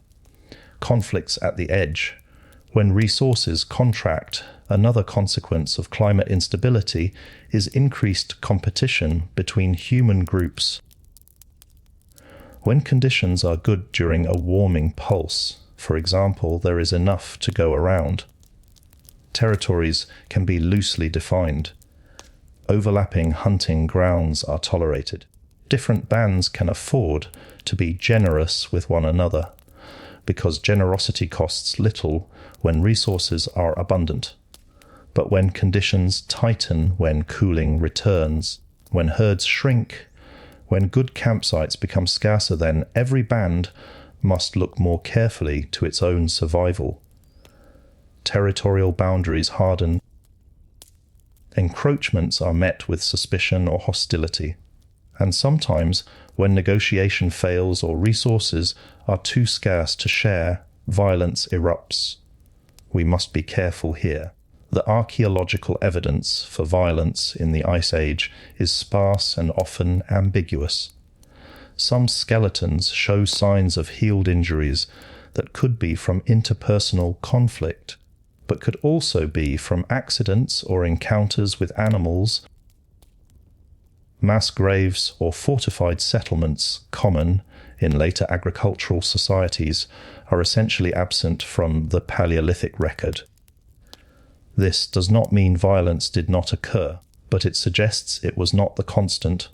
Conflicts at the edge. When resources contract, another consequence of climate instability is increased competition between human groups. When conditions are good during a warming pulse, for example, there is enough to go around. Territories can be loosely defined. Overlapping hunting grounds are tolerated. Different bands can afford to be generous with one another, because generosity costs little when resources are abundant. But when conditions tighten, when cooling returns, when herds shrink, when good campsites become scarcer, then every band must look more carefully to its own survival. Territorial boundaries harden. Encroachments are met with suspicion or hostility. And sometimes, when negotiation fails or resources are too scarce to share, violence erupts. We must be careful here. The archaeological evidence for violence in the Ice Age is sparse and often ambiguous. Some skeletons show signs of healed injuries that could be from interpersonal conflict, but could also be from accidents or encounters with animals. Mass graves or fortified settlements common in later agricultural societies are essentially absent from the Paleolithic record. This does not mean violence did not occur, but it suggests it was not the constant,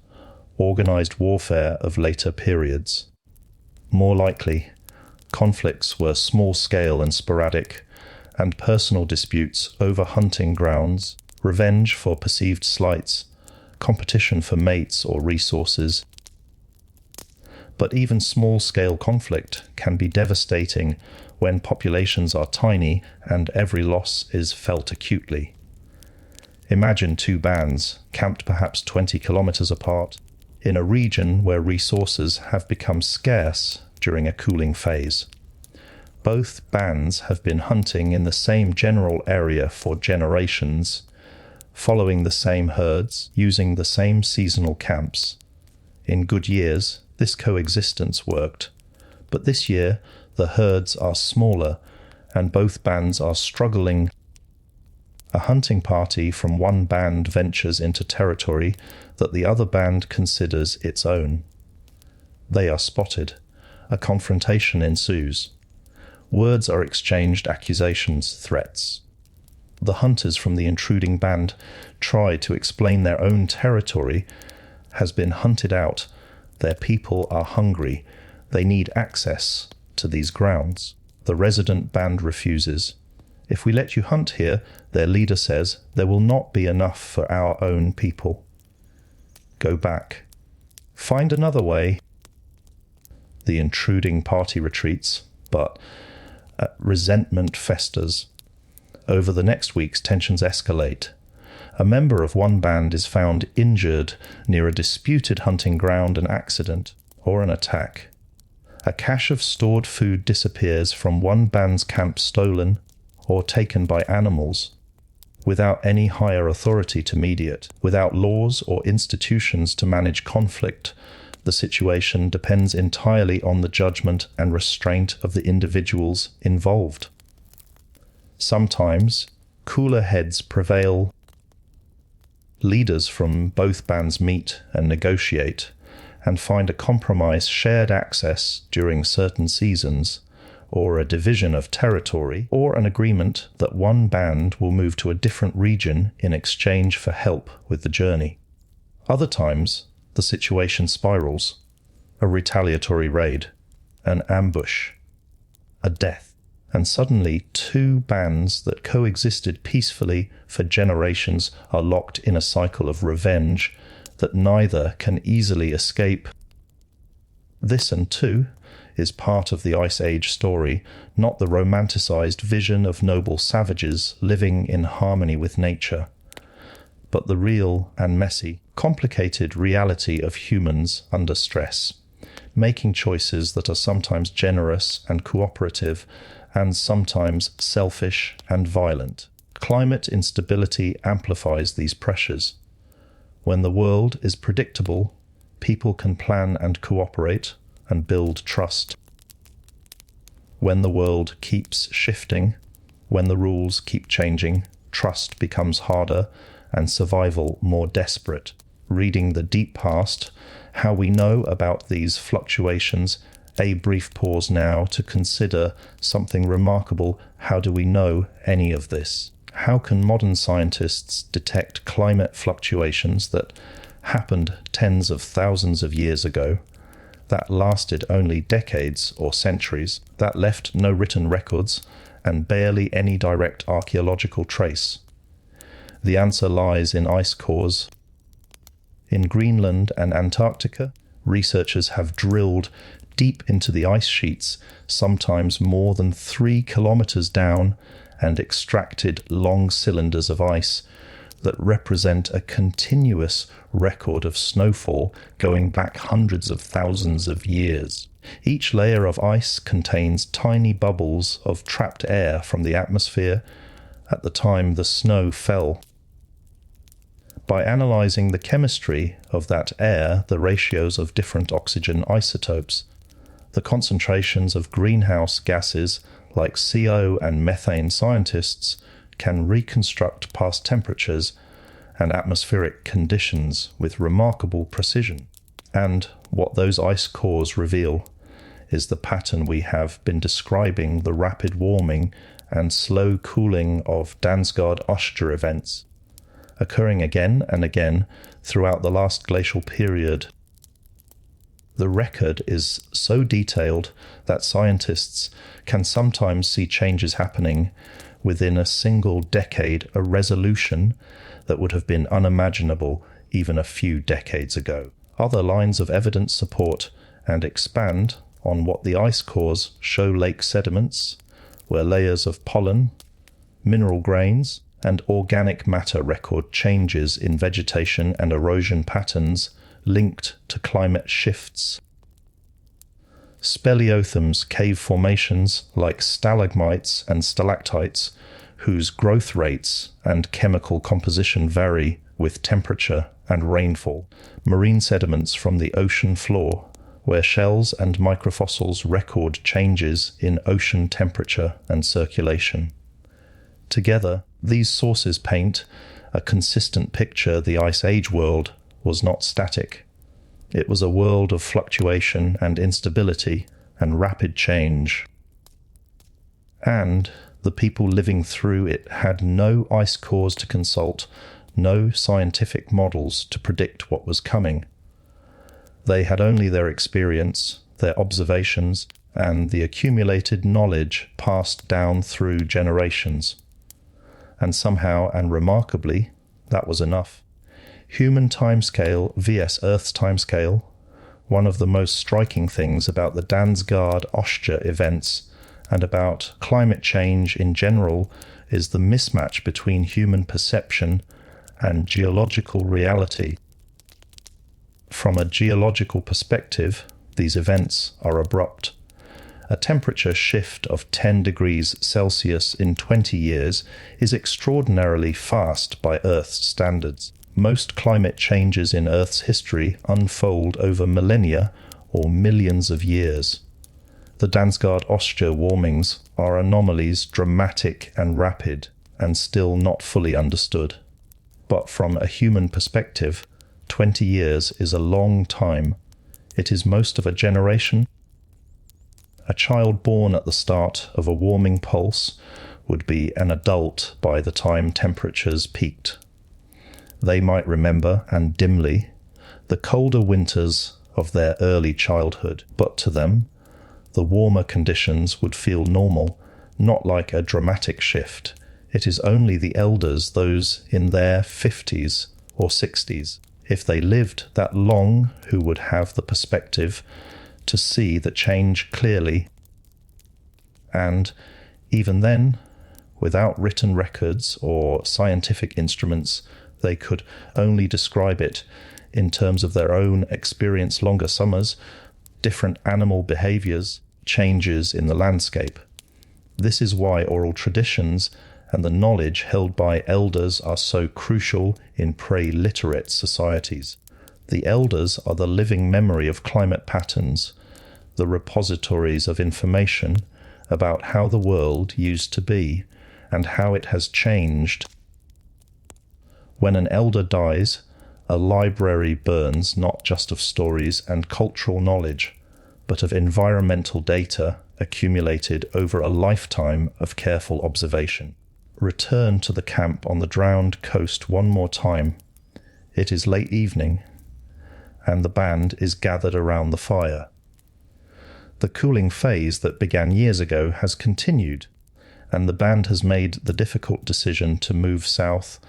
organised warfare of later periods. More likely, conflicts were small-scale and sporadic, and personal disputes over hunting grounds, revenge for perceived slights, competition for mates or resources. But even small-scale conflict can be devastating when populations are tiny and every loss is felt acutely. Imagine two bands, camped perhaps 20 kilometers apart, in a region where resources have become scarce during a cooling phase. Both bands have been hunting in the same general area for generations, following the same herds, using the same seasonal camps. In good years, this coexistence worked, but this year the herds are smaller and both bands are struggling. A hunting party from one band ventures into territory that the other band considers its own. They are spotted. A confrontation ensues. Words are exchanged, accusations, threats. The hunters from the intruding band try to explain their own territory has been hunted out. Their people are hungry. They need access to these grounds. The resident band refuses. If we let you hunt here, their leader says, there will not be enough for our own people. Go back. Find another way. The intruding party retreats, but resentment festers. Over the next weeks, tensions escalate. A member of one band is found injured near a disputed hunting ground, an accident, or an attack. A cache of stored food disappears from one band's camp, stolen or taken by animals, without any higher authority to mediate, without laws or institutions to manage conflict. The situation depends entirely on the judgment and restraint of the individuals involved. Sometimes, cooler heads prevail. Leaders from both bands meet and negotiate and find a compromise, shared access during certain seasons, or a division of territory, or an agreement that one band will move to a different region in exchange for help with the journey. Other times, the situation spirals. A retaliatory raid, an ambush, a death, and suddenly two bands that coexisted peacefully for generations are locked in a cycle of revenge that neither can easily escape. This and two is part of the Ice Age story, not the romanticized vision of noble savages living in harmony with nature, but the real and messy, complicated reality of humans under stress, making choices that are sometimes generous and cooperative, and sometimes selfish and violent. Climate instability amplifies these pressures. When the world is predictable, people can plan and cooperate and build trust. When the world keeps shifting, when the rules keep changing, trust becomes harder and survival more desperate. Reading the deep past, how we know about these fluctuations, a brief pause now to consider something remarkable. How do we know any of this? How can modern scientists detect climate fluctuations that happened tens of thousands of years ago, that lasted only decades or centuries, that left no written records and barely any direct archaeological trace? The answer lies in ice cores. In Greenland and Antarctica, researchers have drilled deep into the ice sheets, sometimes more than 3 kilometers down, and extracted long cylinders of ice that represent a continuous record of snowfall going back hundreds of thousands of years. Each layer of ice contains tiny bubbles of trapped air from the atmosphere at the time the snow fell. By analyzing the chemistry of that air, the ratios of different oxygen isotopes, the concentrations of greenhouse gases like CO and methane, scientists can reconstruct past temperatures and atmospheric conditions with remarkable precision. And what those ice cores reveal is the pattern we have been describing, the rapid warming and slow cooling of Dansgaard-Oster events, occurring again and again throughout the last glacial period. The record is so detailed that scientists can sometimes see changes happening within a single decade, a resolution that would have been unimaginable even a few decades ago. Other lines of evidence support and expand on what the ice cores show lake sediments, where layers of pollen, mineral grains, and organic matter record changes in vegetation and erosion patterns linked to climate shifts. Speleothems cave formations like stalagmites and stalactites, whose growth rates and chemical composition vary with temperature and rainfall. Marine sediments from the ocean floor, where shells and microfossils record changes in ocean temperature and circulation. Together, these sources paint a consistent picture. The Ice Age world was not static. It was a world of fluctuation and instability and rapid change. And the people living through it had no ice cores to consult, no scientific models to predict what was coming. They had only their experience, their observations, and the accumulated knowledge passed down through generations. And somehow and remarkably, that was enough. Human timescale vs Earth's timescale, one of the most striking things about the Dansgaard-Oster events and about climate change in general is the mismatch between human perception and geological reality. From a geological perspective, these events are abrupt. A temperature shift of 10 degrees Celsius in 20 years is extraordinarily fast by Earth's standards. Most climate changes in Earth's history unfold over millennia or millions of years. The Dansgaard-Oster warmings are anomalies, dramatic and rapid, and still not fully understood. But from a human perspective, 20 years is a long time. It is most of a generation. A child born at the start of a warming pulse would be an adult by the time temperatures peaked. They might remember, and dimly, the colder winters of their early childhood, but to them, the warmer conditions would feel normal, not like a dramatic shift. It is only the elders, those in their 50s or 60s, if they lived that long, who would have the perspective to see the change clearly. And even then, without written records or scientific instruments, they could only describe it in terms of their own experience: longer summers, different animal behaviors, changes in the landscape. This is why oral traditions and the knowledge held by elders are so crucial in pre-literate societies. The elders are the living memory of climate patterns, the repositories of information about how the world used to be and how it has changed. When an elder dies, a library burns not just of stories and cultural knowledge, but of environmental data accumulated over a lifetime of careful observation. Return to the camp on the drowned coast one more time. It is late evening, and the band is gathered around the fire. The cooling phase that began years ago has continued, and the band has made the difficult decision to move south,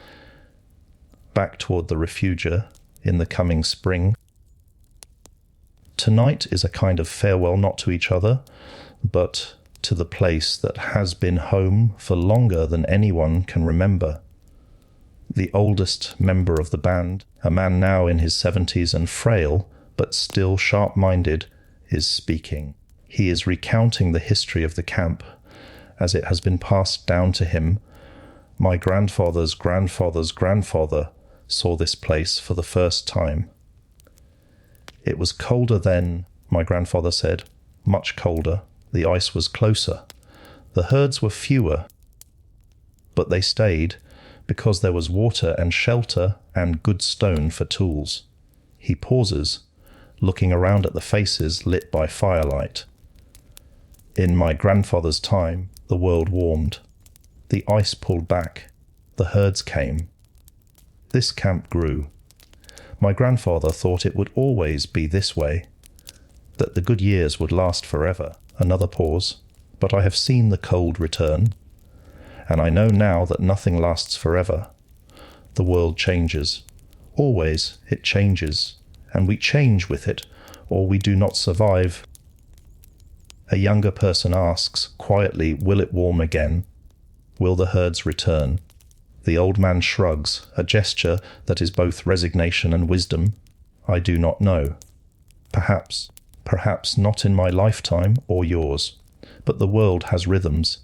back toward the refugia in the coming spring. Tonight is a kind of farewell, not to each other, but to the place that has been home for longer than anyone can remember. The oldest member of the band, a man now in his 70s and frail, but still sharp-minded, is speaking. He is recounting the history of the camp as it has been passed down to him. My grandfather's grandfather's grandfather saw this place for the first time. It was colder then, my grandfather said, much colder. The ice was closer. The herds were fewer, but they stayed because there was water and shelter and good stone for tools. He pauses, looking around at the faces lit by firelight. In my grandfather's time, the world warmed. The ice pulled back. The herds came. This camp grew. My grandfather thought it would always be this way, that the good years would last forever. Another pause. But I have seen the cold return, and I know now that nothing lasts forever. The world changes. Always it changes, and we change with it, or we do not survive. A younger person asks, quietly, will it warm again? Will the herds return? The old man shrugs, a gesture that is both resignation and wisdom. I do not know. Perhaps not in my lifetime or yours. But the world has rhythms.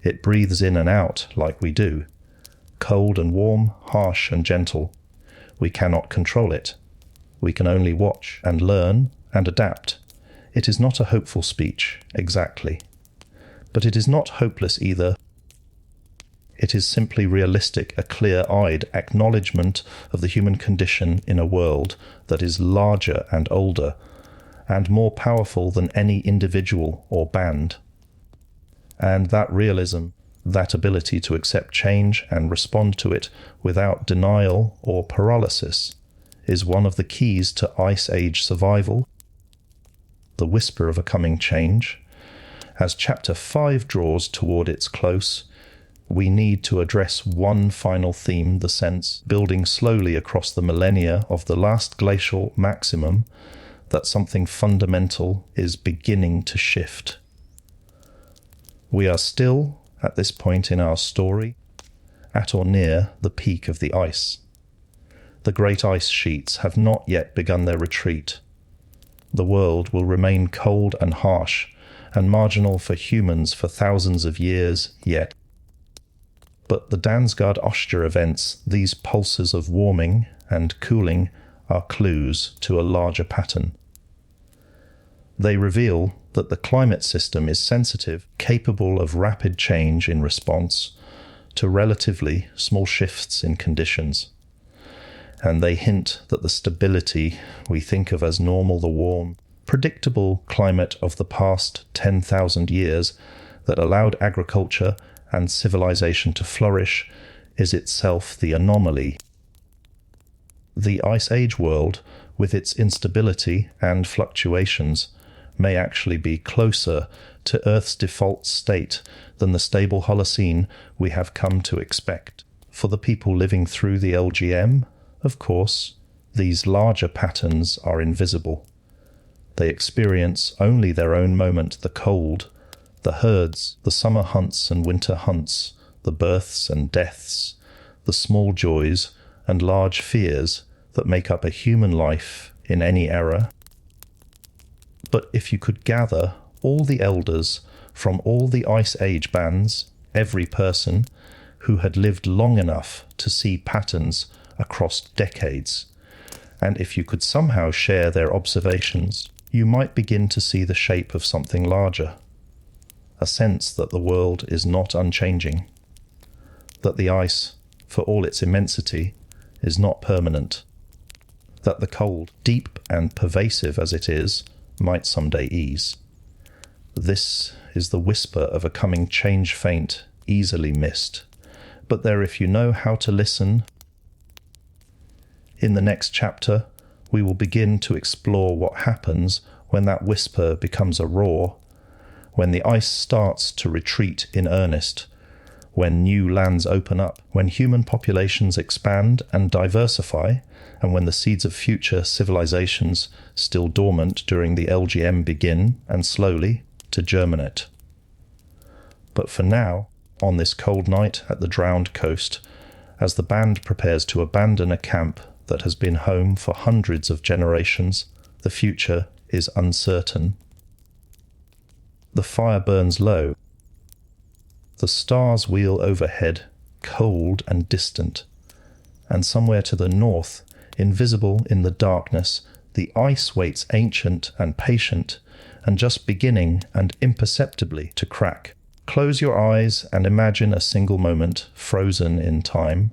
It breathes in and out like we do. Cold and warm, harsh and gentle. We cannot control it. We can only watch and learn and adapt. It is not a hopeful speech, exactly. But it is not hopeless either. It is simply realistic, a clear-eyed acknowledgement of the human condition in a world that is larger and older, and more powerful than any individual or band. And that realism, that ability to accept change and respond to it without denial or paralysis, is one of the keys to Ice Age survival. The whisper of a coming change. As Chapter 5 draws toward its close, we need to address one final theme, the sense, building slowly across the millennia of the Last Glacial Maximum, that something fundamental is beginning to shift. We are still, at this point in our story, at or near the peak of the ice. The great ice sheets have not yet begun their retreat. The world will remain cold and harsh and marginal for humans for thousands of years yet. But the Dansgaard Oster events, these pulses of warming and cooling, are clues to a larger pattern. They reveal that the climate system is sensitive, capable of rapid change in response to relatively small shifts in conditions. And they hint that the stability we think of as normal, the warm, predictable climate of the past 10,000 years that allowed agriculture and civilization to flourish is itself the anomaly. The Ice Age world, with its instability and fluctuations, may actually be closer to Earth's default state than the stable Holocene we have come to expect. For the people living through the LGM, of course, these larger patterns are invisible. They experience only their own moment, the cold, the herds, the summer hunts and winter hunts, the births and deaths, the small joys and large fears that make up a human life in any era. But if you could gather all the elders from all the Ice Age bands, every person who had lived long enough to see patterns across decades, and if you could somehow share their observations, you might begin to see the shape of something larger, a sense that the world is not unchanging, that the ice, for all its immensity, is not permanent, that the cold, deep and pervasive as it is, might someday ease. This is the whisper of a coming change, faint, easily missed, but there if you know how to listen. In the next chapter, we will begin to explore what happens when that whisper becomes a roar, when the ice starts to retreat in earnest, when new lands open up, when human populations expand and diversify, and when the seeds of future civilizations still dormant during the LGM begin, and slowly, to germinate. But for now, on this cold night at the drowned coast, as the band prepares to abandon a camp that has been home for hundreds of generations, the future is uncertain. The fire burns low. The stars wheel overhead, cold and distant, and somewhere to the north, invisible in the darkness, the ice waits ancient and patient, and just beginning and imperceptibly to crack. Close your eyes and imagine a single moment frozen in time.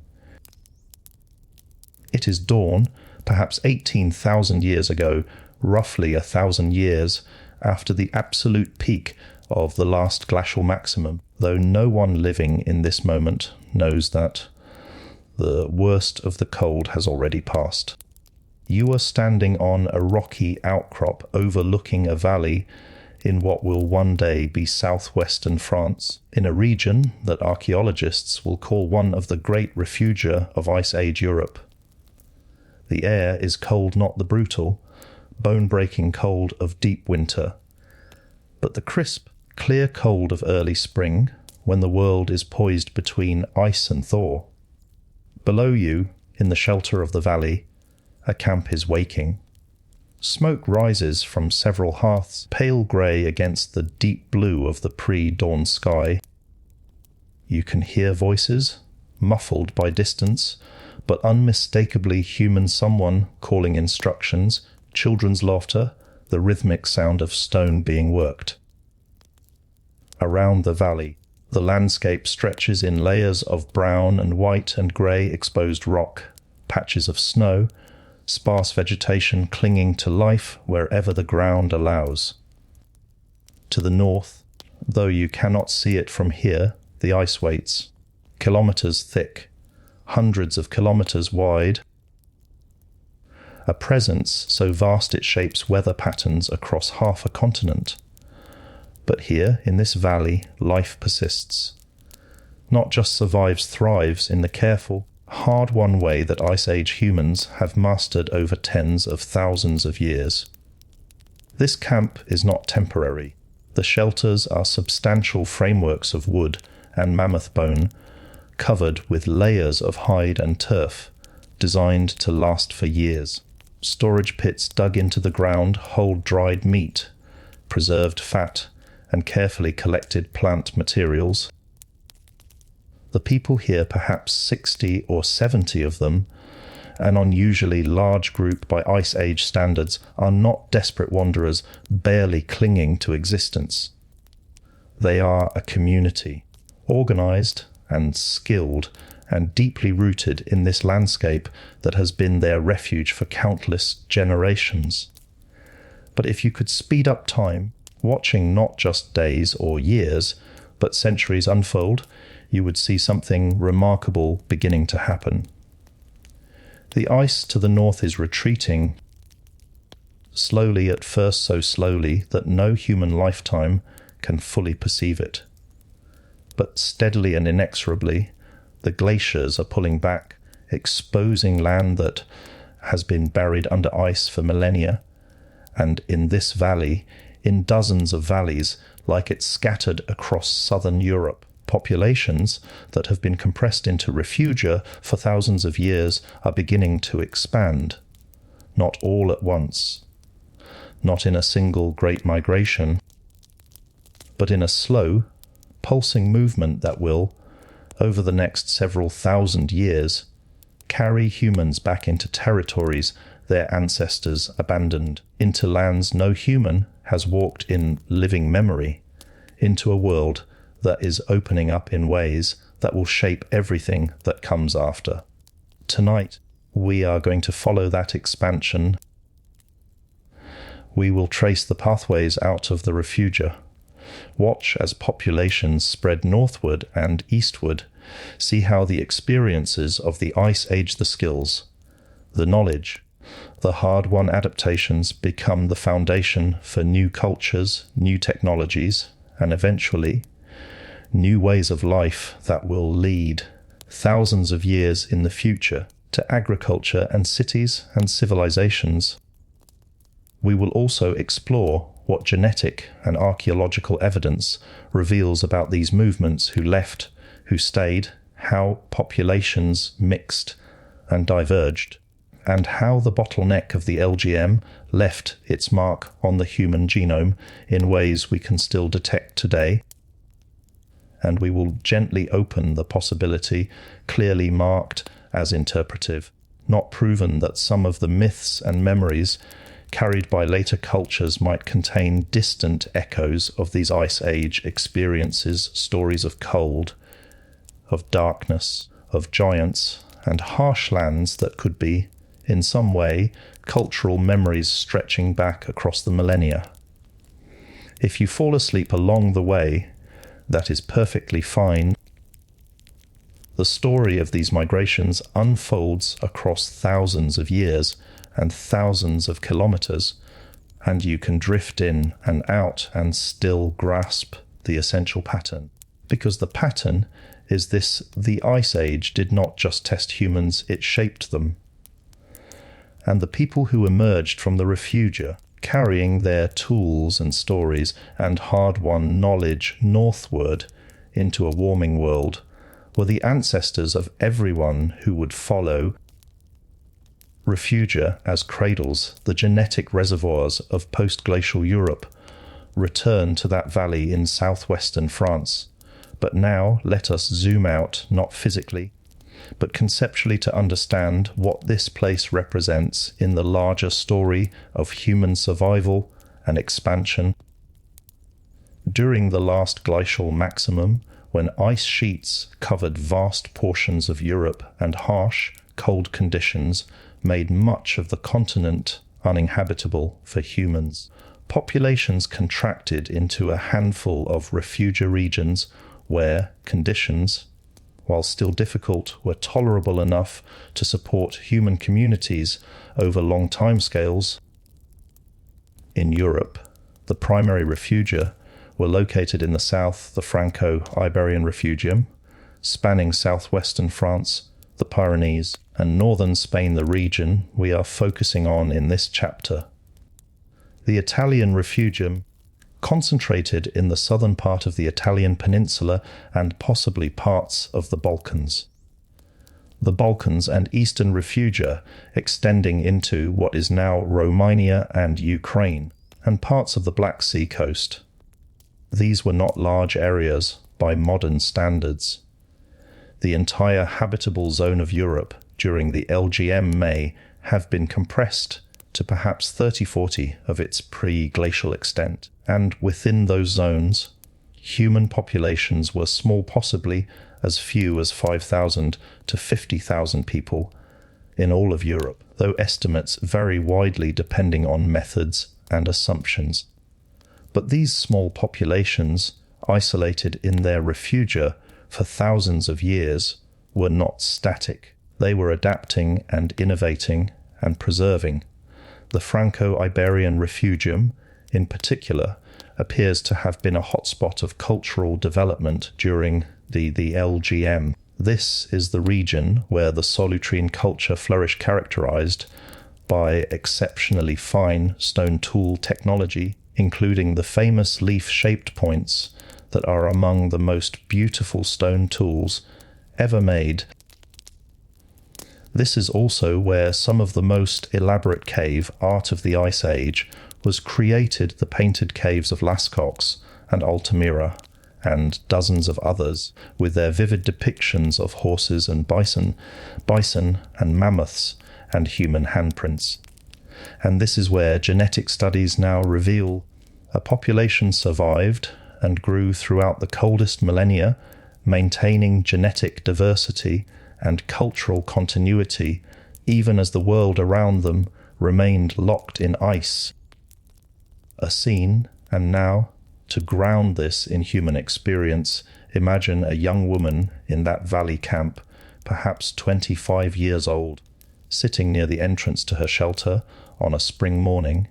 It is dawn, perhaps 18,000 years ago, roughly 1,000 years after the absolute peak of the last glacial maximum, though no one living in this moment knows that the worst of the cold has already passed. You are standing on a rocky outcrop overlooking a valley in what will one day be southwestern France, in a region that archaeologists will call one of the great refugia of Ice Age Europe. The air is cold, not the brutal, bone-breaking cold of deep winter, but the crisp, clear cold of early spring, when the world is poised between ice and thaw. Below you, in the shelter of the valley, a camp is waking. Smoke rises from several hearths, pale grey against the deep blue of the pre-dawn sky. You can hear voices, muffled by distance, but unmistakably human, someone calling instructions, children's laughter, the rhythmic sound of stone being worked. Around the valley, the landscape stretches in layers of brown and white and grey exposed rock, patches of snow, sparse vegetation clinging to life wherever the ground allows. To the north, though you cannot see it from here, the ice waits, kilometres thick, hundreds of kilometres wide, a presence so vast it shapes weather patterns across half a continent. But here, in this valley, life persists. Not just survives, thrives in the careful, hard-won way that Ice Age humans have mastered over tens of thousands of years. This camp is not temporary. The shelters are substantial frameworks of wood and mammoth bone, covered with layers of hide and turf, designed to last for years. Storage pits dug into the ground hold dried meat, preserved fat, and carefully collected plant materials. The people here, perhaps 60 or 70 of them, an unusually large group by Ice Age standards, are not desperate wanderers barely clinging to existence. They are a community, organised and skilled and deeply rooted in this landscape that has been their refuge for countless generations. But if you could speed up time, watching not just days or years, but centuries unfold, you would see something remarkable beginning to happen. The ice to the north is retreating, slowly at first, so slowly that no human lifetime can fully perceive it. But steadily and inexorably, the glaciers are pulling back, exposing land that has been buried under ice for millennia, and in this valley, in dozens of valleys, like it's scattered across southern Europe, populations that have been compressed into refugia for thousands of years are beginning to expand. Not all at once, not in a single great migration, but in a slow, pulsing movement that will, over the next several thousand years, carry humans back into territories their ancestors abandoned, into lands no human has walked in living memory, into a world that is opening up in ways that will shape everything that comes after. Tonight, we are going to follow that expansion. We will trace the pathways out of the refugia, watch as populations spread northward and eastward, see how the experiences of the Ice Age, the skills, the knowledge, the hard-won adaptations become the foundation for new cultures, new technologies, and eventually new ways of life that will lead thousands of years in the future to agriculture and cities and civilizations. We will also explore what genetic and archaeological evidence reveals about these movements, who left, who stayed, how populations mixed and diverged, and how the bottleneck of the LGM left its mark on the human genome in ways we can still detect today. And we will gently open the possibility, clearly marked as interpretive, not proven, that some of the myths and memories carried by later cultures might contain distant echoes of these Ice Age experiences, stories of cold, of darkness, of giants, and harsh lands that could be, in some way, cultural memories stretching back across the millennia. If you fall asleep along the way, that is perfectly fine. The story of these migrations unfolds across thousands of years and thousands of kilometers, and you can drift in and out and still grasp the essential pattern. Because the pattern is this: the Ice Age did not just test humans, it shaped them. And the people who emerged from the refugia, carrying their tools and stories and hard-won knowledge northward into a warming world, were the ancestors of everyone who would follow. Refugia as cradles, the genetic reservoirs of post-glacial Europe, return to that valley in southwestern France. But now let us zoom out, not physically, but conceptually, to understand what this place represents in the larger story of human survival and expansion. During the last glacial maximum, when ice sheets covered vast portions of Europe and harsh, cold conditions made much of the continent uninhabitable for humans, populations contracted into a handful of refugia regions where conditions, while still difficult, were tolerable enough to support human communities over long timescales. In Europe, the primary refugia were located in the south, the Franco-Iberian Refugium, spanning southwestern France, the Pyrenees, and northern Spain, the region we are focusing on in this chapter. The Italian Refugium concentrated in the southern part of the Italian peninsula and possibly parts of the Balkans. The Balkans and eastern refugia extending into what is now Romania and Ukraine, and parts of the Black Sea coast. These were not large areas by modern standards. The entire habitable zone of Europe during the LGM may have been compressed to perhaps 30-40 of its pre-glacial extent, and within those zones, human populations were small, possibly as few as 5,000 to 50,000 people in all of Europe, though estimates vary widely depending on methods and assumptions. But these small populations, isolated in their refugia for thousands of years, were not static. They were adapting and innovating and preserving. The Franco-Iberian Refugium, in particular, appears to have been a hotspot of cultural development during the LGM. This is the region where the Solutrine culture flourished, characterized by exceptionally fine stone tool technology, including the famous leaf-shaped points that are among the most beautiful stone tools ever made. This is also where some of the most elaborate cave art of the Ice Age was created, the painted caves of Lascaux and Altamira, and dozens of others, with their vivid depictions of horses and bison and mammoths and human handprints. And this is where genetic studies now reveal a population survived and grew throughout the coldest millennia, maintaining genetic diversity and cultural continuity, even as the world around them remained locked in ice. A scene, and now, to ground this in human experience, imagine a young woman in that valley camp, perhaps 25 years old, sitting near the entrance to her shelter on a spring morning.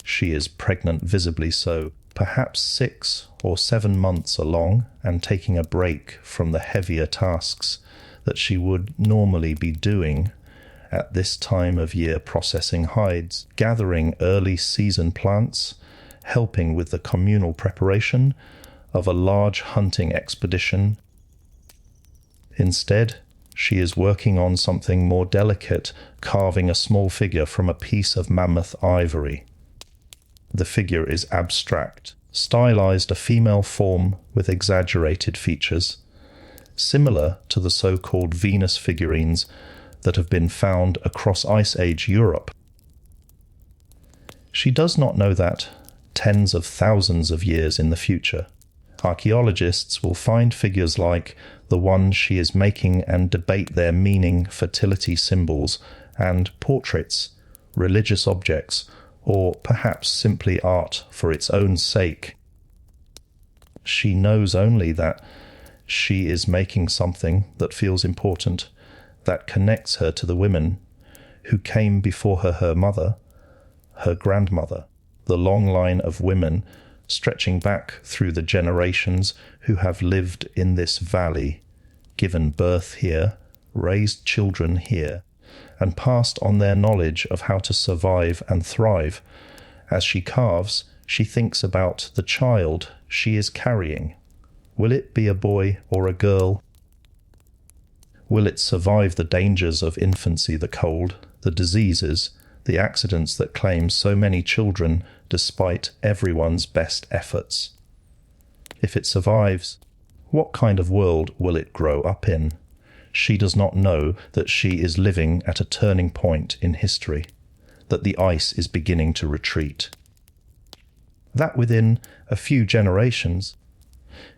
She is pregnant, visibly so, perhaps 6 or 7 months along, and taking a break from the heavier tasks that she would normally be doing at this time of year, processing hides, gathering early season plants, helping with the communal preparation of a large hunting expedition. Instead, she is working on something more delicate, carving a small figure from a piece of mammoth ivory. The figure is abstract, stylized, a female form with exaggerated features, similar to the so-called Venus figurines that have been found across Ice Age Europe. She does not know that, tens of thousands of years in the future, archaeologists will find figures like the one she is making and debate their meaning, fertility symbols, and portraits, religious objects, or perhaps simply art for its own sake. She knows only that she is making something that feels important, that connects her to the women who came before her, her mother, her grandmother, the long line of women stretching back through the generations who have lived in this valley, given birth here, raised children here, and passed on their knowledge of how to survive and thrive. As she carves, she thinks about the child she is carrying. Will it be a boy or a girl? Will it survive the dangers of infancy, the cold, the diseases, the accidents that claim so many children despite everyone's best efforts? If it survives, what kind of world will it grow up in? She does not know that she is living at a turning point in history, that the ice is beginning to retreat. That within a few generations,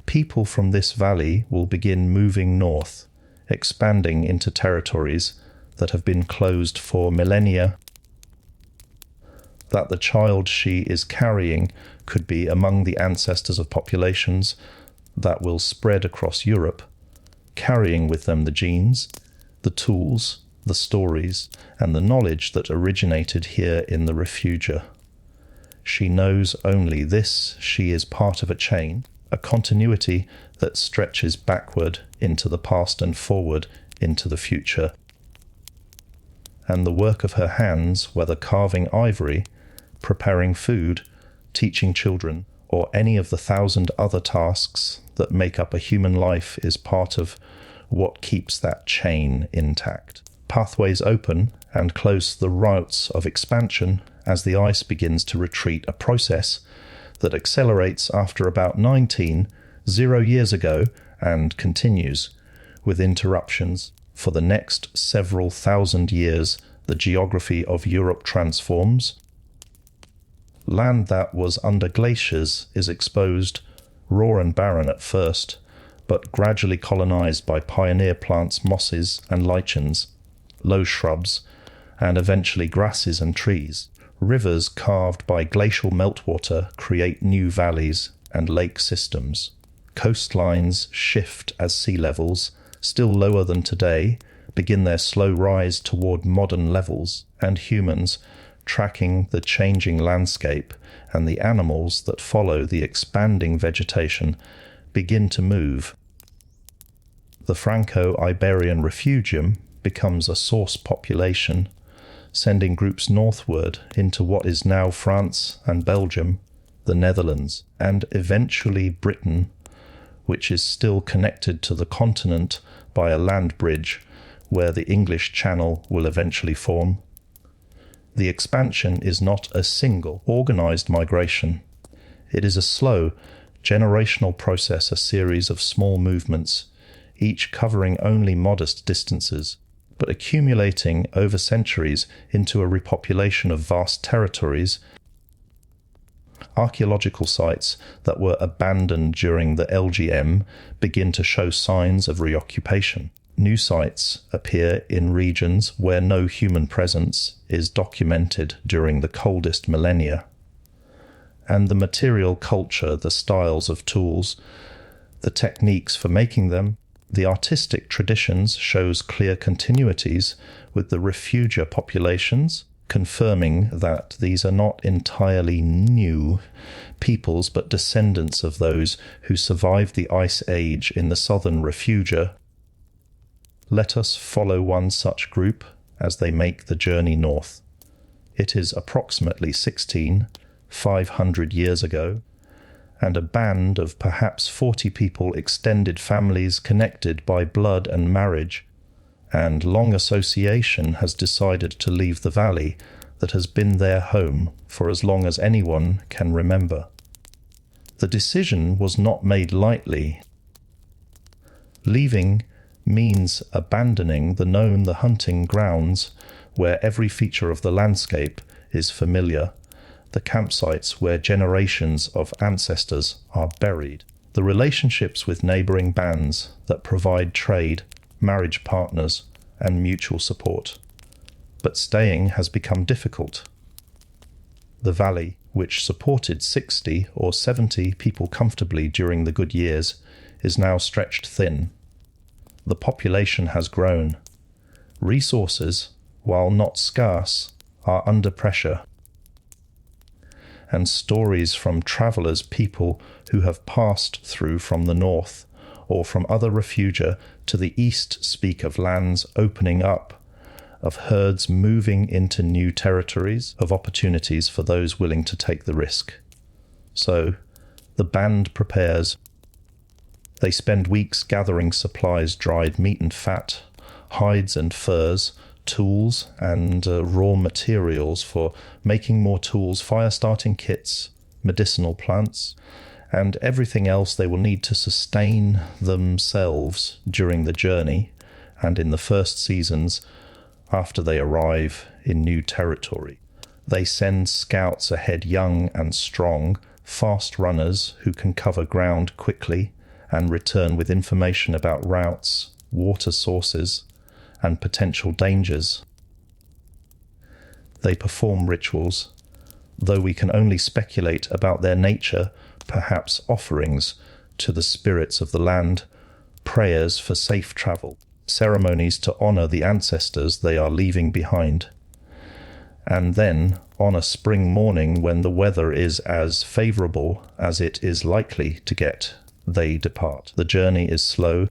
people from this valley will begin moving north, expanding into territories that have been closed for millennia. That the child she is carrying could be among the ancestors of populations that will spread across Europe, carrying with them the genes, the tools, the stories, and the knowledge that originated here in the refugia. She knows only this: she is part of a chain, a continuity that stretches backward into the past and forward into the future. And the work of her hands, whether carving ivory, preparing food, teaching children, or any of the 1,000 other tasks that make up a human life, is part of what keeps that chain intact. Pathways open and close the routes of expansion as the ice begins to retreat, a process that accelerates after about 0 years ago and continues with interruptions. For the next several thousand years, the geography of Europe transforms. Land that was under glaciers is exposed, raw and barren at first, but gradually colonized by pioneer plants, mosses and lichens, low shrubs, and eventually grasses and trees. Rivers carved by glacial meltwater create new valleys and lake systems. Coastlines shift as sea levels, still lower than today, begin their slow rise toward modern levels, and humans, tracking the changing landscape and the animals that follow the expanding vegetation, begin to move. The Franco-Iberian refugium becomes a source population, sending groups northward into what is now France and Belgium, the Netherlands, and eventually Britain, which is still connected to the continent by a land bridge where the English Channel will eventually form. The expansion is not a single, organized migration. It is a slow, generational process, a series of small movements, each covering only modest distances, but accumulating over centuries into a repopulation of vast territories. Archaeological sites that were abandoned during the LGM begin to show signs of reoccupation. New sites appear in regions where no human presence is documented during the coldest millennia. And the material culture, the styles of tools, the techniques for making them, the artistic traditions shows clear continuities with the refugia populations, confirming that these are not entirely new peoples but descendants of those who survived the Ice Age in the southern refugia. Let us follow one such group as they make the journey north. It is approximately 500 years ago, and a band of perhaps 40 people, extended families connected by blood and marriage, and long association, has decided to leave the valley that has been their home for as long as anyone can remember. The decision was not made lightly. Leaving means abandoning the known, the hunting grounds where every feature of the landscape is familiar, the campsites where generations of ancestors are buried, the relationships with neighboring bands that provide trade, marriage partners, and mutual support. But staying has become difficult. The valley, which supported 60 or 70 people comfortably during the good years, is now stretched thin. The population has grown. Resources, while not scarce, are under pressure. And stories from travellers, people who have passed through from the north or from other refugia to the east, speak of lands opening up, of herds moving into new territories, of opportunities for those willing to take the risk. So, the band prepares. They spend weeks gathering supplies, dried meat and fat, hides and furs, tools and raw materials for making more tools, fire-starting kits, medicinal plants, and everything else they will need to sustain themselves during the journey and in the first seasons after they arrive in new territory. They send scouts ahead, young and strong, fast runners who can cover ground quickly and return with information about routes, water sources, and potential dangers. They perform rituals, though we can only speculate about their nature, perhaps offerings to the spirits of the land, prayers for safe travel, ceremonies to honour the ancestors they are leaving behind. And then, on a spring morning when the weather is as favourable as it is likely to get, they depart. The journey is slow,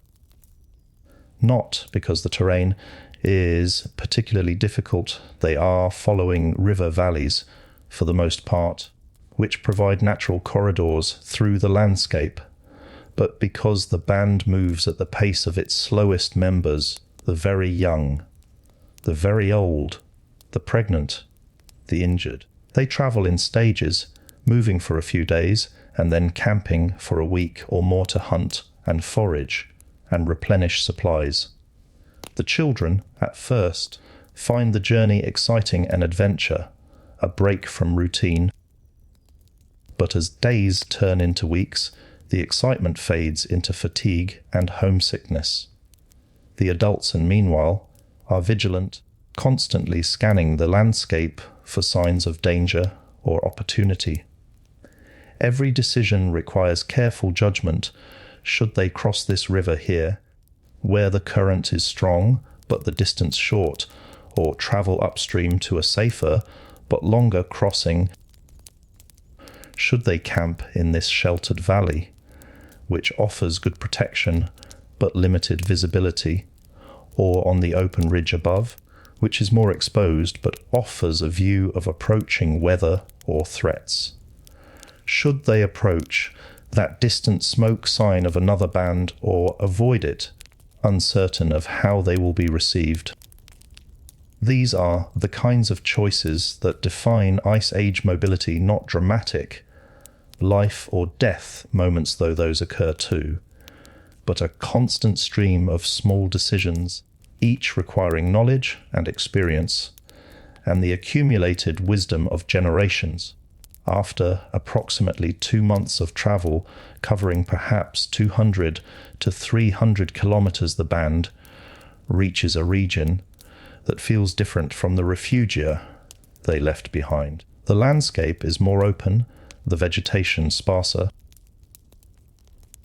not because the terrain is particularly difficult. They are following river valleys, for the most part, which provide natural corridors through the landscape, but because the band moves at the pace of its slowest members, the very young, the very old, the pregnant, the injured. They travel in stages, moving for a few days and then camping for a week or more to hunt and forage and replenish supplies. The children, at first, find the journey exciting and adventure, a break from routine. But as days turn into weeks, the excitement fades into fatigue and homesickness. The adults, and meanwhile, are vigilant, constantly scanning the landscape for signs of danger or opportunity. Every decision requires careful judgment. Should they cross this river here, where the current is strong but the distance short, or travel upstream to a safer but longer crossing? Should they camp in this sheltered valley, which offers good protection but limited visibility, or on the open ridge above, which is more exposed but offers a view of approaching weather or threats? Should they approach that distant smoke sign of another band or avoid it, uncertain of how they will be received? These are the kinds of choices that define Ice Age mobility, not dramatic, life or death moments though those occur too, but a constant stream of small decisions, each requiring knowledge and experience, and the accumulated wisdom of generations. After approximately 2 months of travel, covering perhaps 200 to 300 kilometers, the band reaches a region that feels different from the refugia they left behind. The landscape is more open, the vegetation sparser.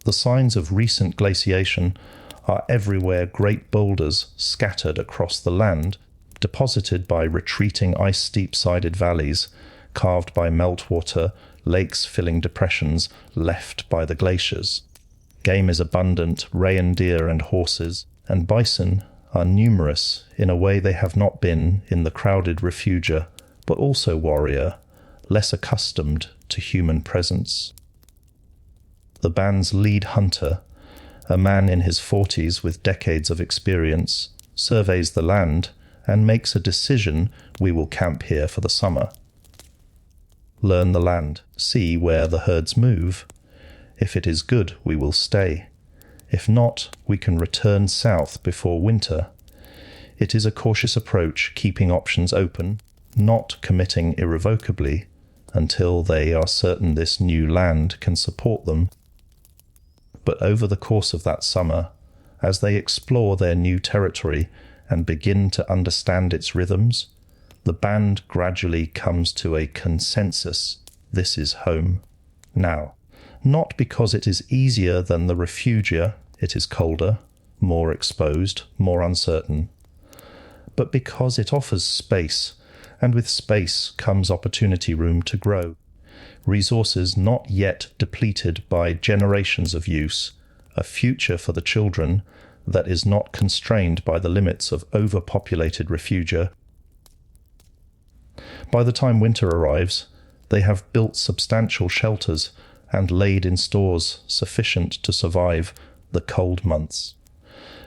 The signs of recent glaciation are everywhere, great boulders scattered across the land, deposited by retreating ice-steep-sided valleys, carved by meltwater, lakes filling depressions left by the glaciers. Game is abundant, reindeer and horses, and bison are numerous in a way they have not been in the crowded refugia, but also warrior, less accustomed to human presence. The band's lead hunter, a man in his 40s with decades of experience, surveys the land and makes a decision: we will camp here for the summer. Learn the land, see where the herds move. If it is good, we will stay. If not, we can return south before winter. It is a cautious approach, keeping options open, not committing irrevocably until they are certain this new land can support them. But over the course of that summer, as they explore their new territory and begin to understand its rhythms, The band gradually comes to a consensus: this is home now. Not because it is easier than the refugia, it is colder, more exposed, more uncertain, but because it offers space, and with space comes opportunity room to grow. Resources not yet depleted by generations of use, a future for the children that is not constrained by the limits of overpopulated refugia. By the time winter arrives, they have built substantial shelters and laid in stores sufficient to survive the cold months.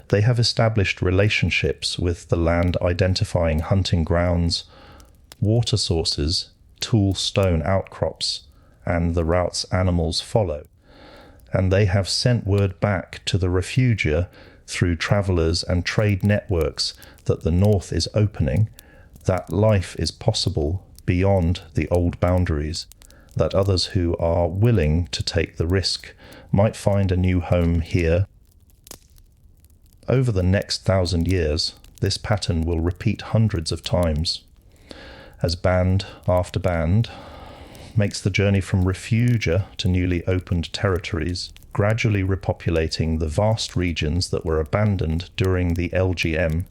They have established relationships with the land identifying hunting grounds, water sources, tool stone outcrops, and the routes animals follow. And they have sent word back to the refugia through travellers and trade networks that the north is opening, that life is possible beyond the old boundaries, that others who are willing to take the risk might find a new home here. Over the next 1,000 years, this pattern will repeat hundreds of times, as band after band makes the journey from refugia to newly opened territories, gradually repopulating the vast regions that were abandoned during the LGM.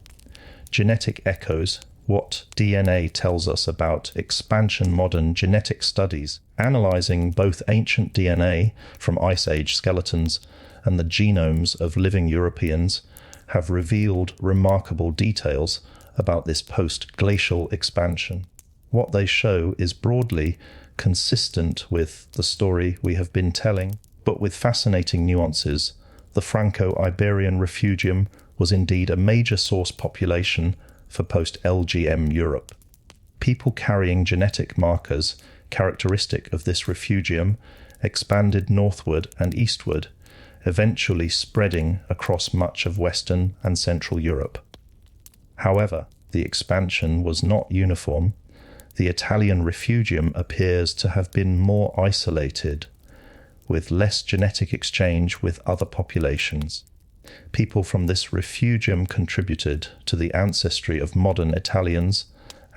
Genetic echoes what DNA tells us about expansion modern genetic studies, analysing both ancient DNA from Ice Age skeletons and the genomes of living Europeans, have revealed remarkable details about this post-glacial expansion. What they show is broadly consistent with the story we have been telling, but with fascinating nuances. The Franco-Iberian refugium was indeed a major source population for post-LGM Europe. People carrying genetic markers characteristic of this refugium expanded northward and eastward, eventually spreading across much of Western and Central Europe. However, the expansion was not uniform. The Italian refugium appears to have been more isolated, with less genetic exchange with other populations. People from this refugium contributed to the ancestry of modern Italians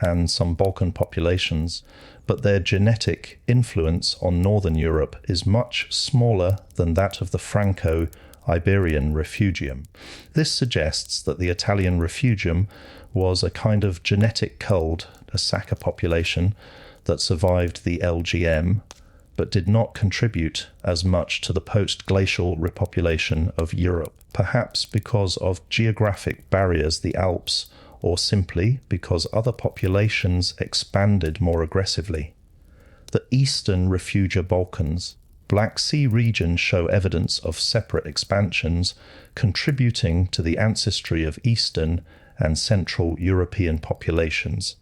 and some Balkan populations, but their genetic influence on Northern Europe is much smaller than that of the Franco-Iberian refugium. This suggests that the Italian refugium was a kind of genetic cold, a Saka population that survived the LGM, but did not contribute as much to the post-glacial repopulation of Europe, perhaps because of geographic barriers, the Alps, or simply because other populations expanded more aggressively. The eastern refugia Balkans, Black Sea region show evidence of separate expansions contributing to the ancestry of Eastern and Central European populations.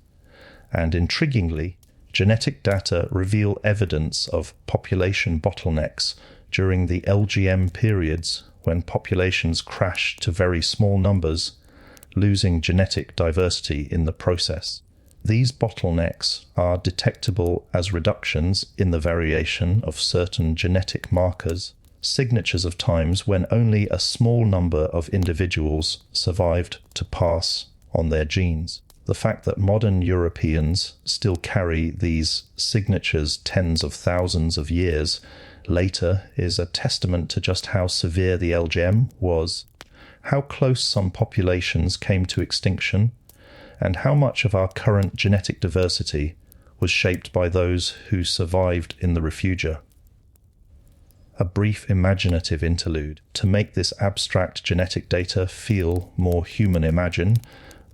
And intriguingly, genetic data reveal evidence of population bottlenecks during the LGM periods when populations crashed to very small numbers, losing genetic diversity in the process. These bottlenecks are detectable as reductions in the variation of certain genetic markers, signatures of times when only a small number of individuals survived to pass on their genes. The fact that modern Europeans still carry these signatures tens of thousands of years later is a testament to just how severe the LGM was, how close some populations came to extinction, and how much of our current genetic diversity was shaped by those who survived in the refugia. A brief imaginative interlude to make this abstract genetic data feel more human. Imagine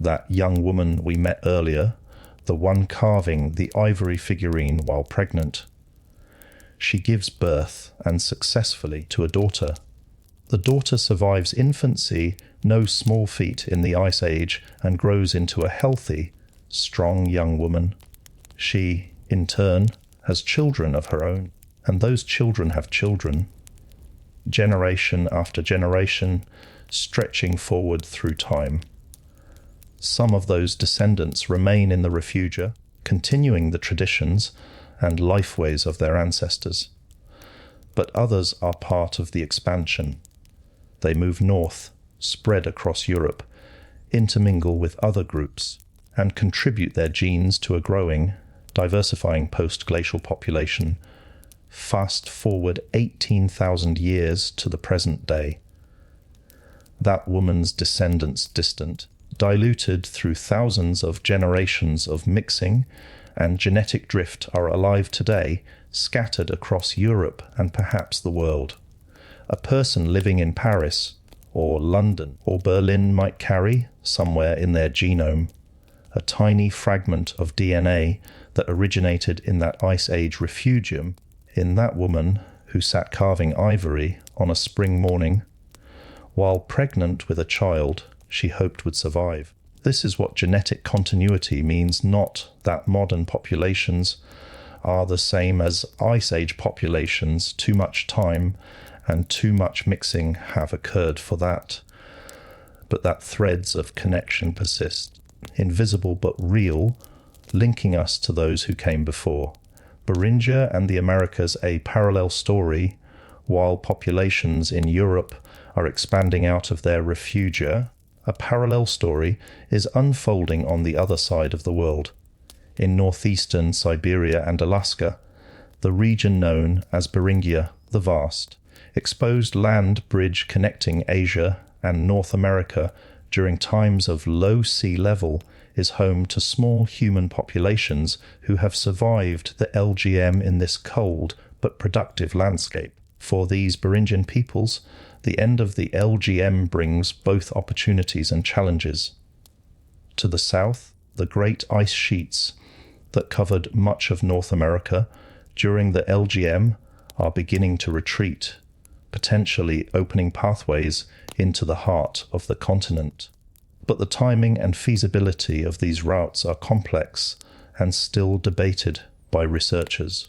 that young woman we met earlier, the one carving the ivory figurine while pregnant. She gives birth, and successfully, to a daughter. The daughter survives infancy, no small feat in the Ice Age, and grows into a healthy, strong young woman. She, in turn, has children of her own, and those children have children. Generation after generation, stretching forward through time. Some of those descendants remain in the refugia, continuing the traditions and lifeways of their ancestors. But others are part of the expansion. They move north, spread across Europe, intermingle with other groups, and contribute their genes to a growing, diversifying post-glacial population. Fast forward 18,000 years to the present day. That woman's descendants distant, diluted through thousands of generations of mixing and genetic drift, are alive today, scattered across Europe and perhaps the world. A person living in Paris or London or Berlin might carry, somewhere in their genome, a tiny fragment of DNA that originated in that Ice Age refugium in that woman who sat carving ivory on a spring morning, while pregnant with a child she hoped would survive. This is what genetic continuity means, not that modern populations are the same as Ice Age populations. Too much time and too much mixing have occurred for that. But that threads of connection persist, invisible but real, linking us to those who came before. Beringia and the Americas a parallel story, while populations in Europe are expanding out of their refugia. A parallel story is unfolding on the other side of the world. In northeastern Siberia and Alaska, the region known as Beringia the Vast, exposed land bridge connecting Asia and North America during times of low sea level, is home to small human populations who have survived the LGM in this cold but productive landscape. For these Beringian peoples, the end of the LGM brings both opportunities and challenges. To the south, the great ice sheets that covered much of North America during the LGM are beginning to retreat, potentially opening pathways into the heart of the continent. But the timing and feasibility of these routes are complex and still debated by researchers.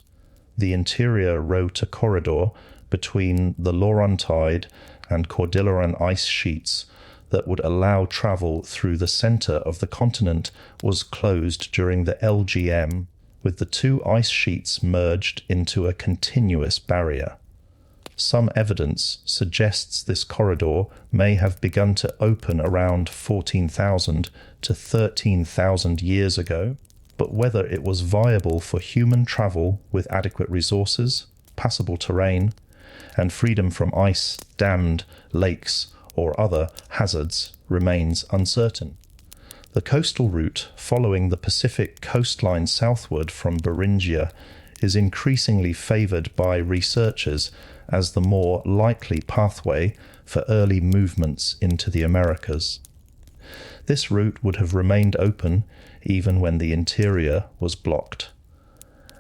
The interior Rota corridor between the Laurentide and Cordilleran ice sheets that would allow travel through the center of the continent was closed during the LGM, with the two ice sheets merged into a continuous barrier. Some evidence suggests this corridor may have begun to open around 14,000 to 13,000 years ago, but whether it was viable for human travel with adequate resources, passable terrain, and freedom from ice, dammed lakes, or other hazards remains uncertain. The coastal route following the Pacific coastline southward from Beringia is increasingly favored by researchers as the more likely pathway for early movements into the Americas. This route would have remained open even when the interior was blocked,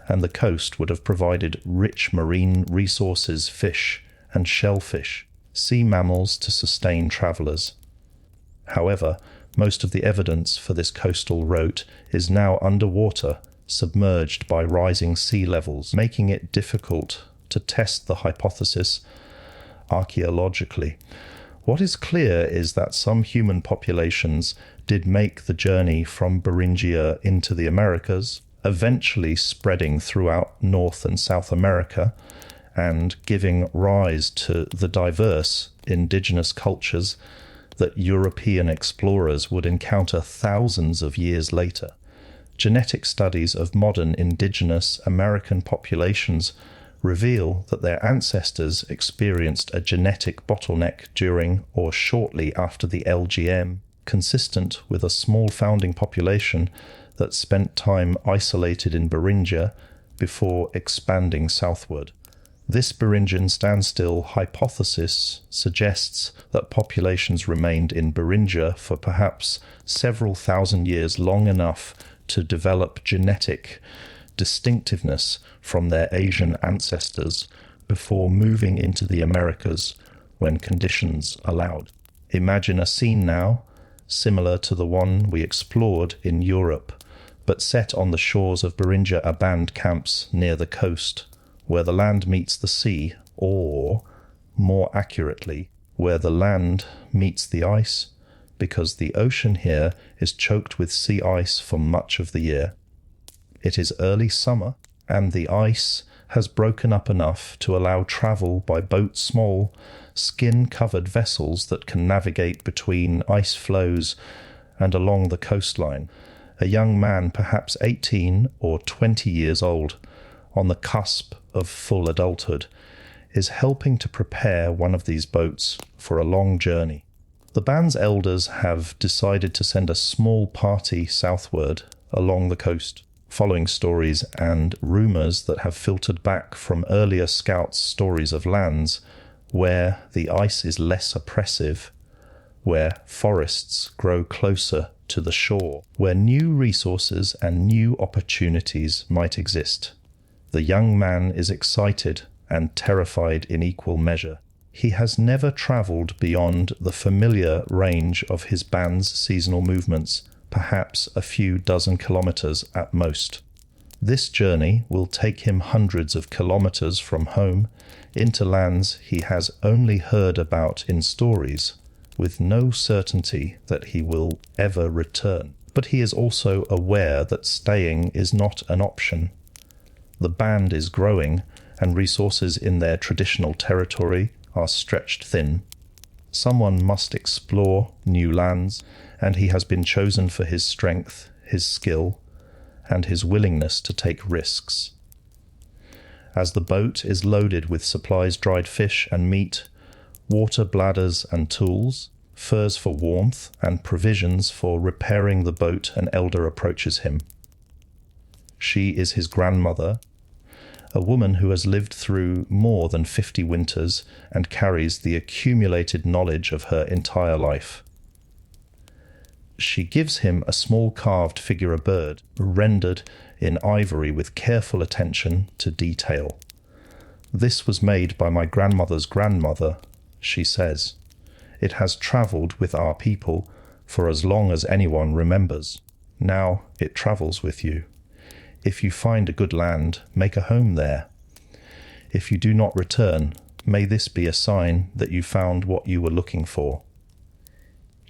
and the coast would have provided rich marine resources, fish and shellfish, sea mammals to sustain travellers. However, most of the evidence for this coastal route is now underwater, submerged by rising sea levels, making it difficult to test the hypothesis archaeologically. What is clear is that some human populations did make the journey from Beringia into the Americas, eventually spreading throughout North and South America and giving rise to the diverse indigenous cultures that European explorers would encounter thousands of years later. Genetic studies of modern indigenous American populations reveal that their ancestors experienced a genetic bottleneck during or shortly after the LGM, consistent with a small founding population that spent time isolated in Beringia before expanding southward. This Beringian standstill hypothesis suggests that populations remained in Beringia for perhaps several thousand years, long enough to develop genetic distinctiveness from their Asian ancestors before moving into the Americas when conditions allowed. Imagine a scene now, similar to the one we explored in Europe, but set on the shores of Beringia abandoned camps near the coast, where the land meets the sea, or, more accurately, where the land meets the ice, because the ocean here is choked with sea ice for much of the year. It is early summer, and the ice has broken up enough to allow travel by small, skin-covered vessels that can navigate between ice floes and along the coastline. a young man perhaps 18 or 20 years old, on the cusp of full adulthood, is helping to prepare one of these boats for a long journey. The band's elders have decided to send a small party southward along the coast, following stories and rumours that have filtered back from earlier scouts' stories of lands where the ice is less oppressive, where forests grow closer to the shore, where new resources and new opportunities might exist. The young man is excited and terrified in equal measure. He has never travelled beyond the familiar range of his band's seasonal movements, perhaps a few dozen kilometres at most. This journey will take him hundreds of kilometres from home into lands he has only heard about in stories, with no certainty that he will ever return. But he is also aware that staying is not an option. The band is growing, and resources in their traditional territory are stretched thin. Someone must explore new lands, and he has been chosen for his strength, his skill, and his willingness to take risks. As the boat is loaded with supplies, dried fish and meat, water bladders and tools, furs for warmth, and provisions for repairing the boat, an elder approaches him. She is his grandmother, a woman who has lived through more than 50 winters and carries the accumulated knowledge of her entire life. She gives him a small carved figure of a bird, rendered in ivory with careful attention to detail. "This was made by my grandmother's grandmother," she says. "It has travelled with our people for as long as anyone remembers. Now it travels with you. If you find a good land, make a home there. If you do not return, may this be a sign that you found what you were looking for."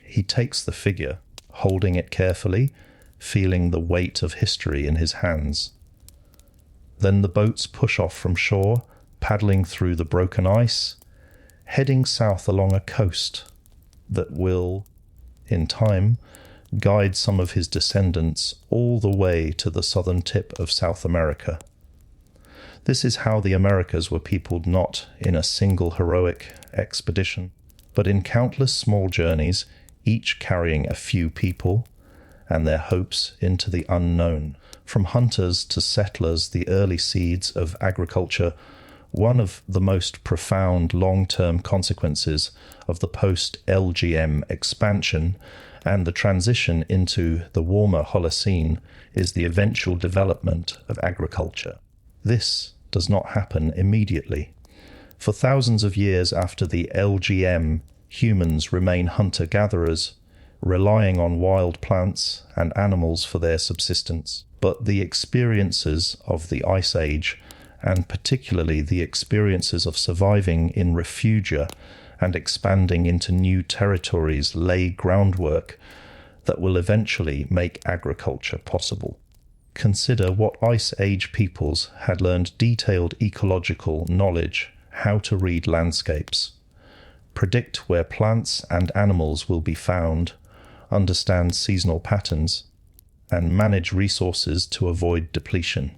He takes the figure, holding it carefully, feeling the weight of history in his hands. Then the boats push off from shore, paddling through the broken ice, heading south along a coast that will, in time, guide some of his descendants all the way to the southern tip of South America. This is how the Americas were peopled, not in a single heroic expedition, but in countless small journeys, each carrying a few people and their hopes into the unknown. From hunters to settlers, the early seeds of agriculture, one of the most profound long-term consequences of the post-LGM expansion and the transition into the warmer Holocene is the eventual development of agriculture. This does not happen immediately. For thousands of years after the LGM, humans remain hunter-gatherers, relying on wild plants and animals for their subsistence. But the experiences of the Ice Age, and particularly the experiences of surviving in refugia and expanding into new territories, lay groundwork that will eventually make agriculture possible. Consider what Ice Age peoples had learned detailed ecological knowledge, how to read landscapes, predict where plants and animals will be found, understand seasonal patterns, and manage resources to avoid depletion.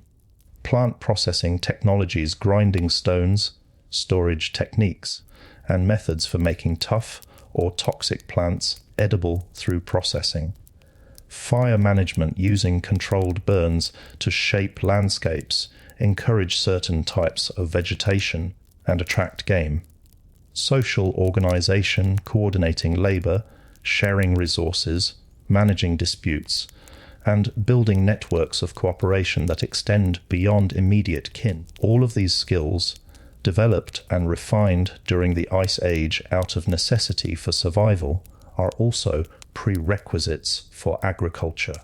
Plant processing technologies, grinding stones, storage techniques, and methods for making tough or toxic plants edible through processing. Fire management using controlled burns to shape landscapes, encourage certain types of vegetation, and attract game. Social organization, coordinating labor, sharing resources, managing disputes, and building networks of cooperation that extend beyond immediate kin. All of these skills, developed and refined during the Ice Age out of necessity for survival, are also prerequisites for agriculture.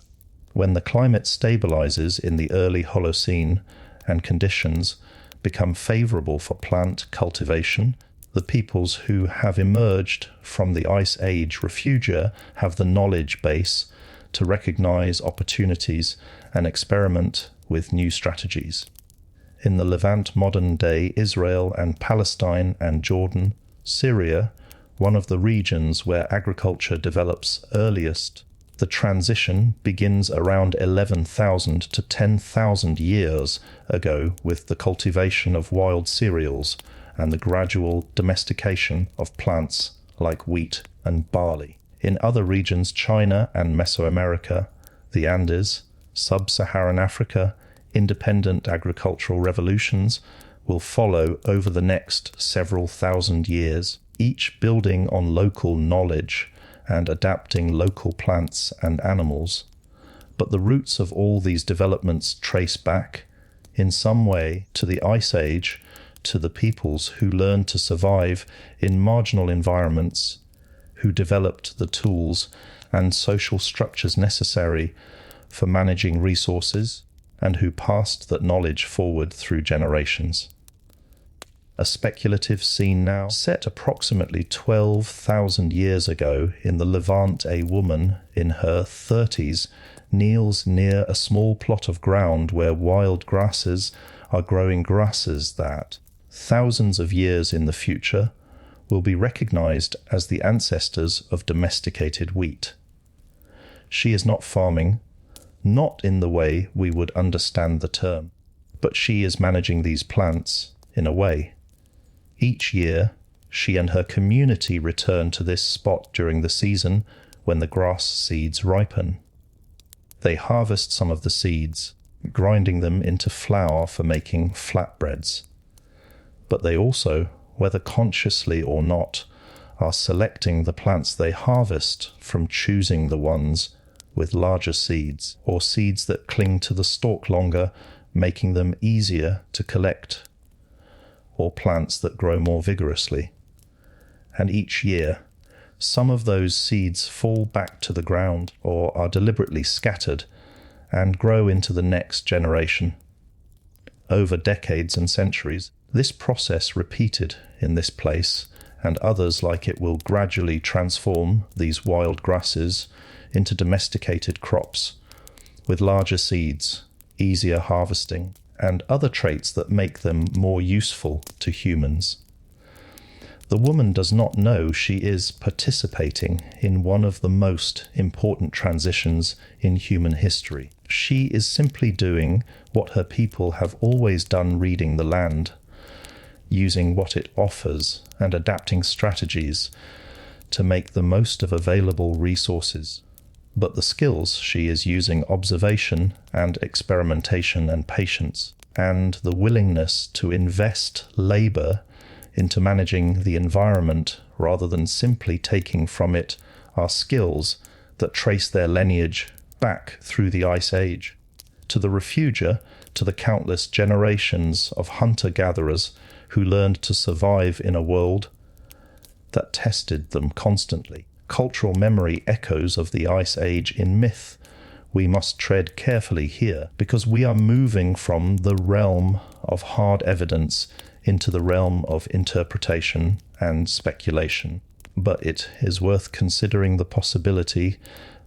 When the climate stabilizes in the early Holocene and conditions become favorable for plant cultivation, the peoples who have emerged from the Ice Age refugia have the knowledge base to recognize opportunities and experiment with new strategies. In the Levant, modern-day Israel and Palestine and Jordan, Syria, one of the regions where agriculture develops earliest, The transition begins around 11,000 to 10,000 years ago with the cultivation of wild cereals and the gradual domestication of plants like wheat and barley. In other regions, China and Mesoamerica, the Andes, Sub-Saharan Africa, independent agricultural revolutions will follow over the next several thousand years, each building on local knowledge and adapting local plants and animals. But the roots of all these developments trace back, in some way, to the Ice Age, to the peoples who learned to survive in marginal environments, who developed the tools and social structures necessary for managing resources, and who passed that knowledge forward through generations. A speculative scene now, set approximately 12,000 years ago in the Levant. A woman in her 30s kneels near a small plot of ground where wild grasses are growing, grasses that, thousands of years in the future, will be recognized as the ancestors of domesticated wheat. She is not farming, not in the way we would understand the term, but she is managing these plants in a way. Each year, she and her community return to this spot during the season when the grass seeds ripen. They harvest some of the seeds, grinding them into flour for making flatbreads. But they also, whether consciously or not, are selecting the plants they harvest from choosing the ones with larger seeds, or seeds that cling to the stalk longer, making them easier to collect, or plants that grow more vigorously. And each year, some of those seeds fall back to the ground or are deliberately scattered and grow into the next generation. Over decades and centuries, this process repeated in this place, and others like it will gradually transform these wild grasses into domesticated crops with larger seeds, easier harvesting, and other traits that make them more useful to humans. The woman does not know she is participating in one of the most important transitions in human history. She is simply doing what her people have always done, reading the land, using what it offers and adapting strategies to make the most of available resources. But the skills she is using, observation and experimentation and patience, and the willingness to invest labor into managing the environment rather than simply taking from it, are skills that trace their lineage back through the Ice Age, to the refugia, to the countless generations of hunter-gatherers who learned to survive in a world that tested them constantly. Cultural memory echoes of the Ice Age in myth. We must tread carefully here, because we are moving from the realm of hard evidence into the realm of interpretation and speculation. But it is worth considering the possibility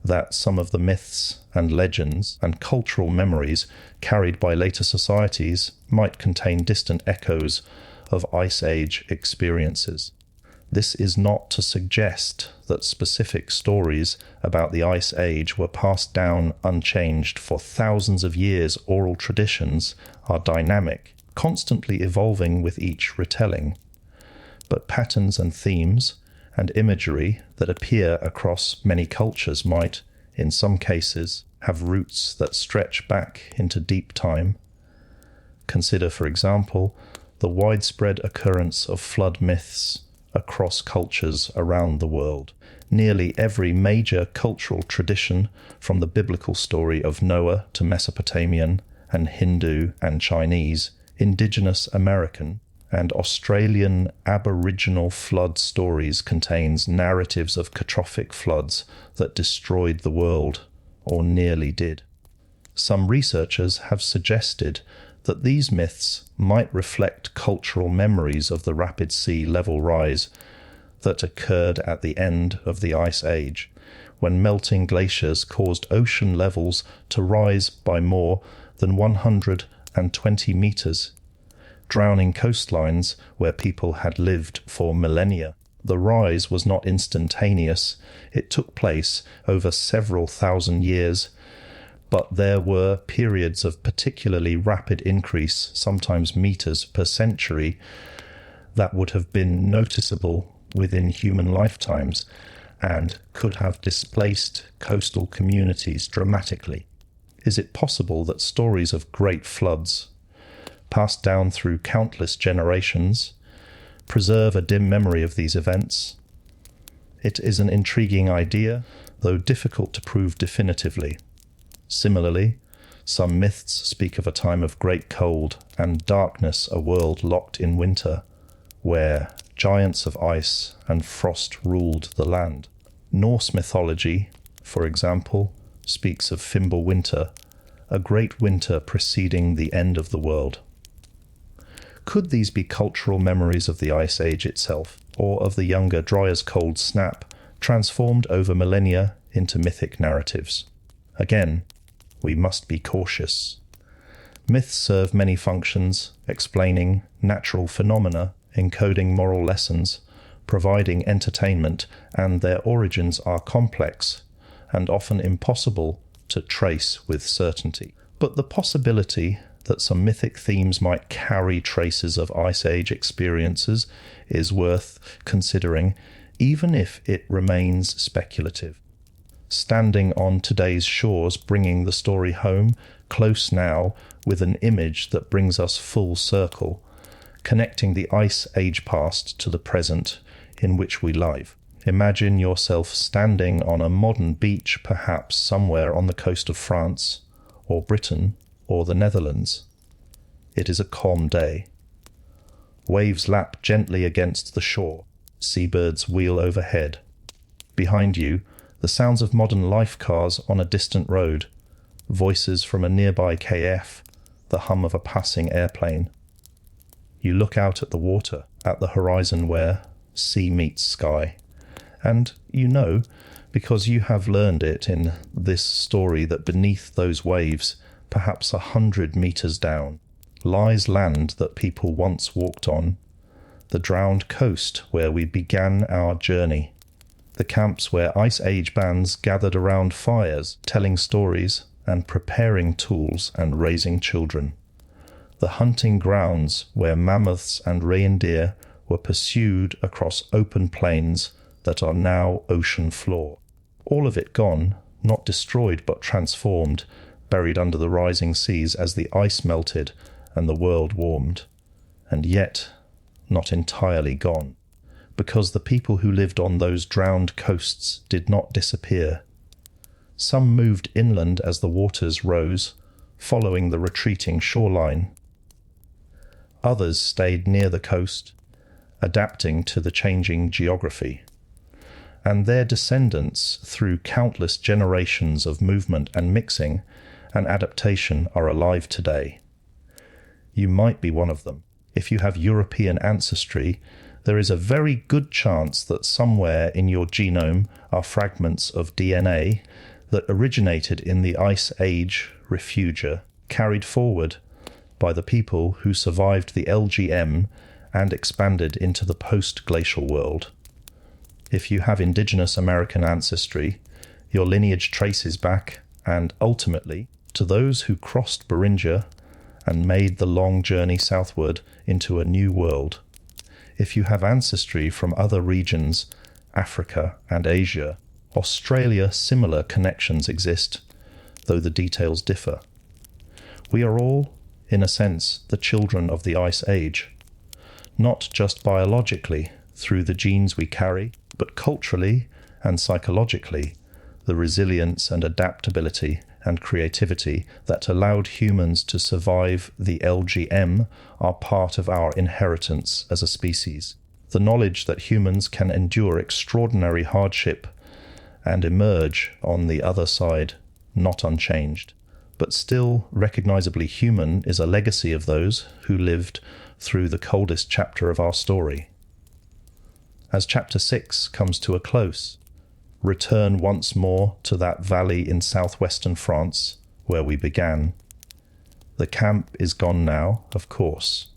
that some of the myths and legends and cultural memories carried by later societies might contain distant echoes of Ice Age experiences. This is not to suggest that specific stories about the Ice Age were passed down unchanged for thousands of years. Oral traditions are dynamic, constantly evolving with each retelling. But patterns and themes and imagery that appear across many cultures might, in some cases, have roots that stretch back into deep time. Consider, for example, the widespread occurrence of flood myths across cultures around the world. Nearly every major cultural tradition, from the biblical story of Noah to Mesopotamian and Hindu and Chinese, indigenous American and Australian Aboriginal flood stories, contains narratives of catastrophic floods that destroyed the world, or nearly did. Some researchers have suggested that these myths might reflect cultural memories of the rapid sea level rise that occurred at the end of the Ice Age, when melting glaciers caused ocean levels to rise by more than 120 meters, drowning coastlines where people had lived for millennia. The rise was not instantaneous. It took place over several thousand years, but there were periods of particularly rapid increase, sometimes meters per century, that would have been noticeable within human lifetimes and could have displaced coastal communities dramatically. Is it possible that stories of great floods, passed down through countless generations, preserve a dim memory of these events? It is an intriguing idea, though difficult to prove definitively. Similarly, some myths speak of a time of great cold and darkness, a world locked in winter, where giants of ice and frost ruled the land. Norse mythology, for example, speaks of Fimbulwinter, a great winter preceding the end of the world. Could these be cultural memories of the Ice Age itself, or of the younger dry-as-cold snap, transformed over millennia into mythic narratives? Again, we must be cautious. Myths serve many functions, explaining natural phenomena, encoding moral lessons, providing entertainment, and their origins are complex and often impossible to trace with certainty. But the possibility that some mythic themes might carry traces of Ice Age experiences is worth considering, even if it remains speculative. Standing on today's shores, bringing the story home, close now, with an image that brings us full circle, connecting the Ice Age past to the present in which we live. Imagine yourself standing on a modern beach, perhaps somewhere on the coast of France, or Britain, or the Netherlands. It is a calm day. Waves lap gently against the shore. Seabirds wheel overhead. Behind you, the sounds of modern life cars on a distant road, voices from a nearby KF, the hum of a passing airplane. You look out at the water, at the horizon where sea meets sky, and you know, because you have learned it in this story, that beneath those waves, perhaps 100 meters down, lies land that people once walked on, the drowned coast where we began our journey, the camps where Ice Age bands gathered around fires, telling stories and preparing tools and raising children, the hunting grounds where mammoths and reindeer were pursued across open plains that are now ocean floor. All of it gone, not destroyed but transformed, buried under the rising seas as the ice melted and the world warmed, and yet not entirely gone, because the people who lived on those drowned coasts did not disappear. Some moved inland as the waters rose, following the retreating shoreline. Others stayed near the coast, adapting to the changing geography. And their descendants, through countless generations of movement and mixing and adaptation, are alive today. You might be one of them. If you have European ancestry, there is a very good chance that somewhere in your genome are fragments of DNA that originated in the Ice Age refugia, carried forward by the people who survived the LGM and expanded into the post-glacial world. If you have indigenous American ancestry, your lineage traces back, and ultimately, to those who crossed Beringia and made the long journey southward into a new world. If you have ancestry from other regions, Africa and Asia, Australia, similar connections exist, though the details differ. We are all, in a sense, the children of the Ice Age, not just biologically, through the genes we carry, but culturally and psychologically, the resilience and adaptability and creativity that allowed humans to survive the LGM are part of our inheritance as a species. The knowledge that humans can endure extraordinary hardship and emerge on the other side, not unchanged, but still recognizably human, is a legacy of those who lived through the coldest chapter of our story. As chapter 6 comes to a close, return once more to that valley in southwestern France where we began. The camp is gone now, of course.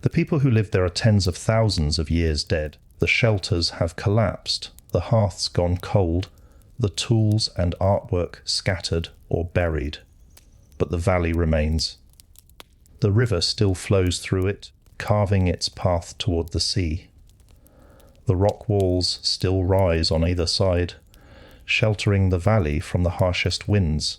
The people who lived there are tens of thousands of years dead. The shelters have collapsed, the hearths gone cold, the tools and artwork scattered or buried. But the valley remains. The river still flows through it, carving its path toward the sea. The rock walls still rise on either side, sheltering the valley from the harshest winds.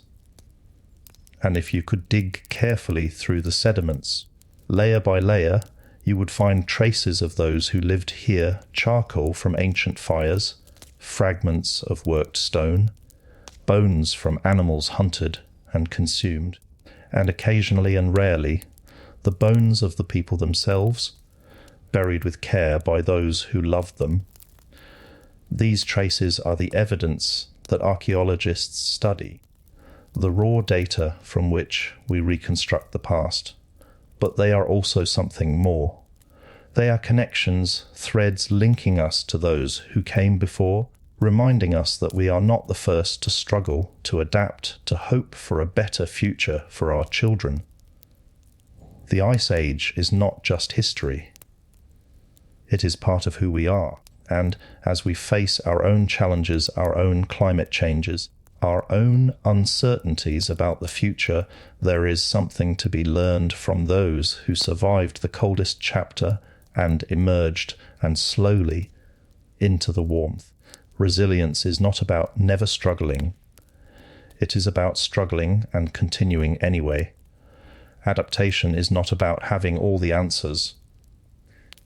And if you could dig carefully through the sediments, layer by layer, you would find traces of those who lived here, charcoal from ancient fires, fragments of worked stone, bones from animals hunted and consumed, and occasionally and rarely, the bones of the people themselves, buried with care by those who loved them. These traces are the evidence that archaeologists study, the raw data from which we reconstruct the past. But they are also something more. They are connections, threads linking us to those who came before, reminding us that we are not the first to struggle, to adapt, to hope for a better future for our children. The Ice Age is not just history. It is part of who we are, and as we face our own challenges, our own climate changes, our own uncertainties about the future, there is something to be learned from those who survived the coldest chapter and emerged, and slowly, into the warmth. Resilience is not about never struggling. It is about struggling and continuing anyway. Adaptation is not about having all the answers.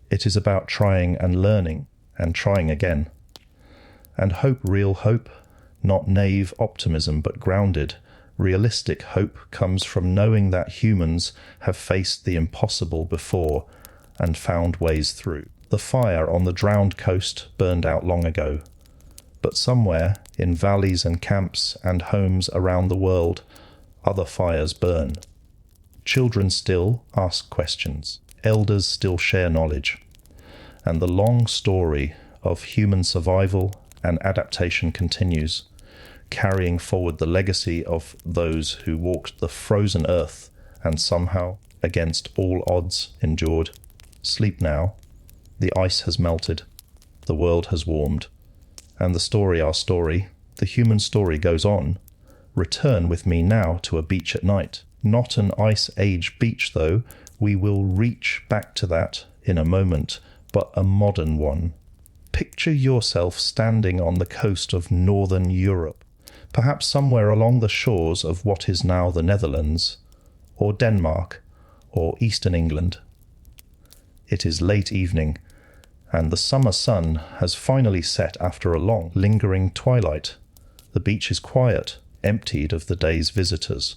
It is about trying and learning and trying again. And hope, real hope, not naive optimism, but grounded, realistic hope comes from knowing that humans have faced the impossible before and found ways through. The fire on the drowned coast burned out long ago, but somewhere in valleys and camps and homes around the world, other fires burn. Children still ask questions, elders still share knowledge, and the long story of human survival and adaptation continues, carrying forward the legacy of those who walked the frozen earth and somehow, against all odds, endured. Sleep now. The ice has melted. The world has warmed. And the story, our story, the human story goes on. Return with me now to a beach at night. Not an Ice Age beach, though. We will reach back to that in a moment, but a modern one. Picture yourself standing on the coast of northern Europe, perhaps somewhere along the shores of what is now the Netherlands, or Denmark, or eastern England. It is late evening, and the summer sun has finally set after a long, lingering twilight. The beach is quiet, emptied of the day's visitors.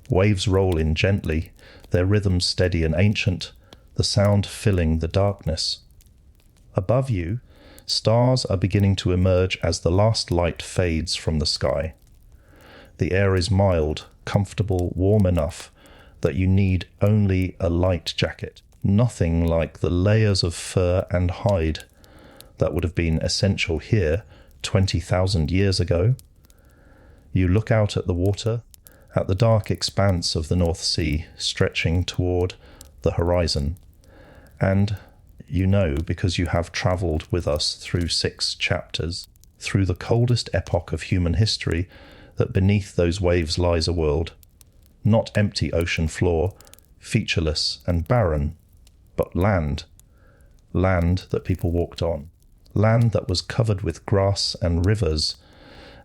Waves roll in gently, their rhythm steady and ancient, the sound filling the darkness. Above you, stars are beginning to emerge as the last light fades from the sky. The air is mild, comfortable, warm enough that you need only a light jacket, nothing like the layers of fur and hide that would have been essential here 20,000 years ago. You look out at the water, at the dark expanse of the North Sea stretching toward the horizon, and you know, because you have travelled with us through 6 chapters, through the coldest epoch of human history, that beneath those waves lies a world, not empty ocean floor, featureless and barren, but land that people walked on, land that was covered with grass and rivers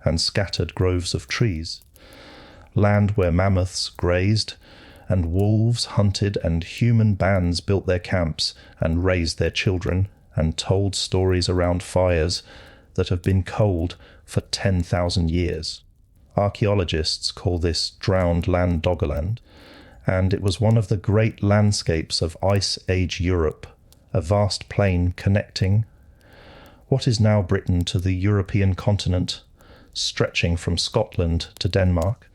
and scattered groves of trees, land where mammoths grazed and wolves hunted and human bands built their camps and raised their children and told stories around fires that have been cold for 10,000 years. Archaeologists call this drowned land Doggerland, and it was one of the great landscapes of Ice Age Europe, a vast plain connecting what is now Britain to the European continent, stretching from Scotland to Denmark,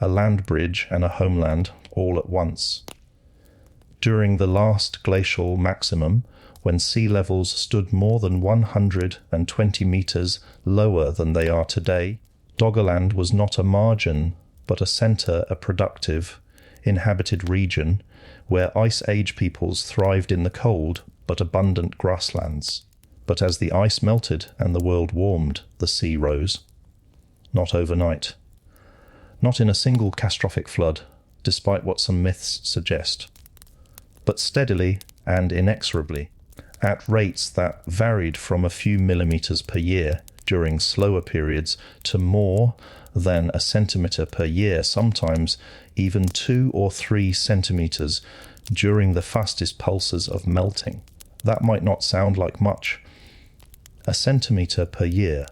a land bridge and a homeland all at once. During the last glacial maximum, when sea levels stood more than 120 metres lower than they are today, Doggerland was not a margin, but a centre, a productive, inhabited region where Ice Age peoples thrived in the cold but abundant grasslands. But as the ice melted and the world warmed, the sea rose. Not overnight. Not in a single catastrophic flood, despite what some myths suggest. But steadily and inexorably, at rates that varied from a few millimeters per year during slower periods to more than a centimeter per year, sometimes even 2 or 3 centimeters during the fastest pulses of melting. That might not sound like much. A centimeter per year,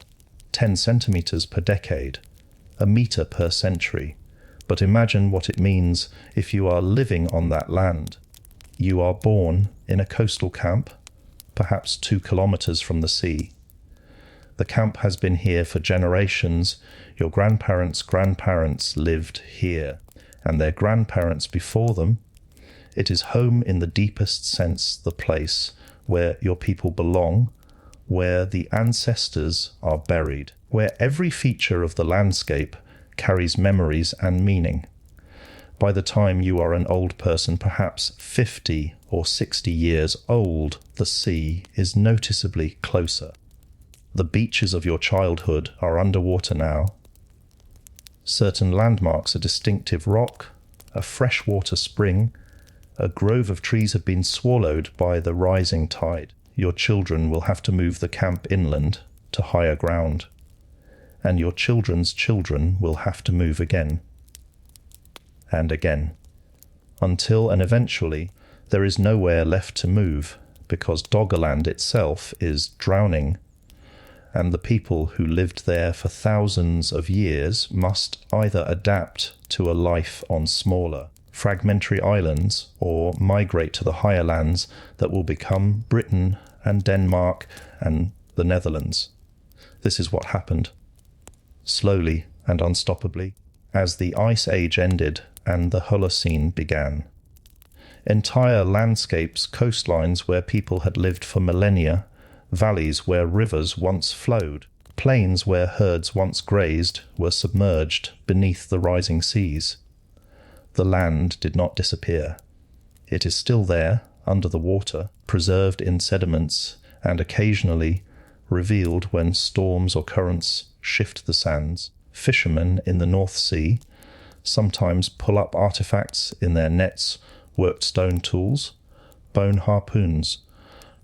10 centimeters per decade, a meter per century. But imagine what it means if you are living on that land. You are born in a coastal camp, perhaps 2 kilometers from the sea. The camp has been here for generations. Your grandparents' lived here, and their grandparents before them. It is home in the deepest sense, the place where your people belong, where the ancestors are buried, where every feature of the landscape carries memories and meaning. By the time you are an old person, perhaps 50 or 60 years old, the sea is noticeably closer. The beaches of your childhood are underwater now. Certain landmarks, a distinctive rock, a freshwater spring, a grove of trees have been swallowed by the rising tide. Your children will have to move the camp inland to higher ground, and your children's children will have to move again and again, until and eventually there is nowhere left to move, because Doggerland itself is drowning, and the people who lived there for thousands of years must either adapt to a life on smaller, fragmentary islands or migrate to the higher lands that will become Britain and Denmark and the Netherlands. This is what happened, slowly and unstoppably, as the Ice Age ended and the Holocene began. Entire landscapes, coastlines where people had lived for millennia, valleys where rivers once flowed, plains where herds once grazed were submerged beneath the rising seas. The land did not disappear. It is still there, under the water, preserved in sediments, and occasionally revealed when storms or currents shift the sands. Fishermen in the North Sea sometimes pull up artifacts in their nets, worked stone tools, bone harpoons,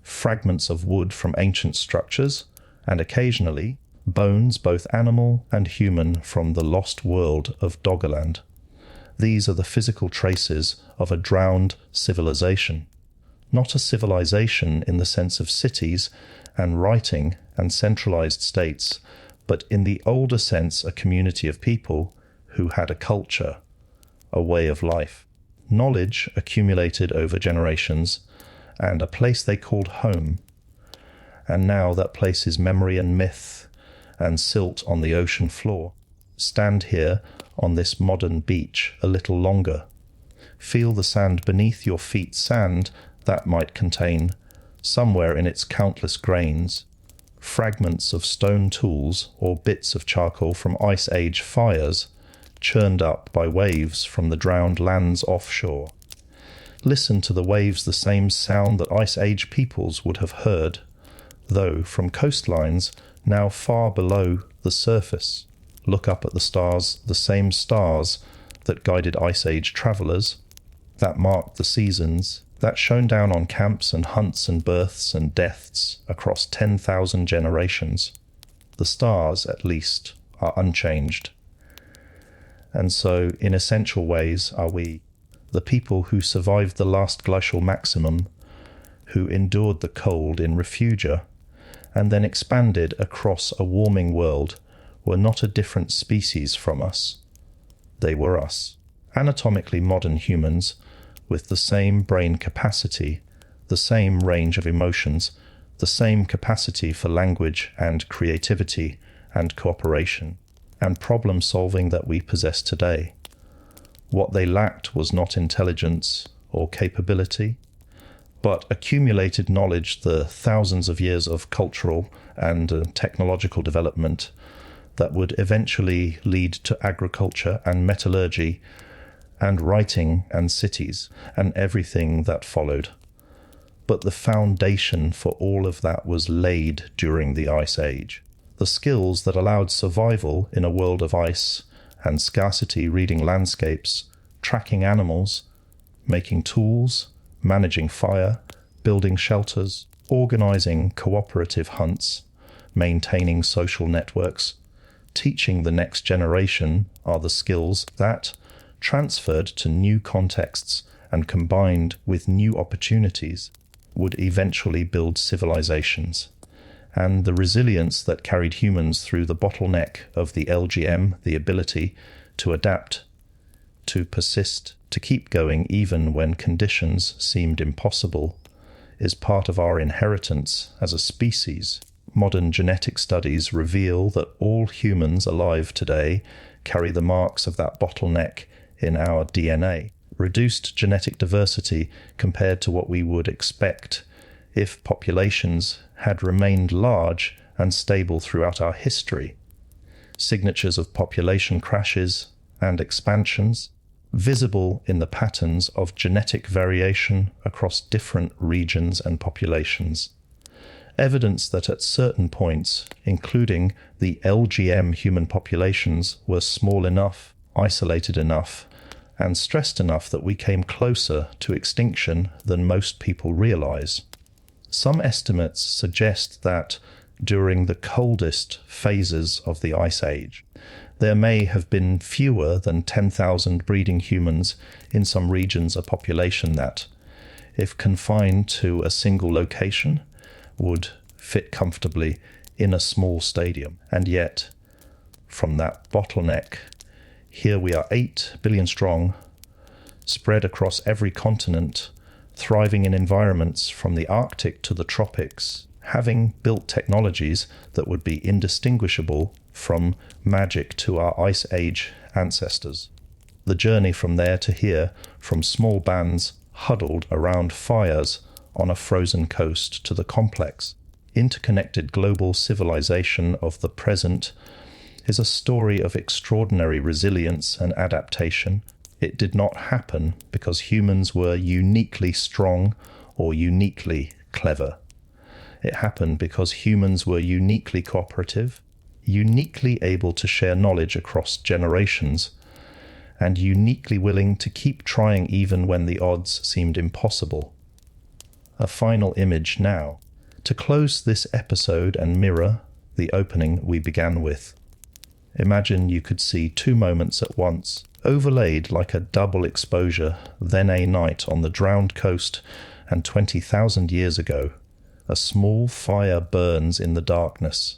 fragments of wood from ancient structures, and occasionally bones, both animal and human, from the lost world of Doggerland. These are the physical traces of a drowned civilization. Not a civilization in the sense of cities and writing and centralized states, but in the older sense a community of people who had a culture, a way of life, knowledge accumulated over generations, and a place they called home. And now that place is memory and myth and silt on the ocean floor. Stand here on this modern beach a little longer. Feel the sand beneath your feet, sand that might contain, somewhere in its countless grains, fragments of stone tools or bits of charcoal from Ice Age fires churned up by waves from the drowned lands offshore. Listen to the waves, the same sound that Ice Age peoples would have heard, though from coastlines now far below the surface. Look up at the stars, the same stars that guided Ice Age travellers, that marked the seasons, that shone down on camps and hunts and births and deaths across 10,000 generations. The stars, at least, are unchanged. And so, in essential ways, are we, the people who survived the last glacial maximum, who endured the cold in refugia, and then expanded across a warming world, were not a different species from us. They were us, anatomically modern humans, with the same brain capacity, the same range of emotions, the same capacity for language and creativity and cooperation and problem solving that we possess today. What they lacked was not intelligence or capability, but accumulated knowledge, the thousands of years of cultural and technological development that would eventually lead to agriculture and metallurgy and writing and cities and everything that followed. but the foundation for all of that was laid during the Ice Age. The skills that allowed survival in a world of ice and scarcity, reading landscapes, tracking animals, making tools, managing fire, building shelters, organizing cooperative hunts, maintaining social networks, teaching the next generation are the skills that, transferred to new contexts and combined with new opportunities, would eventually build civilizations. And the resilience that carried humans through the bottleneck of the LGM, the ability to adapt, to persist, to keep going even when conditions seemed impossible, is part of our inheritance as a species. Modern genetic studies reveal that all humans alive today carry the marks of that bottleneck in our DNA. Reduced genetic diversity compared to what we would expect if populations had remained large and stable throughout our history. Signatures of population crashes and expansions, visible in the patterns of genetic variation across different regions and populations. Evidence that at certain points, including the LGM human populations, were small enough, isolated enough, and stressed enough that we came closer to extinction than most people realize. Some estimates suggest that during the coldest phases of the Ice Age, there may have been fewer than 10,000 breeding humans in some regions, a population that, if confined to a single location, would fit comfortably in a small stadium. And yet, from that bottleneck, here we are 8 billion strong, spread across every continent, thriving in environments from the Arctic to the tropics, having built technologies that would be indistinguishable from magic to our Ice Age ancestors. The journey from there to here, from small bands huddled around fires on a frozen coast to the complex, interconnected global civilization of the present, is a story of extraordinary resilience and adaptation. It did not happen because humans were uniquely strong or uniquely clever. It happened because humans were uniquely cooperative, uniquely able to share knowledge across generations, and uniquely willing to keep trying even when the odds seemed impossible. A final image now, to close this episode and mirror the opening we began with. Imagine you could see two moments at once, overlaid like a double exposure, then a night on the drowned coast, and 20,000 years ago. A small fire burns in the darkness.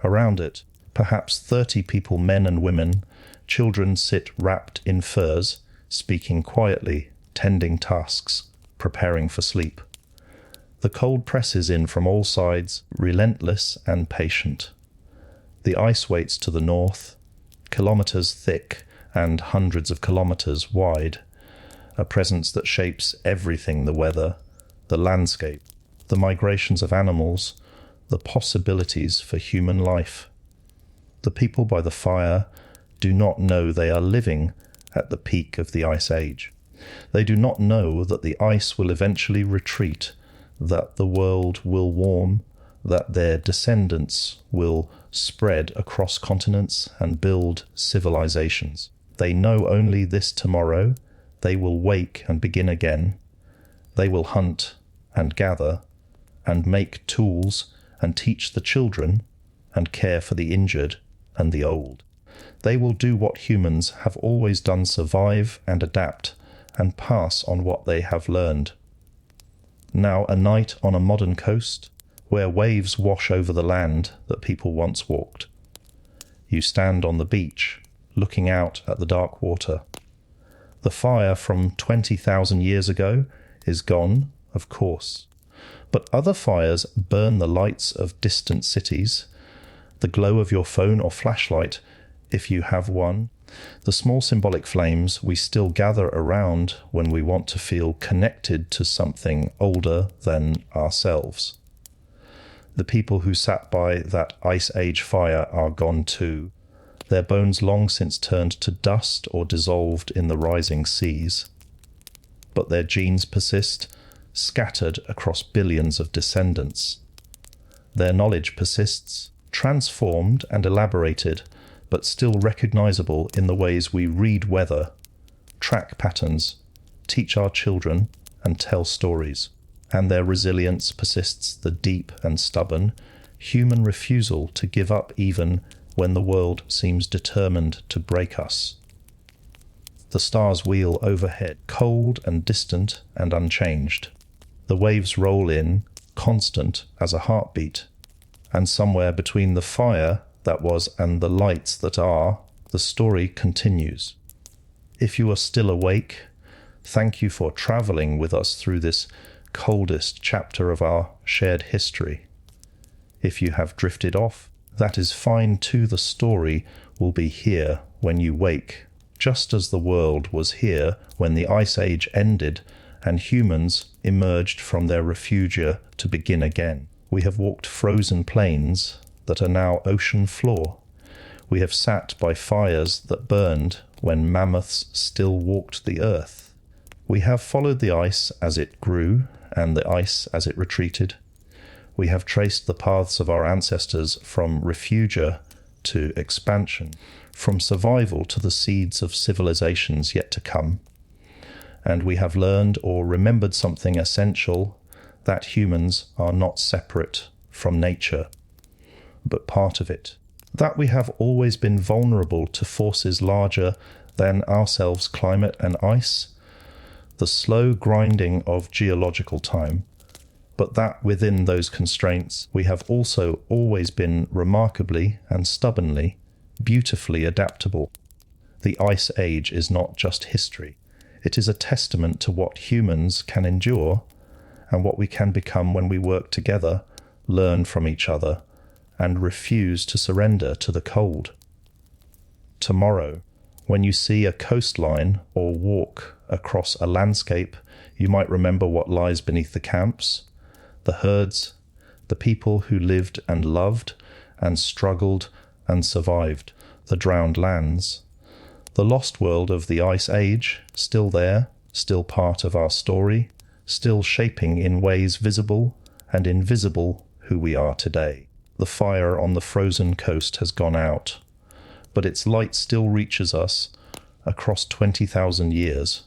Around it, perhaps 30 people, men and women, children sit wrapped in furs, speaking quietly, tending tasks, preparing for sleep. The cold presses in from all sides, relentless and patient. The ice waits to the north, kilometers thick and hundreds of kilometers wide, a presence that shapes everything: the weather, the landscape, the migrations of animals, the possibilities for human life. The people by the fire do not know they are living at the peak of the Ice Age. They do not know that the ice will eventually retreat, that the world will warm, that their descendants will spread across continents and build civilizations. They know only this tomorrow. They will wake and begin again. They will hunt and gather and make tools and teach the children and care for the injured and the old. They will do what humans have always done: survive and adapt and pass on what they have learned. Now a night on a modern coast, where waves wash over the land that people once walked. You stand on the beach, looking out at the dark water. The fire from 20,000 years ago is gone, of course, but other fires burn the lights of distant cities, the glow of your phone or flashlight, if you have one, the small symbolic flames we still gather around when we want to feel connected to something older than ourselves. The people who sat by that Ice Age fire are gone too, their bones long since turned to dust or dissolved in the rising seas. But their genes persist, scattered across billions of descendants. Their knowledge persists, transformed and elaborated, but still recognizable in the ways we read weather, track patterns, teach our children, and tell stories. And their resilience persists the deep and stubborn, human refusal to give up even when the world seems determined to break us. The stars wheel overhead, cold and distant and unchanged. The waves roll in, constant as a heartbeat. And somewhere between the fire that was and the lights that are, the story continues. If you are still awake, thank you for traveling with us through this coldest chapter of our shared history. If you have drifted off, that is fine too. The story will be here when you wake, just as the world was here when the Ice Age ended and humans emerged from their refugia to begin again. We have walked frozen plains that are now ocean floor. We have sat by fires that burned when mammoths still walked the earth. We have followed the ice as it grew and the ice as it retreated. We have traced the paths of our ancestors from refugia to expansion, from survival to the seeds of civilizations yet to come. And we have learned or remembered something essential, that humans are not separate from nature, but part of it. That we have always been vulnerable to forces larger than ourselves, climate and ice, the slow grinding of geological time, but that within those constraints we have also always been remarkably and stubbornly, beautifully adaptable. The Ice Age is not just history. It is a testament to what humans can endure and what we can become when we work together, learn from each other, and refuse to surrender to the cold. Tomorrow, when you see a coastline or walk across a landscape, you might remember what lies beneath the camps, the herds, the people who lived and loved and struggled and survived, the drowned lands, the lost world of the Ice Age, still there, still part of our story, still shaping in ways visible and invisible who we are today. The fire on the frozen coast has gone out, but its light still reaches us across 20,000 years.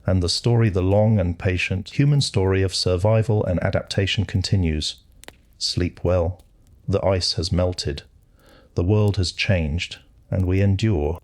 And the story, the long and patient human story of survival and adaptation continues. Sleep well. The ice has melted. The world has changed, and we endure.